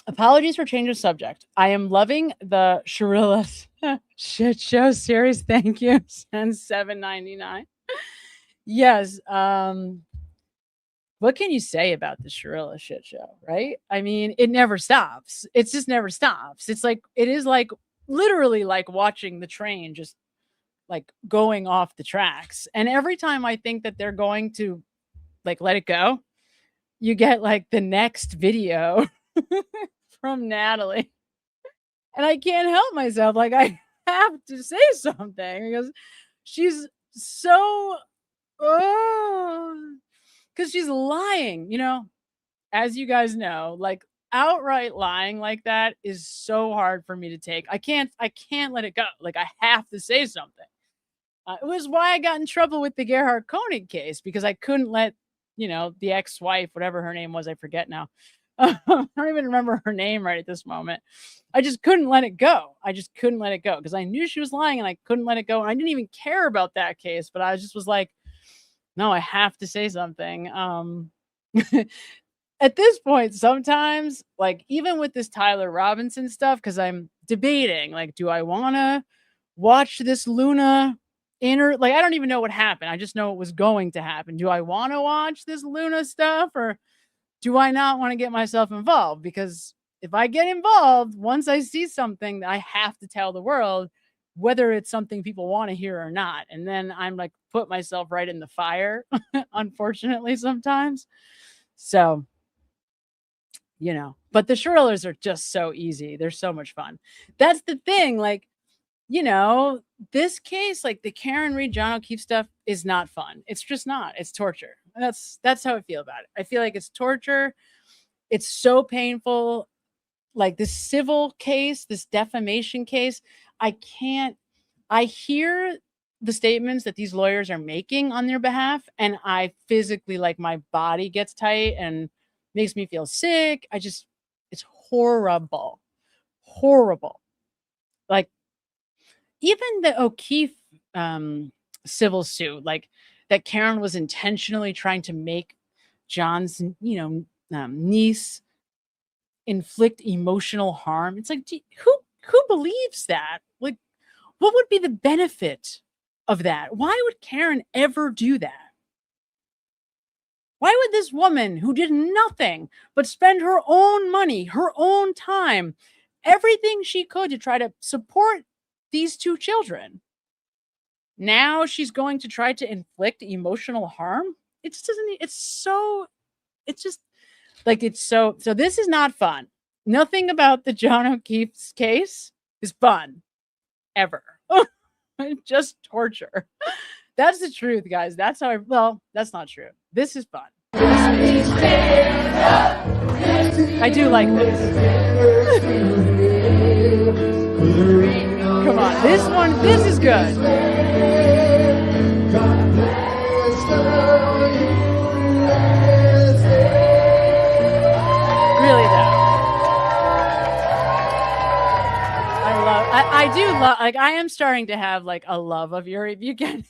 B: Apologies for change of subject. I am loving the Sharilla shit show series. Thank you. And $7.99. Yes. What can you say about the Sharilla shit show, right? I mean, it never stops. It just never stops. It is like literally like watching the train just like going off the tracks. And every time I think that they're going to like let it go, you get like the next video from Natalie. And I can't help myself. Like, I have to say something because she's so, because she's lying, as you guys know, like outright lying like that is so hard for me to take. I can't let it go. Like, I have to say something. It was why I got in trouble with the Gerhard Koenig case, because I couldn't let, the ex-wife, whatever her name was, I forget now, I don't even remember her name right at this moment. I just couldn't let it go. I just couldn't let it go because I knew she was lying and I couldn't let it go. And I didn't even care about that case, but I just was like, no, I have to say something. At this point, sometimes, like even with this Tyler Robinson stuff, because I'm debating, like, do I want to watch this Luna like, I don't even know what happened. I just know it was going to happen. Do I want to watch this Luna stuff or do I not want to get myself involved? Because if I get involved, once I see something, I have to tell the world whether it's something people want to hear or not. And then I'm like, put myself right in the fire, unfortunately, sometimes. So, but the Shirlers are just so easy. They're so much fun. That's the thing. Like, this case, like the Karen Reed, John O'Keefe stuff is not fun. It's just not. It's torture. That's how I feel about it. I feel like it's torture. It's so painful. Like this civil case, this defamation case, I hear the statements that these lawyers are making on their behalf, and I physically, like, my body gets tight and makes me feel sick. It's horrible. Horrible. Like, even the O'Keefe civil suit, like that Karen was intentionally trying to make John's, niece inflict emotional harm. It's like, who believes that? Like, what would be the benefit of that? Why would Karen ever do that? Why would this woman who did nothing but spend her own money, her own time, everything she could to try to support these two children, now she's going to try to inflict emotional harm? It just doesn't, so this is not fun. Nothing about the John O'Keefe's case is fun, ever. Just torture. That's the truth, guys. That's that's not true. This is fun. I do like this. Come on, this is good. Really though. I do love, like, I am starting to have like a love of Yuri Buchanan.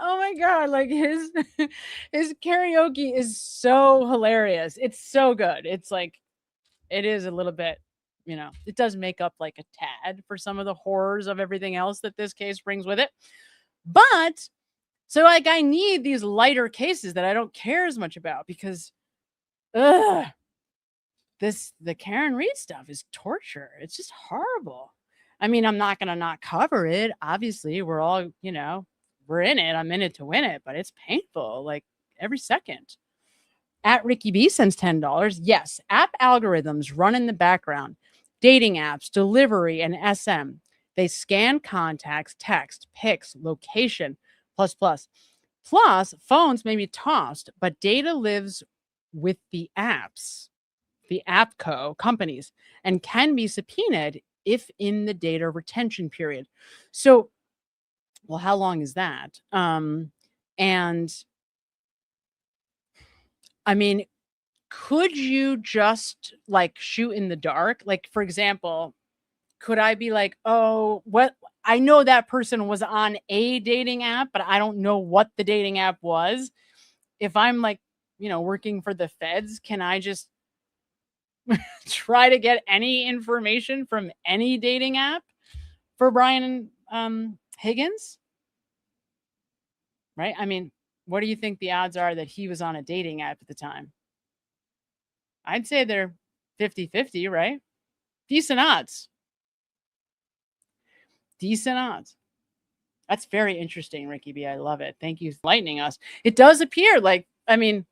B: Oh my God, like his karaoke is so hilarious. It's so good. It's like, it is a little bit, it does make up like a tad for some of the horrors of everything else that this case brings with it. But so like, I need these lighter cases that I don't care as much about because the Karen Reed stuff is torture. It's just horrible. I mean, I'm not going to not cover it. Obviously, we're all, we're in it. I'm in it to win it, but it's painful, like every second. At Ricky B sends $10. Yes, app algorithms run in the background. Dating apps, delivery, and SM. They scan contacts, text, pics, location, plus. Plus, phones may be tossed, but data lives with the apps, the AppCo companies, and can be subpoenaed if in the data retention period. So, well, how long is that? And I mean, could you just like shoot in the dark? Like, for example, could I be like, oh, what? I know that person was on a dating app, but I don't know what the dating app was. If I'm like, working for the feds, can I just try to get any information from any dating app for Brian Higgins? Right? I mean, what do you think the odds are that he was on a dating app at the time? I'd say they're 50-50, right? Decent odds. Decent odds. That's very interesting, Ricky B. I love it. Thank you for enlightening us. It does appear like, I mean,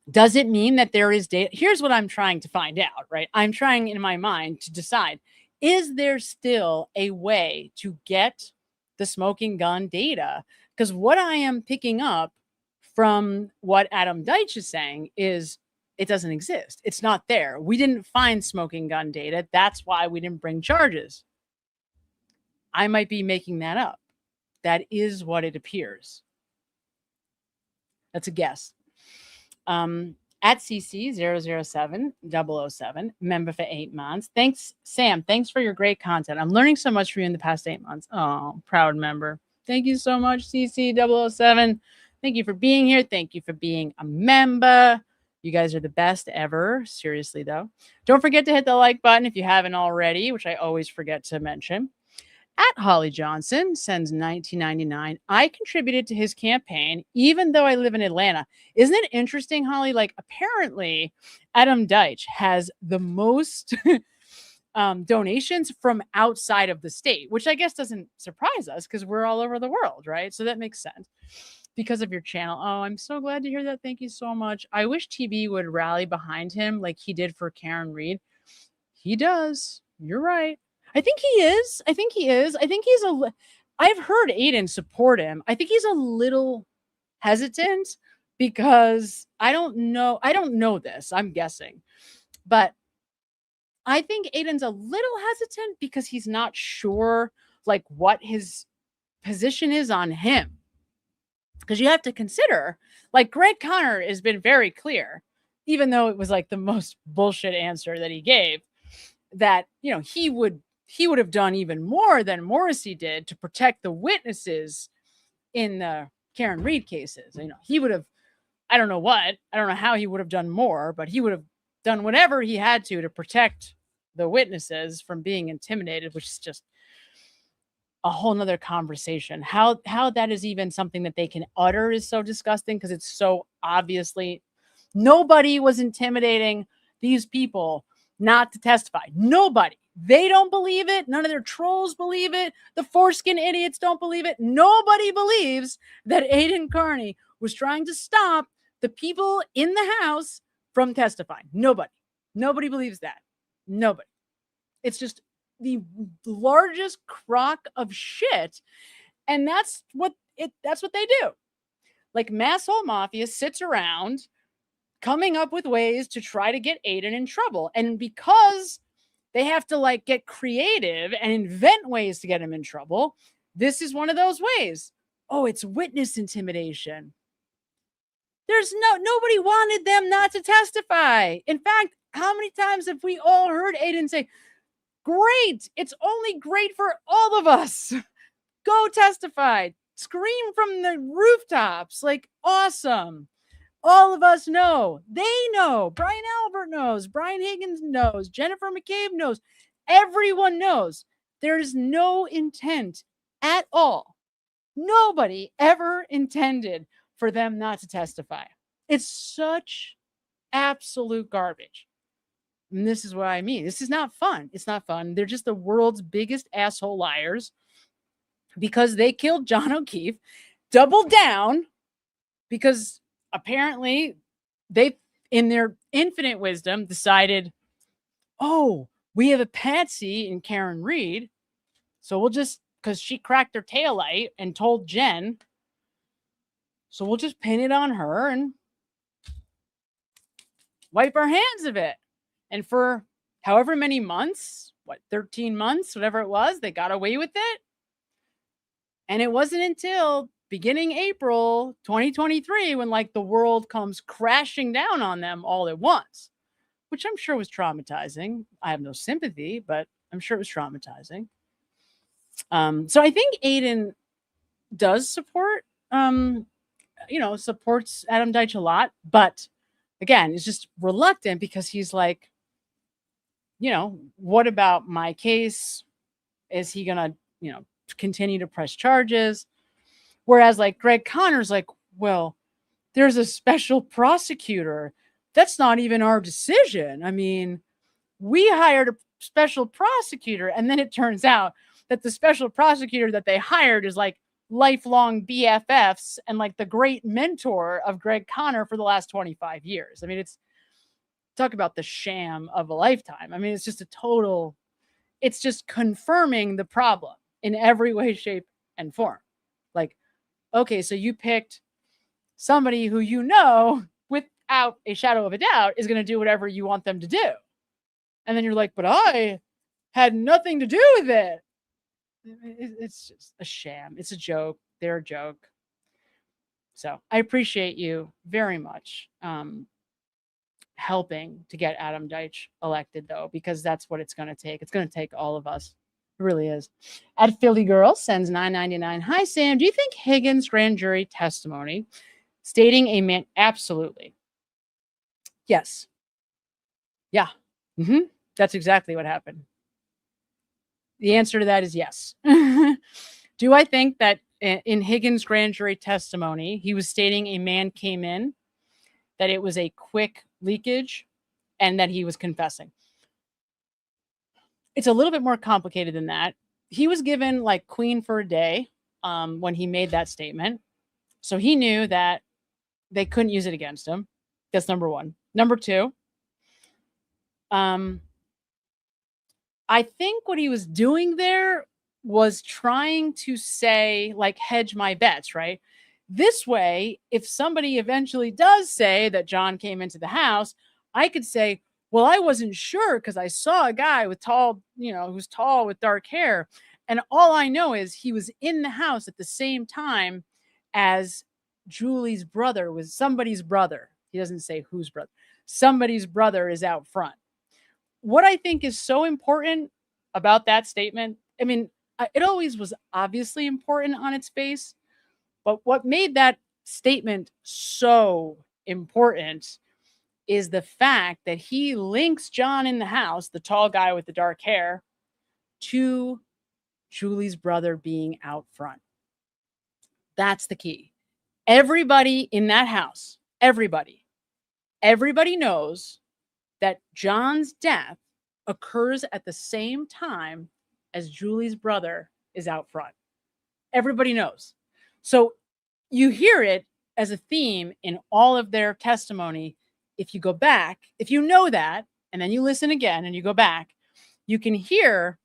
B: does it mean that there is data? Here's what I'm trying to find out, right? I'm trying in my mind to decide, is there still a way to get the smoking gun data? Because what I am picking up from what Adam Deitch is saying is it doesn't exist. It's not there. We didn't find smoking gun data. That's why we didn't bring charges. I might be making that up. That is what it appears. That's a guess. At CC007007, member for 8 months. Thanks, Sam. Thanks for your great content. I'm learning so much from you in the past 8 months. Oh, proud member. Thank you so much, CC007. Thank you for being here. Thank you for being a member. You guys are the best ever. Seriously, though. Don't forget to hit the like button if you haven't already, which I always forget to mention. At Holly Johnson sends $19.99. I contributed to his campaign, even though I live in Atlanta. Isn't it interesting, Holly? Like, apparently, Adam Deitch has the most donations from outside of the state, which I guess doesn't surprise us because we're all over the world, right? So that makes sense because of your channel. Oh, I'm so glad to hear that. Thank you so much. I wish TB would rally behind him like he did for Karen Reed. He does. You're right. I think he is. I think he's I've heard Aiden support him. I think he's a little hesitant because I don't know this. I'm guessing. But I think Aiden's a little hesitant because he's not sure like what his position is on him. Because you have to consider, like Greg Conner has been very clear, even though it was like the most bullshit answer that he gave, that, you know, he would have done even more than Morrissey did to protect the witnesses in the Karen Reed cases. You know, he would have, I don't know how he would have done more, but he would have done whatever he had to protect the witnesses from being intimidated, which is just a whole nother conversation. How that is even something that they can utter is so disgusting because it's so obviously nobody was intimidating these people not to testify. Nobody. They don't believe it. None of their trolls believe it. The foreskin idiots don't believe it. Nobody believes that Aiden Carney was trying to stop the people in the House from testifying. Nobody believes that. Nobody. It's just the largest crock of shit. And that's what they do. Like Masshole Mafia sits around coming up with ways to try to get Aiden in trouble. And because they have to like get creative and invent ways to get him in trouble, this is one of those ways. Oh, it's witness intimidation. Nobody wanted them not to testify. In fact, how many times have we all heard Aiden say, great, it's only great for all of us. Go testify. Scream from the rooftops. Like, awesome. All of us know. They know. Brian Albert knows. Brian Higgins knows. Jennifer McCabe knows. Everyone knows. There's no intent at all. Nobody ever intended for them not to testify. It's such absolute garbage. And this is what I mean. This is not fun. It's not fun. They're just the world's biggest asshole liars because they killed John O'Keefe, doubled down because apparently they, in their infinite wisdom, decided, oh, we have a patsy in Karen Reed. So we'll just, because she cracked her taillight and told Jen, so we'll just pin it on her and wipe our hands of it. And for however many months, 13 months, whatever it was, they got away with it. And it wasn't until beginning April 2023 when like the world comes crashing down on them all at once, which I'm sure was traumatizing. I have no sympathy, but I'm sure it was traumatizing. So I think Aiden does support, supports Adam Deitch a lot, but again, is just reluctant because he's like, what about my case? Is he gonna, continue to press charges? Whereas like Greg Conner's like, well, there's a special prosecutor. That's not even our decision. I mean, we hired a special prosecutor, and then it turns out that the special prosecutor that they hired is like lifelong BFFs and like the great mentor of Greg Conner for the last 25 years. I mean, talk about the sham of a lifetime. I mean, it's just it's just confirming the problem in every way, shape, and form. Like, okay, so you picked somebody who without a shadow of a doubt is going to do whatever you want them to do. And then you're like, but I had nothing to do with it. It's just a sham. It's a joke. They're a joke. So I appreciate you very much helping to get Adam Deitch elected, though, because that's what it's going to take. It's going to take all of us. It really is. At Philly Girl sends $9.99. Hi, Sam. Do you think Higgins' grand jury testimony stating a man? Absolutely. Yes. Yeah. That's exactly what happened. The answer to that is yes. Do I think that in Higgins' grand jury testimony, he was stating a man came in, that it was a quick leakage, and that he was confessing? It's a little bit more complicated than that. He was given like queen for a day when he made that statement. So he knew that they couldn't use it against him. That's number one. Number two, I think what he was doing there was trying to say, like, hedge my bets, right? This way, if somebody eventually does say that John came into the house, I could say, well, I wasn't sure because I saw a guy with tall, who's tall with dark hair. And all I know is he was in the house at the same time as Julie's brother was somebody's brother. He doesn't say whose brother. Somebody's brother is out front. What I think is so important about that statement, I mean, it always was obviously important on its face, but what made that statement so important is the fact that he links John in the house, the tall guy with the dark hair, to Julie's brother being out front. That's the key. Everybody in that house, everybody knows that John's death occurs at the same time as Julie's brother is out front. Everybody knows. So you hear it as a theme in all of their testimony. If you go back, if you know that, and then you listen again and you go back, you can hear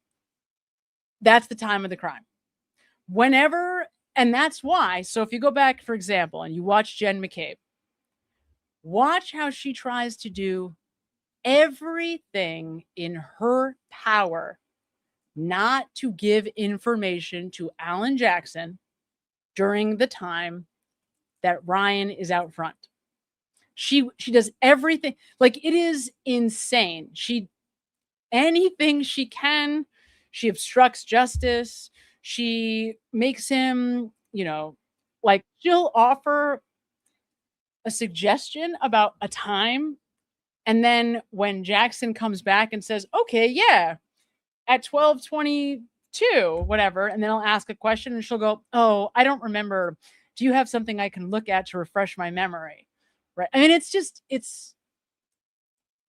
B: that's the time of the crime. Whenever, and that's why. So if you go back, for example, and you watch Jen McCabe, watch how she tries to do everything in her power not to give information to Alan Jackson during the time that Ryan is out front. She does everything. Like, it is insane. Anything she can, she obstructs justice. She makes him, like, she'll offer a suggestion about a time. And then when Jackson comes back and says, okay, yeah, at 12:22, whatever, and then I'll ask a question and she'll go, oh, I don't remember. Do you have something I can look at to refresh my memory? Right. I mean,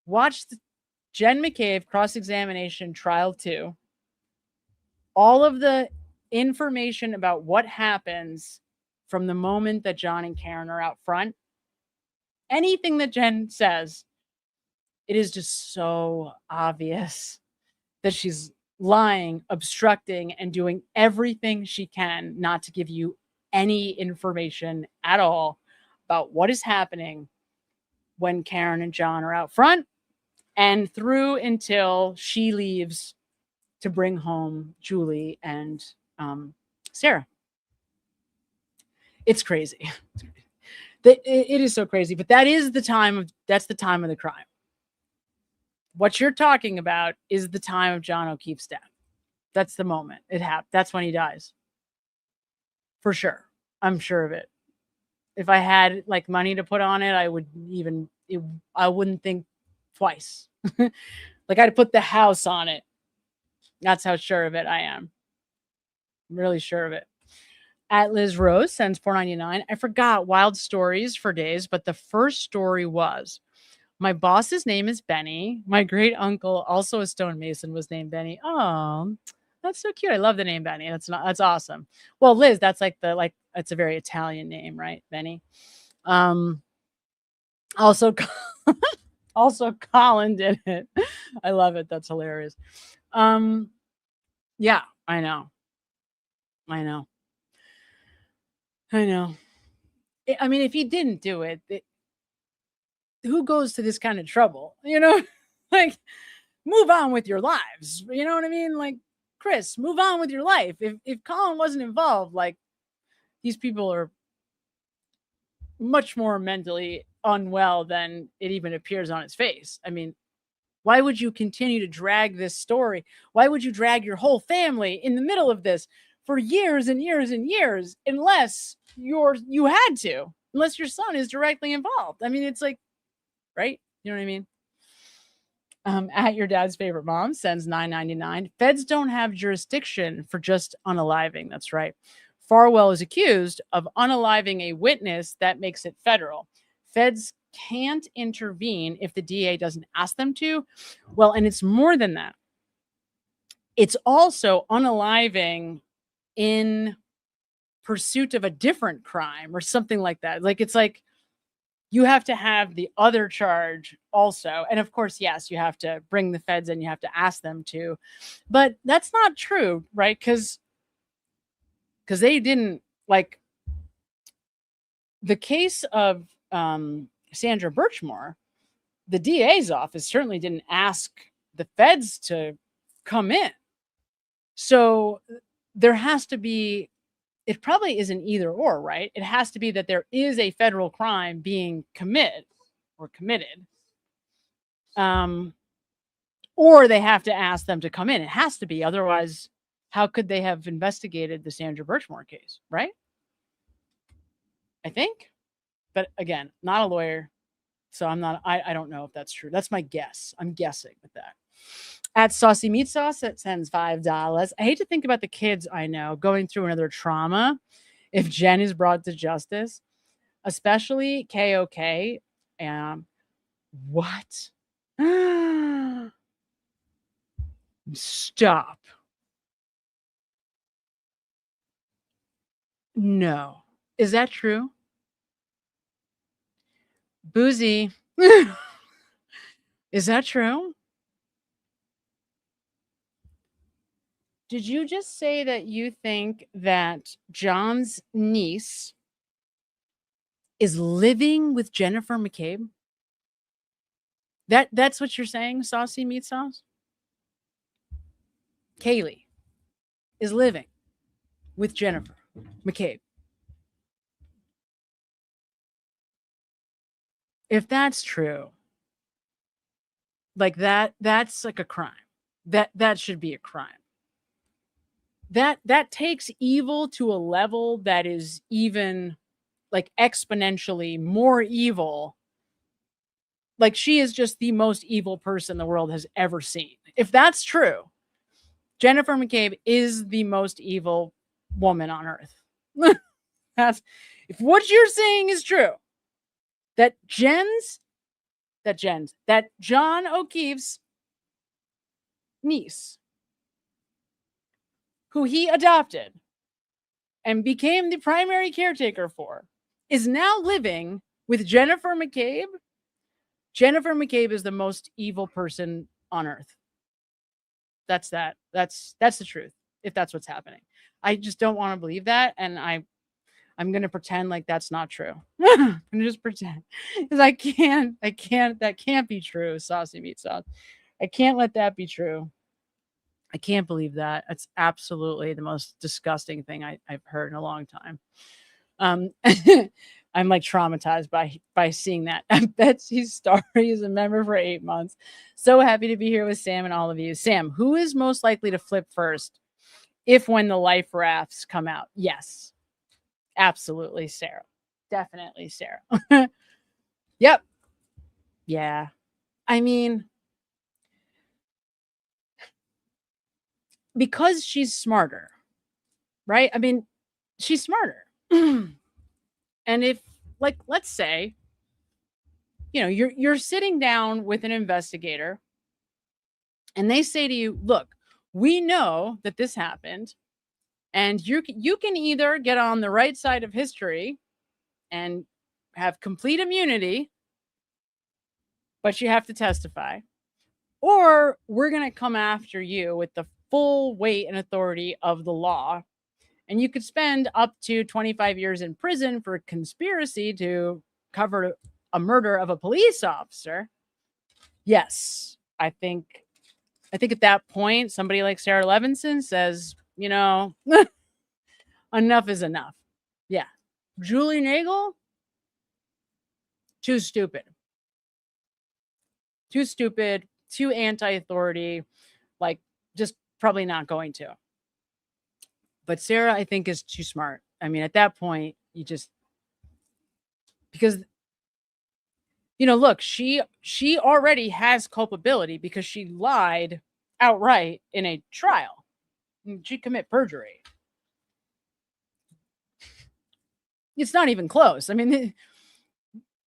B: watch the Jen McCabe cross-examination trial 2. All of the information about what happens from the moment that John and Karen are out front, anything that Jen says, it is just so obvious that she's lying, obstructing, and doing everything she can not to give you any information at all about what is happening when Karen and John are out front and through until she leaves to bring home Julie and Sarah. It's crazy. It is so crazy, but that's the time of the crime. What you're talking about is the time of John O'Keefe's death. That's the moment it happened. That's when he dies. For sure. I'm sure of it. If I had like money to put on it, I wouldn't think twice. Like, I'd put the house on it. That's how sure of it I am. I'm really sure of it. At Liz Rose sends $4.99. I forgot wild stories for days, but the first story was, my boss's name is Benny. My great uncle, also a stonemason, was named Benny. Oh, that's so cute. I love the name Benny. That's awesome. Well, Liz, that's it's a very Italian name, right? Benny. Also Colin did it. I love it. That's hilarious. Yeah, I know. I mean, if he didn't do it, who goes to this kind of trouble? Like, move on with your lives. You know what I mean? Like, Chris, move on with your life. If Colin wasn't involved, like, these people are much more mentally unwell than it even appears on its face. I mean, why would you continue to drag this story? Why would you drag your whole family in the middle of this for years and years and years, unless you had to, unless your son is directly involved? I mean, it's like, right? You know what I mean? At your dad's favorite mom sends $9.99. Feds don't have jurisdiction for just unaliving. That's right. Farwell is accused of unaliving a witness. That makes it federal. Feds can't intervene if the DA doesn't ask them to. Well, and it's more than that. It's also unaliving in pursuit of a different crime or something like that. Like, it's like you have to have the other charge also. And of course, yes, you have to bring the feds in, you have to ask them to. But that's not true, right? Because they didn't, like, the case of Sandra Birchmore, the DA's office certainly didn't ask the feds to come in. So there has to be, it probably isn't either or, right? It has to be that there is a federal crime being committed, or they have to ask them to come in. It has to be. Otherwise, how could they have investigated the Sandra Birchmore case, right? I think. But again, not a lawyer. So I don't know if that's true. That's my guess. I'm guessing with that. At Saucy Meat Sauce, it sends $5. I hate to think about the kids I know going through another trauma if Jen is brought to justice, especially KOK. What? Stop. No. Is that true? Boozy. Is that true? Did you just say that you think that John's niece is living with Jennifer McCabe? That's what you're saying, Saucy Meat Sauce? Kaylee is living with Jennifer McCabe. If that's true, like that's like a crime. That should be a crime. That takes evil to a level that is even like exponentially more evil. Like, she is just the most evil person the world has ever seen. If that's true, Jennifer McCabe is the most evil woman on earth. If what you're saying is true, that John O'Keefe's niece, who he adopted and became the primary caretaker for, is now living with Jennifer McCabe. Jennifer McCabe is the most evil person on earth. That's the truth, if that's what's happening. I just don't want to believe that, and I'm going to pretend like that's not true. I'm going to just pretend, because that can't be true, Saucy Meat Sauce. I can't let that be true. I can't believe that. It's absolutely the most disgusting thing I've heard in a long time. I'm like traumatized by seeing that. Betsy's story is a member for 8 months. So happy to be here with Sam and all of you. Sam, who is most likely to flip first when the life rafts come out? Yes, absolutely, Sarah. Definitely, Sarah. Yep. Yeah. I mean, because she's smarter, right? I mean, she's smarter. And if, like, let's say, you're sitting down with an investigator and they say to you, look, we know that this happened, and you can either get on the right side of history and have complete immunity, but you have to testify, or we're going to come after you with the full weight and authority of the law. And you could spend up to 25 years in prison for conspiracy to cover a murder of a police officer. Yes, I think at that point, somebody like Sarah Levinson says, enough is enough. Yeah. Julie Nagel, too stupid. Too stupid, too anti-authority, like just probably not going to. But Sarah, I think, is too smart. I mean, at that point, you just, because, you know, look, she already has culpability because she lied outright in a trial. She commit perjury. It's not even close. I mean,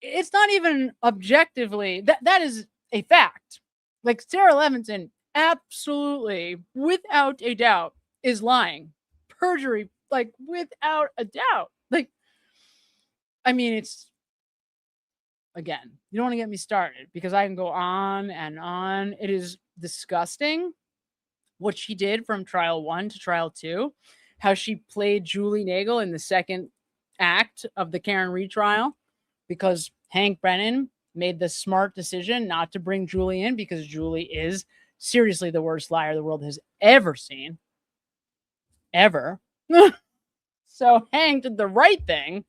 B: it's not even objectively, that is a fact. Like, Sarah Levinson absolutely, without a doubt, is lying. Perjury, like, without a doubt. Like, I mean, it's, again, you don't want to get me started because I can go on and on. It is disgusting what she did from trial 1 to trial 2, how she played Julie Nagel in the second act of the Karen Reed trial, because Hank Brennan made the smart decision not to bring Julie in because Julie is seriously the worst liar the world has ever seen. Ever. So Hank did the right thing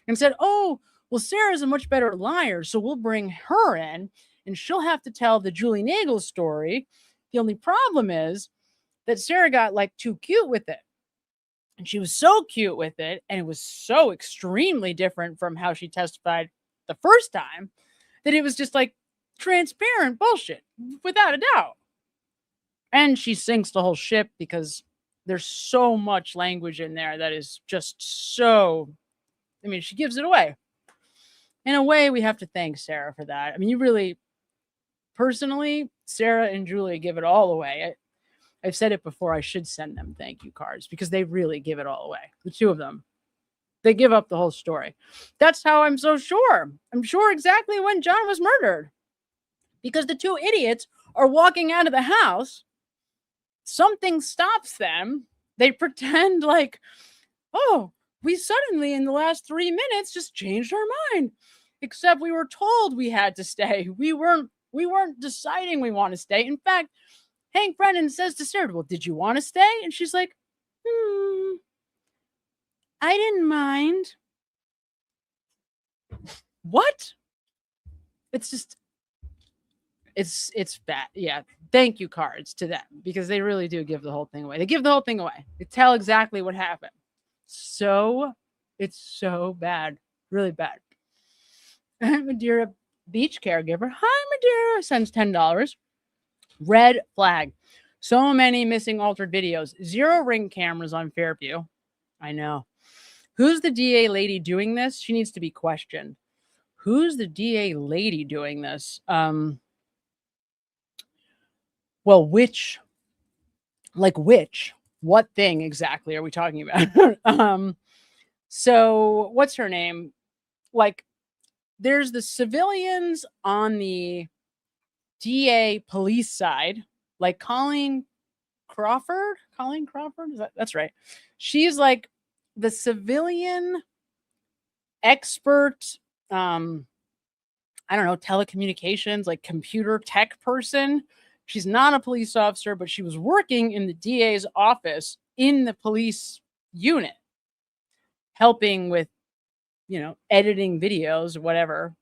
B: and said, oh, well, Sarah's a much better liar, so we'll bring her in and she'll have to tell the Julie Nagel story. The only problem is that Sarah got like too cute with it. And she was so cute with it, and it was so extremely different from how she testified the first time, that it was just like transparent bullshit, without a doubt. And she sinks the whole ship because there's so much language in there that is just so, I mean, she gives it away. In a way, we have to thank Sarah for that. I mean, you really, personally, Sarah and Julie give it all away. I've said it before, I should send them thank you cards because they really give it all away. The two of them, they give up the whole story. That's how I'm so sure. I'm sure exactly when John was murdered, because the two idiots are walking out of the house. Something stops them. They pretend like, oh, we suddenly in the last 3 minutes just changed our mind. Except we were told we had to stay. We weren't deciding we want to stay. In fact, Hank Brennan says to Sarah, well, did you want to stay? And she's like, I didn't mind. What? It's just, it's bad. Yeah. Thank you cards to them because they really do give the whole thing away. They give the whole thing away. They tell exactly what happened. So it's so bad. Really bad. Madeira Beach caregiver. Hi, Madeira. Sends $10. Red flag. So many missing altered videos. 0 ring cameras on Fairview. I know. Who's the DA lady doing this? She needs to be questioned. Who's the DA lady doing this? Well, which? What thing exactly are we talking about? So what's her name? Like, there's the civilians on the DA police side, like Colleen Crawford, that's right. She's like the civilian expert, I don't know, telecommunications, like computer tech person. She's not a police officer, but she was working in the DA's office in the police unit, helping with, you know, editing videos or whatever,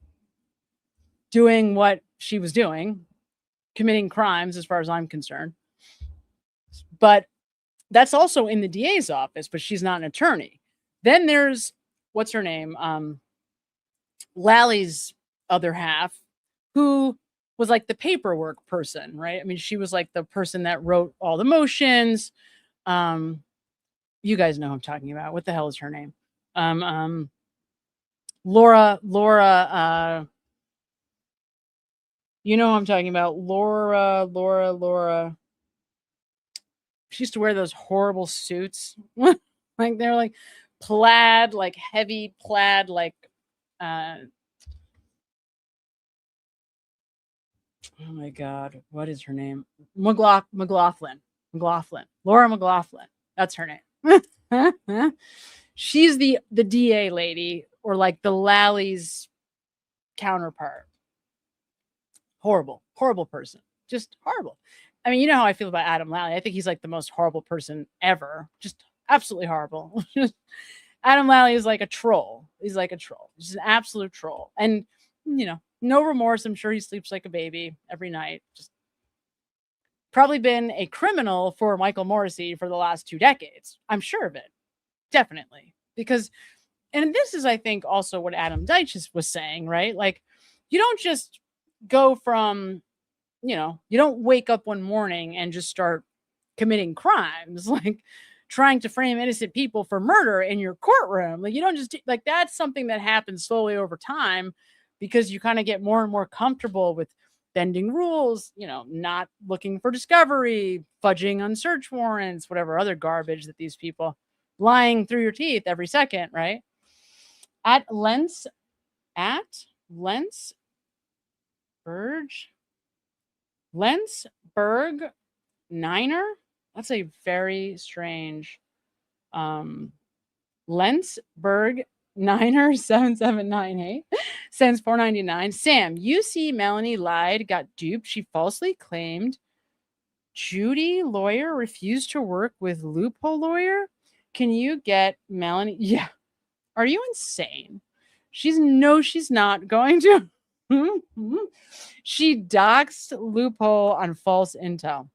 B: doing what she was doing, committing crimes as far as I'm concerned. But that's also in the DA's office, but she's not an attorney. Then there's, what's her name? Lally's other half, who was like the paperwork person, right? I mean, she was like the person that wrote all the motions. You guys know who I'm talking about. What the hell is her name? Laura, you know who I'm talking about. Laura. She used to wear those horrible suits. Like, they're like plaid, like heavy plaid, like, oh my God, what is her name? McLaughlin. Laura McLaughlin. That's her name. She's the DA lady, or like the Lally's counterpart. Horrible person. Just horrible. I mean, you know how I feel about Adam Lally. I think he's like the most horrible person ever. Just absolutely horrible. Adam Lally is like a troll. He's like a troll. He's an absolute troll. And no remorse. I'm sure he sleeps like a baby every night. Just probably been a criminal for Michael Morrissey for the last 2 decades. I'm sure of it. Definitely. Because, and this is, I think, also what Adam Deitch was saying, right? Like, you don't just go from, you don't wake up one morning and just start committing crimes, like trying to frame innocent people for murder in your courtroom. Like, you don't just, like, that's something that happens slowly over time because you kind of get more and more comfortable with bending rules, not looking for discovery, fudging on search warrants, whatever other garbage that these people lying through your teeth every second, right? At Lensberg Niner. That's a very strange Lensberg Niner 7798 sends $4.99. Sam, you see Melanie lied, got duped. She falsely claimed Judy lawyer refused to work with loophole lawyer. Can you get Melanie? Yeah. Are you insane? She's not going to. She doxed loophole on false intel.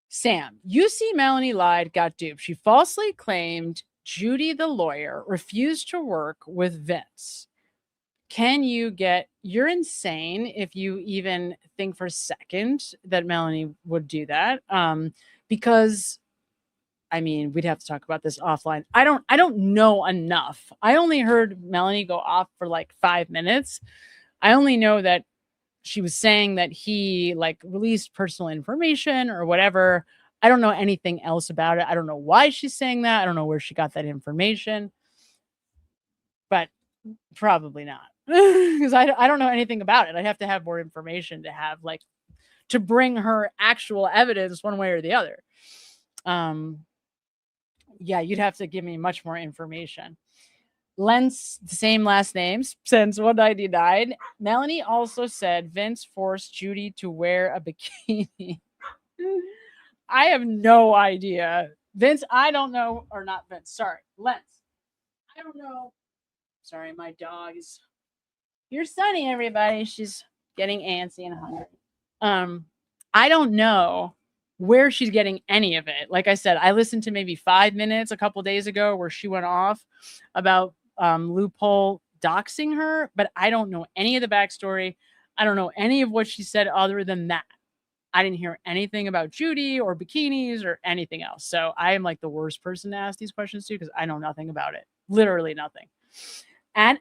B: Sam, you see Melanie lied, got duped. She falsely claimed Judy the lawyer refused to work with Vince. Can you get, you're insane if you even think for a second that Melanie would do that. Because I mean, we'd have to talk about this offline. I don't know enough. I only heard Melanie go off for like 5 minutes. I only know that she was saying that he like released personal information or whatever. I don't know anything else about it. I don't know why she's saying that. I don't know where she got that information, but probably not because I don't know anything about it. I'd have to have more information to have like to bring her actual evidence one way or the other. Yeah, you'd have to give me much more information. Lens, the same last names, since 199. Melanie also said Vince forced Judy to wear a bikini. I have no idea. Vince, I don't know, or not Vince, sorry, Lens. I don't know. Sorry, my dog is here. Sunny, everybody. She's getting antsy and hungry. I don't know where she's getting any of it. Like I said, I listened to maybe 5 minutes a couple days ago where she went off about loophole doxing her, but I don't know any of the backstory. I don't know any of what she said other than that. I didn't hear anything about Judy or bikinis or anything else. So I am like the worst person to ask these questions to because I know nothing about it. Literally nothing. At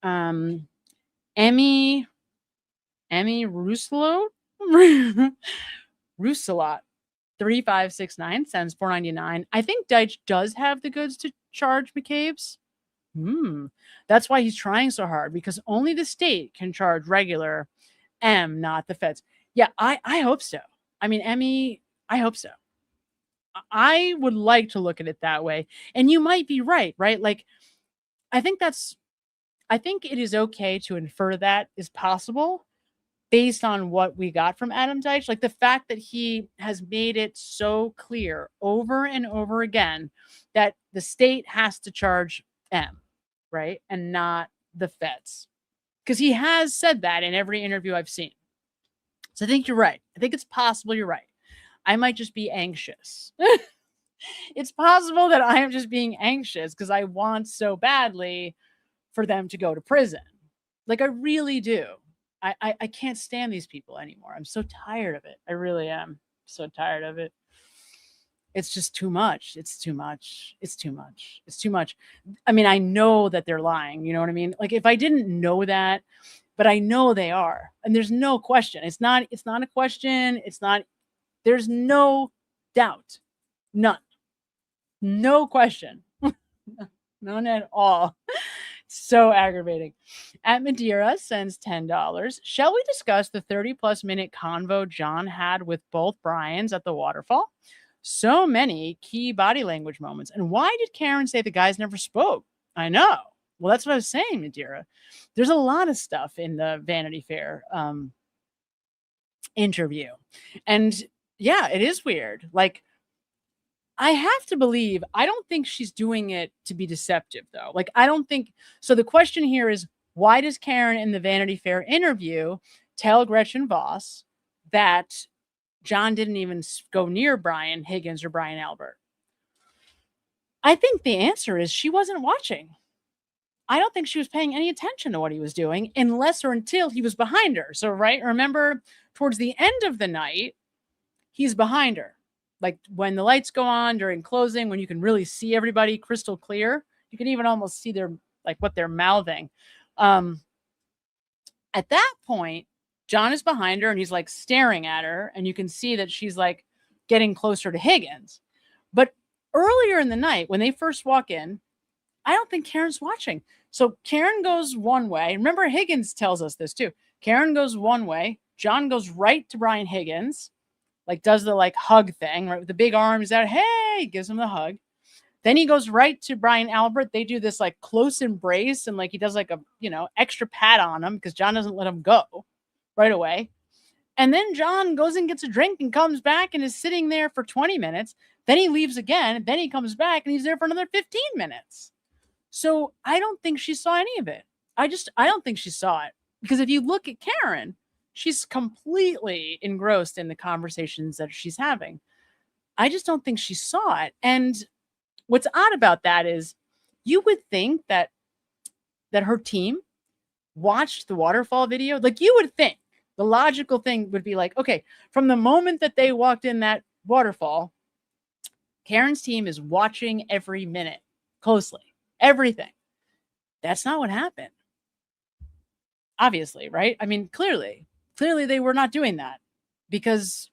B: Emmy Rousselot, Rousselot 3569 sends $4.99. I think Deitch does have the goods to charge McCabe's. That's why he's trying so hard, because only the state can charge regular M, not the feds. Yeah, I hope so. I mean, Emmy, I hope so. I would like to look at it that way. And you might be right? Like, I think it is okay to infer that is possible based on what we got from Adam Deitch. Like the fact that he has made it so clear over and over again that the state has to charge M, right? And not the feds. Because he has said that in every interview I've seen. So I think you're right. I think it's possible you're right. I might just be anxious. It's possible that I am just being anxious because I want so badly for them to go to prison. Like I really do. I can't stand these people anymore. I'm so tired of it. I really am so tired of it. It's just too much. It's too much. It's too much. It's too much. I mean, I know that they're lying. You know what I mean? Like if I didn't know that, but I know they are, and there's no question. It's not a question. There's no doubt. None. No question. None at all. So aggravating. At Madeira sends $10. Shall we discuss the 30+ minute convo John had with both Brians at the waterfall? So many key body language moments. And why did Karen say the guys never spoke? I know. Well, that's what I was saying, Madeira. There's a lot of stuff in the Vanity Fair interview. And yeah, it is weird. Like, I have to believe, I don't think she's doing it to be deceptive, though. Like, I don't think, so the question here is, Why does Karen in the Vanity Fair interview tell Gretchen Voss that John didn't even go near Brian Higgins or Brian Albert? I think the answer is she wasn't watching. I don't think she was paying any attention to what he was doing unless or until he was behind her. So, right, remember towards the end of the night, he's behind her. Like when the lights go on during closing, when you can really see everybody crystal clear, you can even almost see their, like what they're mouthing. At that point, John is behind her and he's like staring at her, and you can see that she's like getting closer to Higgins. But earlier in the night, when they first walk in, I don't think Karen's watching. So Karen goes one way. Remember, Higgins tells us this too. Karen goes one way. John goes right to Brian Higgins, like does the like hug thing, right? With the big arms out. Hey, gives him the hug. Then he goes right to Brian Albert. They do this like close embrace, and like he does like a, extra pat on him because John doesn't let him go right away. And then John goes and gets a drink and comes back and is sitting there for 20 minutes. Then he leaves again. Then he comes back and he's there for another 15 minutes. So I don't think she saw any of it. I don't think she saw it, because if you look at Karen, she's completely engrossed in the conversations that she's having. I just don't think she saw it. And what's odd about that is you would think that her team watched the waterfall video. Like, you would think the logical thing would be like, okay, from the moment that they walked in that waterfall, Karen's team is watching every minute closely. Everything. That's not what happened. Obviously, right? I mean, clearly they were not doing that, because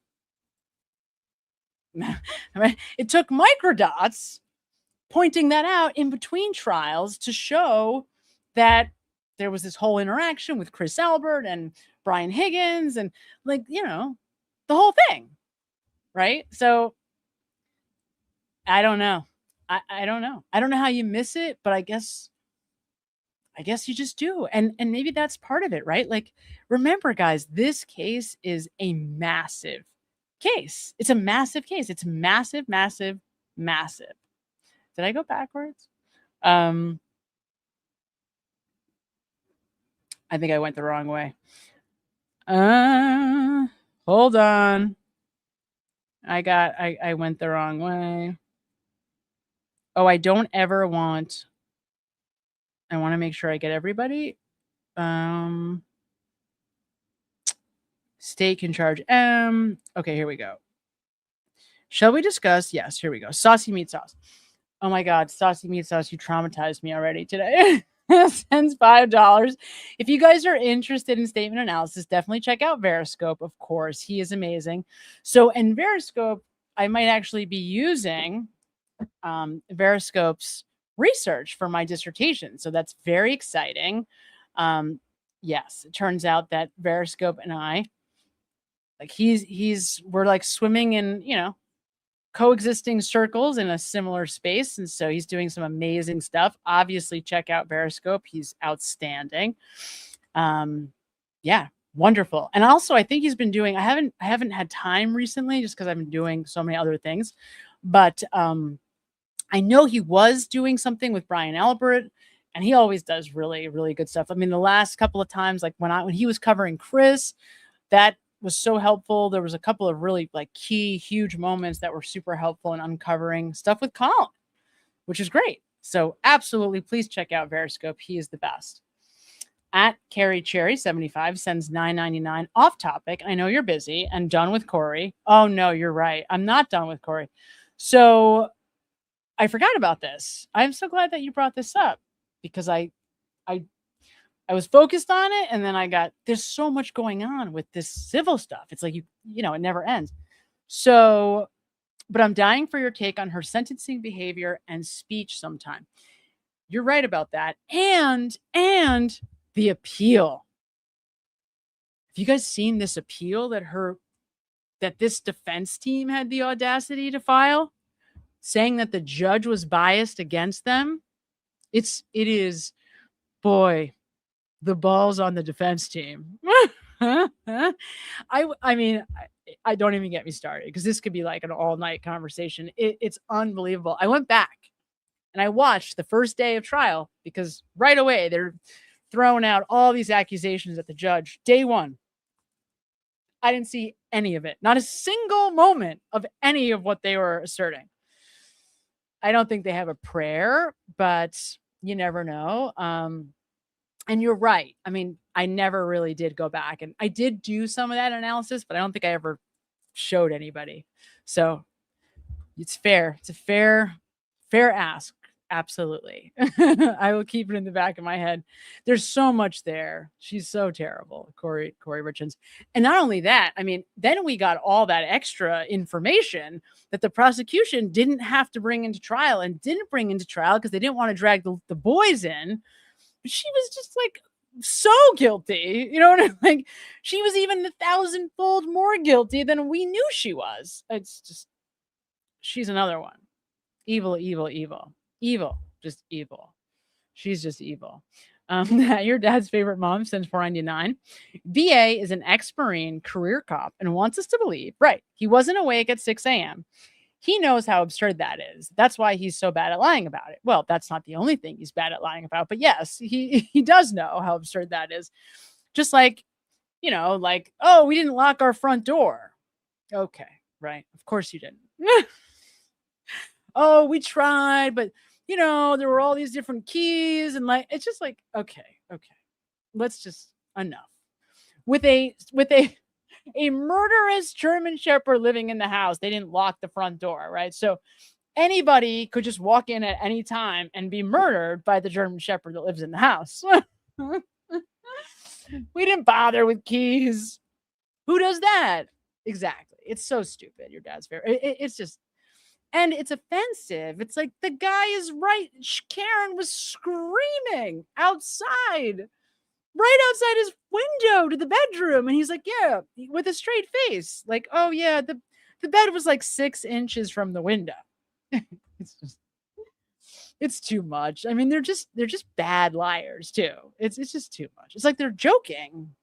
B: it took microdots pointing that out in between trials to show that there was this whole interaction with Chris Albert and Brian Higgins and the whole thing. Right? So I don't know. I don't know. I don't know how you miss it, but I guess you just do. And maybe that's part of it, right? Like, remember, guys, this case is a massive case. It's a massive case. It's massive, massive, massive. Did I go backwards? I think I went the wrong way. Hold on. I went the wrong way. Oh, I want to make sure I get everybody. State can charge M. Okay, here we go. Shall we discuss? Yes, here we go. Saucy meat sauce. Oh my God, saucy meat sauce, you traumatized me already today. Sends $5. If you guys are interested in statement analysis, definitely check out Veriscope. Of course, he is amazing. So in Veriscope, I might actually be using Veriscope's research for my dissertation. So that's very exciting. Yes, it turns out that Veriscope and I, like we're like swimming in, coexisting circles in a similar space. And so he's doing some amazing stuff. Obviously, check out Veriscope. He's outstanding. Yeah, wonderful. And also, I think he's been doing, I haven't had time recently just because I've been doing so many other things. But I know he was doing something with Brian Albert, and he always does really, really good stuff. I mean, the last couple of times, like when he was covering Chris, that was so helpful. There was a couple of really like key, huge moments that were super helpful in uncovering stuff with Colin, which is great. So absolutely, please check out Veriscope. He is the best. At Carrie Cherry 75 sends $9.99. Off topic. I know you're busy and done with Corey. Oh no, you're right. I'm not done with Corey. So I forgot about this. I'm so glad that you brought this up, because I was focused on it, and then there's so much going on with this civil stuff. It's like, it never ends. So, but I'm dying for your take on her sentencing behavior and speech sometime. You're right about that. And the appeal. Have you guys seen this appeal that this defense team had the audacity to file, saying that the judge was biased against them? It is, boy, the balls on the defense team. I mean, I don't even get me started, because this could be like an all-night conversation. It's unbelievable. I went back and I watched the first day of trial, because right away they're throwing out all these accusations at the judge. Day one, I didn't see any of it. Not a single moment of any of what they were asserting. I don't think they have a prayer, but you never know. And you're right. I mean, I never really did go back, and I did do some of that analysis, but I don't think I ever showed anybody. So it's fair. It's a fair ask. Absolutely. I will keep it in the back of my head. There's so much there. She's so terrible, Corey Richards. And not only that, I mean, then we got all that extra information that the prosecution didn't have to bring into trial and didn't bring into trial because they didn't want to drag the boys in. But she was just like so guilty. You know what I mean? Like, she was even 1,000-fold more guilty than we knew she was. It's just, she's another one. Evil, evil, evil. Evil, just evil. She's just evil. Your dad's favorite mom since 499. VA is an ex-Marine career cop and wants us to believe, right, he wasn't awake at 6 a.m. He knows how absurd that is. That's why he's so bad at lying about it. Well, that's not the only thing he's bad at lying about, but yes, he does know how absurd that is. Just like, you know, like, oh, we didn't lock our front door. Okay, right. Of course you didn't. Oh, we tried, but you know, there were all these different keys, and like, it's just like, okay, let's just enough. With a murderous German Shepherd living in the house, they didn't lock the front door, right? So anybody could just walk in at any time and be murdered by the German Shepherd that lives in the house. We didn't bother with keys. Who does that? Exactly. It's so stupid. Your dad's favorite. It's just. And it's offensive. It's like, the guy is right. Karen was screaming outside, right outside his window to the bedroom. And he's like, yeah, with a straight face. Like, oh yeah, the bed was like 6 inches from the window. It's too much. I mean, they're just bad liars too. It's just too much. It's like they're joking.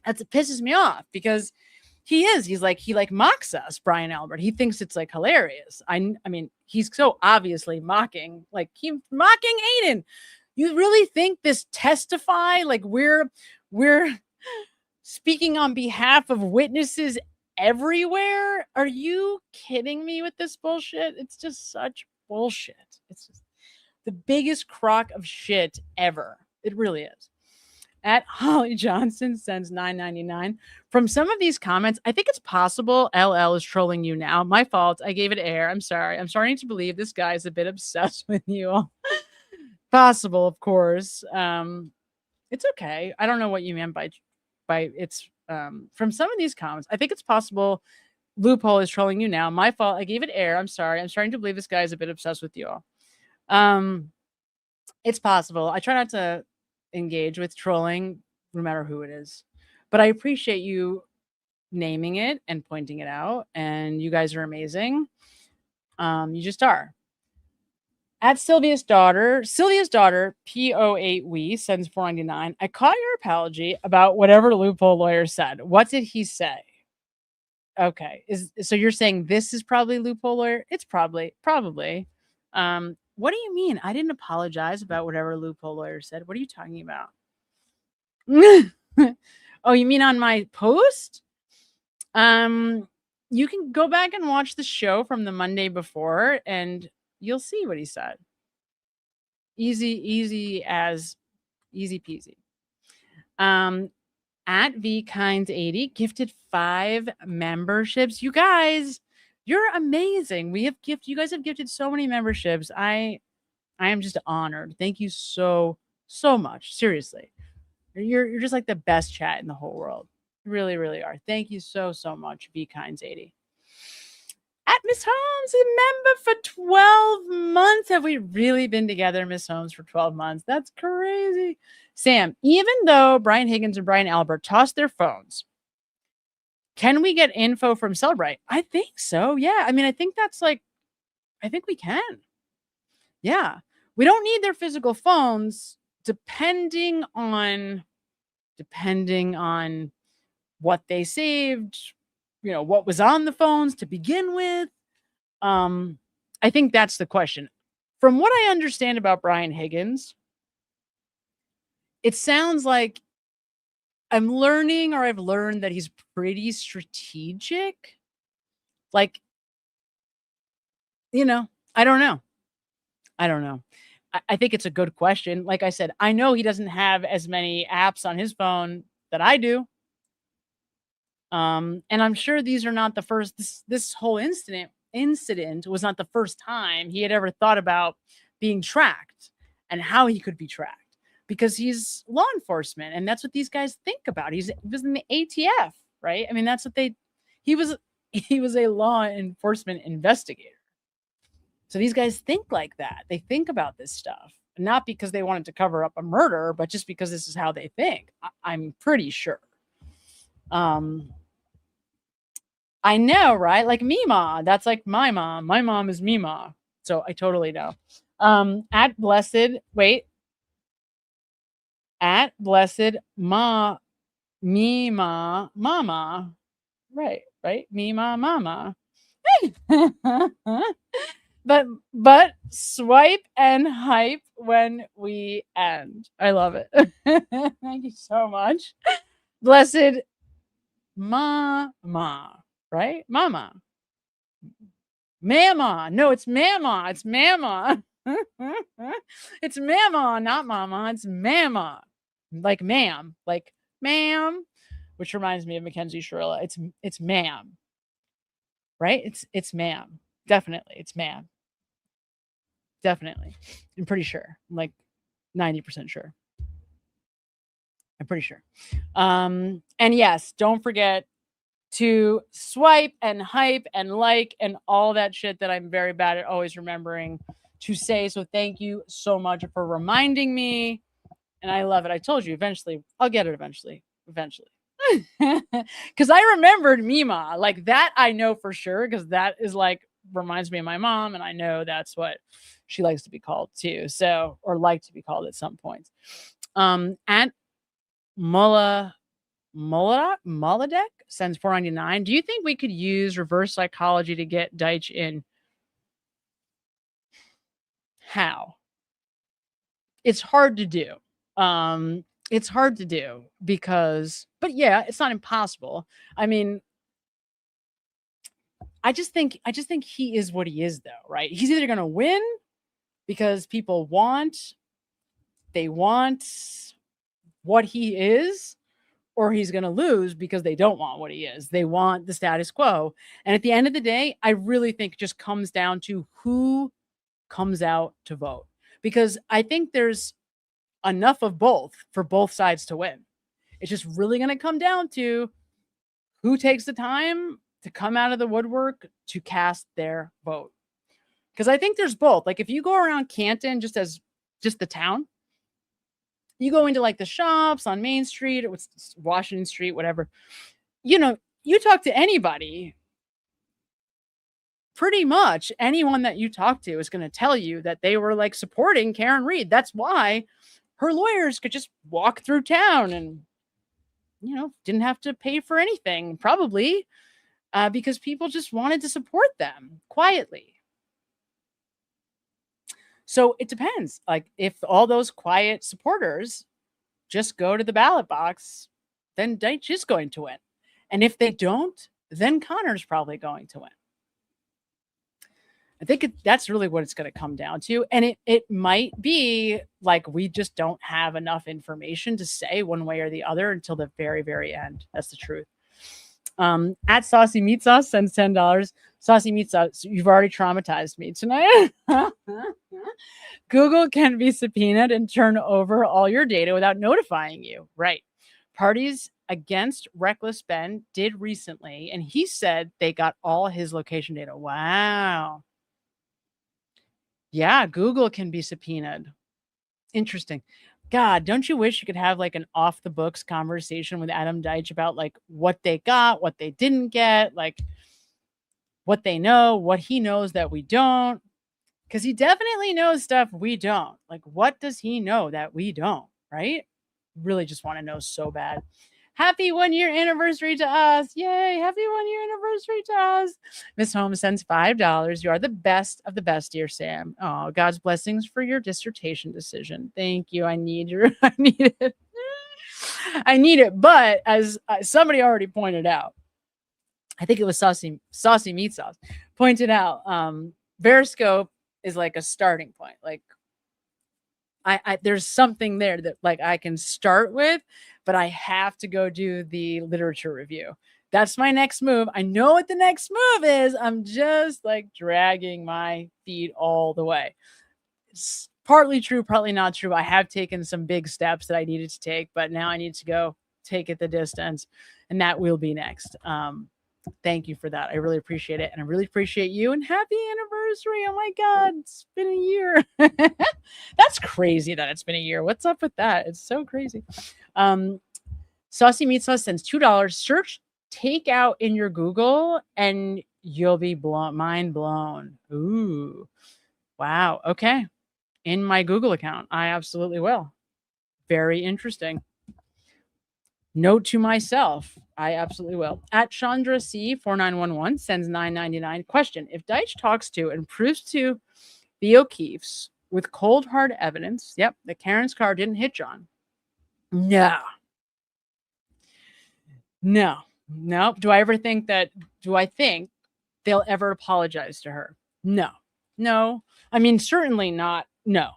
B: It pisses me off because he mocks us, Brian Albert. He thinks it's like hilarious. I mean, he's so obviously mocking, like he's mocking Aiden. You really think this testify, like we're speaking on behalf of witnesses everywhere? Are you kidding me with this bullshit? It's just such bullshit. It's just the biggest crock of shit ever. It really is. At Holly Johnson sends $9.99. From some of these comments, I think it's possible LL is trolling you now. My fault. I gave it air. I'm sorry. I'm starting to believe this guy is a bit obsessed with you. Possible, of course. It's okay. I don't know what you meant by it's from some of these comments. I think it's possible Loophole is trolling you now. My fault. I gave it air. I'm sorry. I'm starting to believe this guy is a bit obsessed with you all. It's possible. I try not to engage with trolling no matter who it is, but I appreciate you naming it and pointing it out, and you guys are amazing. You just are. At Sylvia's daughter P08 we sends $4.99. I caught your apology about whatever Loophole lawyer said. What did he say? Okay, so you're saying this is probably Loophole lawyer? It's probably. What do you mean? I didn't apologize about whatever Loophole lawyer said. What are you talking about? Oh, you mean on my post? You can go back and watch the show from the Monday before and you'll see what he said. Easy peasy. At VKinds80 gifted 5 memberships. You guys, you're amazing. You guys have gifted so many memberships. I am just honored. Thank you so much. Seriously. You're just like the best chat in the whole world. You really, really are. Thank you so much, VKinds80. At Miss Holmes, a member for 12 months. Have we really been together, Miss Holmes, for 12 months? That's crazy. Sam, even though Brian Higgins and Brian Albert tossed their phones, can we get info from Celebrite? I think so. Yeah. I mean, I think we can. Yeah. We don't need their physical phones depending on what they saved, what was on the phones to begin with. I think that's the question. From what I understand about Brian Higgins, it sounds like I'm learning, or I've learned, that he's pretty strategic. Like, I don't know. I think it's a good question. Like I said, I know he doesn't have as many apps on his phone that I do. And I'm sure these are not the first, this whole incident was not the first time he had ever thought about being tracked and how he could be tracked, because he's law enforcement and that's what these guys think about. He was in the ATF, right? I mean, that's what he was a law enforcement investigator. So these guys think like that. They think about this stuff, not because they wanted to cover up a murder, but just because this is how they think. I'm pretty sure. I know, right? Like Mima, that's like my mom. My mom is Mima. So I totally know. At Blessed Mima Mama. Right. Mima Mama. But swipe and hype when we end. I love it. Thank you so much. Blessed Mama, right? Mama. Mama. No, it's Mama. It's Mama. It's Mama, not Mama. It's Mama. Like ma'am. Like ma'am. Which reminds me of Mackenzie Shirilla. It's ma'am. Right? It's ma'am. Definitely. It's ma'am. Definitely. I'm pretty sure. I'm like 90% sure. I'm pretty sure. And yes, don't forget to swipe and hype and like and all that shit that I'm very bad at always remembering to say. So thank you so much for reminding me. And I love it. I told you eventually. I'll get it eventually. Because I remembered Mima. Like that I know for sure, because that is like reminds me of my mom, and I know that's what she likes to be called too. So, or like to be called at some points. At Moladek sends $4.99. Do you think we could use reverse psychology to get Deitch in? How? It's hard to do. It's hard to do because, but yeah, it's not impossible. I mean, I just think he is what he is, though, right? He's either going to win because people want what he is, or he's going to lose because they don't want what he is. They want the status quo. And at the end of the day, I really think it just comes down to who comes out to vote, because I think there's enough of both for both sides to win. It's just really going to come down to who takes the time to come out of the woodwork to cast their vote. Because I think there's both. Like if you go around Canton, just the town, you go into like the shops on Main Street or Washington Street, whatever, you talk to anybody, pretty much anyone that you talk to is going to tell you that they were like supporting Karen Read. That's why her lawyers could just walk through town and, didn't have to pay for anything, probably, because people just wanted to support them quietly. So it depends. Like if all those quiet supporters just go to the ballot box, then Deitch is going to win. And if they don't, then Connor's probably going to win. I think that's really what it's going to come down to. And it might be like we just don't have enough information to say one way or the other until the very, very end. That's the truth. At Saucy Meat Sauce sends $10. Saucy Meat Sauce, you've already traumatized me tonight. Google can be subpoenaed and turn over all your data without notifying you. Right. Parties against Reckless Ben did recently, and he said they got all his location data. Wow. Yeah, Google can be subpoenaed. Interesting. God, don't you wish you could have like an off the books conversation with Adam Deitch about like what they got, what they didn't get, like what they know, what he knows that we don't, because he definitely knows stuff we don't. Like, what does he know that we don't, right? Really just want to know so bad. Happy 1 year anniversary to us. Yay. Happy 1 year anniversary to us. Miss Holmes sends $5. You are the best of the best, dear Sam. Oh, God's blessings for your dissertation decision. Thank you. I need I need it. I need it. But as somebody already pointed out, I think it was Saucy Meat Sauce pointed out, Veriscope is like a starting point. Like there's something there that like I can start with, but I have to go do the literature review. That's my next move. I know what the next move is. I'm just like dragging my feet all the way. It's partly true, partly not true. I have taken some big steps that I needed to take, but now I need to go take it the distance, and that will be next. Thank you for that. I really appreciate it. And I really appreciate you, and happy anniversary. Oh my God, it's been a year. That's crazy that it's been a year. What's up with that? It's so crazy. Saucy Meat Sauce sends $2. Search takeout in your Google and you'll be mind blown. Ooh, wow. Okay. In my Google account, I absolutely will. Very interesting. Note to myself, I absolutely will. At Chandra C 4911 sends $9.99. Question: if Deitch talks to and proves to the O'Keefes with cold hard evidence, yep, that Karen's car didn't hit John. No. Do I think they'll ever apologize to her? No. I mean, certainly not. No,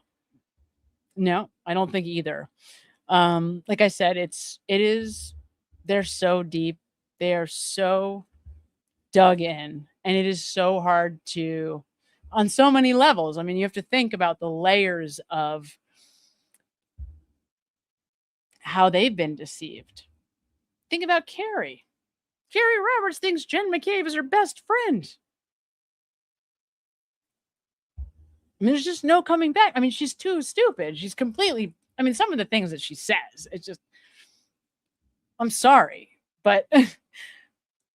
B: I don't think either. Like I said, they're so deep. They are so dug in, and it is so hard to, on so many levels. I mean, you have to think about the layers of how they've been deceived. Think about Carrie. Carrie Roberts thinks Jen McCabe is her best friend. I mean, there's just no coming back. I mean, she's too stupid. She's completely, I mean, some of the things that she says, it's just, I'm sorry. But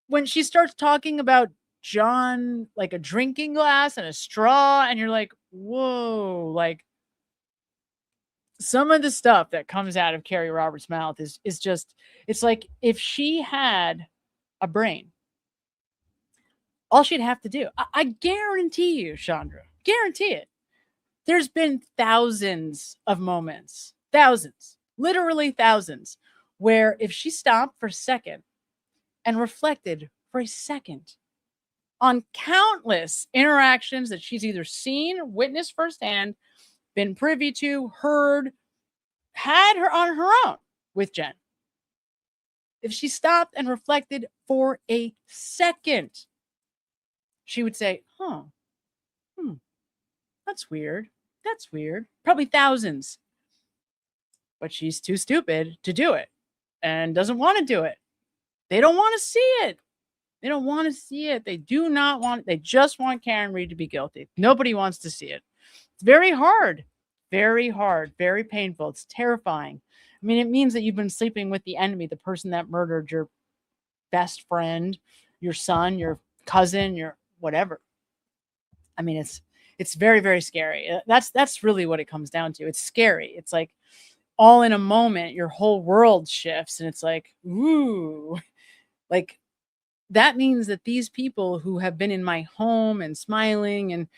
B: when she starts talking about John, like a drinking glass and a straw, and you're like, whoa, like some of the stuff that comes out of Carrie Roberts' mouth is just, it's like if she had a brain, all she'd have to do, I guarantee you, Chandra, guarantee it. There's been thousands of moments, literally thousands, where if she stopped for a second and reflected for a second on countless interactions that she's either seen, witnessed firsthand, been privy to, heard, had her on her own with Jen. If she stopped and reflected for a second, she would say, that's weird. That's weird. Probably thousands. But she's too stupid to do it and doesn't want to do it. They don't want to see it. They don't want to see it. They do not want it. They just want Karen Read to be guilty. Nobody wants to see it. It's very hard, very painful. It's terrifying. I mean, it means that you've been sleeping with the enemy, the person that murdered your best friend, your son, your cousin, your whatever. I mean, it's very, very scary. That's really what it comes down to. It's scary. It's like all in a moment, your whole world shifts, and it's like, ooh, like that means that these people who have been in my home and smiling and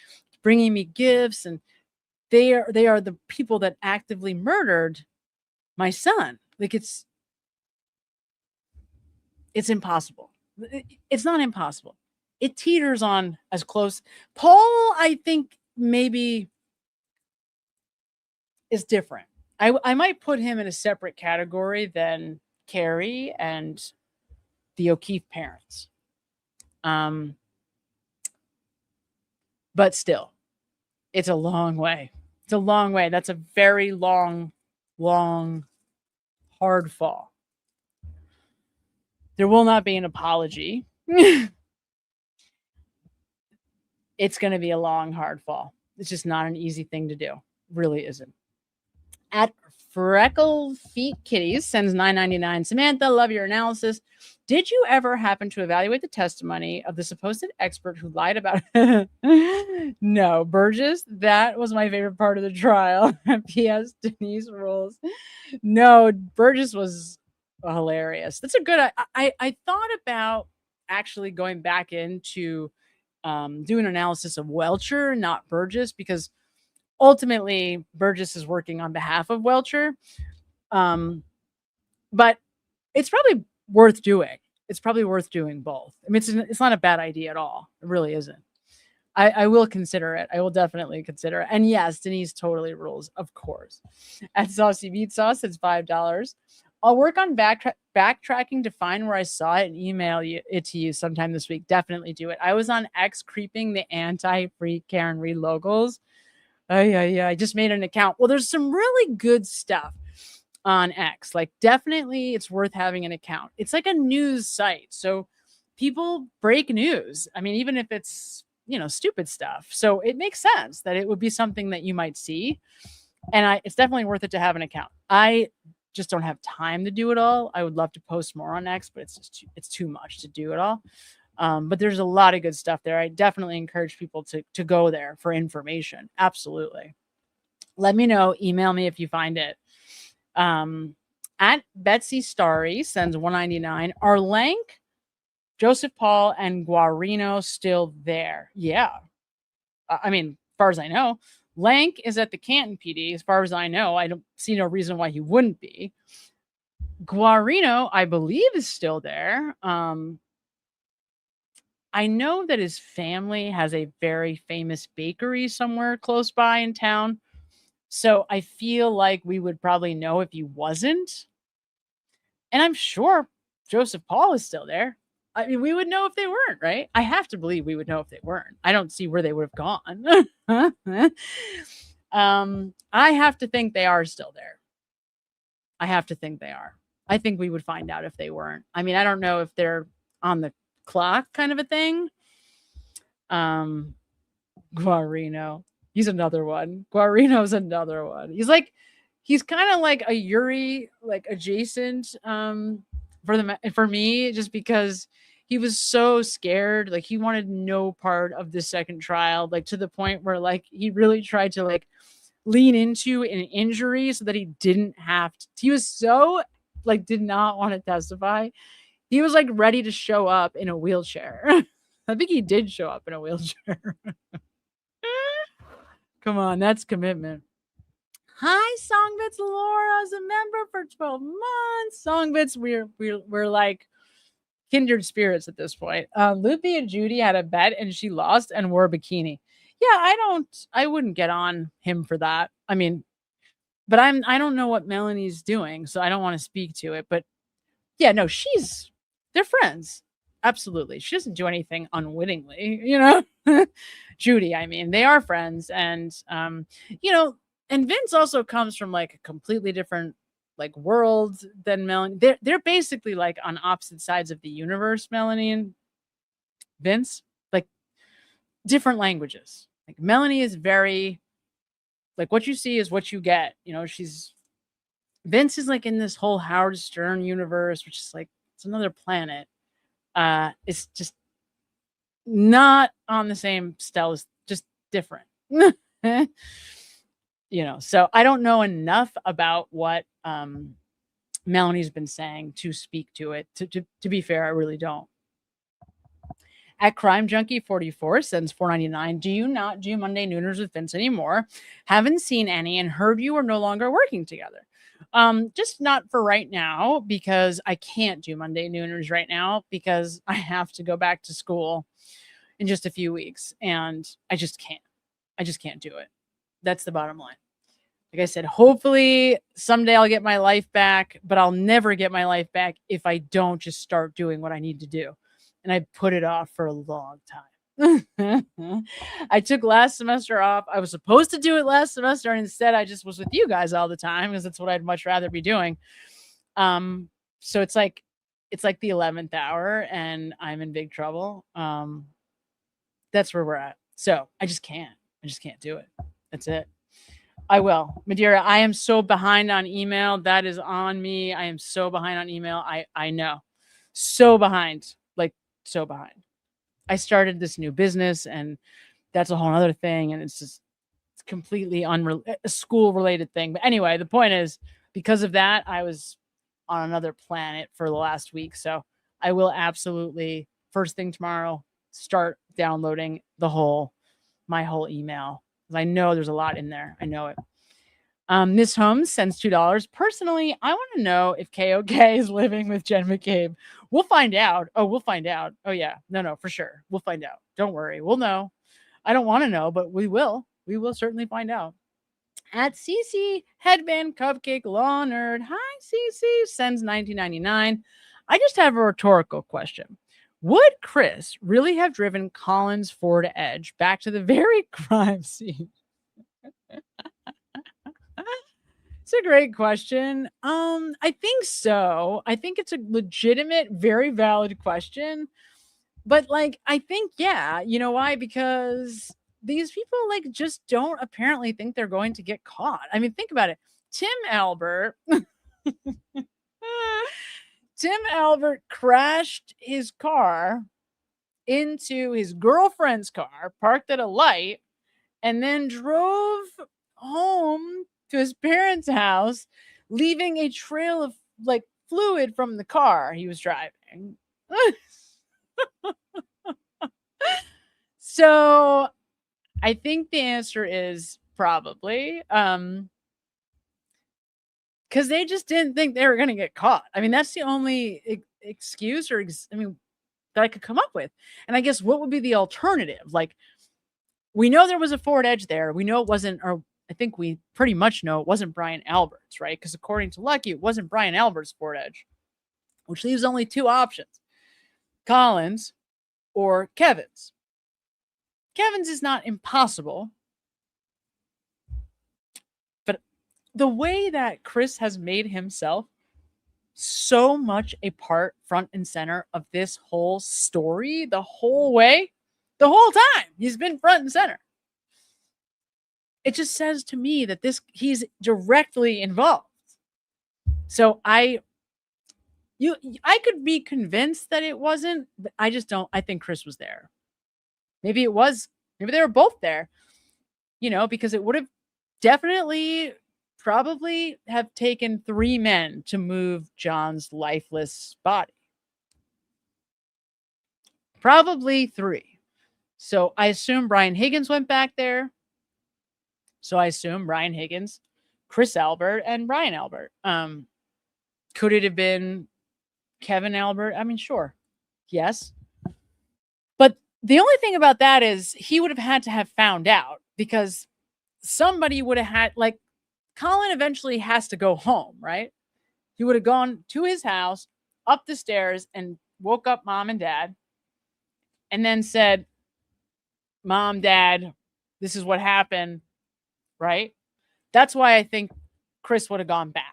B: bringing me gifts, and they are the people that actively murdered my son. Like it's impossible. It's not impossible. It teeters on as close. Paul, I think maybe is different. I might put him in a separate category than Carrie and the O'Keefe parents. But still, it's a long way. It's a long way. That's a very long, hard fall. There will not be an apology. It's going to be a long, hard fall. It's just not an easy thing to do. Really isn't. At Freckle Feet Kitties sends $9.99. Samantha, love your analysis. Did you ever happen to evaluate the testimony of the supposed expert who lied about No, Burgess, that was my favorite part of the trial. P.S. Denise rules. No, Burgess was hilarious. That's a good. I thought about actually going back into doing an analysis of Welcher, not Burgess, because ultimately Burgess is working on behalf of Welcher. But it's probably worth doing. It's probably worth doing both. I mean, it's not a bad idea at all. It really isn't. I will consider it. I will definitely consider it. And yes, Denise totally rules, of course. At Saucy Meat Sauce, it's $5. I'll work on backtracking to find where I saw it and email it to you sometime this week. Definitely do it. I was on X creeping the anti-free Karen Reed logos. Yeah. I just made an account. Well, there's some really good stuff on X. Like, definitely it's worth having an account. It's like a news site. So people break news. I mean, even if it's, stupid stuff. So it makes sense that it would be something that you might see. And it's definitely worth it to have an account. I just don't have time to do it all. I would love to post more on X, but it's too much to do it all. But there's a lot of good stuff there. I definitely encourage people to go there for information. Absolutely. Let me know. Email me if you find it. At Betsy Starry sends $1.99. Are Lank, Joseph Paul, and Guarino still there? Yeah. I mean, as far as I know, Lank is at the Canton PD. As far as I know, I don't see no reason why he wouldn't be. Guarino, I believe, is still there. I know that his family has a very famous bakery somewhere close by in town. So I feel like we would probably know if he wasn't. And I'm sure Joseph Paul is still there. I mean, we would know if they weren't, right? I have to believe we would know if they weren't. I don't see where they would have gone. I have to think they are still there. I have to think they are. I think we would find out if they weren't. I mean, I don't know if they're on the clock kind of a thing. Guarino. He's another one. Guarino's another one. He's kind of like a Yuri, like adjacent for me, just because he was so scared. Like, he wanted no part of the second trial, like to the point where like he really tried to like lean into an injury so that he didn't have to. He was so like did not want to testify. He was like ready to show up in a wheelchair. I think he did show up in a wheelchair. Come on, that's commitment. Hi, Songbits. Laura's a member for 12 months. Songbits, we're like kindred spirits at this point. Loopy and Judy had a bet and she lost and wore a bikini. Yeah, I wouldn't get on him for that. I mean, but I don't know what Melanie's doing, so I don't want to speak to it. But yeah, no, they're friends. Absolutely. She doesn't do anything unwittingly, Judy, I mean, they are friends. And, and Vince also comes from like a completely different like world than Melanie. They're basically like on opposite sides of the universe, Melanie and Vince, like different languages. Like, Melanie is very like, what you see is what you get. Vince is like in this whole Howard Stern universe, which is like, it's another planet. It's just not on the same scale, just different. So I don't know enough about what Melanie's been saying to speak to it. To be fair, I really don't. At Crime Junkie 44 sends $4.99. Do you not do Monday Nooners with Vince anymore? Haven't seen any and heard you are no longer working together. Just not for right now, because I can't do Monday Nooners right now because I have to go back to school in just a few weeks and I just can't do it. That's the bottom line. Like I said, hopefully someday I'll get my life back, but I'll never get my life back if I don't just start doing what I need to do. And I put it off for a long time. I took last semester off. I was supposed to do it last semester, and instead I just was with you guys all the time because that's what I'd much rather be doing. So it's like the 11th hour and I'm in big trouble. That's where we're at. So I just can't do it. That's it. I will. Madeira, I am so behind on email. That is on me. I am so behind on email. I know. So behind. Like, so behind. I started this new business and that's a whole other thing. And it's completely a school related thing. But anyway, the point is, because of that, I was on another planet for the last week. So I will absolutely, first thing tomorrow, start downloading my whole email. I know there's a lot in there. I know it. Miss Holmes sends $2. Personally, I want to know if KOK is living with Jen McCabe. We'll find out. Oh, we'll find out. Oh, yeah. No, for sure. We'll find out. Don't worry. We'll know. I don't want to know, but we will. We will certainly find out. At CC Headband Cupcake Law Nerd. Hi, CC. Sends $19.99. I just have a rhetorical question. Would Chris really have driven Colin's Ford Edge back to the very crime scene? It's a great question. I think so. I think it's a legitimate, very valid question. But like, I think, yeah, you know why? Because these people like just don't apparently think they're going to get caught. I mean, think about it. Tim Albert crashed his car into his girlfriend's car, parked at a light, and then drove home to his parents' house, leaving a trail of like fluid from the car he was driving. So I think the answer is probably because they just didn't think they were going to get caught. I mean, that's the only excuse that I could come up with. And I guess what would be the alternative? Like, we know there was a Ford Edge there. We know it wasn't, or I think we pretty much know it wasn't Brian Albert's, right? Because according to Lucky, it wasn't Brian Albert's Ford Edge, which leaves only two options: Colin's or Kevin's. Kevin's is not impossible, but the way that Chris has made himself so much a part, front and center of this whole story, the whole time he's been front and center. It just says to me that he's directly involved. So I could be convinced that it wasn't, but I just don't. I think Chris was there. Maybe it was. Maybe they were both there. Because it would have definitely, probably have taken 3 men to move John's lifeless body. Probably 3. So I assume Brian Higgins went back there. So I assume Brian Higgins, Chris Albert, and Brian Albert. Could it have been Kevin Albert? I mean, sure. Yes. But the only thing about that is he would have had to have found out, because somebody would have had, like, Colin eventually has to go home, right? He would have gone to his house, up the stairs, and woke up mom and dad, and then said, Mom, Dad, this is what happened, right? That's why I think Chris would have gone back.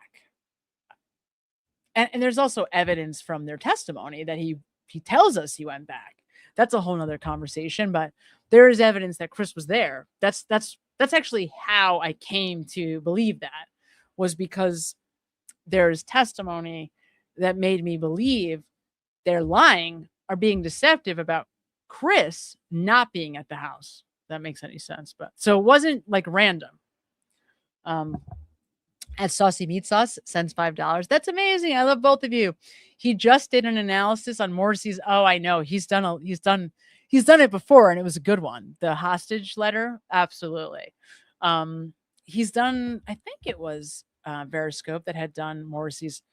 B: And there's also evidence from their testimony that he tells us he went back. That's a whole nother conversation, but there is evidence that Chris was there. That's actually how I came to believe that, was because there's testimony that made me believe they're lying or being deceptive about Chris not being at the house. If that makes any sense. But so it wasn't like random. At Saucy Meat Sauce sends $5. That's amazing. I love both of you. He just did an analysis on Morrissey's. Oh, I know. He's done it before, and it was a good one. The hostage letter. Absolutely. He's done, I think it was Veriscope that had done Morrissey's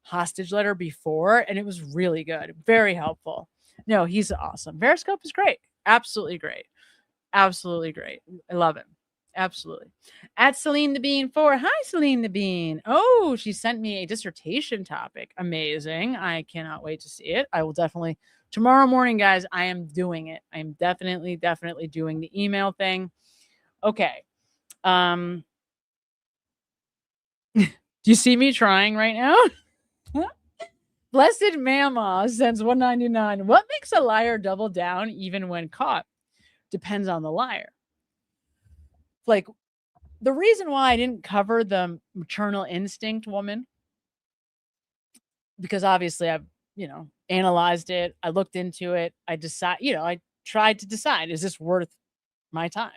B: hostage letter before, and it was really good. Very helpful. No, he's awesome. Veriscope is great. Absolutely great. Absolutely great. I love him. Absolutely. At Celine the Bean 4. Hi, Celine the Bean. Oh, she sent me a dissertation topic. Amazing. I cannot wait to see it. I will definitely, tomorrow morning, guys, I am doing it. I'm definitely doing the email thing. Okay. Do you see me trying right now? Blessed Mama sends $1.99. What makes a liar double down even when caught? Depends on the liar. Like, the reason why I didn't cover the maternal instinct woman, because obviously I've, analyzed it. I looked into it. I tried to decide, is this worth my time?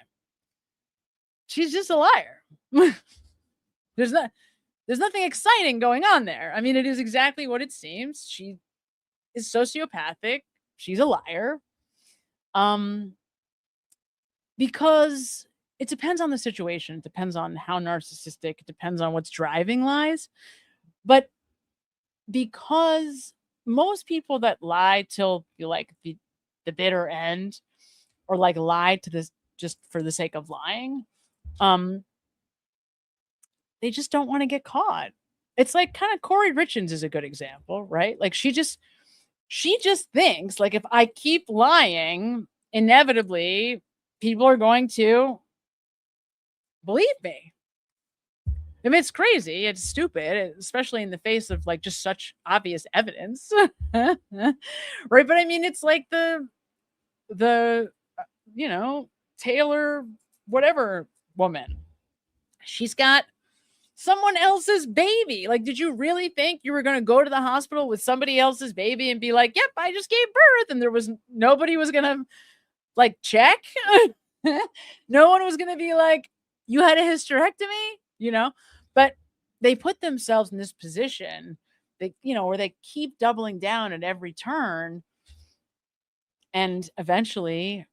B: She's just a liar. There's nothing exciting going on there. I mean, it is exactly what it seems. She is sociopathic. She's a liar. Because it depends on the situation. It depends on how narcissistic. It depends on what's driving lies. But because most people that lie till like the bitter end, or like lie to this just for the sake of lying, they just don't want to get caught. It's like kind of Corey Richins is a good example, right? Like she just thinks like if I keep lying, inevitably people are going to believe me. I mean, it's crazy. It's stupid, especially in the face of like just such obvious evidence. Right. But I mean, it's like the Taylor, whatever woman, she's got someone else's baby. Like, did you really think you were going to go to the hospital with somebody else's baby and be like, yep, I just gave birth, and nobody was going to like check? No one was going to be like, you had a hysterectomy, but they put themselves in this position that, where they keep doubling down at every turn. And eventually,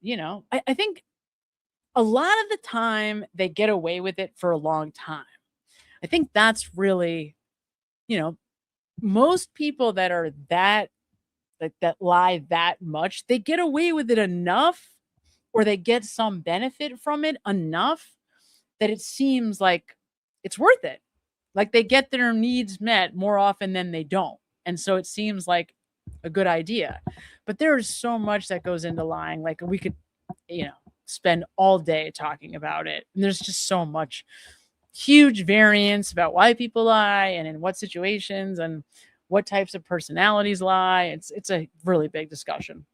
B: I think a lot of the time they get away with it for a long time. I think that's really, most people that are that lie that much, they get away with it enough, or they get some benefit from it enough that it seems like it's worth it. Like they get their needs met more often than they don't. And so it seems like a good idea. But there is so much that goes into lying. Like we could, spend all day talking about it. And there's just so much huge variance about why people lie and in what situations and what types of personalities lie. It's a really big discussion.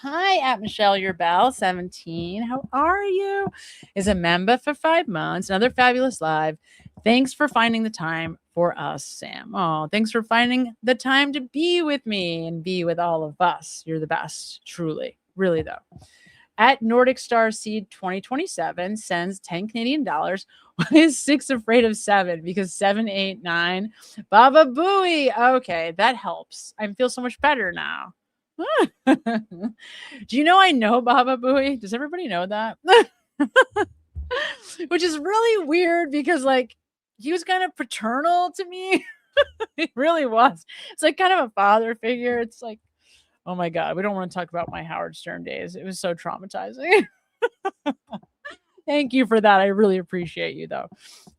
B: Hi, at Michelle Your Bell 17. How are you? Is a member for 5 months. Another fabulous live. Thanks for finding the time for us, Sam. Oh, thanks for finding the time to be with me and be with all of us. You're the best, truly. Really, though. At Nordic Star Seed 2027 sends 10 Canadian dollars. Why is 6 afraid of 7? Because 7, 8, 9. Baba Booey. Okay, that helps. I feel so much better now. Do you know I know Baba Booey? Does everybody know that? Which is really weird because like he was kind of paternal to me. He really was. It's like kind of a father figure. It's like, oh my God, we don't want to talk about my Howard Stern days. It was so traumatizing. Thank you for that. I really appreciate you though.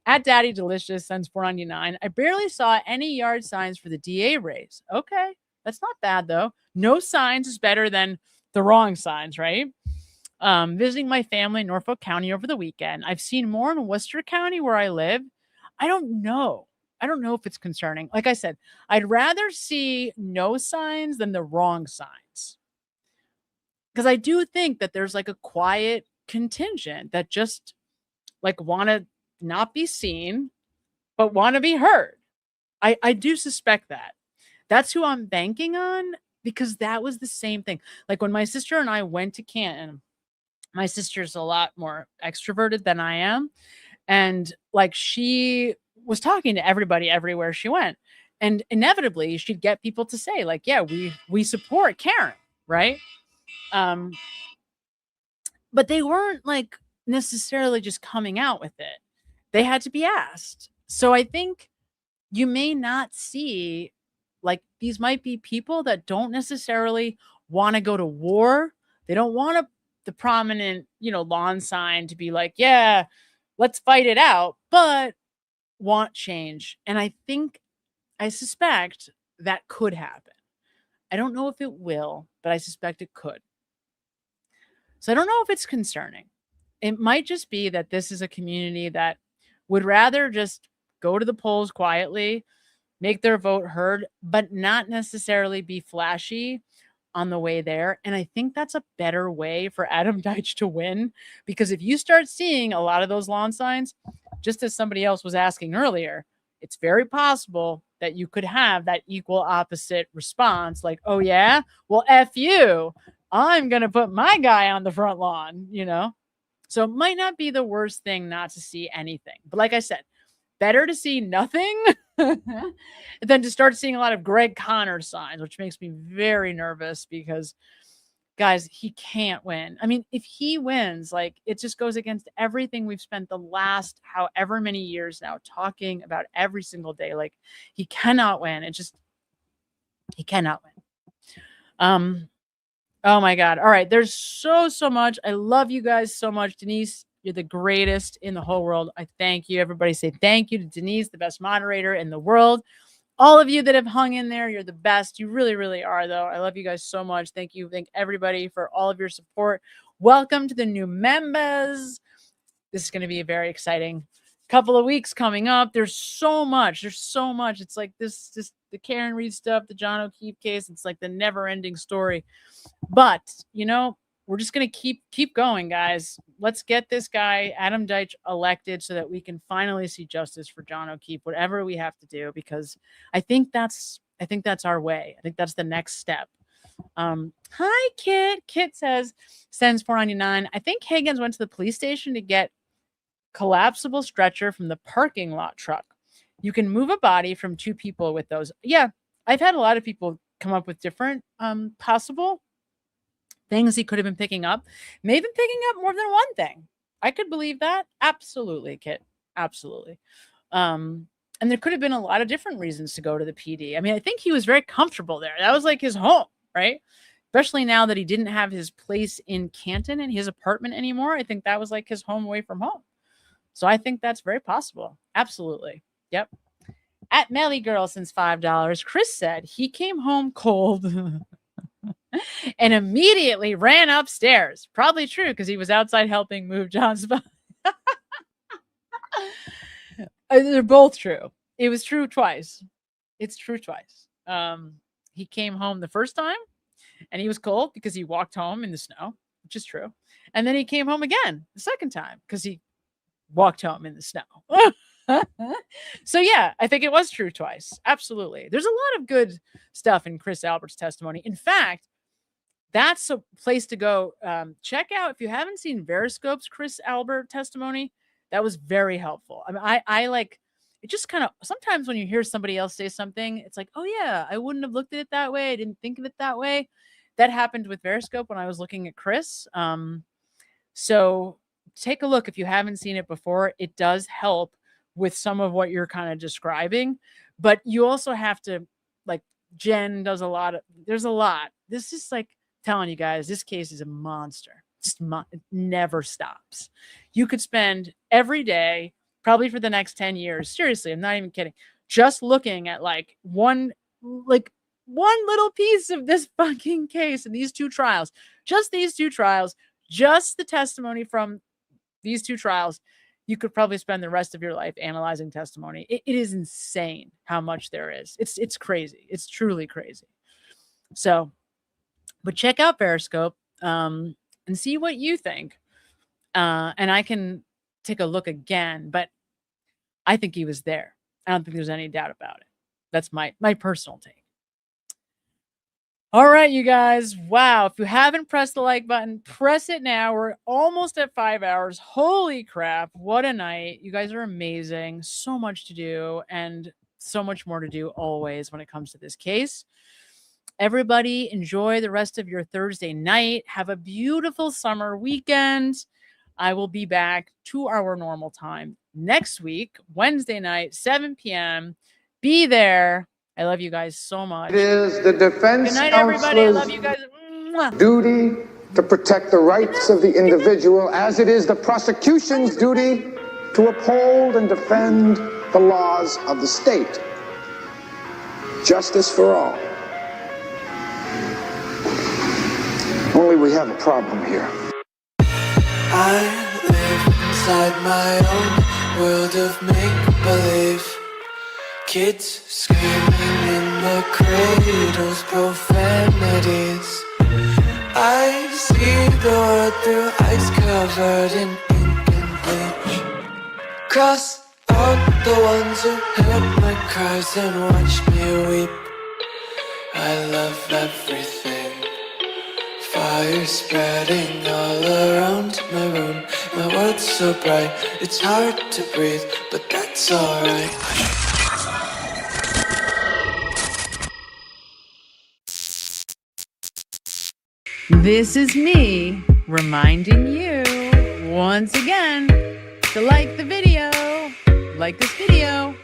B: At Daddy Delicious sends $4.99. I barely saw any yard signs for the DA race. Okay. That's not bad though. No signs is better than the wrong signs, right? Visiting my family in Norfolk County over the weekend. I've seen more in Worcester County where I live. I don't know if it's concerning. Like I said, I'd rather see no signs than the wrong signs. Because I do think that there's like a quiet contingent that just like want to not be seen, but want to be heard. I do suspect that. That's who I'm banking on, because that was the same thing. Like when my sister and I went to Canton, my sister's a lot more extroverted than I am. And like she was talking to everybody everywhere she went. And inevitably she'd get people to say like, yeah, we support Karen. Right. But they weren't like necessarily just coming out with it. They had to be asked. So I think you may not see, like, these might be people that don't necessarily want to go to war. They don't want the prominent, lawn sign to be like, yeah, let's fight it out, but want change. And I suspect that could happen. I don't know if it will, but I suspect it could. So I don't know if it's concerning. It might just be that this is a community that would rather just go to the polls quietly, make their vote heard, but not necessarily be flashy on the way there. And I think that's a better way for Adam Deitch to win, because if you start seeing a lot of those lawn signs, just as somebody else was asking earlier, it's very possible that you could have that equal opposite response. Like, oh yeah, well, F you, I'm going to put my guy on the front lawn, So it might not be the worst thing not to see anything. But like I said, better to see nothing than to start seeing a lot of Greg Connor signs, which makes me very nervous because, guys, he can't win. I mean, if he wins, like, it just goes against everything we've spent the last however many years now talking about every single day. Like, he cannot win. He cannot win. Oh my God. All right. There's so much. I love you guys so much. Denise, you're the greatest in the whole world. I thank you. Everybody say thank you to Denise, the best moderator in the world. All of you that have hung in there, you're the best. You really, really are, though. I love you guys so much. Thank you. Thank everybody for all of your support. Welcome to the new members. This is going to be a very exciting couple of weeks coming up. There's so much. It's like this the Karen Reed stuff, the John O'Keefe case. It's like the never-ending story. But, you know, we're just going to keep going, guys. Let's get this guy, Adam Deitch, elected so that we can finally see justice for John O'Keefe, whatever we have to do, because I think that's our way. I think that's the next step. Hi, Kit. Kit sends $4.99. I think Higgins went to the police station to get collapsible stretcher from the parking lot truck. You can move a body from two people with those. Yeah, I've had a lot of people come up with different possible things he could have been picking up. May have been picking up more than one thing. I could believe that. Absolutely, Kit. Absolutely. And there could have been a lot of different reasons to go to the PD. I mean, I think he was very comfortable there. That was like his home, right? Especially now that he didn't have his place in Canton and his apartment anymore. I think that was like his home away from home. So I think that's very possible. Absolutely. Yep. At Melly Girl since $5. Chris said he came home cold and immediately ran upstairs. Probably true because he was outside helping move John's body. They're both true. It was true twice. It's true twice. He came home the first time and he was cold because he walked home in the snow, which is true. And then he came home again the second time because he walked home in the snow. So yeah, I think it was true twice. Absolutely. There's a lot of good stuff in Chris Albert's testimony. In fact, that's a place to go. Check out, if you haven't seen Veriscope's Chris Albert testimony, that was very helpful. I mean, I like it. Just kind of sometimes when you hear somebody else say something, it's like, oh yeah, I wouldn't have looked at it that way. I didn't think of it that way. That happened with Veriscope when I was looking at Chris. So take a look if you haven't seen it before. It does help with some of what you're kind of describing, but you also have to, like, Jen does a lot of, there's a lot. This is like telling you guys, this case is a monster. It never stops. You could spend every day, probably for the next 10 years. Seriously, I'm not even kidding. Just looking at one little piece of this fucking case and these two trials, just these two trials, just the testimony from these two trials. You could probably spend the rest of your life analyzing testimony. It is insane how much there is. It's crazy. It's truly crazy. So, but check out Periscope and see what you think. And I can take a look again, but I think he was there. I don't think there's any doubt about it. That's my personal take. All right, you guys. Wow. If you haven't pressed the like button, press it now. We're almost at 5 hours. Holy crap. What a night. You guys are amazing. So much to do and so much more to do always when it comes to this case. Everybody enjoy the rest of your Thursday night. Have a beautiful summer weekend. I will be back to our normal time next week, Wednesday night, 7 p.m. Be there. I love you guys so much.
A: It is the defense
B: Good night, everybody. I love you guys.
A: duty to protect the rights of the individual, as it is the prosecution's duty to uphold and defend the laws of the state. Justice for all. Only we have a problem here.
M: I live inside my own world of make-believe. Kids screaming in the cradles, profanities. I see the world through ice covered in ink and bleach. Cross out the ones who heard my cries and watched me weep. I love everything. Fire spreading all around my room. My world's so bright, it's hard to breathe, but that's alright.
B: This is me reminding you once again to like the video, like this video,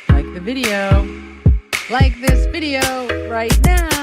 B: like the video, like this video right now.